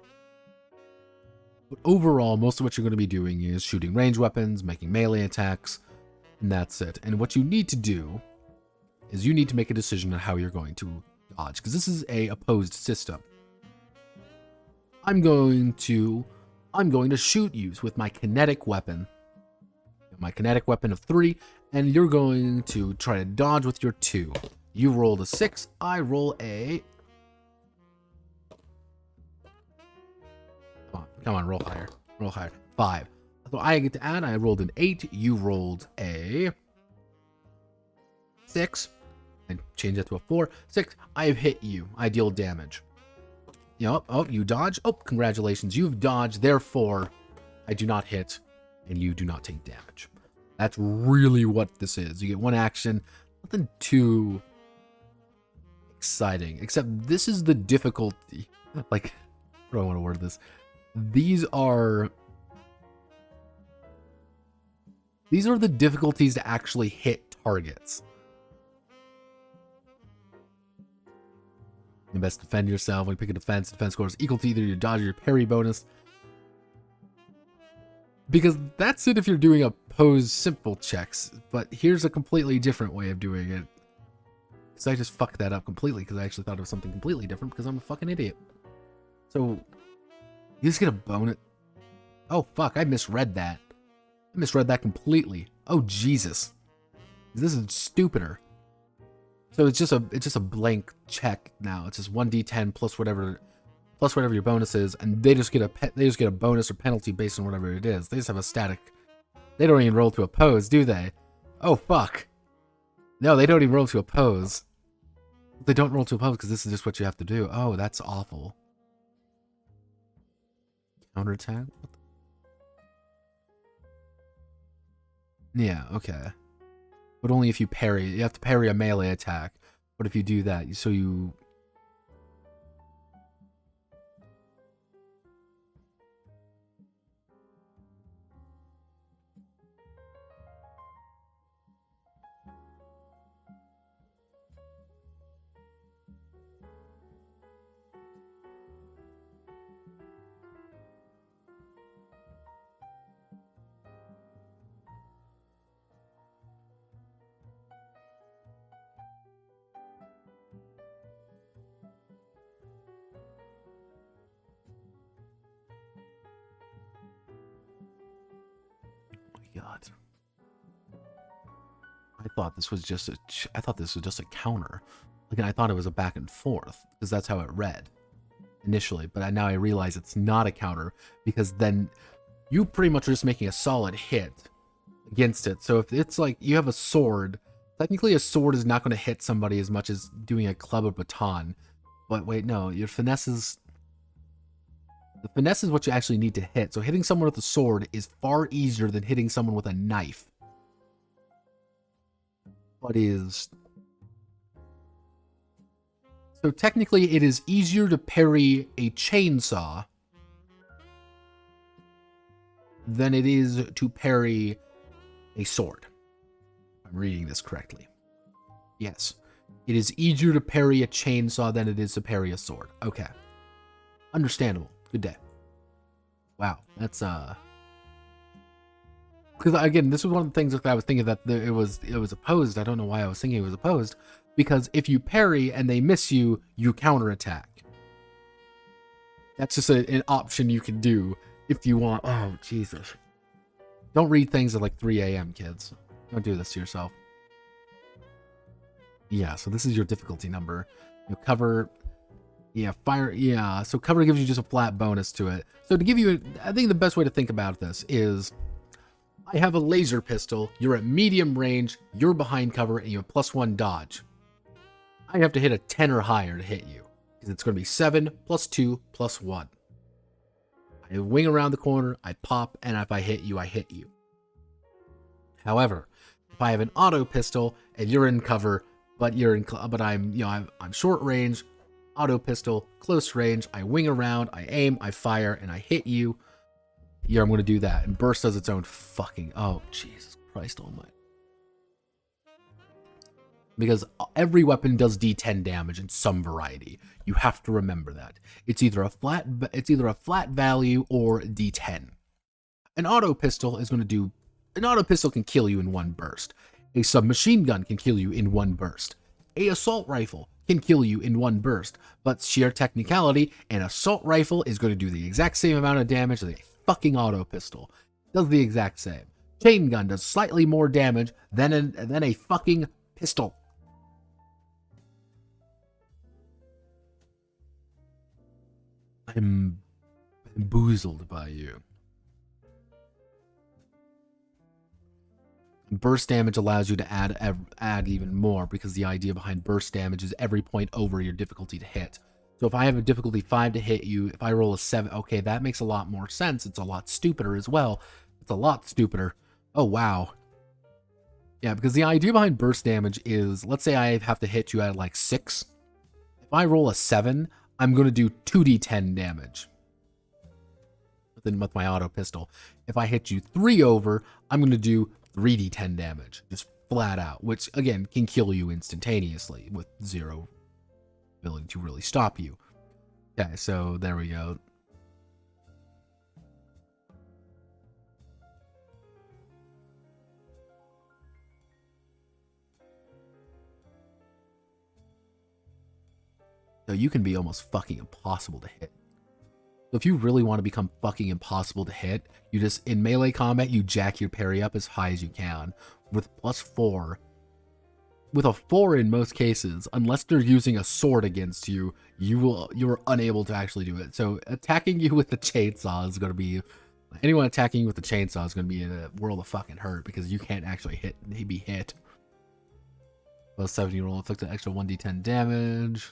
But overall, most of what you're going to be doing is shooting range weapons, making melee attacks, and that's it. And what you need to do is you need to make a decision on how you're going to dodge, because this is a opposed system. I'm going to shoot you with my kinetic weapon. My kinetic weapon of 3, and you're going to try to dodge with your 2. You rolled a 6, I roll a... Come on, roll higher. Roll higher. 5. So I get to add, I rolled an 8, you rolled a 6. And change that to a 4. 6, I have hit you. I deal damage. You know, oh, you dodge. Oh, congratulations. You've dodged. Therefore, I do not hit, and you do not take damage. That's really what this is. You get one action. Nothing too exciting, except this is the difficulty. Like, how do I want to word this? These are the difficulties to actually hit targets. You best defend yourself. When you pick a defense score is equal to either your dodge or your parry bonus. Because that's it if you're doing opposed simple checks. But here's a completely different way of doing it. Because I just fucked that up completely, because I actually thought it was something completely different, because I'm a fucking idiot. So, you just get a bonus. Oh fuck, I misread that. I misread that completely. Oh Jesus. This is stupider. So it's just a blank check now. It's just 1d10 plus whatever your bonus is, and they just get a bonus or penalty based on whatever it is. They just have a static. They don't even roll to oppose, do they? Oh fuck. No, they don't even roll to oppose. They don't roll to oppose because this is just what you have to do. Oh, that's awful. Counterattack? Yeah, okay. But only if you parry. You have to parry a melee attack. But if you do that, so you... God. I thought this was just a counter. Like, I thought it was a back and forth, because that's how it read initially. But now I realize it's not a counter, because then you pretty much are just making a solid hit against it. So if it's like you have a sword, technically a sword is not going to hit somebody as much as doing a club or baton. But wait, no, your finesse is... The finesse is what you actually need to hit. So hitting someone with a sword is far easier than hitting someone with a knife. But is... So technically it is easier to parry a chainsaw than it is to parry a sword. I'm reading this correctly. Yes. It is easier to parry a chainsaw than it is to parry a sword. Okay. Understandable. Good day. Wow, that's because again, this was one of the things that I was thinking that it was opposed. I don't know why I was thinking it was opposed, because if you parry and they miss you, you counterattack. That's just an option you can do if you want. Oh Jesus! Don't read things at like 3 a.m., kids. Don't do this to yourself. Yeah, so this is your difficulty number. You cover. Yeah, fire, yeah, so cover gives you just a flat bonus to it. So to give you, I think the best way to think about this is, I have a laser pistol, you're at medium range, you're behind cover, and you have +1 dodge. I have to hit a 10 or higher to hit you, because it's going to be 7 + 2 + 1. I wing around the corner, I pop, and if I hit you, I hit you. However, if I have an auto pistol, and you're in cover, but I'm short range, auto pistol, close range, I wing around, I aim, I fire, and I hit you. Yeah, I'm going to do that. And burst does its own fucking... Oh, Jesus Christ almighty. Because every weapon does D10 damage in some variety. You have to remember that. It's either a flat value or D10. An auto pistol can kill you in one burst. A submachine gun can kill you in one burst. A assault rifle can kill you in one burst. But sheer technicality, an assault rifle is going to do the exact same amount of damage as a fucking auto pistol. Does the exact same. Chain gun does slightly more damage than a fucking pistol. I'm bamboozled by you. Burst damage allows you to add even more, because the idea behind burst damage is every point over your difficulty to hit. So if I have a difficulty 5 to hit you, if I roll a 7, okay, that makes a lot more sense. It's a lot stupider as well. It's a lot stupider. Oh, wow. Yeah, because the idea behind burst damage is, let's say I have to hit you at like 6. If I roll a 7, I'm going to do 2d10 damage with my auto pistol. If I hit you 3 over, I'm going to do 3d10 damage, just flat out, which again can kill you instantaneously with 0 ability to really stop you. Okay, so there we go. So you can be almost fucking impossible to hit. So if you really want to become fucking impossible to hit, you just, in melee combat, you jack your parry up as high as you can with +4. With a 4 in most cases, unless they're using a sword against you, you're unable to actually do it. So attacking you with the chainsaw is going to be, anyone attacking you with the chainsaw is going to be in a world of fucking hurt, because you can't actually be hit. Plus 70 roll inflict an extra 1d10 damage.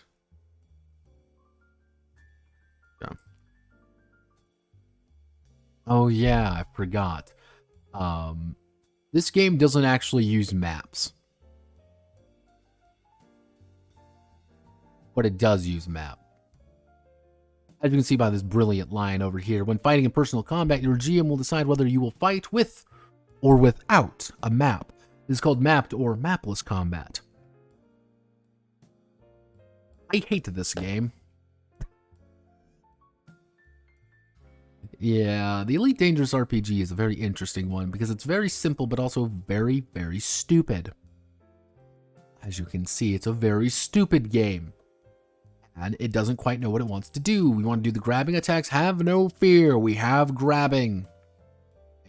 Yeah. Oh yeah, I forgot. This game doesn't actually use maps. But it does use map. As you can see by this brilliant line over here, when fighting in personal combat, your GM will decide whether you will fight with or without a map. This is called mapped or mapless combat. I hate this game. Yeah, the Elite Dangerous RPG is a very interesting one because it's very simple but also very, very stupid. As you can see, it's a very stupid game. And it doesn't quite know what it wants to do. We want to do the grabbing attacks. Have no fear. We have grabbing.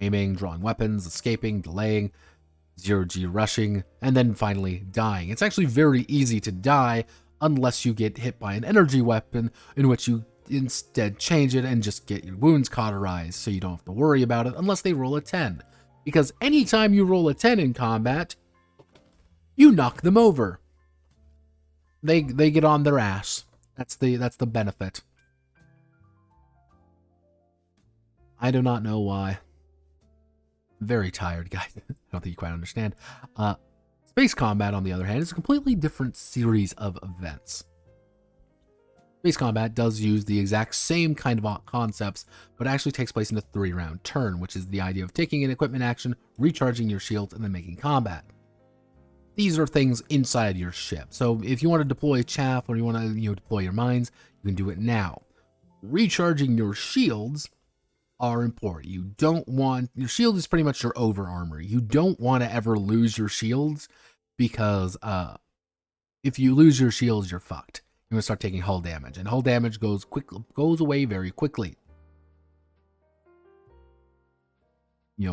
Aiming, drawing weapons, escaping, delaying, 0G rushing, and then finally dying. It's actually very easy to die unless you get hit by an energy weapon, in which you instead change it and just get your wounds cauterized, so you don't have to worry about it unless they roll a 10. Because anytime you roll a 10 in combat, you knock them over. They get on their ass. That's the benefit. I do not know why. I'm very tired, guys. I don't think you quite understand. Space combat, on the other hand, is a completely different series of events. Space combat does use the exact same kind of concepts, but actually takes place in a 3-round turn, which is the idea of taking an equipment action, recharging your shields, and then making combat. These are things inside your ship. So if you want to deploy chaff or you want to deploy your mines, you can do it now. Recharging your shields are important. You don't want, your shield is pretty much your over armor. You don't want to ever lose your shields, because if you lose your shields, you're fucked. You're going to start taking hull damage, and hull damage goes away very quickly.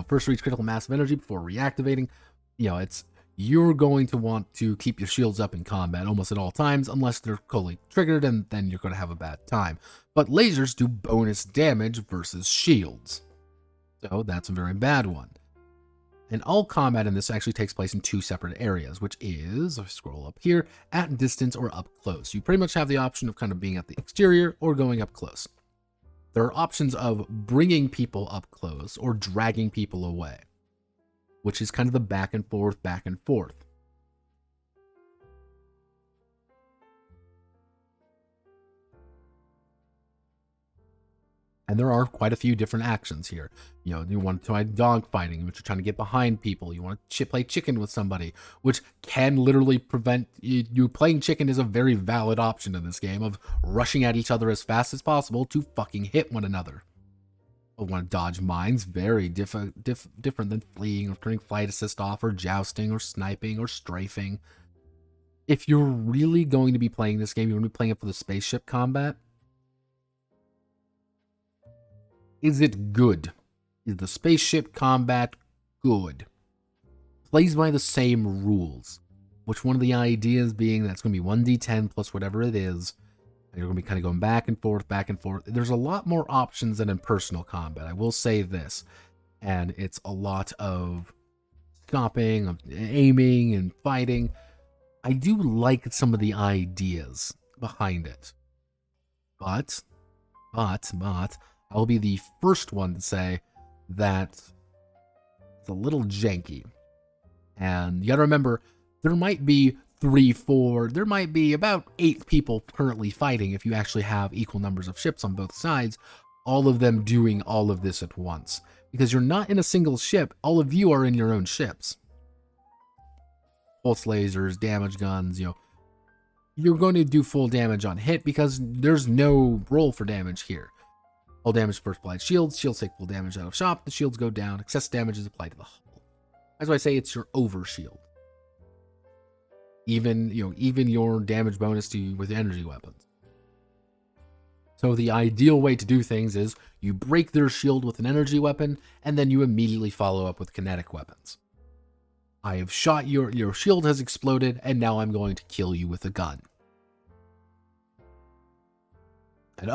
First reach critical mass of energy before reactivating. You're going to want to keep your shields up in combat almost at all times, unless they're fully triggered, and then you're going to have a bad time. But lasers do bonus damage versus shields, so that's a very bad one. And all combat in this actually takes place in 2 separate areas, which is, if I scroll up here, at distance or up close. You pretty much have the option of kind of being at the exterior or going up close. There are options of bringing people up close or dragging people away, which is kind of the back and forth. And there are quite a few different actions here. You know, you want to try dog fighting, which you're trying to get behind people. You want to play chicken with somebody, which can literally prevent you playing chicken is a very valid option in this game of rushing at each other as fast as possible to fucking hit one another. I want to dodge mines, very different than fleeing or turning flight assist off or jousting or sniping or strafing. If you're really going to be playing this game, you're going to be playing it for the spaceship combat. Is it good? Is the spaceship combat good? Plays by the same rules. Which one of the ideas being that's going to be 1d10 plus whatever it is. And you're going to be kind of going back and forth, back and forth. There's a lot more options than in personal combat. I will say this. And it's a lot of stopping, of aiming, and fighting. I do like some of the ideas behind it. But, I'll be the first one to say that it's a little janky. And you gotta remember, there might be 3, 4, there might be about 8 people currently fighting if you actually have equal numbers of ships on both sides, all of them doing all of this at once. Because you're not in a single ship, all of you are in your own ships. Pulse lasers, damage guns, you know, you're going to do full damage on hit because there's no roll for damage here. All damage first applied shields. Shields take full damage out of shop. The shields go down. Excess damage is applied to the hull. That's why I say it's your over shield. Even your damage bonus to you with energy weapons. So the ideal way to do things is you break their shield with an energy weapon, and then you immediately follow up with kinetic weapons. I have shot your shield has exploded, and now I'm going to kill you with a gun. And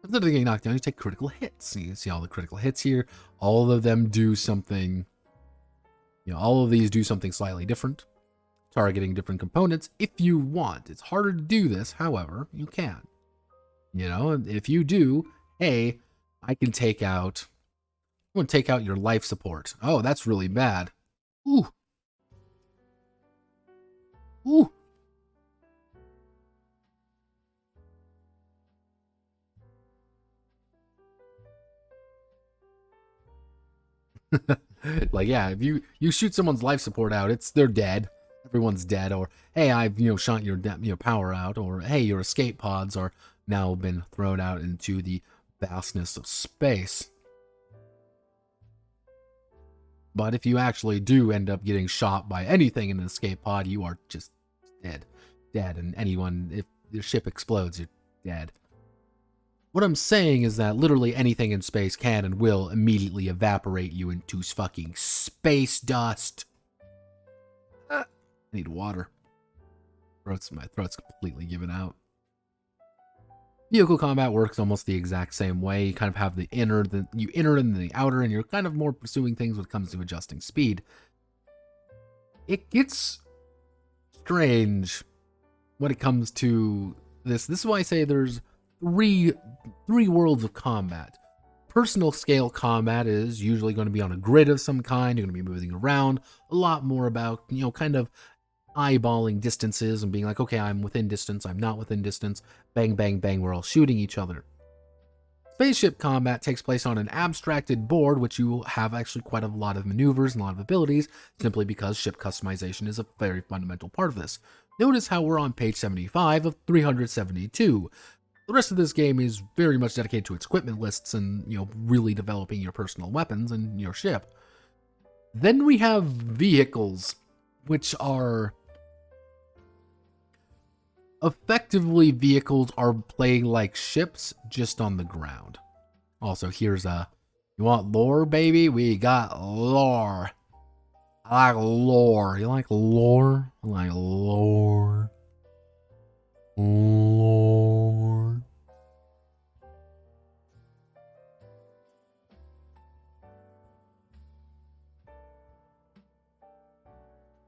after they're getting knocked down, you take critical hits. You can see all the critical hits here. All of them do something, all of these do something slightly different, targeting different components if you want. It's harder to do this, however, you can. If you do, hey, I'm going to take out your life support. Oh, that's really bad. Ooh. Like, yeah, if you shoot someone's life support out, they're dead. Everyone's dead. Or, hey, I've shot your power out. Or, hey, your escape pods are now been thrown out into the vastness of space. But if you actually do end up getting shot by anything in an escape pod, you are just dead. And if your ship explodes, you're dead. What I'm saying is that literally anything in space can and will immediately evaporate you into fucking space dust. I need water. My throat's completely given out. Vehicle combat works almost the exact same way. You kind of have the inner and the outer, and you're kind of more pursuing things when it comes to adjusting speed. It gets strange when it comes to this. This is why I say there's three worlds of combat. Personal scale combat is usually going to be on a grid of some kind. You're going to be moving around. A lot more about, kind of eyeballing distances and being like, okay, I'm within distance, I'm not within distance. Bang, bang, bang, we're all shooting each other. Spaceship combat takes place on an abstracted board, which you have actually quite a lot of maneuvers and a lot of abilities, simply because ship customization is a very fundamental part of this. Notice how we're on page 75 of 372. The rest of this game is very much dedicated to its equipment lists and, really developing your personal weapons and your ship. Then we have vehicles, which are effectively vehicles are playing like ships just on the ground. Also, here's you want lore, baby? We got lore. I like lore. You like lore? I like lore. Lore.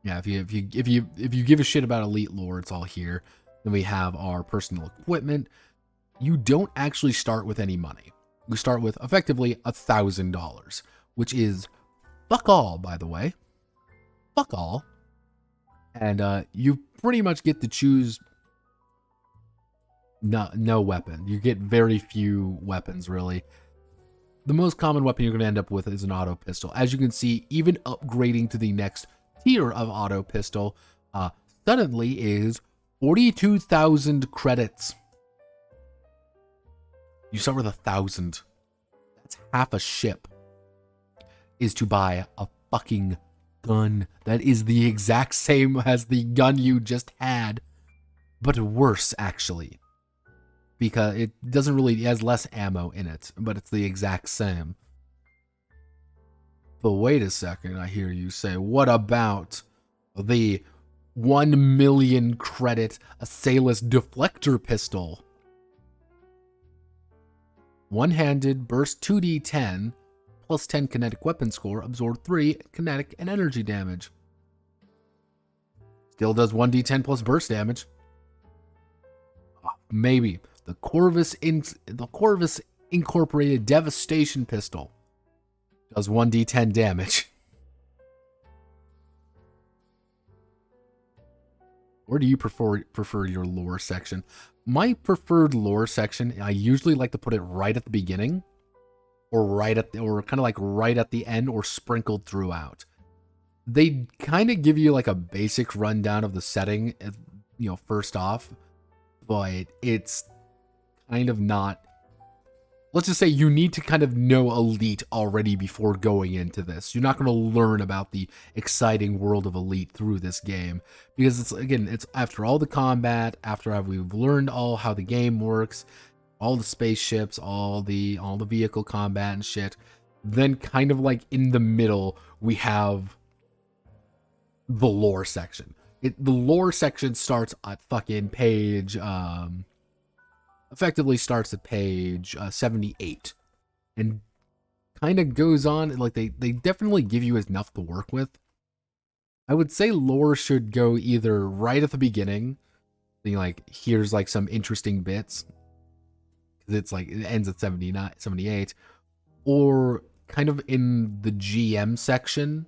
Yeah, if you give a shit about elite lore, it's all here. Then we have our personal equipment. You don't actually start with any money. We start with effectively $1,000, which is fuck all, by the way. Fuck all. And you pretty much get to choose no weapon. You get very few weapons, really. the most common weapon you're going to end up with is an auto pistol. As you can see, even upgrading to the next tier of auto pistol suddenly is 42,000 credits. You start with 1,000. That's half a ship. Is to buy a fucking gun that is the exact same as the gun you just had, but worse actually, because it doesn't really, it has less ammo in it, but it's the exact same. But wait a second, I hear you say, what about the 1 million credit Assailus deflector pistol? One-handed, burst 2d10, plus 10 kinetic weapon score, absorb 3 kinetic and energy damage. Still does 1d10 plus burst damage. Maybe. The Corvus Incorporated Devastation Pistol does 1d10 damage. Where do you prefer your lore section? My preferred lore section, I usually like to put it right at the beginning, or kind of like right at the end, or sprinkled throughout. They kind of give you like a basic rundown of the setting, you know, first off, but it's kind of not. Let's just say you need to kind of know Elite already before going into this. You're not going to learn about the exciting world of Elite through this game, because it's after all the combat, after we've learned all how the game works, all the spaceships, all the vehicle combat and shit. Then kind of like in the middle, we have the lore section. The lore section starts at fucking page, effectively starts at page 78, and kind of goes on, like they definitely give you enough to work with. I would say lore should go either right at the beginning, being like, here's like some interesting bits, because it's like, it ends at 78, or kind of in the GM section,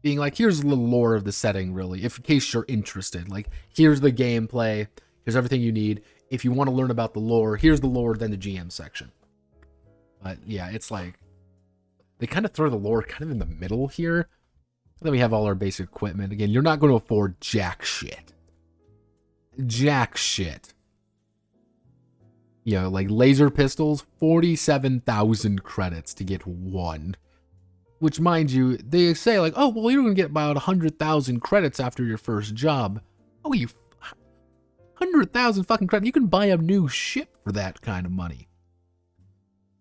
being like, here's a little lore of the setting, really, in case you're interested. Like, here's the gameplay, here's everything you need. If you want to learn about the lore, here's the lore, then the GM section. But yeah, it's like, they kind of throw the lore kind of in the middle here. Then we have all our basic equipment. Again, you're not going to afford jack shit. Jack shit. You know, like laser pistols, 47,000 credits to get one. Which, mind you, they say like, oh, well, you're going to get about 100,000 credits after your first job. Oh, you 100,000 fucking credits. You can buy a new ship for that kind of money.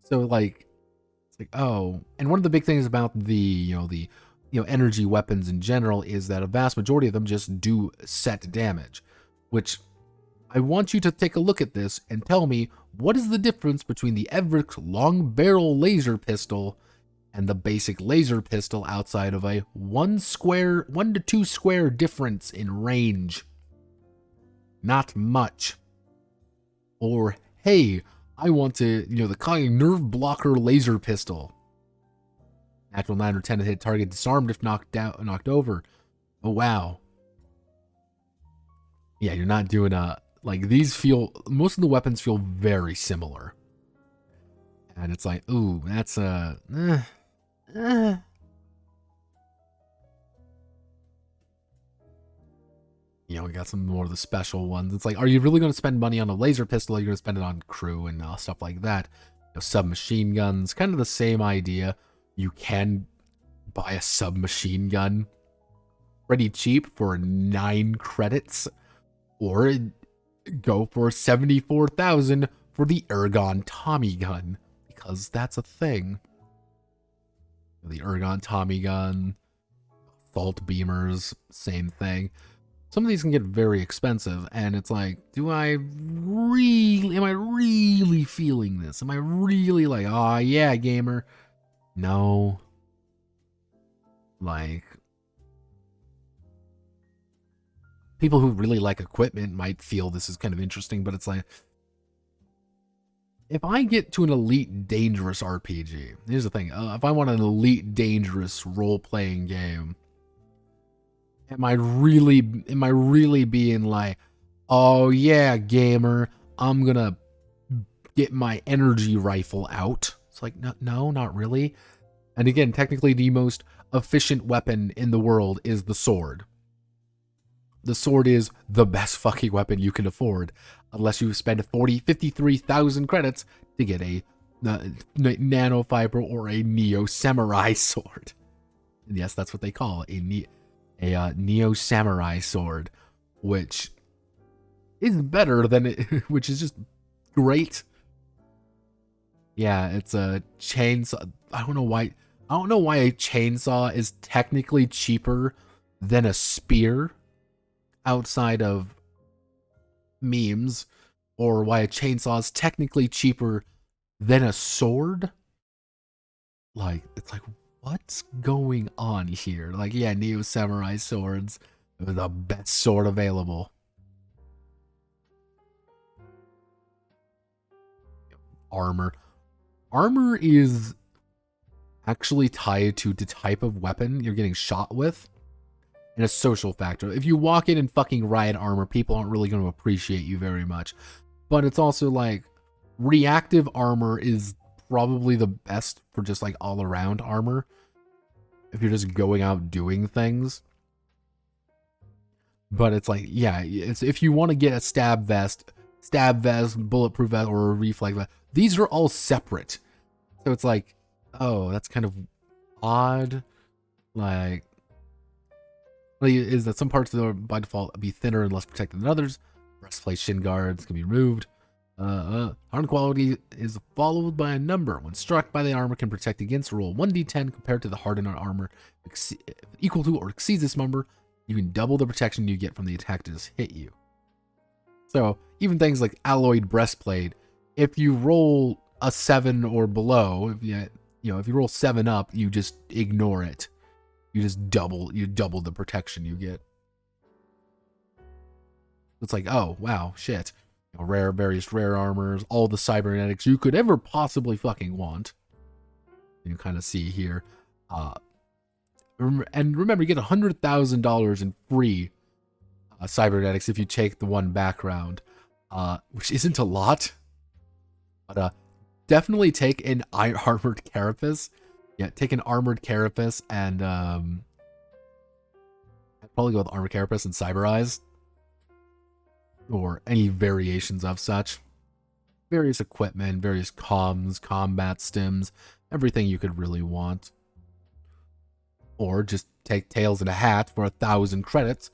So like, it's like, oh, and one of the big things about the energy weapons in general is that a vast majority of them just do set damage, which I want you to take a look at this and tell me, what is the difference between the Everett long barrel laser pistol and the basic laser pistol outside of a 1 to 2 square difference in range? Not much. Or, hey, I want to, the Cognitive Nerve Blocker laser pistol. Natural 9 or 10 to hit target, disarmed if knocked over. Oh, wow. Yeah, you're not doing like, most of the weapons feel very similar. And it's like, ooh, that's we got some more of the special ones. It's like, are you really going to spend money on a laser pistol? Or are you going to spend it on crew and stuff like that? Submachine guns, kind of the same idea. You can buy a submachine gun pretty cheap for 9 credits, or go for 74,000 for the Ergon Tommy gun, because that's a thing. The Ergon Tommy gun, Assault Beamers, same thing. Some of these can get very expensive, and it's like, am I really feeling this? Am I really like, oh yeah, gamer? No. Like, people who really like equipment might feel this is kind of interesting, but it's like, if I get to an Elite Dangerous RPG, here's the thing, if I want an Elite Dangerous role-playing game, am I really being like, oh yeah, gamer, I'm gonna get my energy rifle out It's like, no, not really. And again, technically the most efficient weapon in the world is the sword. The sword is the best fucking weapon you can afford, unless you spend 53,000 credits to get a nanofiber or a neo samurai sword. And yes, that's what they call it, a neo samurai sword, which is better than it, which is just great. Yeah, it's a chainsaw. I don't know why a chainsaw is technically cheaper than a spear outside of memes, or why a chainsaw is technically cheaper than a sword. Like, it's like, what's going on here? Like, yeah, Neo Samurai swords are the best sword available. Armor. Armor is actually tied to the type of weapon you're getting shot with and a social factor. If you walk in fucking riot armor, people aren't really going to appreciate you very much. But it's also like reactive armor is probably the best for just like all around armor. If you're just going out doing things. But it's like, yeah, it's if you want to get a stab vest, bulletproof vest, or a reflex vest, these are all separate. So it's like, oh, that's kind of odd. Like, is that some parts of the by default be thinner and less protected than others. Breastplate, shin guards can be removed. Hardened quality is followed by a number. When struck by the armor, can protect against. Roll 1d10 compared to the hardened armor equal to or exceeds this number. You can double the protection you get from the attack to just hit you. So even things like alloyed breastplate, if you roll a 7 or below, if you roll 7 up, you just ignore it. You just double the protection you get. It's like, oh wow, shit. Various rare armors, all the cybernetics you could ever possibly fucking want. You kind of see here. And remember, you get $100,000 in free cybernetics if you take the one background, which isn't a lot. But definitely take an armored carapace. Yeah, take an armored carapace and I'd probably go with armored carapace and cyber eyes. Or any variations of such. Various equipment, various comms, combat stims, everything you could really want. Or just take tails and a hat for 1,000 credits.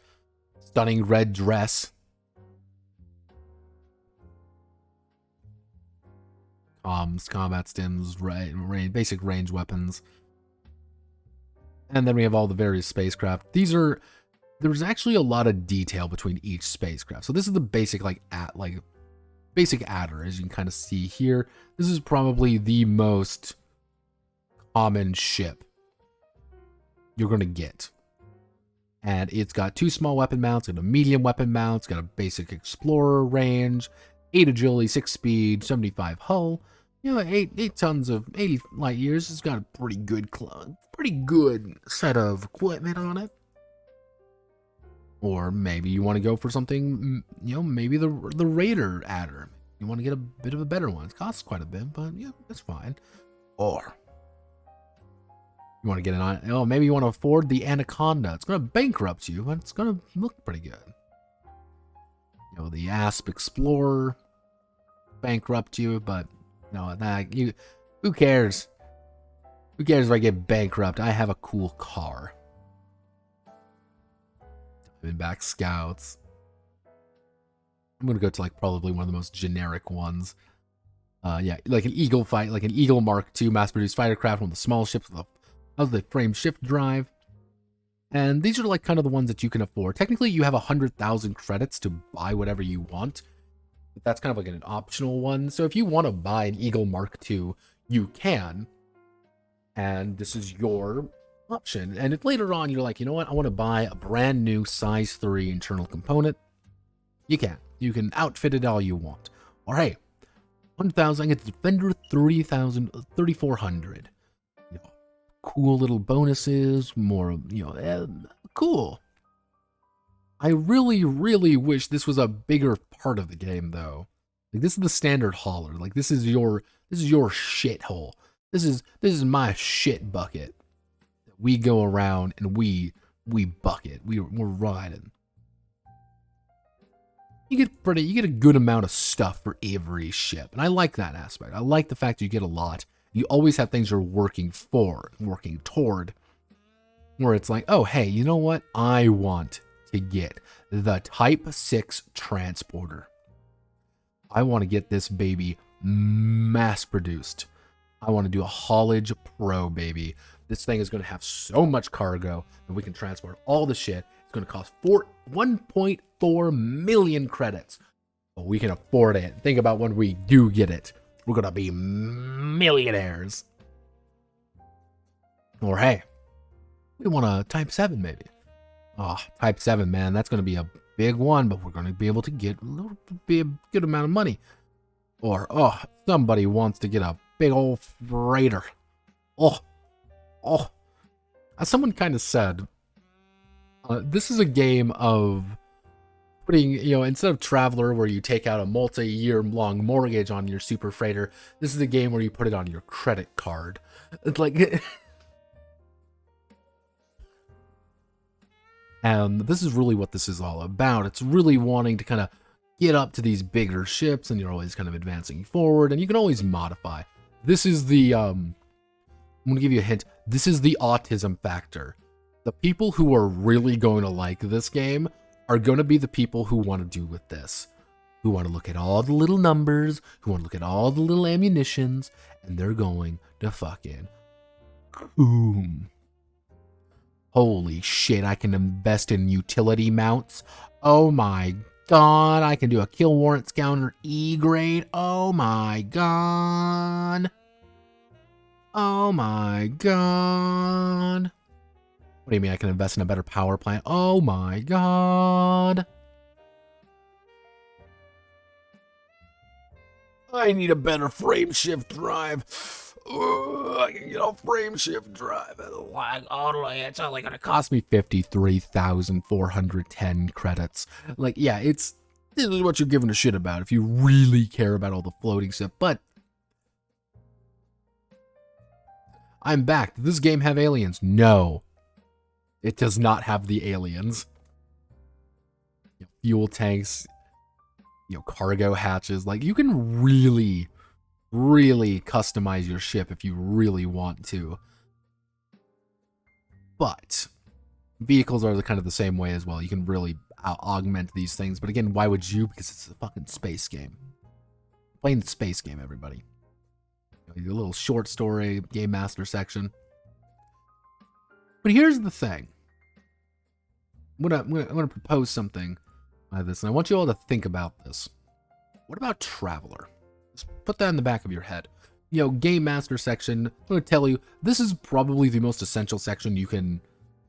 Stunning red dress. Comms, combat stims, basic range weapons. And then we have all the various spacecraft. There's actually a lot of detail between each spacecraft. So this is the basic basic adder, as you can kind of see here. This is probably the most common ship you're going to get. And it's got 2 small weapon mounts and a medium weapon mount. It's got a basic explorer range, 8 agility, 6 speed, 75 hull. 8 tons of 80 light years. It's got a pretty good set of equipment on it. Or maybe you want to go for something, maybe the Raider adder. You want to get a bit of a better one. It costs quite a bit, but yeah, that's fine. Or you want to get maybe you want to afford the Anaconda. It's going to bankrupt you, but it's going to look pretty good. The Asp Explorer bankrupt you, but no, who cares? Who cares if I get bankrupt? I have a cool car. Back scouts. I'm gonna go to probably one of the most generic ones. Yeah, like an Eagle fight, like an Eagle Mark II mass-produced fighter craft, one of the small ships with the frame shift drive. And these are kind of the ones that you can afford. Technically, you have 100,000 credits to buy whatever you want. But that's kind of an optional one. So if you want to buy an Eagle Mark II, you can. And this is your option. And if later on you're like, you know what, I want to buy a brand new size 3 internal component, you can outfit it all you want. Or hey, 1,000, I get the Defender 3,400. Cool little bonuses, more, cool. I really wish this was a bigger part of the game though. This is the standard hauler. This is your shithole. This is my shit bucket. We go around and we bucket. We're riding. You get a good amount of stuff for every ship, and I like that aspect. I like the fact you get a lot. You always have things you're working toward, where it's like, oh hey, you know what? I want to get the Type 6 transporter. I want to get this baby mass produced. I want to do a haulage pro, baby. This thing is going to have so much cargo that we can transport all the shit. It's going to cost 1.4 million credits. But we can afford it. Think about when we do get it. We're going to be millionaires. Or hey, we want a Type 7 maybe. Oh, Type 7, man, that's going to be a big one, but we're going to be able to get a good amount of money. Or, oh, somebody wants to get a big old freighter. Oh. As someone kind of said, this is a game of putting, instead of Traveler where you take out a multi-year long mortgage on your super freighter, this is a game where you put it on your credit card. It's like... And this is really what this is all about. It's really wanting to kind of get up to these bigger ships, and you're always kind of advancing forward, and you can always modify. This is the, I'm going to give you a hint. This is the autism factor. The people who are really going to like this game are going to be the people who want to do with this. Who want to look at all the little numbers, who want to look at all the little ammunitions, and they're going to fucking boom. Holy shit, I can invest in utility mounts. Oh my god, I can do a kill warrant counter E grade. Oh my god. Oh my god. What do you mean I can invest in a better power plant? Oh my god. I need a better frame shift drive. I can get a frame shift drive. It's only going to cost me 53,410 credits. Like, yeah, this is what you're giving a shit about if you really care about all the floating stuff. But I'm back. Does this game have aliens? No. It does not have the aliens. Fuel tanks, cargo hatches. Like, you can really customize your ship if you really want to. But vehicles are kind of the same way as well. You can really augment these things. But again, why would you? Because it's a fucking space game. Playing the space game, everybody. A little short story, game master section. But here's the thing. I'm gonna propose something by this, and I want you all to think about this. What about Traveler? Just put that in the back of your head. Game master section, I'm going to tell you, this is probably the most essential section you can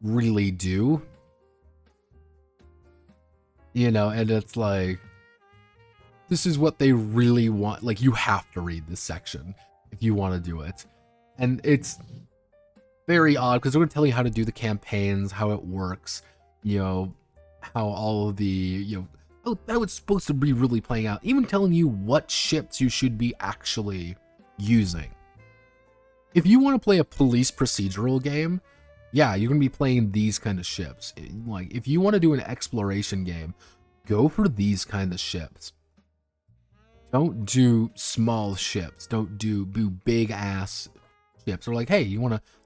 really do. And it's like, this is what they really want. Like, you have to read this section if you want to do it. And it's very odd, because they're going to tell you how to do the campaigns, how it works, how all of the, how it's supposed to be really playing out, even telling you what ships you should be actually using. If you want to play a police procedural game, yeah, you're going to be playing these kind of ships. Like, if you want to do an exploration game, go for these kind of ships. Don't do small ships. Don't do big ass ships. Or like, hey,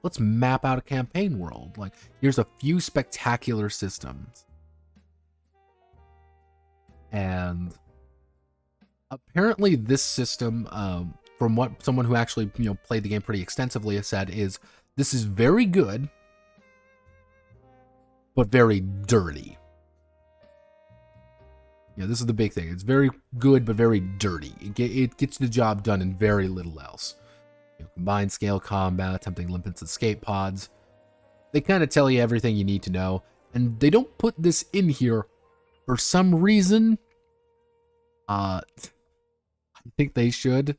let's map out a campaign world. Like, here's a few spectacular systems. And apparently this system, from what someone who actually played the game pretty extensively has said, is this is very good, but very dirty. This is the big thing. It's very good, but very dirty. It gets the job done in very little else. Combined scale combat, attempting limpets escape pods. They kind of tell you everything you need to know, and they don't put this in here for some reason. I think they should.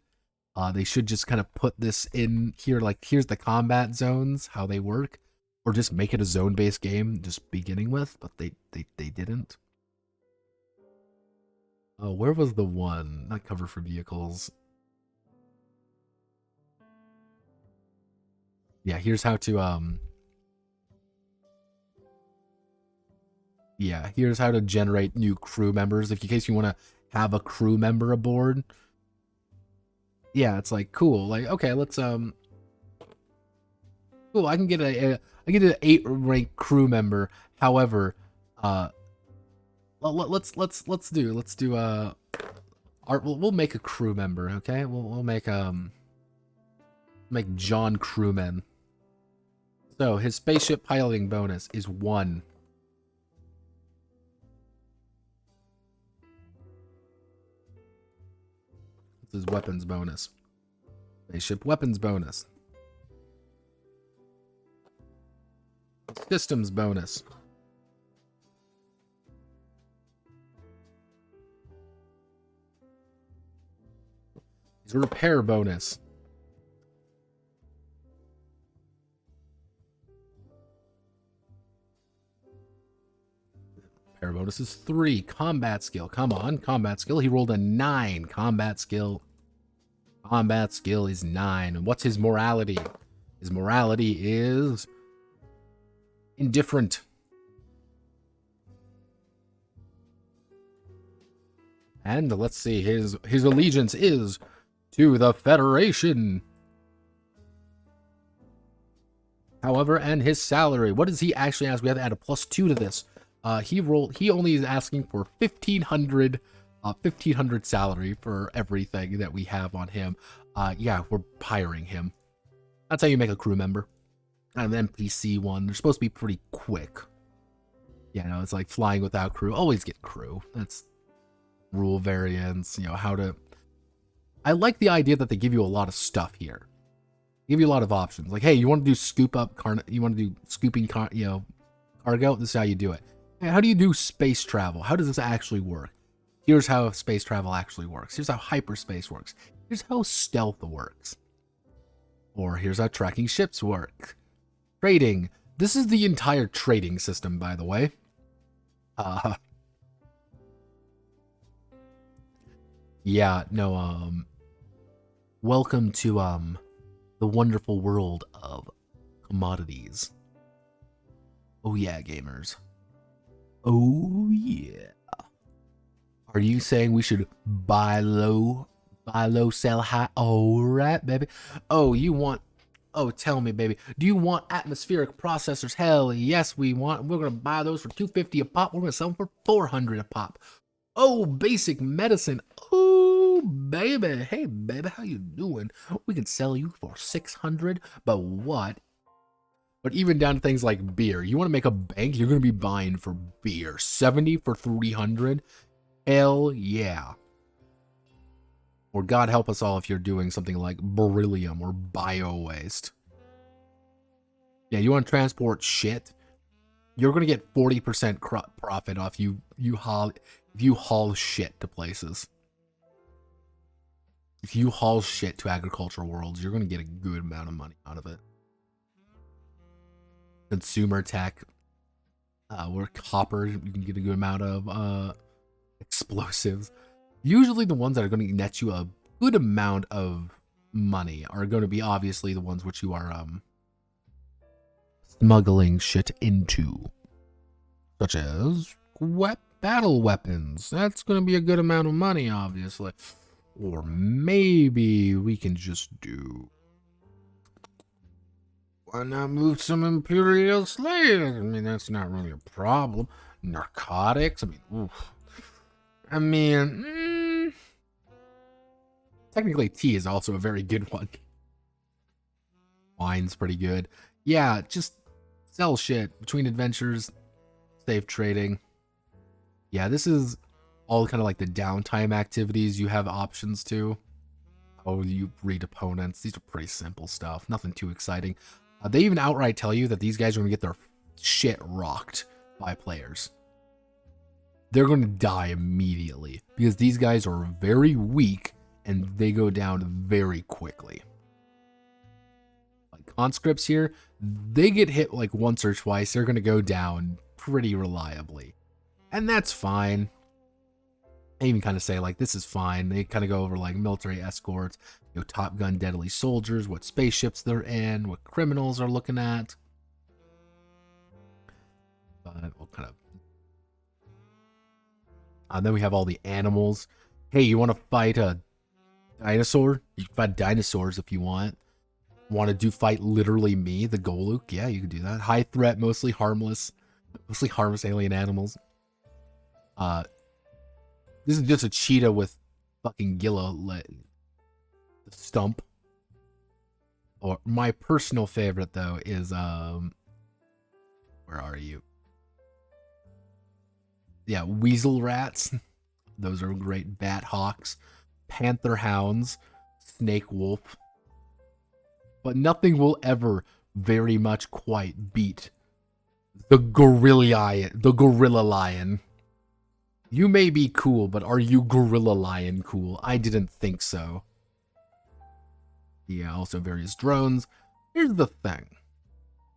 They should just kind of put this in here, like, here's the combat zones, how they work, or just make it a zone-based game, just beginning with, but they didn't. Oh, where was the one? Not cover for vehicles. Yeah, here's how to yeah, here's how to generate new crew members if in case you want to have a crew member aboard. Yeah, it's like cool. Like, okay, let's cool, I can get an 8 rank crew member. However, let's do we'll make a crew member, okay? We'll make John Crewman. So his spaceship piloting bonus is 1. This is weapons bonus. Spaceship weapons bonus. Systems bonus. It's a repair bonus. Repair bonus is 3. Combat skill. Come on, combat skill. He rolled a 9. Combat skill. Combat skill is 9. And what's his morality? His morality is indifferent. And let's see, his allegiance is to the Federation. However, and his salary, what does he actually ask? We have to add a +2 to this. He only is asking for 1,500 salary for everything that we have on him. Yeah, we're hiring him. That's how you make a crew member. An NPC one. They're supposed to be pretty quick. Yeah, no, it's like flying without crew. Always get crew. That's rule variants, you know, how to... I like the idea that they give you a lot of stuff here. They give you a lot of options. Like, hey, you want to do scoop up, you want to do scooping, cargo? This is how you do it. Hey, how do you do space travel? How does this actually work? Here's how space travel actually works. Here's how hyperspace works. Here's how stealth works. Or here's how tracking ships work. Trading. This is the entire trading system, by the way. Yeah, no, welcome to, the wonderful world of commodities. Oh yeah, gamers. Oh yeah. Are you saying we should buy low, sell high? All right, baby. Oh, oh, tell me, baby. Do you want atmospheric processors? Hell yes, we want. We're going to buy those for $250 a pop. We're going to sell them for $400 a pop. Oh, basic medicine. Oh, baby. Hey, baby, how you doing? We can sell you for $600, but what? But even down to things like beer. You want to make a bank? You're going to be buying for beer. 70 for 300? Hell yeah. Or God help us all if you're doing something like beryllium or bio waste. Yeah, you want to transport shit? You're going to get 40% profit off if you haul shit to places. If you haul shit to agricultural worlds, you're going to get a good amount of money out of it. Consumer tech. Where copper, you can get a good amount of explosives. Usually the ones that are going to net you a good amount of money are going to be obviously the ones which you are smuggling shit into. Such as battle weapons. That's going to be a good amount of money, obviously. Or maybe we can just do... Why not move some Imperial slaves? I mean, that's not really a problem. Narcotics? I mean, oof. Technically tea is also a very good one. Wine's pretty good. Yeah, just sell shit. Between adventures, safe trading. Yeah, this is all kind of like the downtime activities you have options to. Oh, you read opponents. These are pretty simple stuff. Nothing too exciting. They even outright tell you that these guys are going to get their shit rocked by players. They're going to die immediately because these guys are very weak and they go down very quickly. Like conscripts here, they get hit like once or twice. They're going to go down pretty reliably. And that's fine. They even kind of say, like, this is fine. They kind of go over, like, military escorts, you know, Top Gun deadly soldiers, what spaceships they're in, what criminals are looking at. But we'll kind of... And then we have all the animals. Hey, you want to fight a dinosaur? You can fight dinosaurs if you want. Want to fight literally me, the Goluk? Yeah, you can do that. High threat, mostly harmless alien animals. This is just a cheetah with fucking the stump. Or my personal favorite though is where are you? Yeah, weasel rats. Those are great. Bat hawks, panther hounds, snake wolf. But nothing will ever very much quite beat the gorilla lion. You may be cool, but are you gorilla lion cool? I didn't think so. Yeah, also various drones. Here's the thing.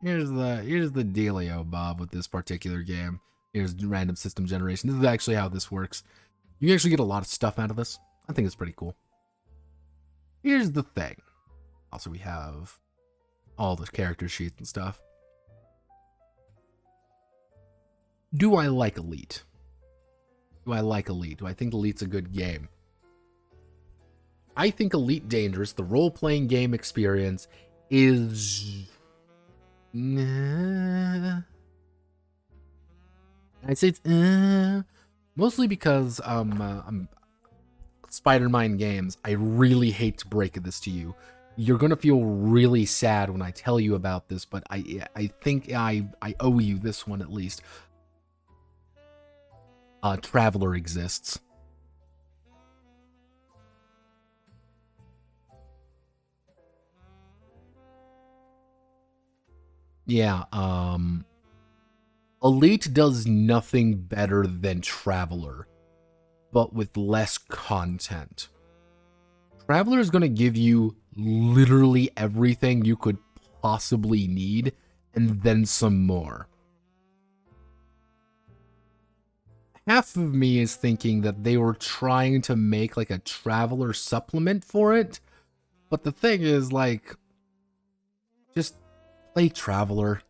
Here's the dealio, Bob, with this particular game. Here's random system generation. This is actually how this works. You can actually get a lot of stuff out of this. I think it's pretty cool. Here's the thing. Also, we have all the character sheets and stuff. Do I like Elite? Do I like Elite? Do I think Elite's a good game? I think Elite Dangerous, the role-playing game experience, is... I'd say it's... mostly because Spidermind games, I really hate to break this to you. You're gonna feel really sad when I tell you about this, but I think I owe you this one at least. Traveler exists. Yeah, Elite does nothing better than Traveler, but with less content. Traveler is going to give you literally everything you could possibly need, and then some more. Half of me is thinking that they were trying to make like a Traveler supplement for it, but the thing is, like, just play Traveler.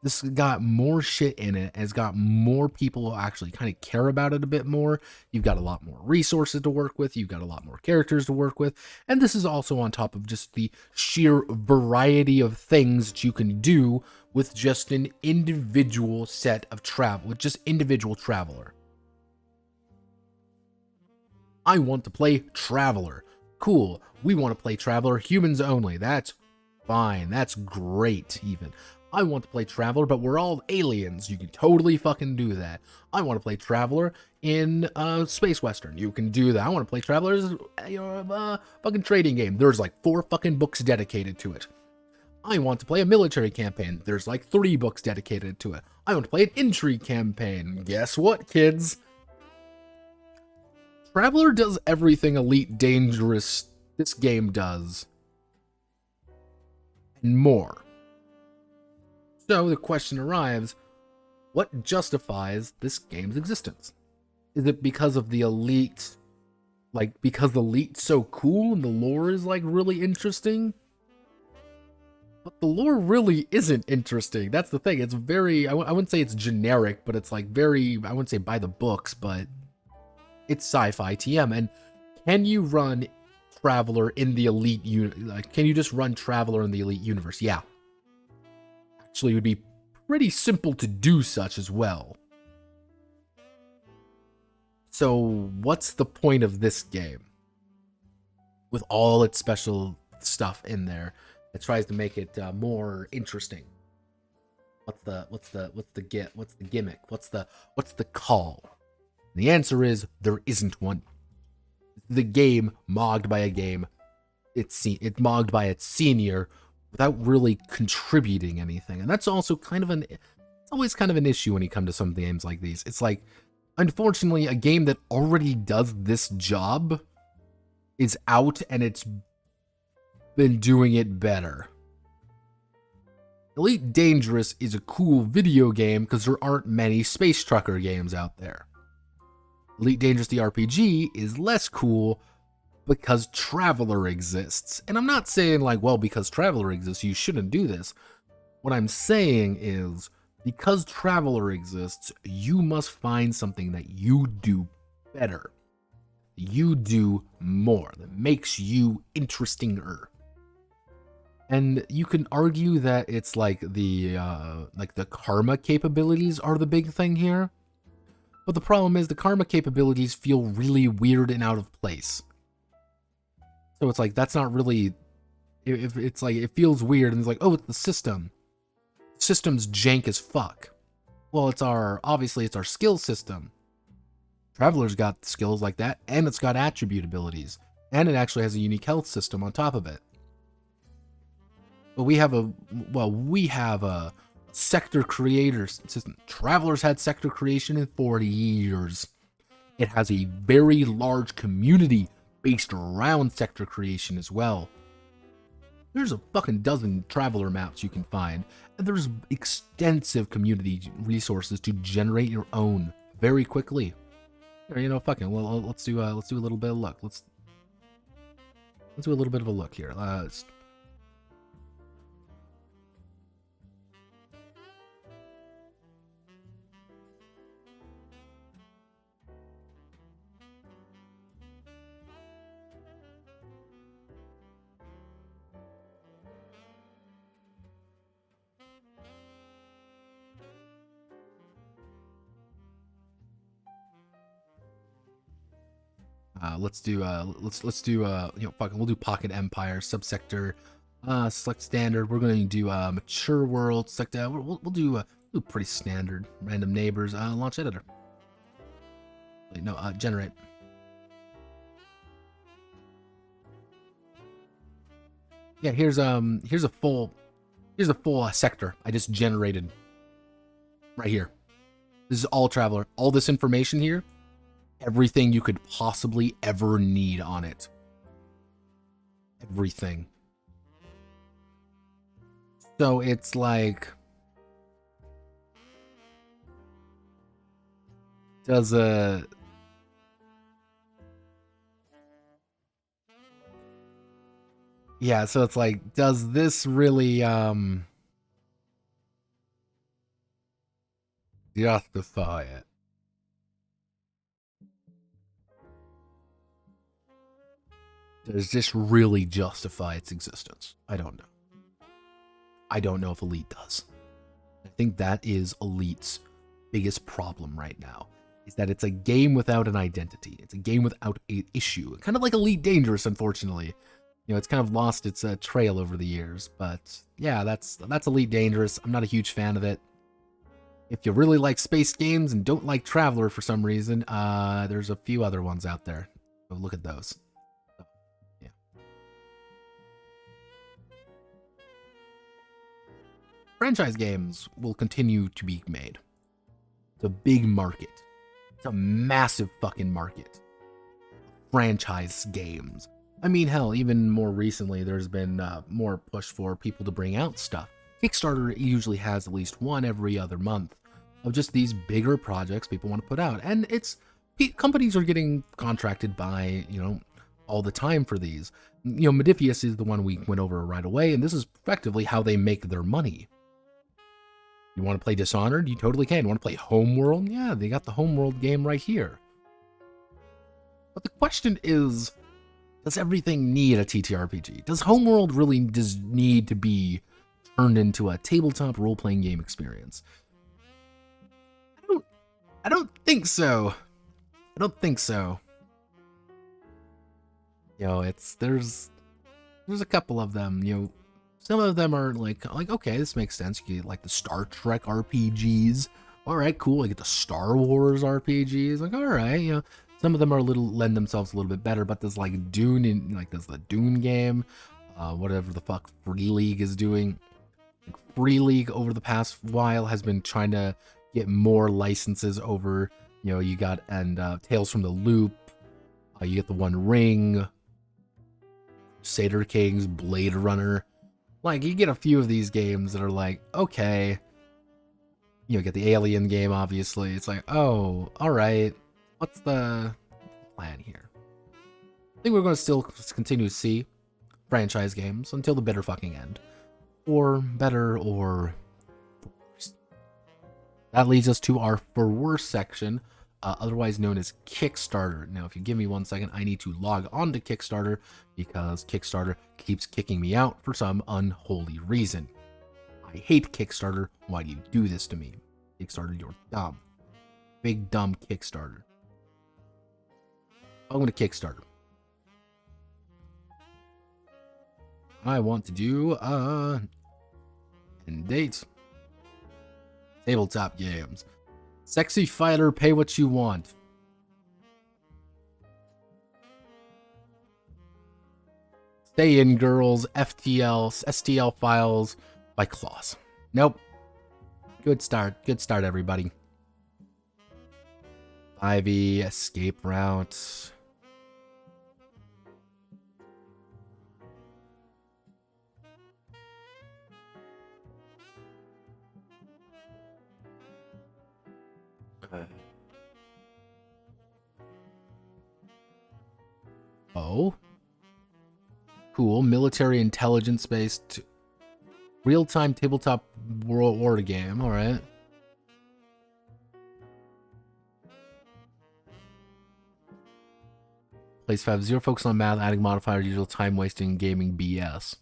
This got more shit in it, and it's got more people who actually kind of care about it a bit more. You've got a lot more resources to work with. You've got a lot more characters to work with. And this is also on top of just the sheer variety of things that you can do with just an individual set of with just individual Traveler. I want to play Traveler. Cool. We want to play Traveler humans only. That's fine. That's great, even. I want to play Traveler, but we're all aliens. You can totally fucking do that. I want to play Traveler in Space Western. You can do that. I want to play Traveler as a fucking trading game. There's like 4 fucking books dedicated to it. I want to play a military campaign. There's like 3 books dedicated to it. I want to play an intrigue campaign. Guess what, kids? Traveler does everything Elite Dangerous this game does. And more. So the question arrives, what justifies this game's existence? Is it because of the Elite, like, because Elite's so cool and the lore is, like, really interesting? But the lore really isn't interesting. That's the thing. It's very, I wouldn't say it's generic, but it's, like, very, I wouldn't say by the books, but it's sci-fi TM. And can you run Traveler in the Elite, like, can you just run Traveler in the Elite universe? Yeah. Actually, it would be pretty simple to do such as well. So, what's the point of this game? With all its special stuff in there, it tries to make it more interesting. What's the gimmick? What's the call? And the answer is there isn't one. The game mogged by a game. It's mogged by its senior, without really contributing anything. And that's also kind of it's always kind of an issue when you come to some games like these. It's like, unfortunately, a game that already does this job is out, and it's been doing it better. Elite Dangerous is a cool video game because there aren't many space trucker games out there. Elite Dangerous the RPG is less cool because Traveler exists. And I'm not saying like, well, because Traveler exists, you shouldn't do this. What I'm saying is, because Traveler exists, you must find something that you do better. You do more, that makes you interestinger. And you can argue that it's like the karma capabilities are the big thing here. But the problem is the karma capabilities feel really weird and out of place. So it's like, that's not really, if it's like, it feels weird and it's like, oh, it's the system. System's jank as fuck. Well, obviously it's our skill system. Traveler's got skills like that, and it's got attribute abilities. And it actually has a unique health system on top of it. But we have a sector creator system. Traveler's had sector creation in 40 years. It has a very large community based around sector creation as well. There's a fucking dozen Traveler maps you can find, and there's extensive community resources to generate your own very quickly. You know, fucking, well, let's do a little bit of luck. Let's do a little bit of a look here. We'll do Pocket Empire, Subsector, select standard. We're going to do Mature World, select, we'll do pretty standard. Random neighbors, launch editor. Wait, no, generate. Yeah, here's a full sector I just generated right here. This is all Traveler. All this information here, everything you could possibly ever need on it. Everything. So it's like, does a yeah, so it's like, does this really justify it? Does this really justify its existence? I don't know. I don't know if Elite does. I think that is Elite's biggest problem right now, is that it's a game without an identity. It's a game without an issue. Kind of like Elite Dangerous, unfortunately. You know, it's kind of lost its trail over the years. But yeah, that's Elite Dangerous. I'm not a huge fan of it. If you really like space games and don't like Traveler for some reason, there's a few other ones out there. So look at those. Franchise games will continue to be made. It's a big market. It's a massive fucking market. Franchise games. I mean, hell, even more recently, there's been more push for people to bring out stuff. Kickstarter usually has at least one every other month of just these bigger projects people want to put out. And companies are getting contracted by, all the time for these. Modifius is the one we went over right away, and this is effectively how they make their money. You want to play Dishonored? You totally can. You want to play Homeworld? Yeah, they got the Homeworld game right here. But the question is, does everything need a TTRPG? Does Homeworld really need to be turned into a tabletop role-playing game experience? I don't think so. I don't think so. There's a couple of them, some of them are like, okay, this makes sense. You get like the Star Trek RPGs. All right, cool. I get the Star Wars RPGs. Like, all right, some of them are lend themselves a little bit better, but there's like Dune, there's the Dune game, whatever the fuck Free League is doing. Free League over the past while has been trying to get more licenses over, you got, Tales from the Loop, you get the One Ring, Crusader Kings, Blade Runner. Like, you get a few of these games that are like, okay, you get the Alien game, obviously. It's like, oh, all right. what's the plan here? I think we're going to still continue to see franchise games until the bitter fucking end. Or better, or worse. That leads us to our for worse section, otherwise known as Kickstarter. Now, if you give me 1 second, I need to log on to Kickstarter because Kickstarter keeps kicking me out for some unholy reason. I hate Kickstarter. Why do you do this to me? Kickstarter, you're dumb. Big dumb Kickstarter. I'm going to Kickstarter. I want to do, end date. Tabletop games. Sexy fighter, pay what you want. Stay in girls, STL files by Claws. Nope. Good start, everybody. Ivy, escape route. Oh. Cool. Military intelligence based real-time tabletop world war game. Alright. Place 5. Zero focus on math, adding modifiers, usual time wasting, gaming BS.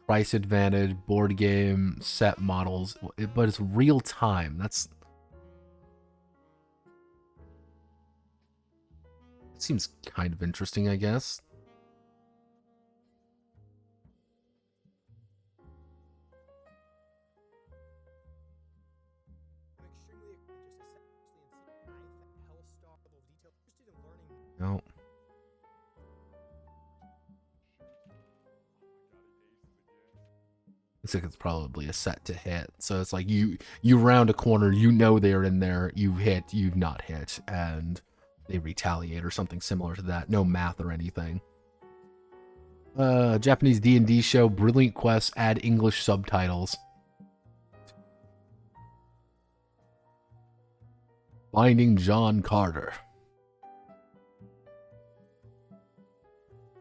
Price advantage, board game, set models, but it's real time. That seems kind of interesting, I guess. No. Looks like it's probably a set to hit. So it's like you round a corner, you know they're in there, you hit, you've not hit, and they retaliate or something similar to that. No math or anything. Japanese D&D show, brilliant quest, add English subtitles. Finding John Carter.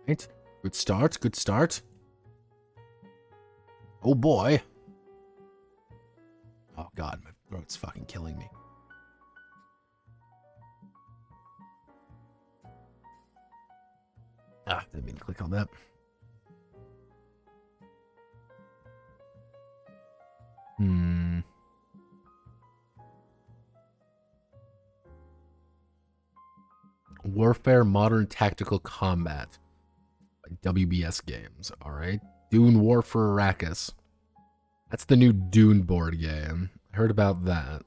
Right. Good start, good start. Oh boy. Oh god, my throat's fucking killing me. Ah, didn't mean to click on that. Warfare Modern Tactical Combat by WBS Games. Alright. Dune War for Arrakis. That's the new Dune board game. I heard about that.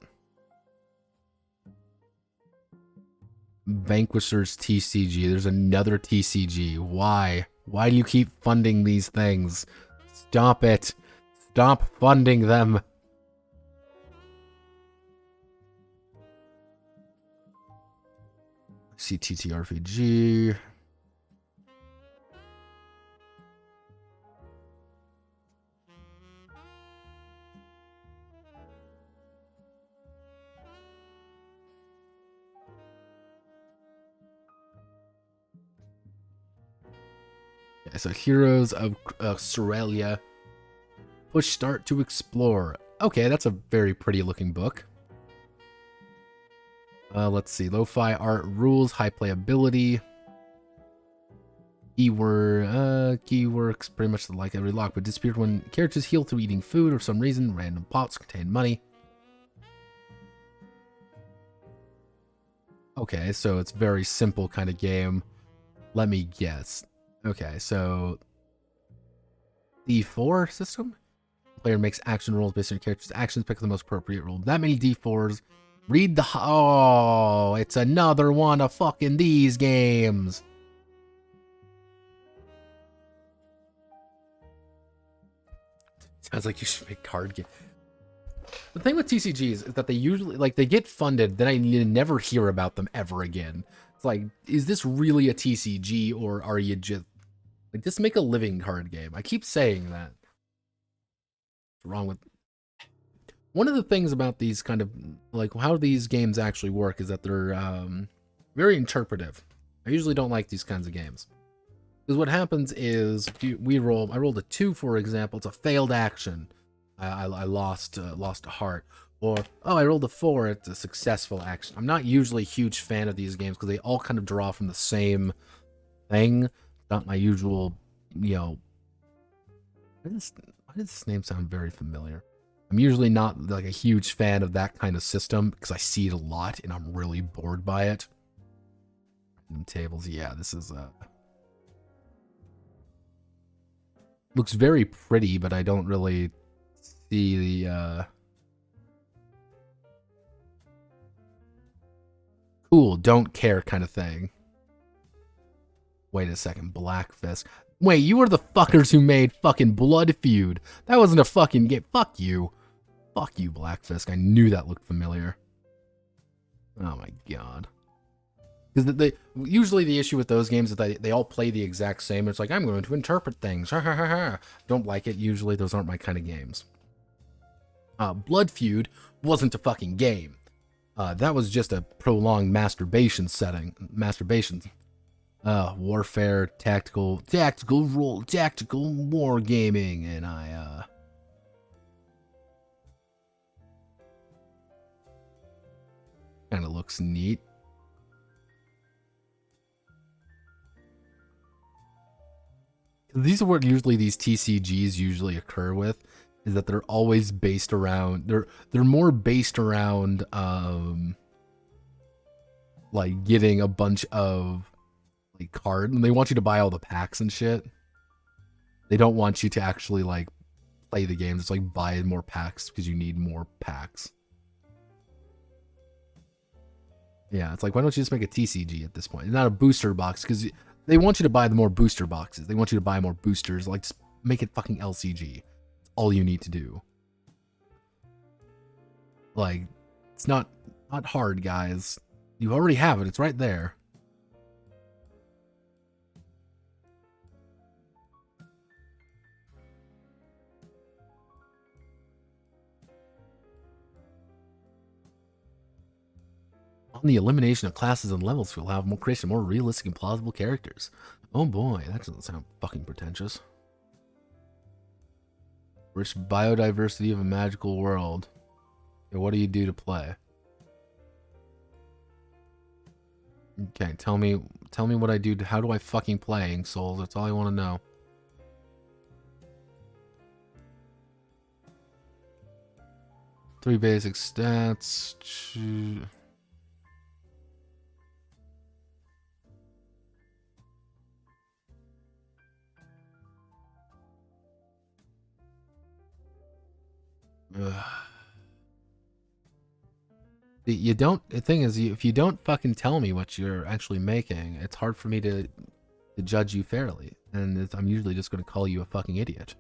Vanquishers TCG. There's another TCG. Why? Why do you keep funding these things? Stop it. Stop funding them. I see TTRPG. So Heroes of Sorelia. Push start to explore. Okay, that's a very pretty looking book. Let's see. Lo-fi art rules, high playability. Key works pretty much like every lock, but disappeared when characters heal through eating food or some reason. Random pots contain money. Okay, so it's very simple kind of game. Let me guess. Okay, so D4 system? Player makes action rolls based on your character's actions, pick the most appropriate roll. That many D4s. Read the... Oh, it's another one of fucking these games. Sounds like you should make card game. The thing with TCGs is that they usually, like, they get funded, then you never hear about them ever again. It's like, is this really a TCG, or are you just... Like, just make a living card game. I keep saying that. What's wrong with... One of the things about these kind of, like, how these games actually work is that they're very interpretive. I usually don't like these kinds of games. Because what happens is, I rolled a 2, for example, it's a failed action. I lost a heart. Or, oh, I rolled a 4, it's a successful action. I'm not usually a huge fan of these games because they all kind of draw from the same thing. Not my usual, you know... Why does this name sound very familiar? I'm usually not like a huge fan of that kind of system because I see it a lot and I'm really bored by it. Tables, yeah, this is looks very pretty, but I don't really see the cool, don't care kind of thing. Wait a second, Black Fist. Wait, you were the fuckers who made fucking Blood Feud. That wasn't a fucking game. Fuck you. Fuck you, Black Fist. I knew that looked familiar. Oh my god. Because usually the issue with those games is that they all play the exact same. It's like, I'm going to interpret things. Ha ha ha ha. Don't like it. Usually those aren't my kind of games. Blood Feud wasn't a fucking game. That was just a prolonged masturbation setting. Masturbation. Warfare, tactical war gaming, and I kind of looks neat. These are what usually these TCGs usually occur with, is that they're always based around, they're more based around like getting a bunch of like cards, and they want you to buy all the packs and shit. They don't want you to actually like play the games. It's like buy more packs because you need more packs. Yeah, it's like, why don't you just make a TCG at this point? It's not a booster box, because they want you to buy the more booster boxes. They want you to buy more boosters. Like, just make it fucking LCG. That's all you need to do. Like, it's not hard, guys. You already have it. It's right there. On the elimination of classes and levels to allow more creation, more realistic and plausible characters. Oh boy, that doesn't sound fucking pretentious. Rich biodiversity of a magical world. Okay, what do you do to play? Okay, tell me what I do. How do I fucking play, Souls? That's all I want to know. Three basic stats. You don't. The thing is, if you don't fucking tell me what you're actually making, it's hard for me to judge you fairly, and I'm usually just going to call you a fucking idiot.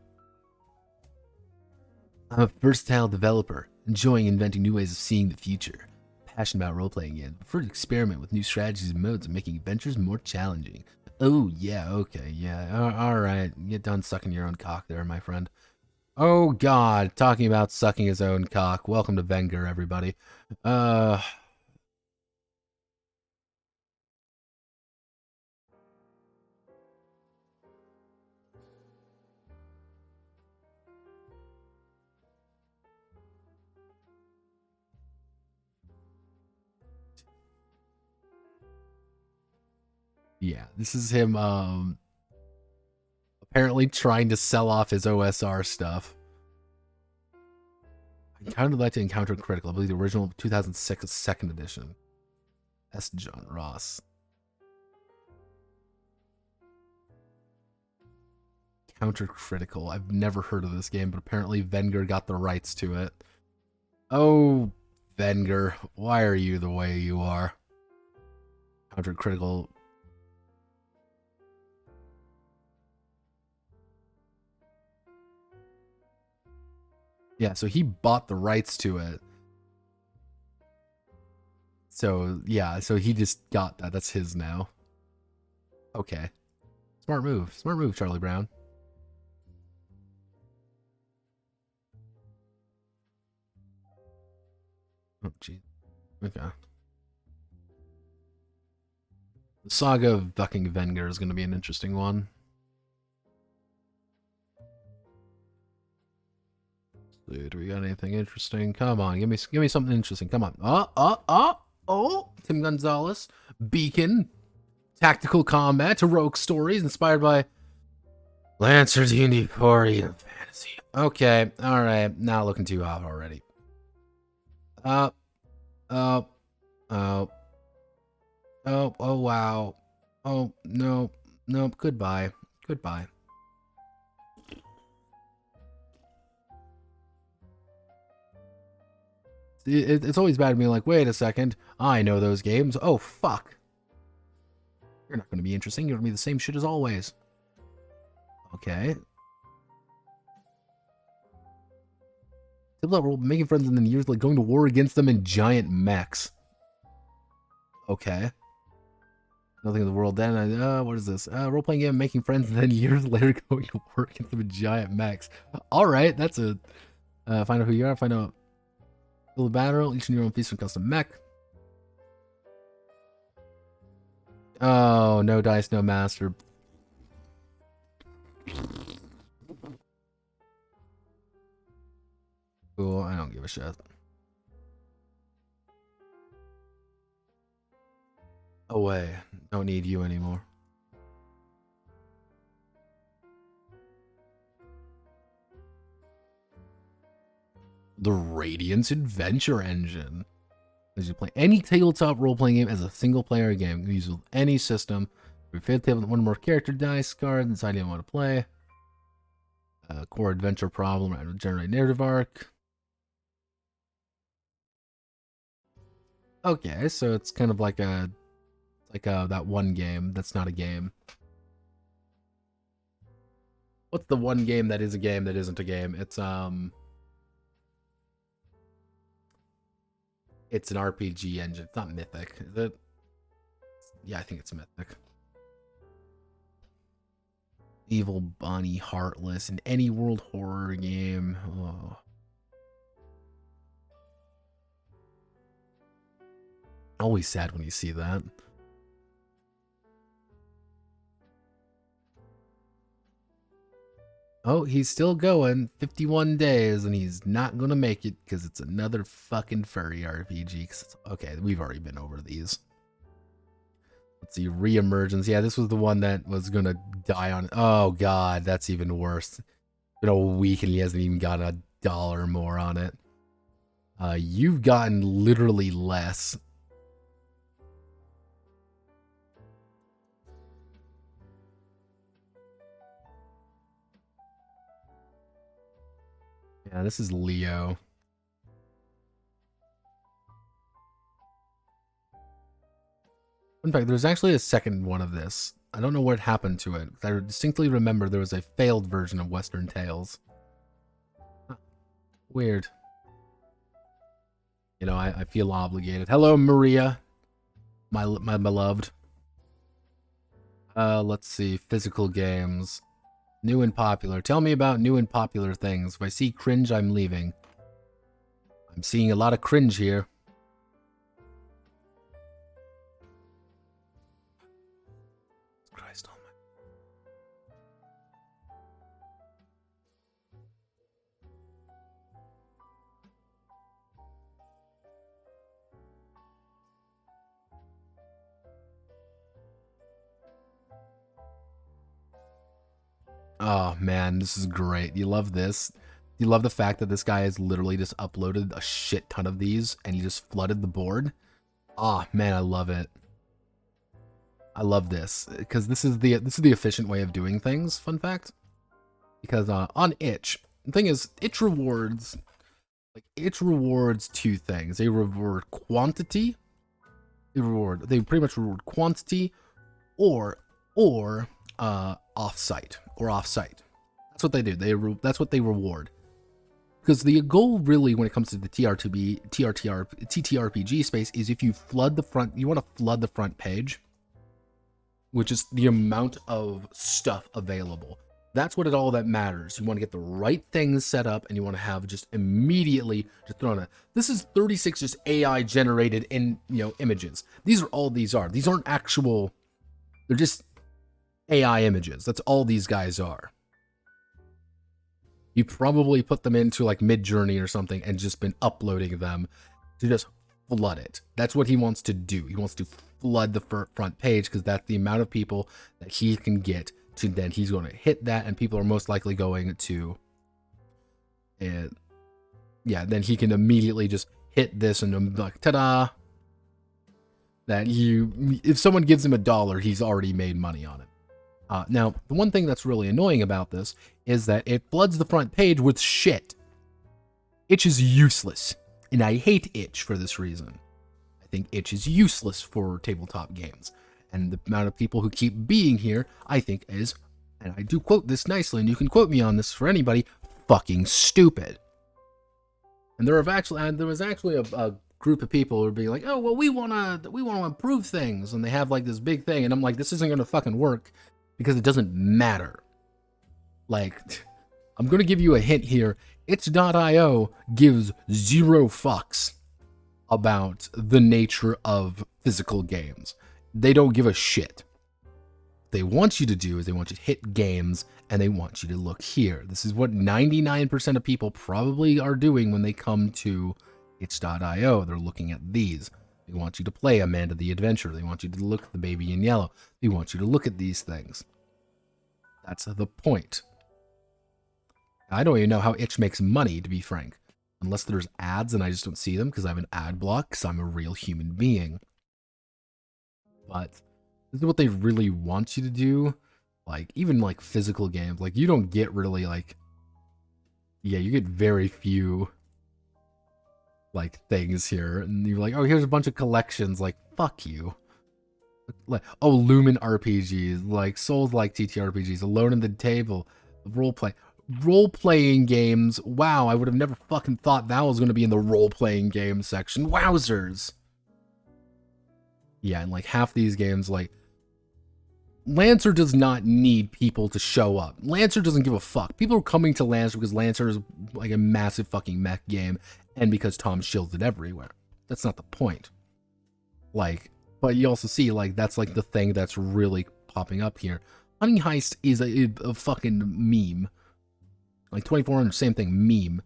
I'm a versatile developer, enjoying inventing new ways of seeing the future. Passionate about role-playing and prefer to experiment with new strategies and modes and making adventures more challenging. Oh yeah, okay, yeah, all right. Get done sucking your own cock there, my friend. Oh god, talking about sucking his own cock. Welcome to Wenger, everybody. Yeah, this is him, apparently trying to sell off his OSR stuff. I kind of like to encounter critical. I believe the original 2006 second edition. S. John Ross. Counter Critical. I've never heard of this game, but apparently Wenger got the rights to it. Oh, Wenger, why are you the way you are? Counter Critical. Yeah, so he bought the rights to it. So, yeah, so he just got that. That's his now. Okay. Smart move. Smart move, Charlie Brown. Oh, gee. Okay. The Saga of Ducking Venger is going to be an interesting one. Dude, do we got anything interesting? Come on, give me something interesting. Come on. Oh, Tim Gonzalez, Beacon, tactical combat, heroic stories inspired by Lancers, Unicorn, and fantasy. Okay, all right. Not looking too hot already. Oh, wow. Oh, no, goodbye. It's always bad to be like, wait a second, I know those games. Oh, fuck. You're not going to be interesting. You're going to be the same shit as always. Okay. We're making friends and then years like going to war against them in giant mechs. Okay. Nothing in the world then. What is this? Role-playing game, making friends, and then years later going to war against them in giant mechs. Alright, that's a... find out who you are, find out... Build a battle, each in your own piece of custom mech. Oh, no dice, no master. Cool, I don't give a shit. Away. Don't need you anymore. The Radiance Adventure Engine. As you play any tabletop role-playing game as a single-player game, you can use with any system. If you have one or more character dice card, decide you want to play. Core adventure problem, generate narrative arc. Okay, so it's kind of like that one game that's not a game. What's the one game that is a game that isn't a game? It's an RPG engine. It's not Mythic, is it? Yeah, I think it's Mythic. Evil Bonnie Heartless in any world horror game. Oh. Always sad when you see that. Oh, he's still going. 51 days, and he's not going to make it because it's another fucking furry RPG. Okay, we've already been over these. Let's see, Reemergence. Yeah, this was the one that was going to die on. Oh, God, that's even worse. It's been a week, and he hasn't even got $1 more on it. You've gotten literally less. Yeah, this is Leo. In fact, there's actually a second one of this. I don't know what happened to it. I distinctly remember there was a failed version of Western Tales. Huh. Weird. You know, I feel obligated. Hello, Maria. My beloved. Let's see. Physical games. New and popular. Tell me about new and popular things. If I see cringe, I'm leaving. I'm seeing a lot of cringe here. Christ almighty. Oh man, this is great. You love this? You love the fact that this guy has literally just uploaded a shit ton of these and he just flooded the board? Oh man, I love it. I love this because this is the efficient way of doing things. Fun fact, because on itch, the thing is, itch rewards two things. They reward quantity. They pretty much reward quantity, or off-site. That's what they do. That's what they reward. Because the goal really, when it comes to the TTRPG space, is if you flood the front, you want to flood the front page, which is the amount of stuff available. That's what all that matters. You want to get the right things set up, and you want to have just immediately just thrown it. This is 36 just AI generated in images. These are all these are. These aren't actual. They're just AI images. That's all these guys are. You probably put them into like Midjourney or something and just been uploading them to just flood it. That's what he wants to do. He wants to flood the front page because that's the amount of people that he can get to. Then he's going to hit that, and people are most likely going to, then he can immediately just hit this and like, ta-da! That if someone gives him $1, he's already made money on it. Now, the one thing that's really annoying about this is that it floods the front page with shit. Itch is useless, and I hate Itch for this reason. I think Itch is useless for tabletop games, and the amount of people who keep being here, I think is, and I do quote this nicely, and you can quote me on this for anybody, fucking stupid. And there was actually a group of people who were being like, oh, well, we want to improve things, and they have like this big thing, and I'm like, this isn't going to fucking work. Because it doesn't matter. Like, I'm going to give you a hint here. Itch.io gives 0 fucks about the nature of physical games. They don't give a shit. What they want you to do is they want you to hit games, and they want you to look here. This is what 99% of people probably are doing when they come to Itch.io. They're looking at these. They want you to play Amanda the Adventurer. They want you to look at the Baby in Yellow. They want you to look at these things. That's the point. I don't even know how Itch makes money, to be frank. Unless there's ads and I just don't see them because I have an ad block because I'm a real human being. But this is what they really want you to do. Like, even like physical games. Like, you don't get really like... Yeah, you get very few... like things here, and you're like, oh, here's a bunch of collections. Like, fuck you. Like, oh, Lumen RPGs, like Souls like TTRPGs, Alone in the Table, role-playing games. Wow, I would have never fucking thought that was going to be in the role-playing game section. Wowzers. Yeah, and like half these games, like Lancer does not need people to show up. Lancer doesn't give a fuck. People are coming to Lancer because Lancer is like a massive fucking mech game, and because Tom shields it everywhere. That's not the point. Like, but you also see, like, that's like the thing that's really popping up here. Honey Heist is a fucking meme. Like 2400, same thing, meme.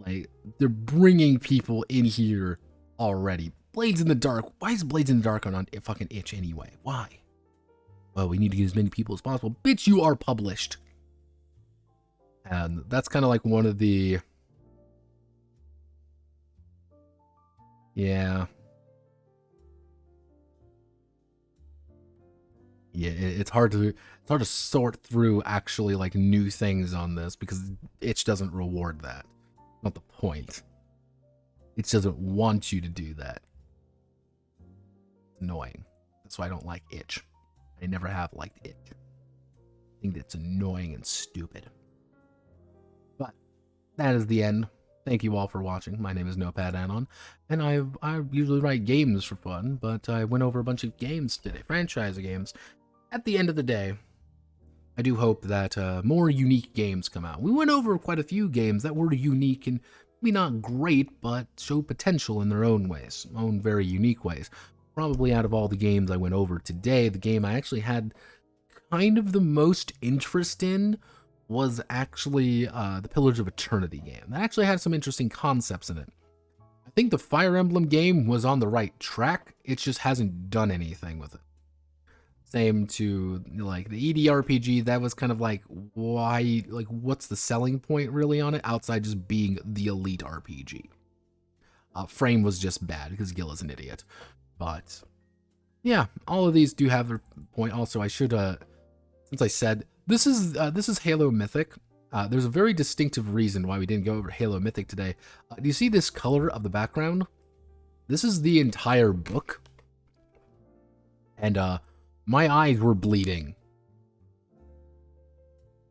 Like, they're bringing people in here already. Blades in the Dark. Why is Blades in the Dark on fucking Itch anyway? Why? Well, we need to get as many people as possible. Bitch, you are published. And that's kind of like one of the... Yeah. Yeah, it's hard to sort through actually like new things on this because Itch doesn't reward that. Not the point. It doesn't want you to do that. It's annoying. That's why I don't like Itch. I never have liked Itch. I think it's annoying and stupid. But that is the end. Thank you all for watching. My name is Notepad Anon, and I usually write games for fun, but I went over a bunch of games today, franchise games. At the end of the day, I do hope that more unique games come out. We went over quite a few games that were unique and maybe not great, but show potential in their own ways, own very unique ways. Probably out of all the games I went over today, the game I actually had kind of the most interest in was actually the Pillars of Eternity game. That actually had some interesting concepts in it. I think the Fire Emblem game was on the right track, it just hasn't done anything with it. Same to like the ideo-RPG, that was kind of like, why, like what's the selling point really on it outside just being the elite RPG? Frame was just bad because Gila's an idiot. But yeah, all of these do have their point. Also, I should since I said this is Halo Mythic. There's a very distinctive reason why we didn't go over Halo Mythic today. Do you see this color of the background? This is the entire book. And my eyes were bleeding.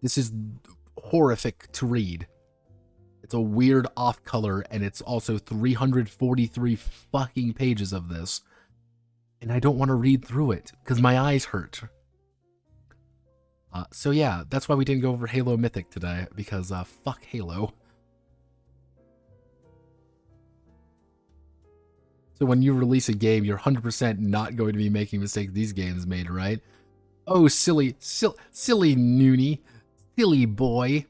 This is horrific to read. It's a weird off color, and it's also 343 fucking pages of this. And I don't want to read through it, because my eyes hurt. So yeah, that's why we didn't go over Halo Mythic today, because fuck Halo. So when you release a game, you're 100% not going to be making mistakes these games made, right? Oh, silly Noonie, silly boy.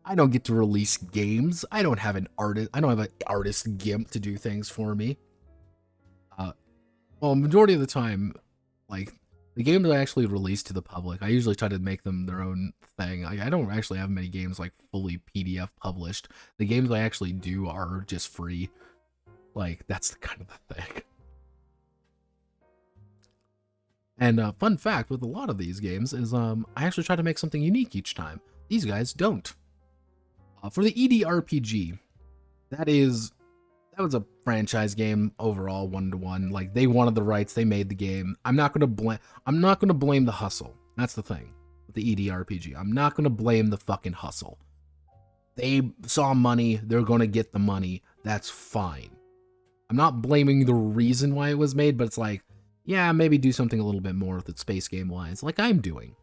I don't get to release games. I don't have an artist gimp to do things for me. Well, majority of the time, like, the games I actually release to the public, I usually try to make them their own thing. I don't actually have many games, like, fully PDF published. The games I actually do are just free. Like, that's the kind of the thing. And fun fact with a lot of these games is I actually try to make something unique each time. These guys don't. For the EDRPG, that was a franchise game overall, 1-to-1. Like, they wanted the rights, they made the game. I'm not gonna blame the hustle. That's the thing with the EDRPG. I'm not gonna blame the fucking hustle. They saw money, they're gonna get the money. That's fine. I'm not blaming the reason why it was made, but it's like, yeah, maybe do something a little bit more with it space game wise, like I'm doing.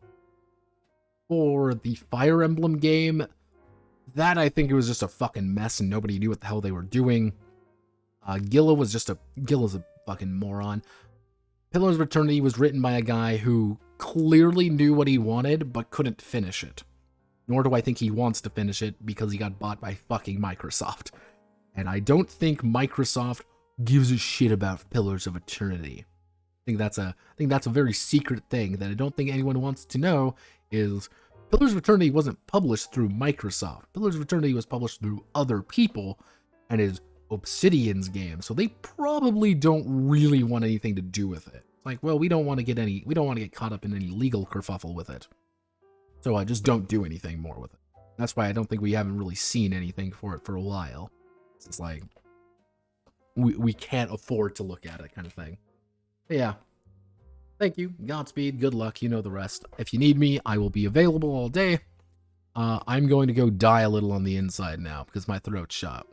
For the Fire Emblem game, that I think it was just a fucking mess and nobody knew what the hell they were doing. Gila's a fucking moron. Pillars of Eternity was written by a guy who clearly knew what he wanted, but couldn't finish it. Nor do I think he wants to finish it because he got bought by fucking Microsoft. And I don't think Microsoft gives a shit about Pillars of Eternity. I think that's a very secret thing that I don't think anyone wants to know is Pillars of Eternity wasn't published through Microsoft. Pillars of Eternity was published through other people and is Obsidian's game, so they probably don't really want anything to do with it. It's like, well, we don't want to get caught up in any legal kerfuffle with it. So I just don't do anything more with it. That's why I don't think we haven't really seen anything for it for a while. It's like we can't afford to look at it kind of thing. But yeah. Thank you. Godspeed. Good luck. You know the rest. If you need me, I will be available all day. I'm going to go die a little on the inside now because my throat's shot.